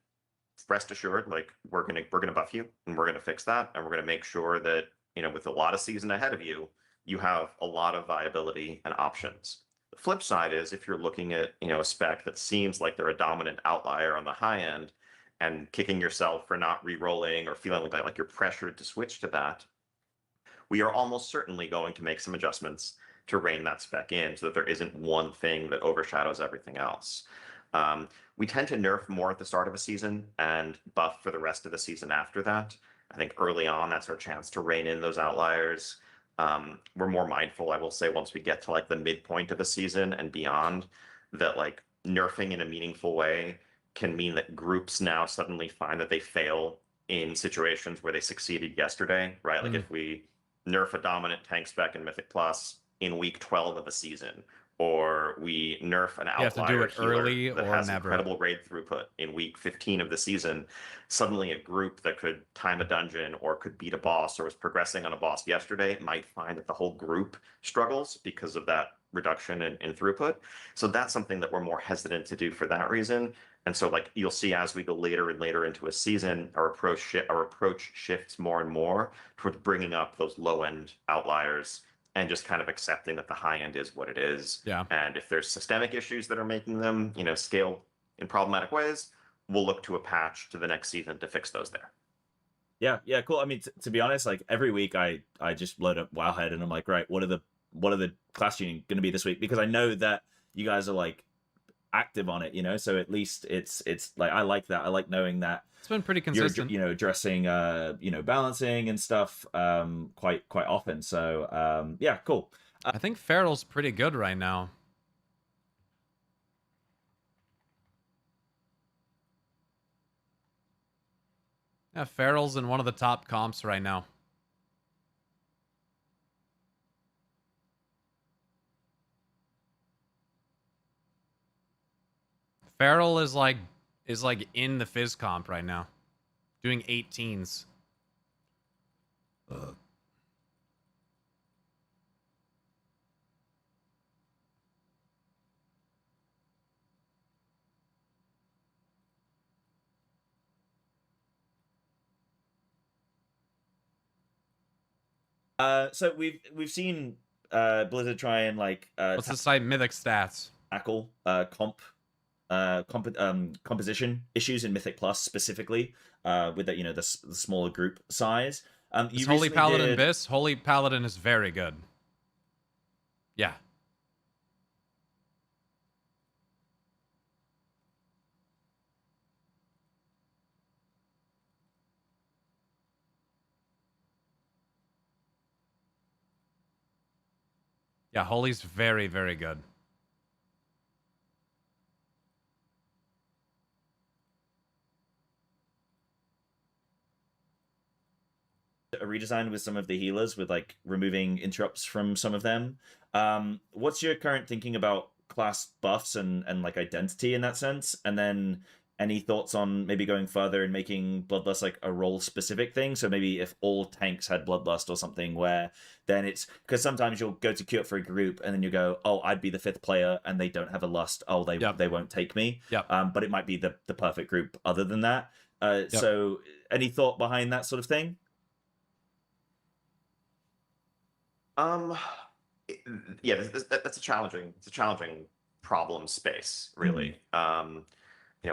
Speaker 4: rest assured, like we're gonna buff you and we're gonna fix that, and we're gonna make sure that with a lot of season ahead of you, you have a lot of viability and options. The flip side is if you're looking at a spec that seems like they're a dominant outlier on the high end and kicking yourself for not re-rolling or feeling like you're pressured to switch to that, we are almost certainly going to make some adjustments to rein that spec in so that there isn't one thing that overshadows everything else. We tend to nerf more at the start of a season and buff for the rest of the season after that. I think early on, that's our chance to rein in those outliers. We're more mindful, I will say, once we get to like the midpoint of the season and beyond, that like nerfing in a meaningful way can mean that groups now suddenly find that they fail in situations where they succeeded yesterday, right? Like if we nerf a dominant tank spec in Mythic Plus in week 12 of a season, or we nerf an outlier
Speaker 1: have to do it
Speaker 4: healer
Speaker 1: early
Speaker 4: that
Speaker 1: or
Speaker 4: has
Speaker 1: never.
Speaker 4: incredible raid throughput in week 15 of the season, suddenly a group that could time a dungeon or could beat a boss or was progressing on a boss yesterday might find that the whole group struggles because of that reduction in throughput. So that's something that we're more hesitant to do for that reason. And so like you'll see as we go later and later into a season, our approach shifts more and more towards bringing up those low end outliers and just kind of accepting that the high end is what it is.
Speaker 1: Yeah.
Speaker 4: And if there's systemic issues that are making them, scale in problematic ways, we'll look to a patch to the next season to fix those there.
Speaker 9: Yeah, cool. I mean, to be honest, like every week I just load up Wowhead and I'm like, right, what are the class tuning going to be this week? Because I know that you guys are like active on it, so at least it's like I like that. I like knowing that
Speaker 1: it's been pretty consistent.
Speaker 9: You're addressing balancing and stuff quite often. So yeah, cool.
Speaker 1: I think Feral's pretty good right now. Yeah, Feral's in one of the top comps right now. Feral is like in the Fizz comp right now, doing 18s.
Speaker 9: So we've seen Blizzard try and like
Speaker 1: what's the site? Mythic Stats.
Speaker 9: Tackle composition issues in Mythic Plus specifically with that the smaller group size.
Speaker 1: Is Holy Paladin Biss? Holy Paladin is very good. Yeah. Yeah, Holy's very, very good.
Speaker 9: A redesign with some of the healers with like removing interrupts from some of them. What's your current thinking about class buffs and like identity in that sense? And then any thoughts on maybe going further and making Bloodlust like a role specific thing? So maybe if all tanks had Bloodlust or something, where then it's because sometimes you'll go to queue up for a group and then you go, oh, I'd be the 5th player and they don't have a lust. Oh, they won't take me. But it might be the perfect group other than that. So any thought behind that sort of thing?
Speaker 4: Yeah, that's a challenging problem space, really.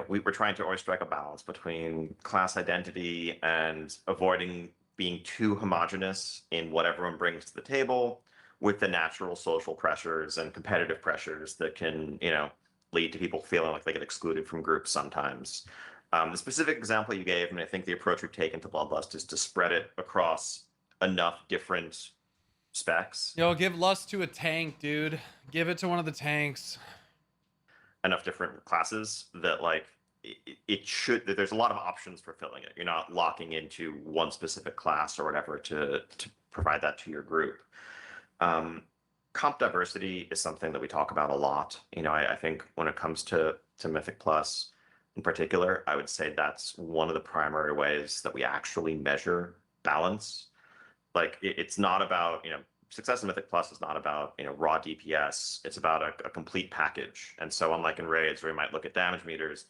Speaker 4: we're trying to always strike a balance between class identity and avoiding being too homogenous in what everyone brings to the table, with the natural social pressures and competitive pressures that can, lead to people feeling like they get excluded from groups sometimes. The specific example you gave, and I think the approach we've taken to Bloodlust, is to spread it across enough different specs.
Speaker 1: Yo, give Lust to a tank, dude. Give it to one of the tanks.
Speaker 4: Enough different classes that it should, that there's a lot of options for filling it. You're not locking into one specific class or whatever to provide that to your group. Comp diversity is something that we talk about a lot. I think when it comes to Mythic Plus in particular, I would say that's one of the primary ways that we actually measure balance. It's not about, success in Mythic Plus is not about, raw DPS. It's about a complete package. And so unlike in raids where you might look at damage meters,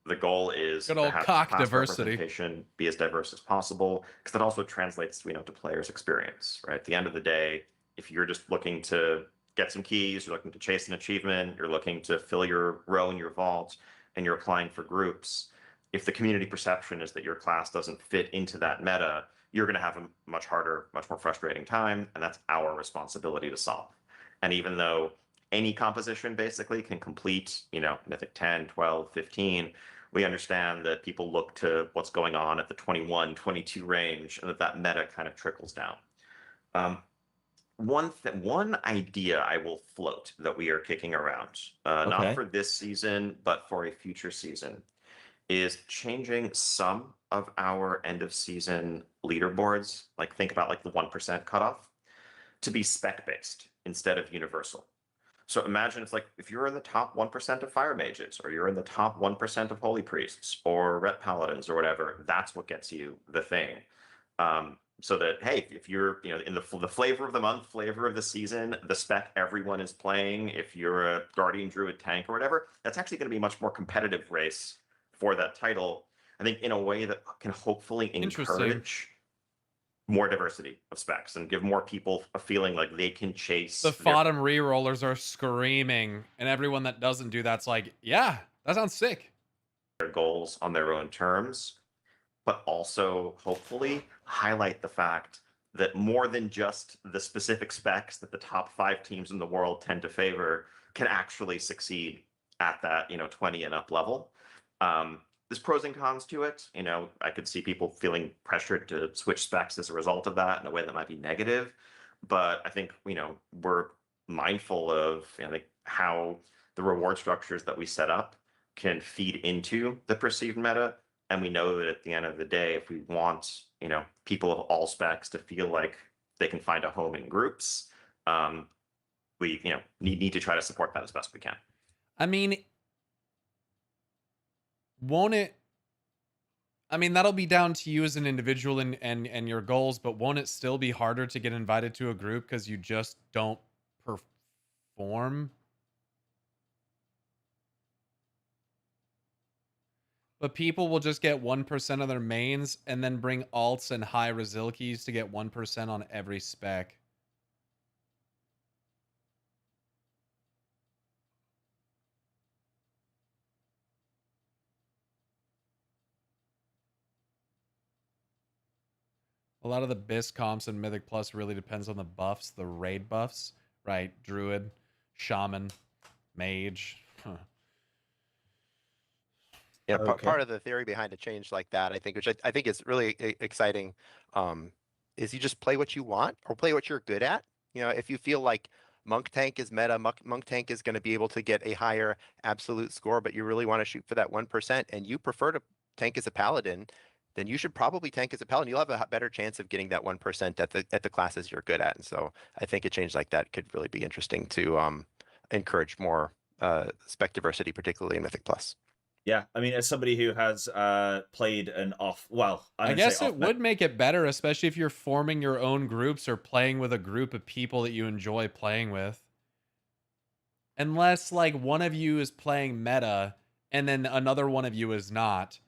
Speaker 4: the goal is
Speaker 1: Good
Speaker 4: to
Speaker 1: old
Speaker 4: have
Speaker 1: cock
Speaker 4: class
Speaker 1: diversity.
Speaker 4: representation be as diverse as possible, because that also translates to players' experience, right? At the end of the day, if you're just looking to get some keys, you're looking to chase an achievement, you're looking to fill your row in your vault, and you're applying for groups, if the community perception is that your class doesn't fit into that meta, you're going to have a much harder, much more frustrating time, and that's our responsibility to solve. And even though any composition basically can complete, Mythic 10, 12, 15, we understand that people look to what's going on at the 21, 22 range, and that meta kind of trickles down. One idea I will float that we are kicking around, not for this season, but for a future season, is changing some of our end of season leaderboards, think about the 1% cutoff, to be spec based instead of universal. So imagine it's if you're in the top 1% of fire mages, or you're in the top 1% of holy priests or ret paladins or whatever, that's what gets you the thing. So that, hey, if you're in the flavor of the month, flavor of the season, the spec everyone is playing, if you're a guardian druid tank or whatever, that's actually going to be a much more competitive race for that title, I think, in a way that can hopefully encourage more diversity of specs and give more people a feeling like they can chase.
Speaker 1: The bottom rerollers are screaming, and everyone that doesn't do that's yeah, that sounds sick.
Speaker 4: Their goals on their own terms, but also hopefully highlight the fact that more than just the specific specs that the top 5 teams in the world tend to favor can actually succeed at that 20 and up level. There's pros and cons to it. I could see people feeling pressured to switch specs as a result of that in a way that might be negative. But I think, we're mindful of how the reward structures that we set up can feed into the perceived meta. And we know that at the end of the day, if we want, people of all specs to feel like they can find a home in groups, we, need to try to support that as best we can.
Speaker 1: I mean, won't it? I mean, that'll be down to you as an individual and your goals, but won't it still be harder to get invited to a group because you just don't perform? But people will just get 1% of their mains and then bring alts and high resil keys to get 1% on every spec. A lot of the BIS comps in Mythic Plus really depends on the buffs, the raid buffs, right? Druid, Shaman, Mage. Huh.
Speaker 5: Yeah, part of the theory behind a change like that, I think, which I think is really exciting, is you just play what you want or play what you're good at. If you feel like Monk Tank is meta, Monk Tank is going to be able to get a higher absolute score, but you really want to shoot for that 1% and you prefer to tank as a paladin, then you should probably tank as a paladin. You'll have a better chance of getting that 1% at the classes you're good at. And so I think a change like that could really be interesting to encourage more spec diversity, particularly in Mythic Plus.
Speaker 9: Yeah, I mean, as somebody who has played an
Speaker 1: I guess it would make it better, especially if you're forming your own groups or playing with a group of people that you enjoy playing with. Unless, one of you is playing meta and then another one of you is not.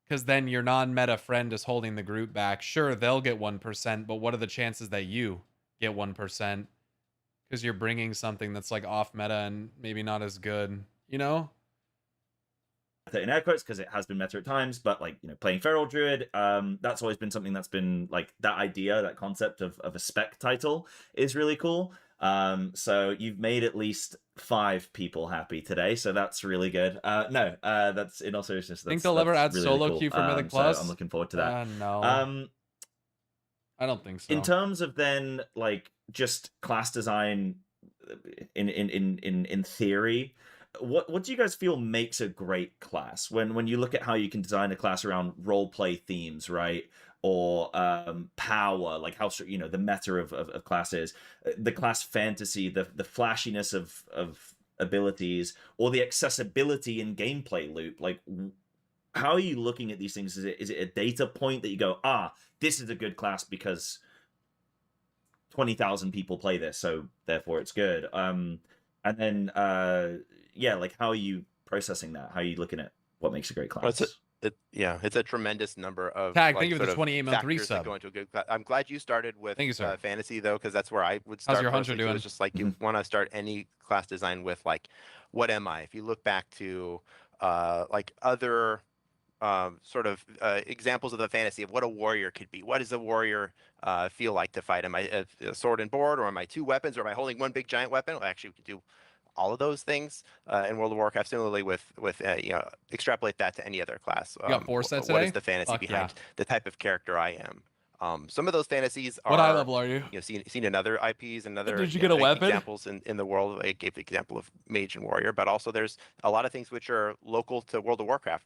Speaker 1: Because then your non-meta friend is holding the group back. Sure, they'll get 1%, but what are the chances that you get 1%? Because you're bringing something that's off meta and maybe not as good,
Speaker 9: in air quotes because it has been meta at times, but like, you know, playing Feral Druid, that's always been something that's been like that idea, that concept of a spec title is really cool. So you've made at least 5 people happy today, so that's really good. No, that's in all seriousness.
Speaker 1: Think they'll ever add
Speaker 9: really,
Speaker 1: solo
Speaker 9: cool.
Speaker 1: queue for Mythic Plus?
Speaker 9: So I'm looking forward to that.
Speaker 1: No. I don't think so.
Speaker 9: In terms of then like just class design in theory, what do you guys feel makes a great class when you look at how you can design a class around role play themes, right? Or power, like how, you know, the meta of classes, the class fantasy, the flashiness of abilities, or the accessibility in gameplay loop. Like, how are you looking at these things? Is it a data point that you go, this is a good class because 20,000 people play this, so therefore it's good. And then yeah, like how are you processing that? How are you looking at what makes a great class?
Speaker 5: It's a tremendous number of
Speaker 1: Tag. Thank you for the 28-month
Speaker 5: factors that
Speaker 1: resub.
Speaker 5: go into a good class. I'm glad you started with fantasy though, because that's where I would start.
Speaker 1: How's your hunter
Speaker 5: personally, too.
Speaker 1: doing?
Speaker 5: It's just like you want to start any class design with like, what am I? If you look back to like other sort of examples of the fantasy of what a warrior could be. What does a warrior feel like to fight? Am I a sword and board, or am I 2 weapons, or am I holding one big giant weapon? Well, actually, we can do all of those things in World of Warcraft. Similarly, with you know, extrapolate that to any other class.
Speaker 1: You got 4 sets
Speaker 5: What
Speaker 1: today?
Speaker 5: is the fantasy
Speaker 1: Fuck
Speaker 5: behind the type of character I am? Some of those fantasies are.
Speaker 1: What eye level are you?
Speaker 5: You know, seen in other IPs and other.
Speaker 1: Did you get a weapon?
Speaker 5: Examples in the world. I gave the example of Mage and Warrior, but also there's a lot of things which are local to World of Warcraft.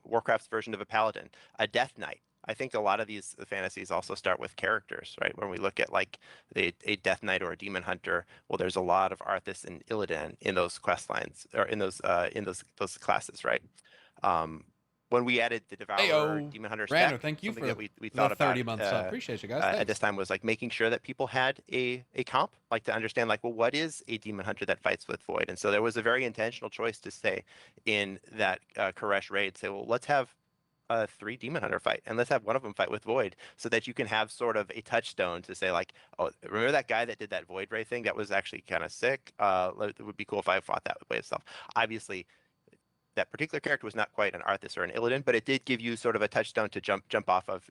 Speaker 5: Warcraft's version of a Paladin, a Death Knight. I think a lot of these fantasies also start with characters, right? When we look at like a Death Knight or a Demon Hunter, well, there's a lot of Arthas and Illidan in those quest lines, or in those classes, right? When we added the Devourer Demon Hunter spec,
Speaker 1: thank you
Speaker 5: something
Speaker 1: for
Speaker 5: that we thought
Speaker 1: the
Speaker 5: about
Speaker 1: 30 months. Appreciate you guys.
Speaker 5: at this time was like making sure that people had a comp, like to understand like, well, what is a Demon Hunter that fights with Void? And so there was a very intentional choice to say in that Koresh raid, say, well, let's have 3 Demon Hunter fight, and let's have one of them fight with Void, so that you can have sort of a touchstone to say like, oh, remember that guy that did that Void Ray thing? That was actually kind of sick. It would be cool if I fought that way itself. Obviously, that particular character was not quite an Arthas or an Illidan, but it did give you sort of a touchstone to jump off of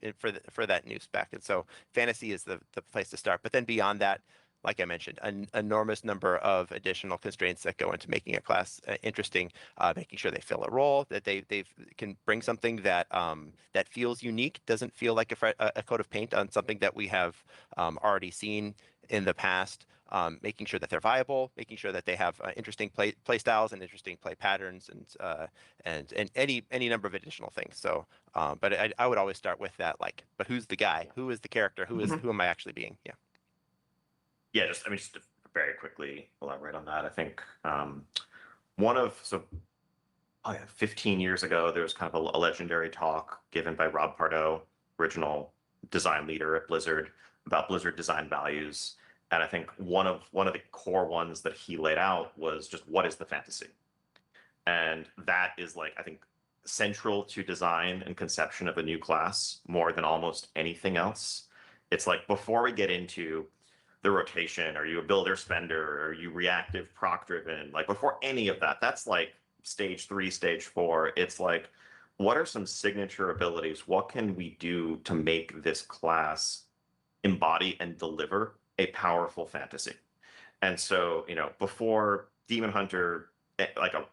Speaker 5: for that new spec. And so fantasy is the place to start. But then beyond that, like I mentioned, an enormous number of additional constraints that go into making a class interesting, making sure they fill a role, that they can bring something that that feels unique, doesn't feel like a coat of paint on something that we have already seen in the past. Making sure that they're viable, making sure that they have interesting play styles and interesting play patterns, and any number of additional things. So, but I would always start with that, like, but who's the guy? Who is the character? Who am I actually being? Yeah.
Speaker 4: Yeah, just to very quickly elaborate on that. I think 15 years ago, there was kind of a legendary talk given by Rob Pardo, original design leader at Blizzard, about Blizzard design values. And I think one of the core ones that he laid out was just, what is the fantasy? And that is, like, I think, central to design and conception of a new class more than almost anything else. It's like, before we get into the rotation, are you a builder spender, are you reactive proc driven, like, before any of that, that's like stage 3, stage 4. It's like, what are some signature abilities? What can we do to make this class embody and deliver a powerful fantasy? And so, you know, before Demon Hunter,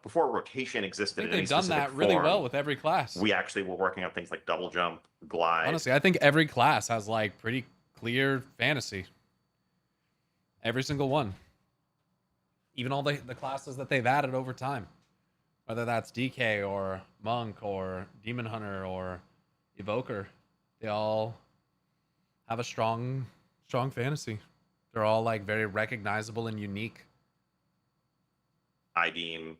Speaker 4: before rotation existed,
Speaker 1: I think they've done that really well with every class.
Speaker 4: We actually were working on things like double jump, glide.
Speaker 1: Honestly, I think every class has like pretty clear fantasy. Every single one. Even all the classes that they've added over time, whether that's DK or Monk or Demon Hunter or Evoker, they all have a strong fantasy. They're all like very recognizable and unique.
Speaker 4: I deem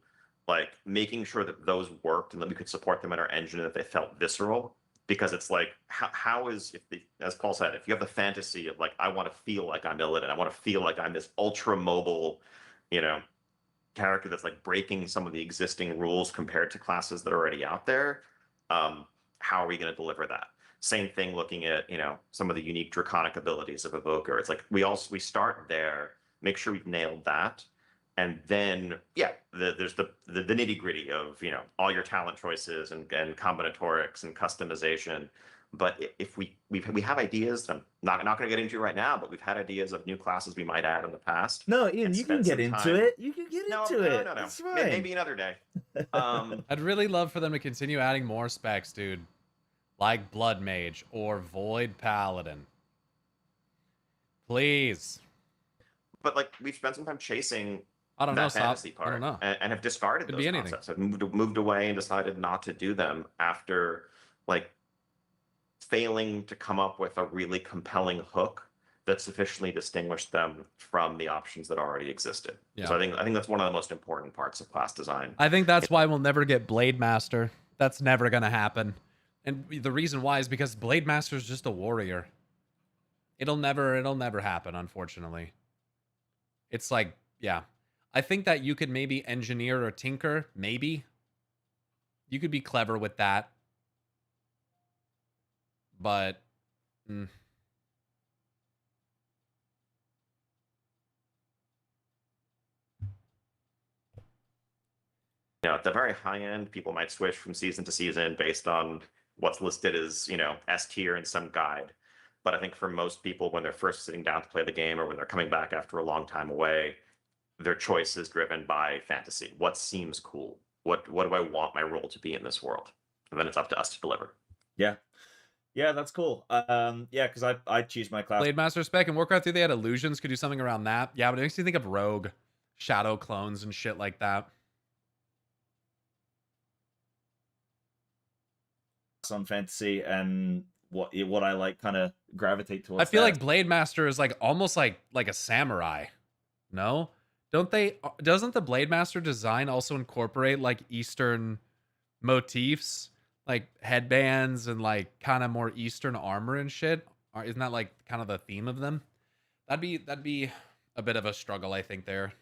Speaker 4: like making sure that those worked and that we could support them in our engine and that they felt visceral, because it's like, how is, as Paul said, if you have the fantasy of like, I want to feel like I'm Illidan, I want to feel like I'm this ultra mobile, you know, character that's like breaking some of the existing rules compared to classes that are already out there. How are we going to deliver that? Same thing looking at, you know, some of the unique draconic abilities of Evoker. It's like we start there, make sure we've nailed that, And then, yeah, there's the nitty gritty of, all your talent choices and combinatorics and customization. But if we have ideas, I'm not going to get into right now, but we've had ideas of new classes we might add in the past.
Speaker 9: No, Ian,
Speaker 4: and
Speaker 9: you can
Speaker 4: spent
Speaker 9: get
Speaker 4: some
Speaker 9: into
Speaker 4: time-
Speaker 9: it. You can get into it.
Speaker 4: No.
Speaker 9: It's
Speaker 4: Maybe another day.
Speaker 1: I'd really love for them to continue adding more specs, dude. Like Blood Mage or Void Paladin. Please.
Speaker 4: But like we've spent some time chasing
Speaker 1: I don't know,
Speaker 4: that
Speaker 1: Sop.
Speaker 4: fantasy
Speaker 1: I
Speaker 4: part
Speaker 1: don't know.
Speaker 4: and have discarded
Speaker 1: Could
Speaker 4: those
Speaker 1: be anything.
Speaker 4: concepts. Have moved away and decided not to do them after like failing to come up with a really compelling hook that sufficiently distinguished them from the options that already existed.
Speaker 1: Yeah.
Speaker 4: So I think that's one of the most important parts of class design.
Speaker 1: I think that's why we'll never get Blade Master. That's never gonna happen. And the reason why is because Blade Master is just a warrior. It'll never happen, unfortunately. It's like, yeah. I think that you could maybe engineer or tinker, maybe. You could be clever with that. But
Speaker 4: At the very high end, people might switch from season to season based on what's listed as, S tier in some guide. But I think for most people, when they're first sitting down to play the game or when they're coming back after a long time away, their choice is driven by fantasy. What seems cool? What do I want my role to be in this world? And then it's up to us to deliver.
Speaker 9: Yeah. Yeah, that's cool. Yeah, because I choose my class.
Speaker 1: Blade Master spec and Warcraft 3, they had illusions, could do something around that. Yeah, but it makes me think of Rogue, Shadow clones and shit like that.
Speaker 9: On fantasy and what I like kind of gravitate towards.
Speaker 1: I feel
Speaker 9: that.
Speaker 1: like Blade Master is like almost like a samurai. No? Doesn't the Blade Master design also incorporate like Eastern motifs? Like headbands and like kind of more Eastern armor and shit? Or isn't that like kind of the theme of them? That'd be a bit of a struggle, I think, there.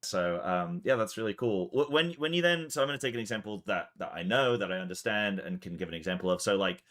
Speaker 9: So yeah, that's really cool. When you then, so I'm going to take an example that I know, that I understand, and can give an example of. So like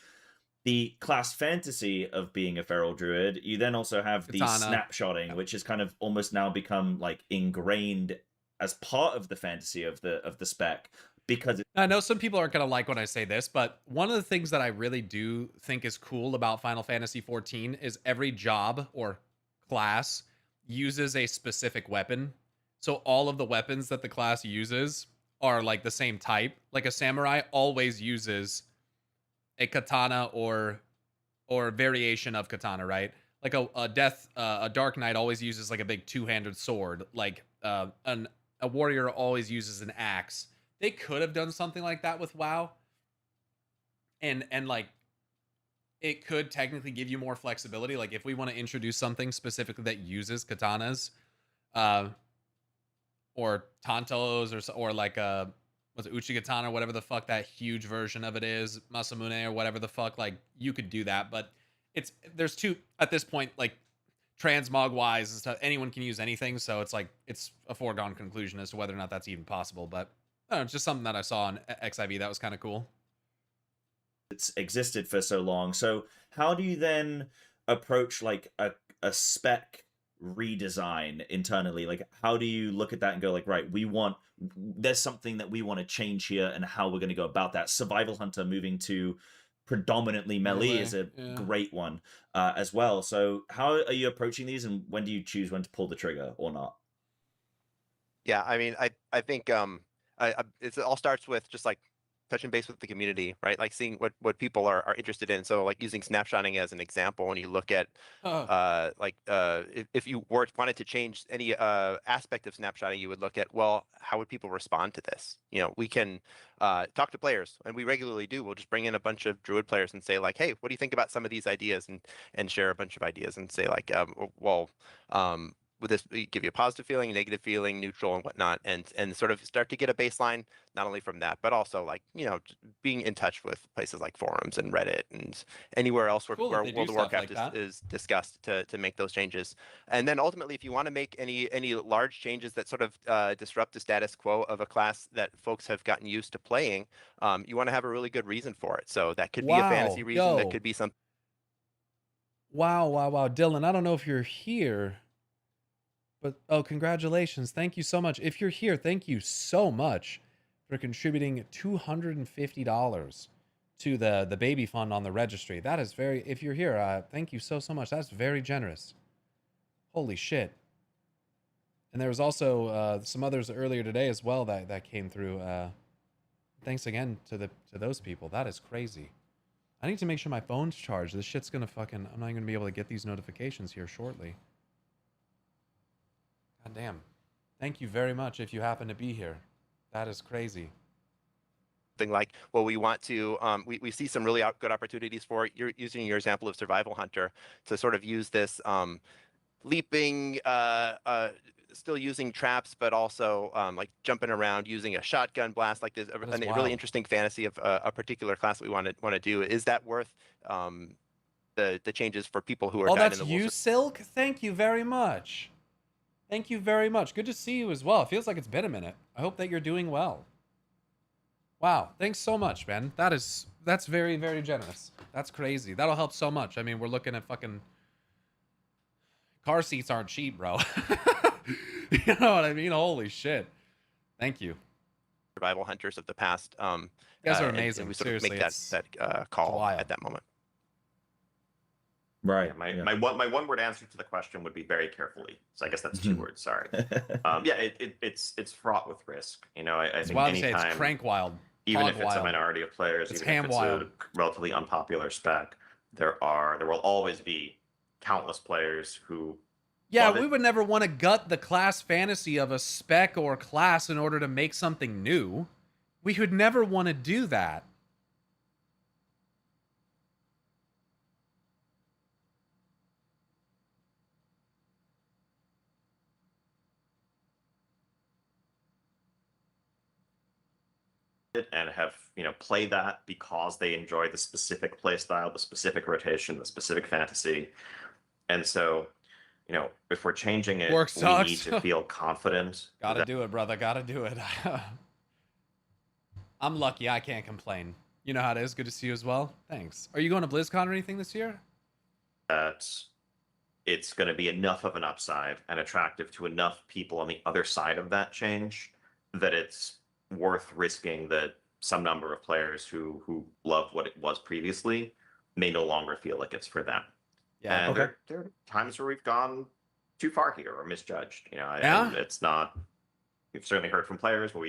Speaker 9: the class fantasy of being a feral druid, you then also have the snapshotting, which has kind of almost now become like ingrained as part of the fantasy of the spec. Because
Speaker 1: I know some people aren't going to like when I say this, but one of the things that I really do think is cool about Final Fantasy XIV is every job or class uses a specific weapon. So all of the weapons that the class uses are like the same type. Like a samurai always uses a katana or variation of katana, right? Like a Dark Knight always uses like a big two-handed sword. Like a warrior always uses an axe. They could have done something like that with WoW. And like it could technically give you more flexibility. Like if we want to introduce something specifically that uses katanas, or tantos or like what's it, Uchigatana, whatever the fuck that huge version of it is, Masamune or whatever the fuck, like you could do that, but there's two at this point, like transmog wise and stuff, anyone can use anything, so it's like it's a foregone conclusion as to whether or not that's even possible. But I don't know, it's just something that I saw on XIV that was kind of cool.
Speaker 9: It's existed for so long. So how do you then approach like a spec redesign internally? Like how do you look at that and go like, right, there's something that we want to change here, and how we're going to go about that? Survival Hunter moving to predominantly melee is a great one as well. So how are you approaching these, and when do you choose when to pull the trigger or not?
Speaker 5: Yeah, I mean, I think it all starts with just like touching base with the community, right? Like seeing what people are interested in. So like using snapshotting as an example, when you look at if you wanted to change any aspect of snapshotting, you would look at, well, how would people respond to this? We can talk to players, and we regularly do. We'll just bring in a bunch of Druid players and say like, hey, what do you think about some of these ideas, and share a bunch of ideas and say like, would this give you a positive feeling, a negative feeling, neutral, and whatnot, and sort of start to get a baseline, not only from that, but also like being in touch with places like forums and Reddit and anywhere else where World of Warcraft is discussed to make those changes. And then ultimately, if you want to make any large changes that sort of disrupt the status quo of a class that folks have gotten used to playing, you want to have a really good reason for it. So that could be a fantasy reason. That could be something.
Speaker 1: Wow, Dylan, I don't know if you're here, But oh, congratulations. Thank you so much. If you're here, thank you so much for contributing $250 to the baby fund on the registry. That is very, if you're here, thank you so much. That's very generous. Holy shit. And there was also some others earlier today as well that came through. Thanks again to those people. That is crazy. I need to make sure my phone's charged. This shit's gonna fucking, I'm not gonna be able to get these notifications here shortly. God damn. Thank you very much if you happen to be here. That is crazy.
Speaker 5: Thing like, well, we want to, we see some really good opportunities for, you're using your example of Survival Hunter to sort of use this leaping, still using traps, but also like jumping around using a shotgun blast, like this, a really interesting fantasy of a particular class that we want to do. Is that worth the changes for people who are dying
Speaker 1: that's
Speaker 5: in the
Speaker 1: you,
Speaker 5: wolves?
Speaker 1: Silk? Thank you very much. Thank you very much. Good to see you as well. It feels like it's been a minute. I hope that you're doing well. Wow. Thanks so much, man. That's very, very generous. That's crazy. That'll help so much. I mean, we're looking at fucking car seats aren't cheap, bro. You know what I mean? Holy shit. Thank you.
Speaker 5: Survival Hunters of the past.
Speaker 1: You guys are amazing.
Speaker 5: And we sort
Speaker 1: Seriously,
Speaker 5: of make that call at that moment.
Speaker 9: Right.
Speaker 4: Yeah, my one word answer to the question would be very carefully. So I guess that's 2 words. Sorry. Yeah, it's fraught with risk. You know, I think anytime
Speaker 1: it's crank wild.
Speaker 4: Even
Speaker 1: Hog
Speaker 4: if it's
Speaker 1: wild.
Speaker 4: a minority of players,
Speaker 1: It's
Speaker 4: even
Speaker 1: ham
Speaker 4: if it's
Speaker 1: wild.
Speaker 4: a relatively unpopular spec, there will always be countless players who.
Speaker 1: Yeah, we would never want to gut the class fantasy of a spec or class in order to make something new. We would never want to do that.
Speaker 4: And have play that because they enjoy the specific play style, the specific rotation, the specific fantasy, and so if we're changing it,
Speaker 1: Work
Speaker 4: we
Speaker 1: sucks.
Speaker 4: need to feel confident.
Speaker 1: Gotta do it, brother. Gotta do it. I'm lucky. I can't complain. You know how it is. Good to see you as well. Thanks. Are you going to BlizzCon or anything this year?
Speaker 4: That it's going to be enough of an upside and attractive to enough people on the other side of that change that it's worth risking that some number of players who loved what it was previously may no longer feel like it's for them.
Speaker 1: Yeah.
Speaker 4: And there are times where we've gone too far here or misjudged.
Speaker 1: Yeah.
Speaker 4: It's not. We've certainly heard from players where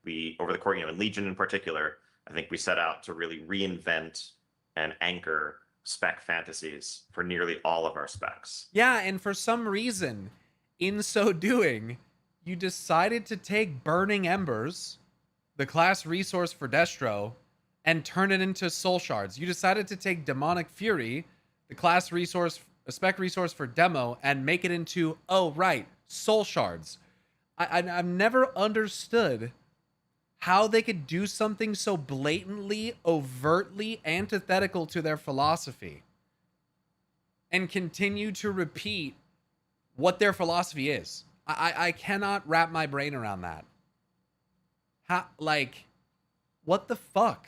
Speaker 4: we over the course, in Legion in particular, I think we set out to really reinvent and anchor spec fantasies for nearly all of our specs.
Speaker 1: Yeah, and for some reason, in so doing, you decided to take Burning Embers, the class resource for Destro, and turn it into Soul Shards. You decided to take Demonic Fury, the class resource, a spec resource for Demo, and make it into, oh right, Soul Shards. I've never understood how they could do something so blatantly, overtly antithetical to their philosophy and continue to repeat what their philosophy is. I cannot wrap my brain around that. What the fuck?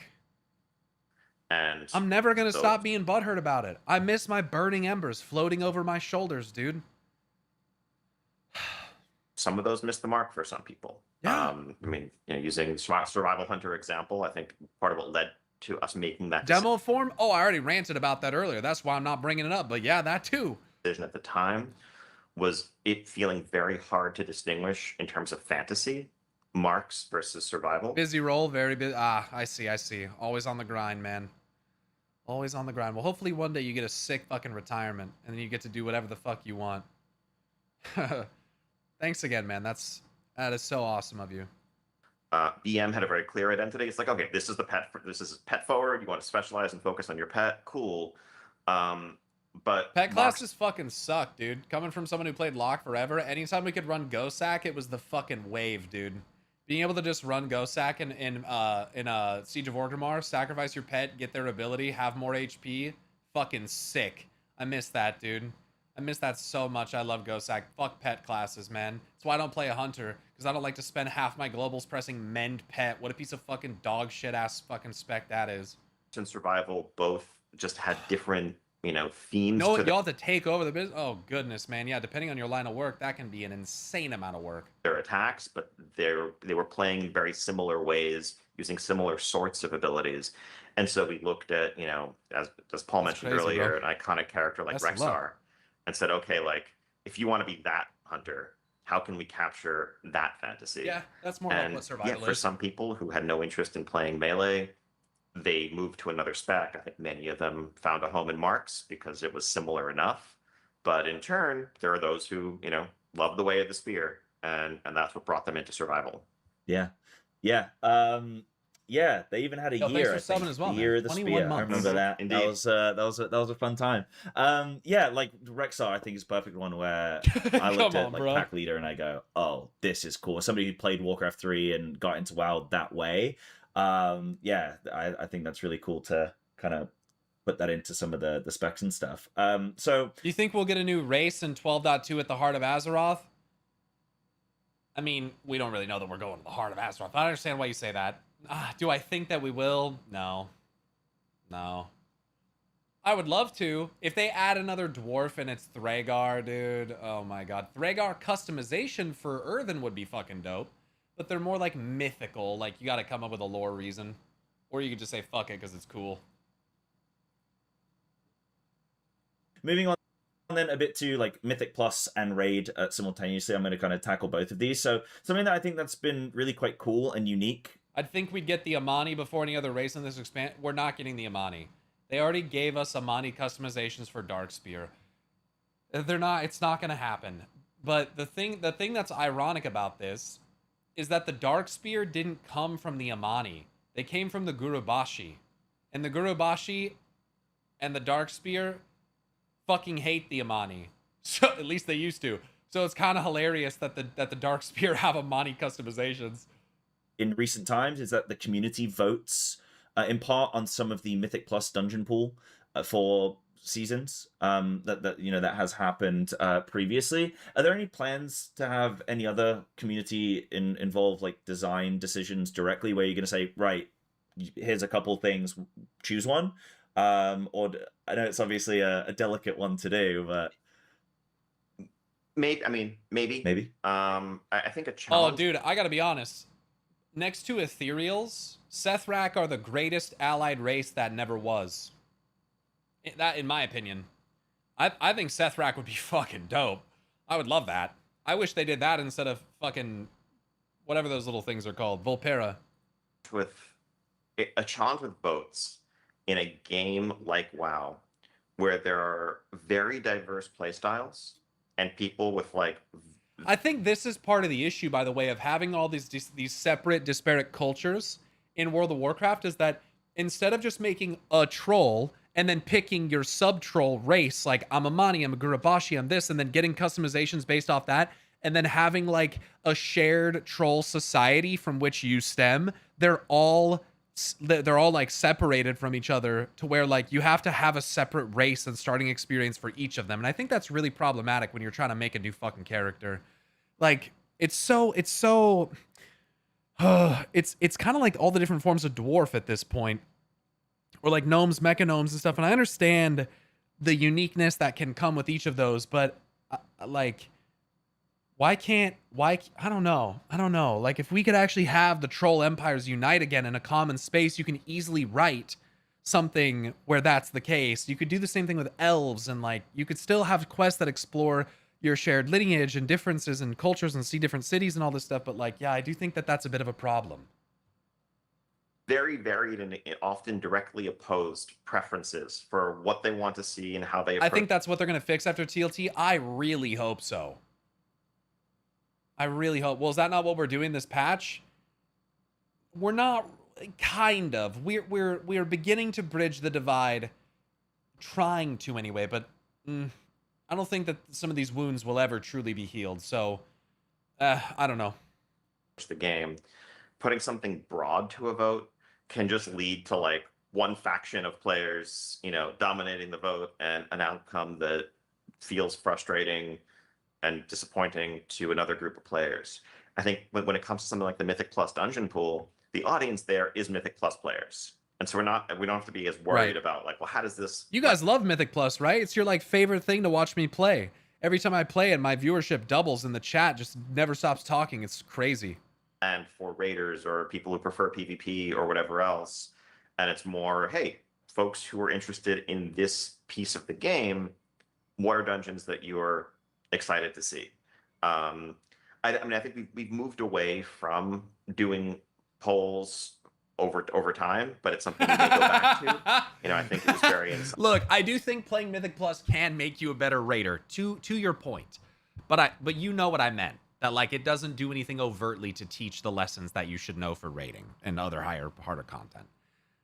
Speaker 4: And
Speaker 1: I'm never going to stop being butthurt about it. I miss my burning embers floating over my shoulders, dude.
Speaker 4: Some of those miss the mark for some people.
Speaker 1: Yeah.
Speaker 4: Using Survival Hunter example, I think part of what led to us making that
Speaker 1: demo form. Oh, I already ranted about that earlier. That's why I'm not bringing it up. But yeah, that too.
Speaker 4: Decision at the time was it feeling very hard to distinguish in terms of fantasy marks versus survival.
Speaker 1: Busy role, very busy. I see. Always on the grind, man. Always on the grind. Well, hopefully one day you get a sick fucking retirement and then you get to do whatever the fuck you want. Thanks again, man. That is so awesome of you.
Speaker 4: BM had a very clear identity. It's like, okay, this is pet forward. You want to specialize and focus on your pet. Cool. But
Speaker 1: pet classes fucking suck, dude. Coming from someone who played Lock forever, anytime we could run Gosack, it was the fucking wave, dude. Being able to just run Gosack in Siege of Orgrimmar, sacrifice your pet, get their ability, have more HP, fucking sick. I miss that, dude. I miss that so much. I love Gosack. Fuck pet classes, man. That's why I don't play a hunter, because I don't like to spend half my globals pressing mend pet. What a piece of fucking dog shit ass fucking spec that is.
Speaker 4: And survival both just had different themes
Speaker 1: No,
Speaker 4: to
Speaker 1: y'all have to take over the business. Oh goodness, man. Yeah, depending on your line of work, that can be an insane amount of work.
Speaker 4: their attacks, but they were playing very similar ways, using similar sorts of abilities. And so we looked at, as Paul
Speaker 1: That's
Speaker 4: mentioned
Speaker 1: crazy,
Speaker 4: earlier,
Speaker 1: bro.
Speaker 4: an iconic character like
Speaker 1: Best of luck.
Speaker 4: Rexar, and said, okay, like if you want to be that hunter, how can we capture that fantasy?
Speaker 1: Yeah, that's more like
Speaker 4: And
Speaker 1: what survival
Speaker 4: for
Speaker 1: is.
Speaker 4: some people who had no interest in playing melee, they moved to another spec. I think many of them found a home in Marks because it was similar enough. But in turn, there are those who, love the way of the spear, and that's what brought them into survival.
Speaker 9: Yeah. Yeah. Yeah, they even had a
Speaker 1: Yo, thanks
Speaker 9: year,
Speaker 1: for
Speaker 9: I think.
Speaker 1: subbing as well,
Speaker 9: The
Speaker 1: man.
Speaker 9: year of the
Speaker 1: 21
Speaker 9: spear. I
Speaker 1: months.
Speaker 9: remember that.
Speaker 4: Indeed.
Speaker 9: That was a fun time. Yeah, like Rexar, I think is a perfect one where I looked at like pack leader and I go, oh, this is cool. Somebody who played Warcraft 3 and got into WoW that way. Yeah, I think that's really cool to kind of put that into some of the specs and stuff. So
Speaker 1: Do you think we'll get a new race in 12.2 at the Heart of Azeroth? I mean, we don't really know that we're going to the Heart of Azeroth. I understand why you say that. Do I think that we will? No. No. I would love to. If they add another dwarf and it's Thragar, dude. Oh my god. Thragar customization for Earthen would be fucking dope. But they're more like mythical. Like, you gotta come up with a lore reason. Or you could just say fuck it because it's cool.
Speaker 9: moving on then a bit to like Mythic Plus and Raid simultaneously, I'm going to kind of tackle both of these. So something that I think that's been really quite cool and unique.
Speaker 1: I'd think we'd get the Amani before any other race in this expand. We're not getting the Amani. They already gave us Amani customizations for Darkspear. They're not. It's not going to happen. But the thing that's ironic about this is that the Darkspear didn't come from the Amani. They came from the Gurubashi, and the Gurubashi and the Darkspear fucking hate the Amani. So at least they used to. So it's kind of hilarious that the Darkspear have Amani customizations.
Speaker 9: In recent times is that the community votes in part on some of the Mythic Plus dungeon pool for seasons that has happened previously. Are there any plans to have any other community involved, like design decisions directly, where you're going to say, right, here's a couple things, choose one? Or I know it's obviously a delicate one to do, but
Speaker 4: maybe. I think a
Speaker 1: Oh,
Speaker 4: challenge.
Speaker 1: dude, I gotta be honest. Next to Ethereals, Sethrak are the greatest allied race that never was. That, in my opinion. I think Sethrak would be fucking dope. I would love that. I wish they did that instead of fucking whatever those little things are called. Volpera.
Speaker 4: With a challenge with boats in a game like WoW, where there are very diverse playstyles and people with like.
Speaker 1: I think this is part of the issue, by the way, of having all these separate, disparate cultures in World of Warcraft, is that instead of just making a troll and then picking your sub-troll race, like I'm a Mani, I'm a Gurubashi, I'm this, and then getting customizations based off that, and then having like a shared troll society from which you stem, they're all like separated from each other to where like you have to have a separate race and starting experience for each of them. And I think that's really problematic when you're trying to make a new fucking character. Like it's kind of like all the different forms of dwarf at this point, or like gnomes, mecha gnomes and stuff. And I understand the uniqueness that can come with each of those, but like, I don't know. Like, if we could actually have the troll empires unite again in a common space, you can easily write something where that's the case. You could do the same thing with elves, and like, you could still have quests that explore your shared lineage and differences and cultures and see different cities and all this stuff. But like, yeah, I do think that that's a bit of a problem.
Speaker 4: Very varied and often directly opposed preferences for what they want to see and how they approach.
Speaker 1: I think that's what they're going to fix after TLT. I really hope so. I really hope. Well, is that not what we're doing this patch? We're not. Kind of. We're beginning to bridge the divide. Trying to anyway, but I don't think that some of these wounds will ever truly be healed. So, I don't know.
Speaker 4: The game, putting something broad to a vote can just lead to like one faction of players, dominating the vote, and an outcome that feels frustrating and disappointing to another group of players. I think when it comes to something like the Mythic Plus dungeon pool, the audience there is Mythic Plus players. And so we don't have to be as worried about like, well, how does this?
Speaker 1: You guys love Mythic Plus, right? It's your like favorite thing to watch me play. Every time I play it, my viewership doubles and the chat just never stops talking. It's crazy.
Speaker 4: And for raiders or people who prefer PvP or whatever else, and it's more, hey, folks who are interested in this piece of the game, what are dungeons that you're excited to see? I mean, I think we've moved away from doing polls over time, but it's something we may go back to. You know, I think it was very
Speaker 7: Look, I do think playing Mythic Plus can make you a better raider, to your point. But you know what I meant. That like it doesn't do anything overtly to teach the lessons that you should know for raiding and other harder content.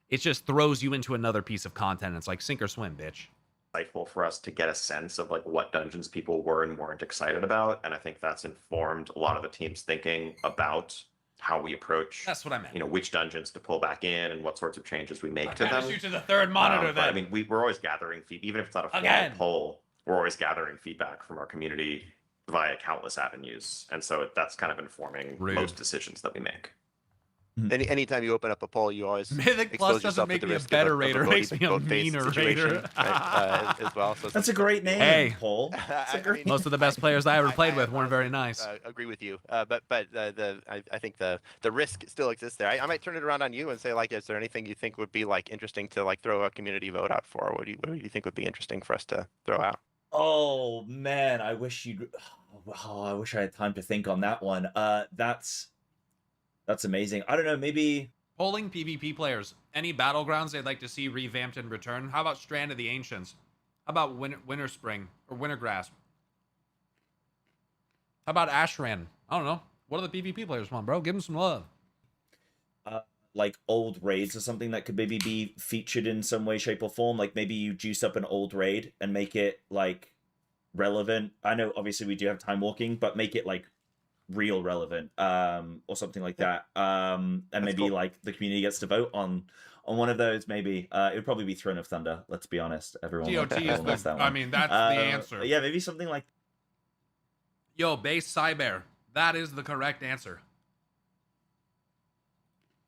Speaker 7: It just throws you into another piece of content. It's like sink or swim, bitch.
Speaker 4: Insightful for us to get a sense of like what dungeons people were and weren't excited about, and I think that's informed a lot of the team's thinking about how we approach.
Speaker 7: That's what I meant.
Speaker 4: You know, which dungeons to pull back in and what sorts of changes we make to them.
Speaker 7: You to the third monitor.
Speaker 4: But,
Speaker 7: then
Speaker 4: I mean, we're always gathering feedback, even if it's not a formal poll. We're always gathering feedback from our community via countless avenues, and so that's kind of informing most decisions that we make.
Speaker 5: Anytime you open up a poll, you always
Speaker 7: Mythic Plus doesn't make me a better raider; it makes me a meaner raider.
Speaker 5: As well. So
Speaker 9: that's a great name.
Speaker 7: Hey,
Speaker 9: Paul.
Speaker 7: Most of the best players I ever played with weren't very nice.
Speaker 5: Agree with you, but I think the risk still exists there. I might turn it around on you and say, like, is there anything you think would be like interesting to like throw a community vote out for? What do you think would be interesting for us to throw out?
Speaker 9: Oh man, I wish I wish I had time to think on that one. That's amazing. I don't know, maybe
Speaker 7: polling PvP players. Any battlegrounds they'd like to see revamped and return? How about Strand of the Ancients? How about Winter Spring or Wintergrass? How about Ashran? I don't know. What do the PvP players want, bro? Give them some love.
Speaker 9: Like old raids or something that could maybe be featured in some way, shape, or form. Like maybe you juice up an old raid and make it like relevant. I know obviously we do have time walking, but make it like real relevant, or something like that. And that's maybe cool. Like the community gets to vote on one of those. Maybe it would probably be Throne of Thunder. Let's be honest, everyone.
Speaker 7: TOT is
Speaker 9: that one.
Speaker 7: I mean, that's the answer.
Speaker 9: Yeah, maybe something like.
Speaker 7: Yo, base Cyber. That is the correct answer.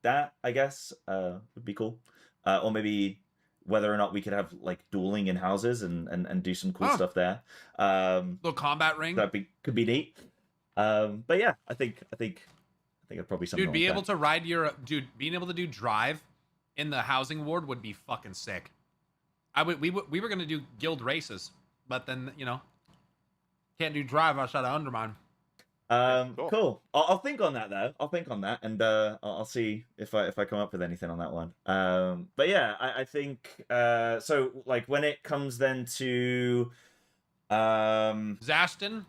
Speaker 9: That, I guess, would be cool. Or maybe whether or not we could have like dueling in houses and do some cool stuff there.
Speaker 7: Little combat ring.
Speaker 9: Could be neat. But yeah, I think I'd probably something.
Speaker 7: Dude, being able to do drive in the housing ward would be fucking sick. We were gonna do guild races, but then can't do drive outside of Undermine.
Speaker 9: Cool. I'll think on that though. I'll think on that, and I'll see if I come up with anything on that one. But yeah, I think so. Like when it comes then to
Speaker 7: Zastin.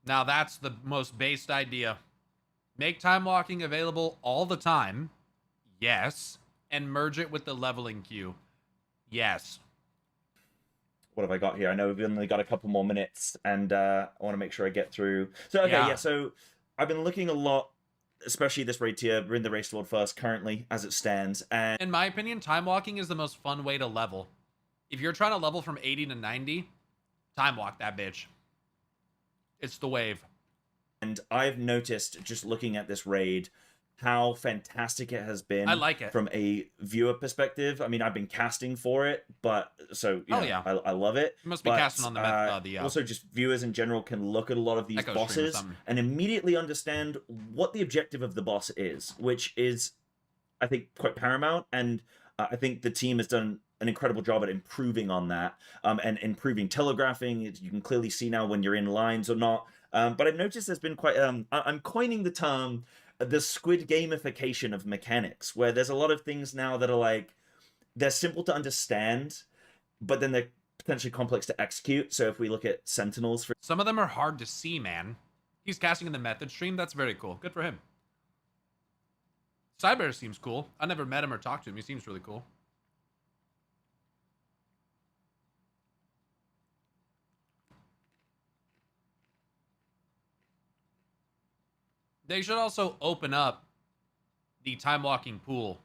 Speaker 7: Now that's the most based idea. Make time walking available all the time. Yes. And merge it with the leveling queue. Yes.
Speaker 9: What have I got here? I know we've only got a couple more minutes, and I want to make sure I get through. So, okay, yeah. So I've been looking a lot, especially this raid tier. We're in the race world first currently, as it stands. And
Speaker 7: in my opinion, time walking is the most fun way to level. If you're trying to level from 80 to 90, time walk that bitch. It's the wave.
Speaker 9: And I've noticed, just looking at this raid, how fantastic it has been.
Speaker 7: I like it.
Speaker 9: From a viewer perspective. I mean, I've been casting for it, but so, you know,
Speaker 7: yeah.
Speaker 9: I love it.
Speaker 7: You must be casting on the
Speaker 9: also, just viewers in general can look at a lot of these bosses and immediately understand what the objective of the boss is, which is, I think, quite paramount. And I think the team has done an incredible job at improving on that, and improving telegraphing. You can clearly see now when you're in lines or not. But I've noticed there's been quite, I'm coining the term, the squid gamification of mechanics, where there's a lot of things now that are like, they're simple to understand, but then they're potentially complex to execute. So if we look at Sentinels, for
Speaker 7: some of them are hard to see, man. He's casting in the method stream. That's very cool. Good for him. Cyber seems cool. I never met him or talked to him. He seems really cool. They should also open up the time walking pool.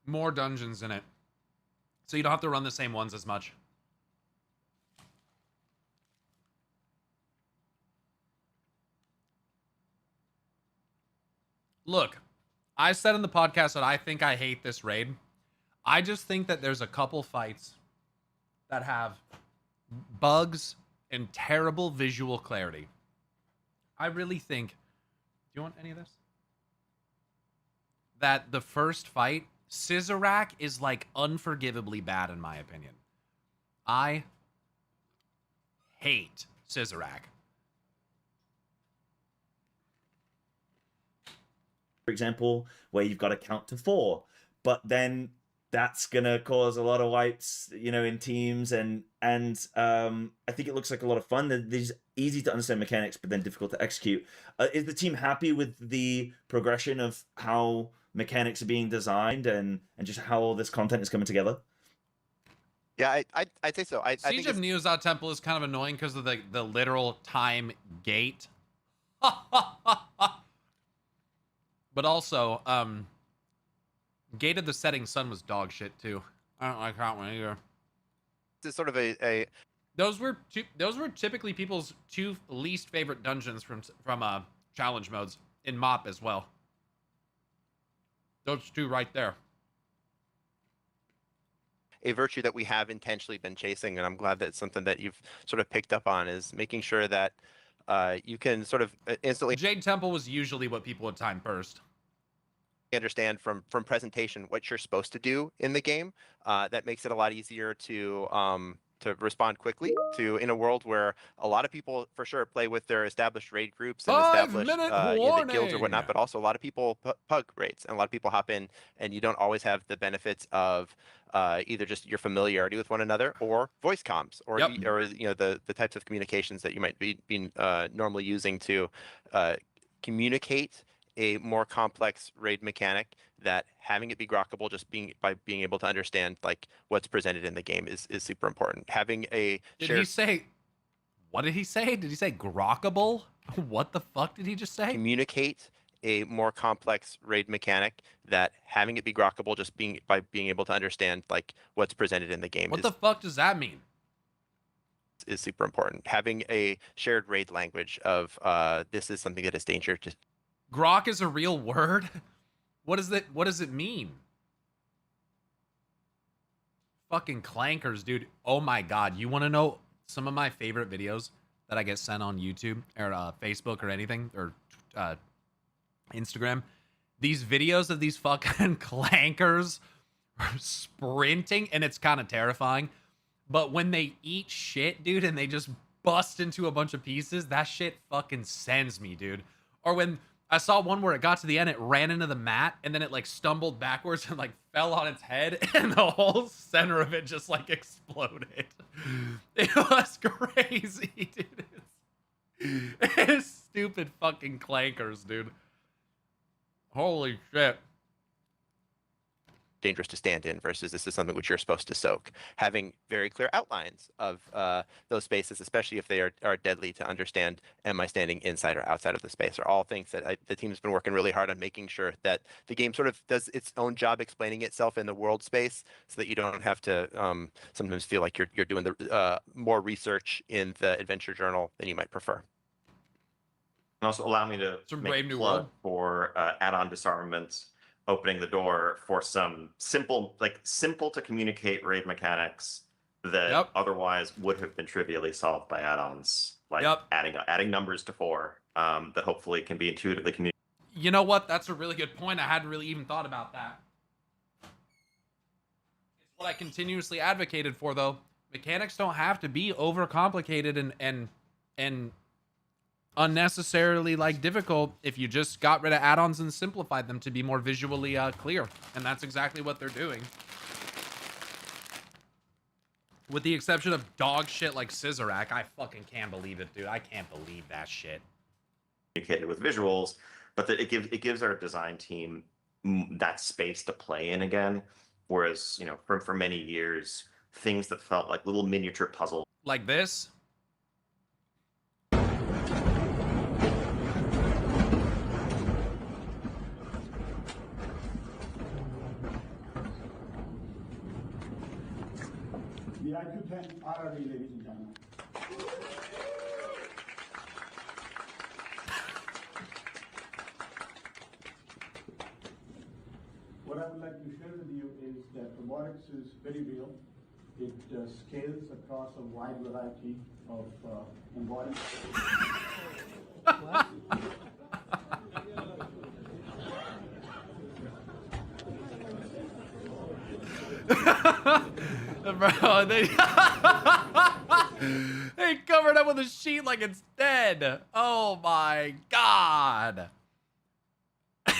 Speaker 7: More dungeons in it. So you don't have to run the same ones as much. Look, I said in the podcast that I think I hate this raid. I just think that there's a couple fights that have bugs and terrible visual clarity. I really think... Do you want any of this? That the first fight, Scissorak is like unforgivably bad in my opinion. I hate Scissorak.
Speaker 9: For example, where you've got to count to 4, but then that's gonna cause a lot of wipes, you know, in teams, and I think it looks like a lot of fun. These easy to understand mechanics, but then difficult to execute. Is the team happy with the progression of how mechanics are being designed and just how all this content is coming together?
Speaker 5: Yeah, I'd say so. I
Speaker 7: Siege
Speaker 5: think
Speaker 7: of Neozot Temple is kind of annoying because of the literal time gate. But also, Gate of the Setting Sun was dog shit too. I don't like that one either.
Speaker 5: It's sort of a
Speaker 7: those were typically people's 2 least favorite dungeons from challenge modes in MOP as well. Those 2 right there.
Speaker 5: a virtue that we have intentionally been chasing, and I'm glad that it's something that you've sort of picked up on, is making sure that you can sort of instantly...
Speaker 7: Jade Temple was usually what people would time first.
Speaker 5: Understand from presentation what you're supposed to do in the game. That makes it a lot easier to respond quickly to, in a world where a lot of people for sure play with their established raid groups and established guilds or whatnot, but also a lot of people pug raids, and a lot of people hop in, and you don't always have the benefits of either just your familiarity with one another or voice comms or or you know the types of communications that you might be normally using to communicate a more complex raid mechanic. That having it be grokkable, just by being able to understand like what's presented in the game is super important. Having a
Speaker 7: Did he say? What did he say? Did he say grokkable? What the fuck did he just say?
Speaker 5: Communicate a more complex raid mechanic. That having it be grokkable, just by being able to understand like what's presented in the game.
Speaker 7: What the fuck does that mean?
Speaker 5: Is super important. Having a shared raid language of this is something that is dangerous.
Speaker 7: Grok is a real word? What does it mean? Fucking clankers, dude. Oh my god. You want to know some of my favorite videos that I get sent on YouTube or Facebook or anything, or Instagram? These videos of these fucking clankers sprinting, and it's kind of terrifying. But when they eat shit, dude, and they just bust into a bunch of pieces, that shit fucking sends me, dude. Or when I saw one where it got to the end, it ran into the mat, and then it like stumbled backwards and like fell on its head, and the whole center of it just like exploded. It was crazy, dude. It's stupid fucking clankers, dude. Holy shit.
Speaker 5: Dangerous to stand in versus this is something which you're supposed to soak. Having very clear outlines of those spaces, especially if they are deadly, to understand, am I standing inside or outside of the space, are all things that the team's been working really hard on making sure that the game sort of does its own job explaining itself in the world space, so that you don't have to sometimes feel like you're doing the more research in the adventure journal than you might prefer.
Speaker 4: And also allow me to make a plug for add-on disarmament, opening the door for some simple to communicate raid mechanics that otherwise would have been trivially solved by add-ons, like adding numbers to 4 that hopefully can be intuitively communicated.
Speaker 7: You know what? That's a really good point. I hadn't really even thought about that. It's what I continuously advocated for, though. Mechanics don't have to be overcomplicated and unnecessarily like difficult if you just got rid of add-ons and simplified them to be more visually clear, and that's exactly what they're doing, with the exception of dog shit like Scissorak. I fucking can't believe it, dude. I can't believe that shit.
Speaker 4: Communicated with visuals, but that it gives our design team that space to play in again, whereas you know for many years things that felt like little miniature puzzles
Speaker 7: like this.
Speaker 15: The IQ 10 RRE, ladies and gentlemen. what I would like to share with you is that robotics is very real. It scales across a wide variety of embodiments.
Speaker 1: Bro, they they covered up with a sheet like it's dead. Oh my god.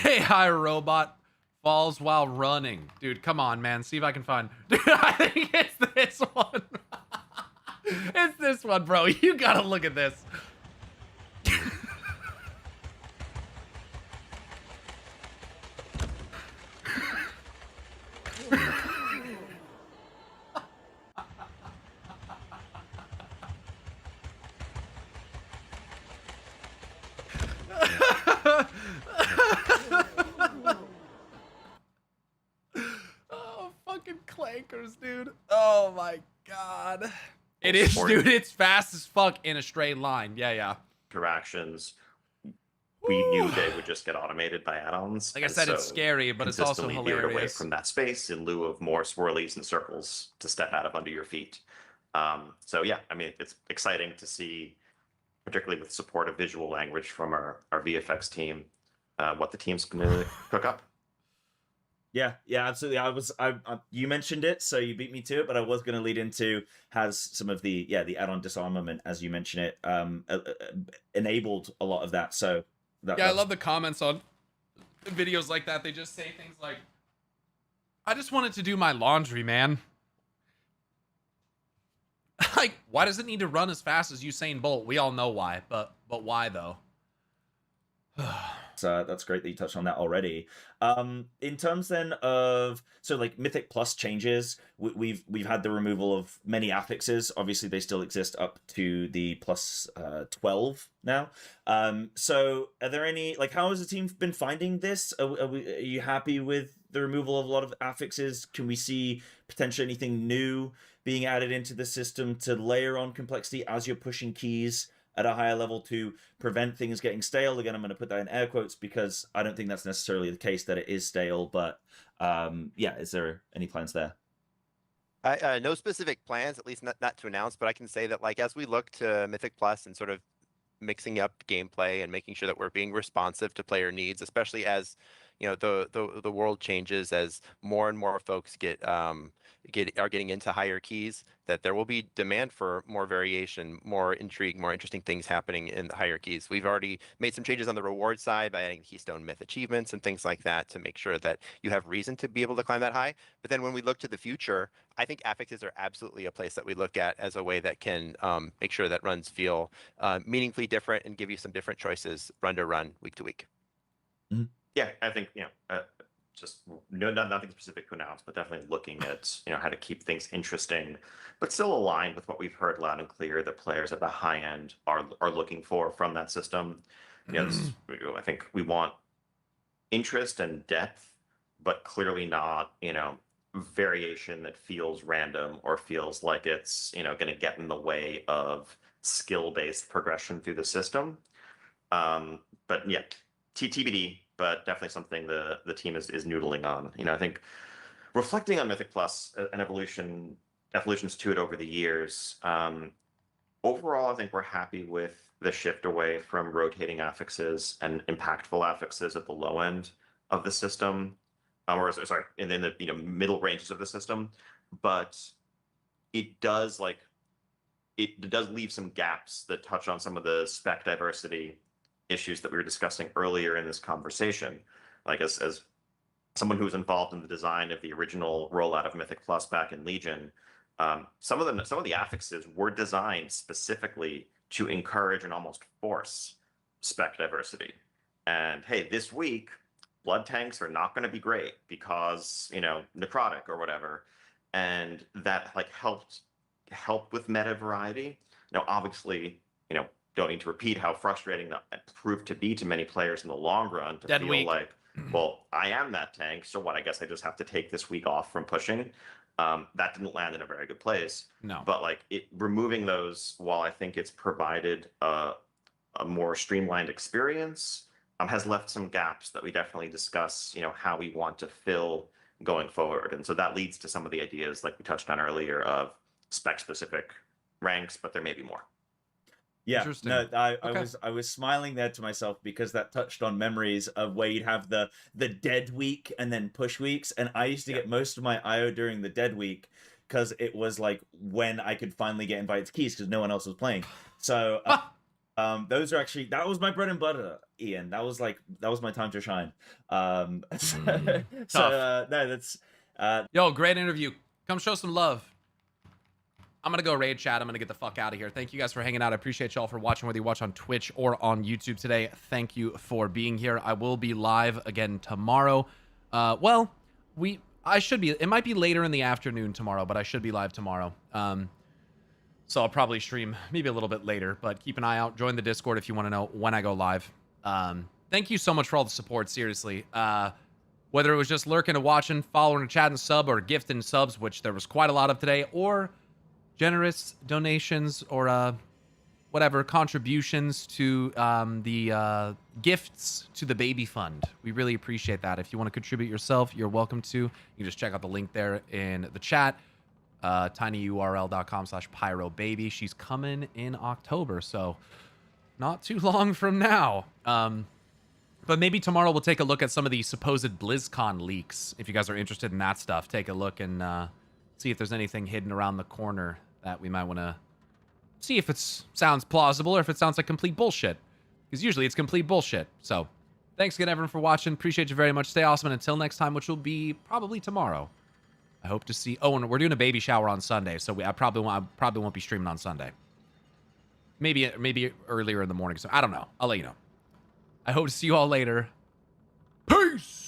Speaker 1: AI robot falls while running. Dude, come on, man. See if I can find. Dude, I think it's this one. It's this one, bro. You gotta look at this. Oh, fucking clankers, dude. Oh my god. It is, dude. It's fast as fuck in a straight line. Yeah, yeah.
Speaker 4: Interactions. We knew they would just get automated by add-ons.
Speaker 1: Like I said, it's scary, but it's also
Speaker 4: consistently veered away
Speaker 1: hilarious.
Speaker 4: from that space in lieu of more swirlies and circles to step out of under your feet. So yeah, I mean, it's exciting to see, particularly with support of visual language from our VFX team, what the team's going to cook up.
Speaker 9: Yeah, absolutely. You mentioned it, so you beat me to it, but I was going to lead into has some of the add-on disarmament, as you mentioned it, enabled a lot of that. So
Speaker 1: I love the comments on videos like that. They just say things like, "I just wanted to do my laundry, man." Like, why does it need to run as fast as Usain Bolt? We all know why, but why though?
Speaker 9: So that's great that you touched on that already. In terms then of like Mythic Plus changes, we've had the removal of many affixes. Obviously, they still exist up to the plus 12 now. So are there any, like, how has the team been finding this? Are you happy with the removal of a lot of affixes? Can we see potentially anything new being added into the system to layer on complexity as you're pushing keys at a higher level to prevent things getting stale? Again, I'm going to put that in air quotes because I don't think that's necessarily the case that it is stale, but is there any plans there?
Speaker 5: No specific plans, at least not to announce, but I can say that, like, as we look to Mythic Plus and sort of mixing up gameplay and making sure that we're being responsive to player needs, especially as the world changes, as more and more folks are getting into higher keys, that there will be demand for more variation, more intrigue, more interesting things happening in the higher keys. We've already made some changes on the reward side by adding Keystone Myth achievements and things like that to make sure that you have reason to be able to climb that high. But then when we look to the future, I think affixes are absolutely a place that we look at as a way that can make sure that runs feel meaningfully different and give you some different choices run to run, week to week.
Speaker 9: Mm-hmm.
Speaker 4: Yeah, I think, just nothing specific to announce, but definitely looking at, how to keep things interesting, but still aligned with what we've heard loud and clear that players at the high end are looking for from that system. I think we want interest and depth, but clearly not, variation that feels random or feels like it's, going to get in the way of skill-based progression through the system. But yeah, TBD. But definitely something the team is noodling on. I think reflecting on Mythic Plus and evolutions to it over the years, overall, I think we're happy with the shift away from rotating affixes and impactful affixes at the low end of the system, in the middle ranges of the system. But it does leave some gaps that touch on some of the spec diversity issues that we were discussing earlier in this conversation. Like as someone who was involved in the design of the original rollout of Mythic Plus back in Legion, some of the affixes were designed specifically to encourage and almost force spec diversity. And hey, this week, blood tanks are not going to be great because, necrotic or whatever. And that helped with meta variety. Now, obviously, don't need to repeat how frustrating that proved to be to many players in the long run to feel like, well, I am that tank, so what? I guess I just have to take this week off from pushing. That didn't land in a very good place.
Speaker 1: No.
Speaker 4: But removing those, while I think it's provided a more streamlined experience, has left some gaps that we definitely discuss, how we want to fill going forward. And so that leads to some of the ideas like we touched on earlier of spec-specific ranks, but there may be more.
Speaker 9: Yeah,
Speaker 1: Interesting.
Speaker 9: no, I was smiling there to myself because that touched on memories of where you'd have the dead week and then push weeks, and I used to get most of my IO during the dead week because it was like when I could finally get invited to keys because no one else was playing. So those are actually, that was my bread and butter, Ian. That was my time to shine. No, that's
Speaker 7: Yo, great interview. Come show some love. I'm gonna go raid chat. I'm gonna get the fuck out of here. Thank you guys for hanging out. I appreciate y'all for watching, whether you watch on Twitch or on YouTube today. Thank you for being here. I will be live again tomorrow. Well, I should be. It might be later in the afternoon tomorrow, but I should be live tomorrow. So I'll probably stream maybe a little bit later, but keep an eye out. Join the Discord if you want to know when I go live. Thank you so much for all the support, seriously. Whether it was just lurking and watching, following, chat and sub, or gifting subs, which there was quite a lot of today, or generous donations or whatever contributions to the gifts to the baby fund. We really appreciate that. If you want to contribute yourself, you're welcome to. You can just check out the link there in the chat. tinyurl.com/pyrobaby. She's coming in October, so not too long from now. But maybe tomorrow we'll take a look at some of the supposed BlizzCon leaks. If you guys are interested in that stuff, take a look and see if there's anything hidden around the corner that we might want to see if it sounds plausible or if it sounds like complete bullshit. Because usually it's complete bullshit. So thanks again, everyone, for watching. Appreciate you very much. Stay awesome. And until next time, which will be probably tomorrow, I hope to see... Oh, and we're doing a baby shower on Sunday, so I probably won't be streaming on Sunday. Maybe earlier in the morning. So I don't know. I'll let you know. I hope to see you all later. Peace!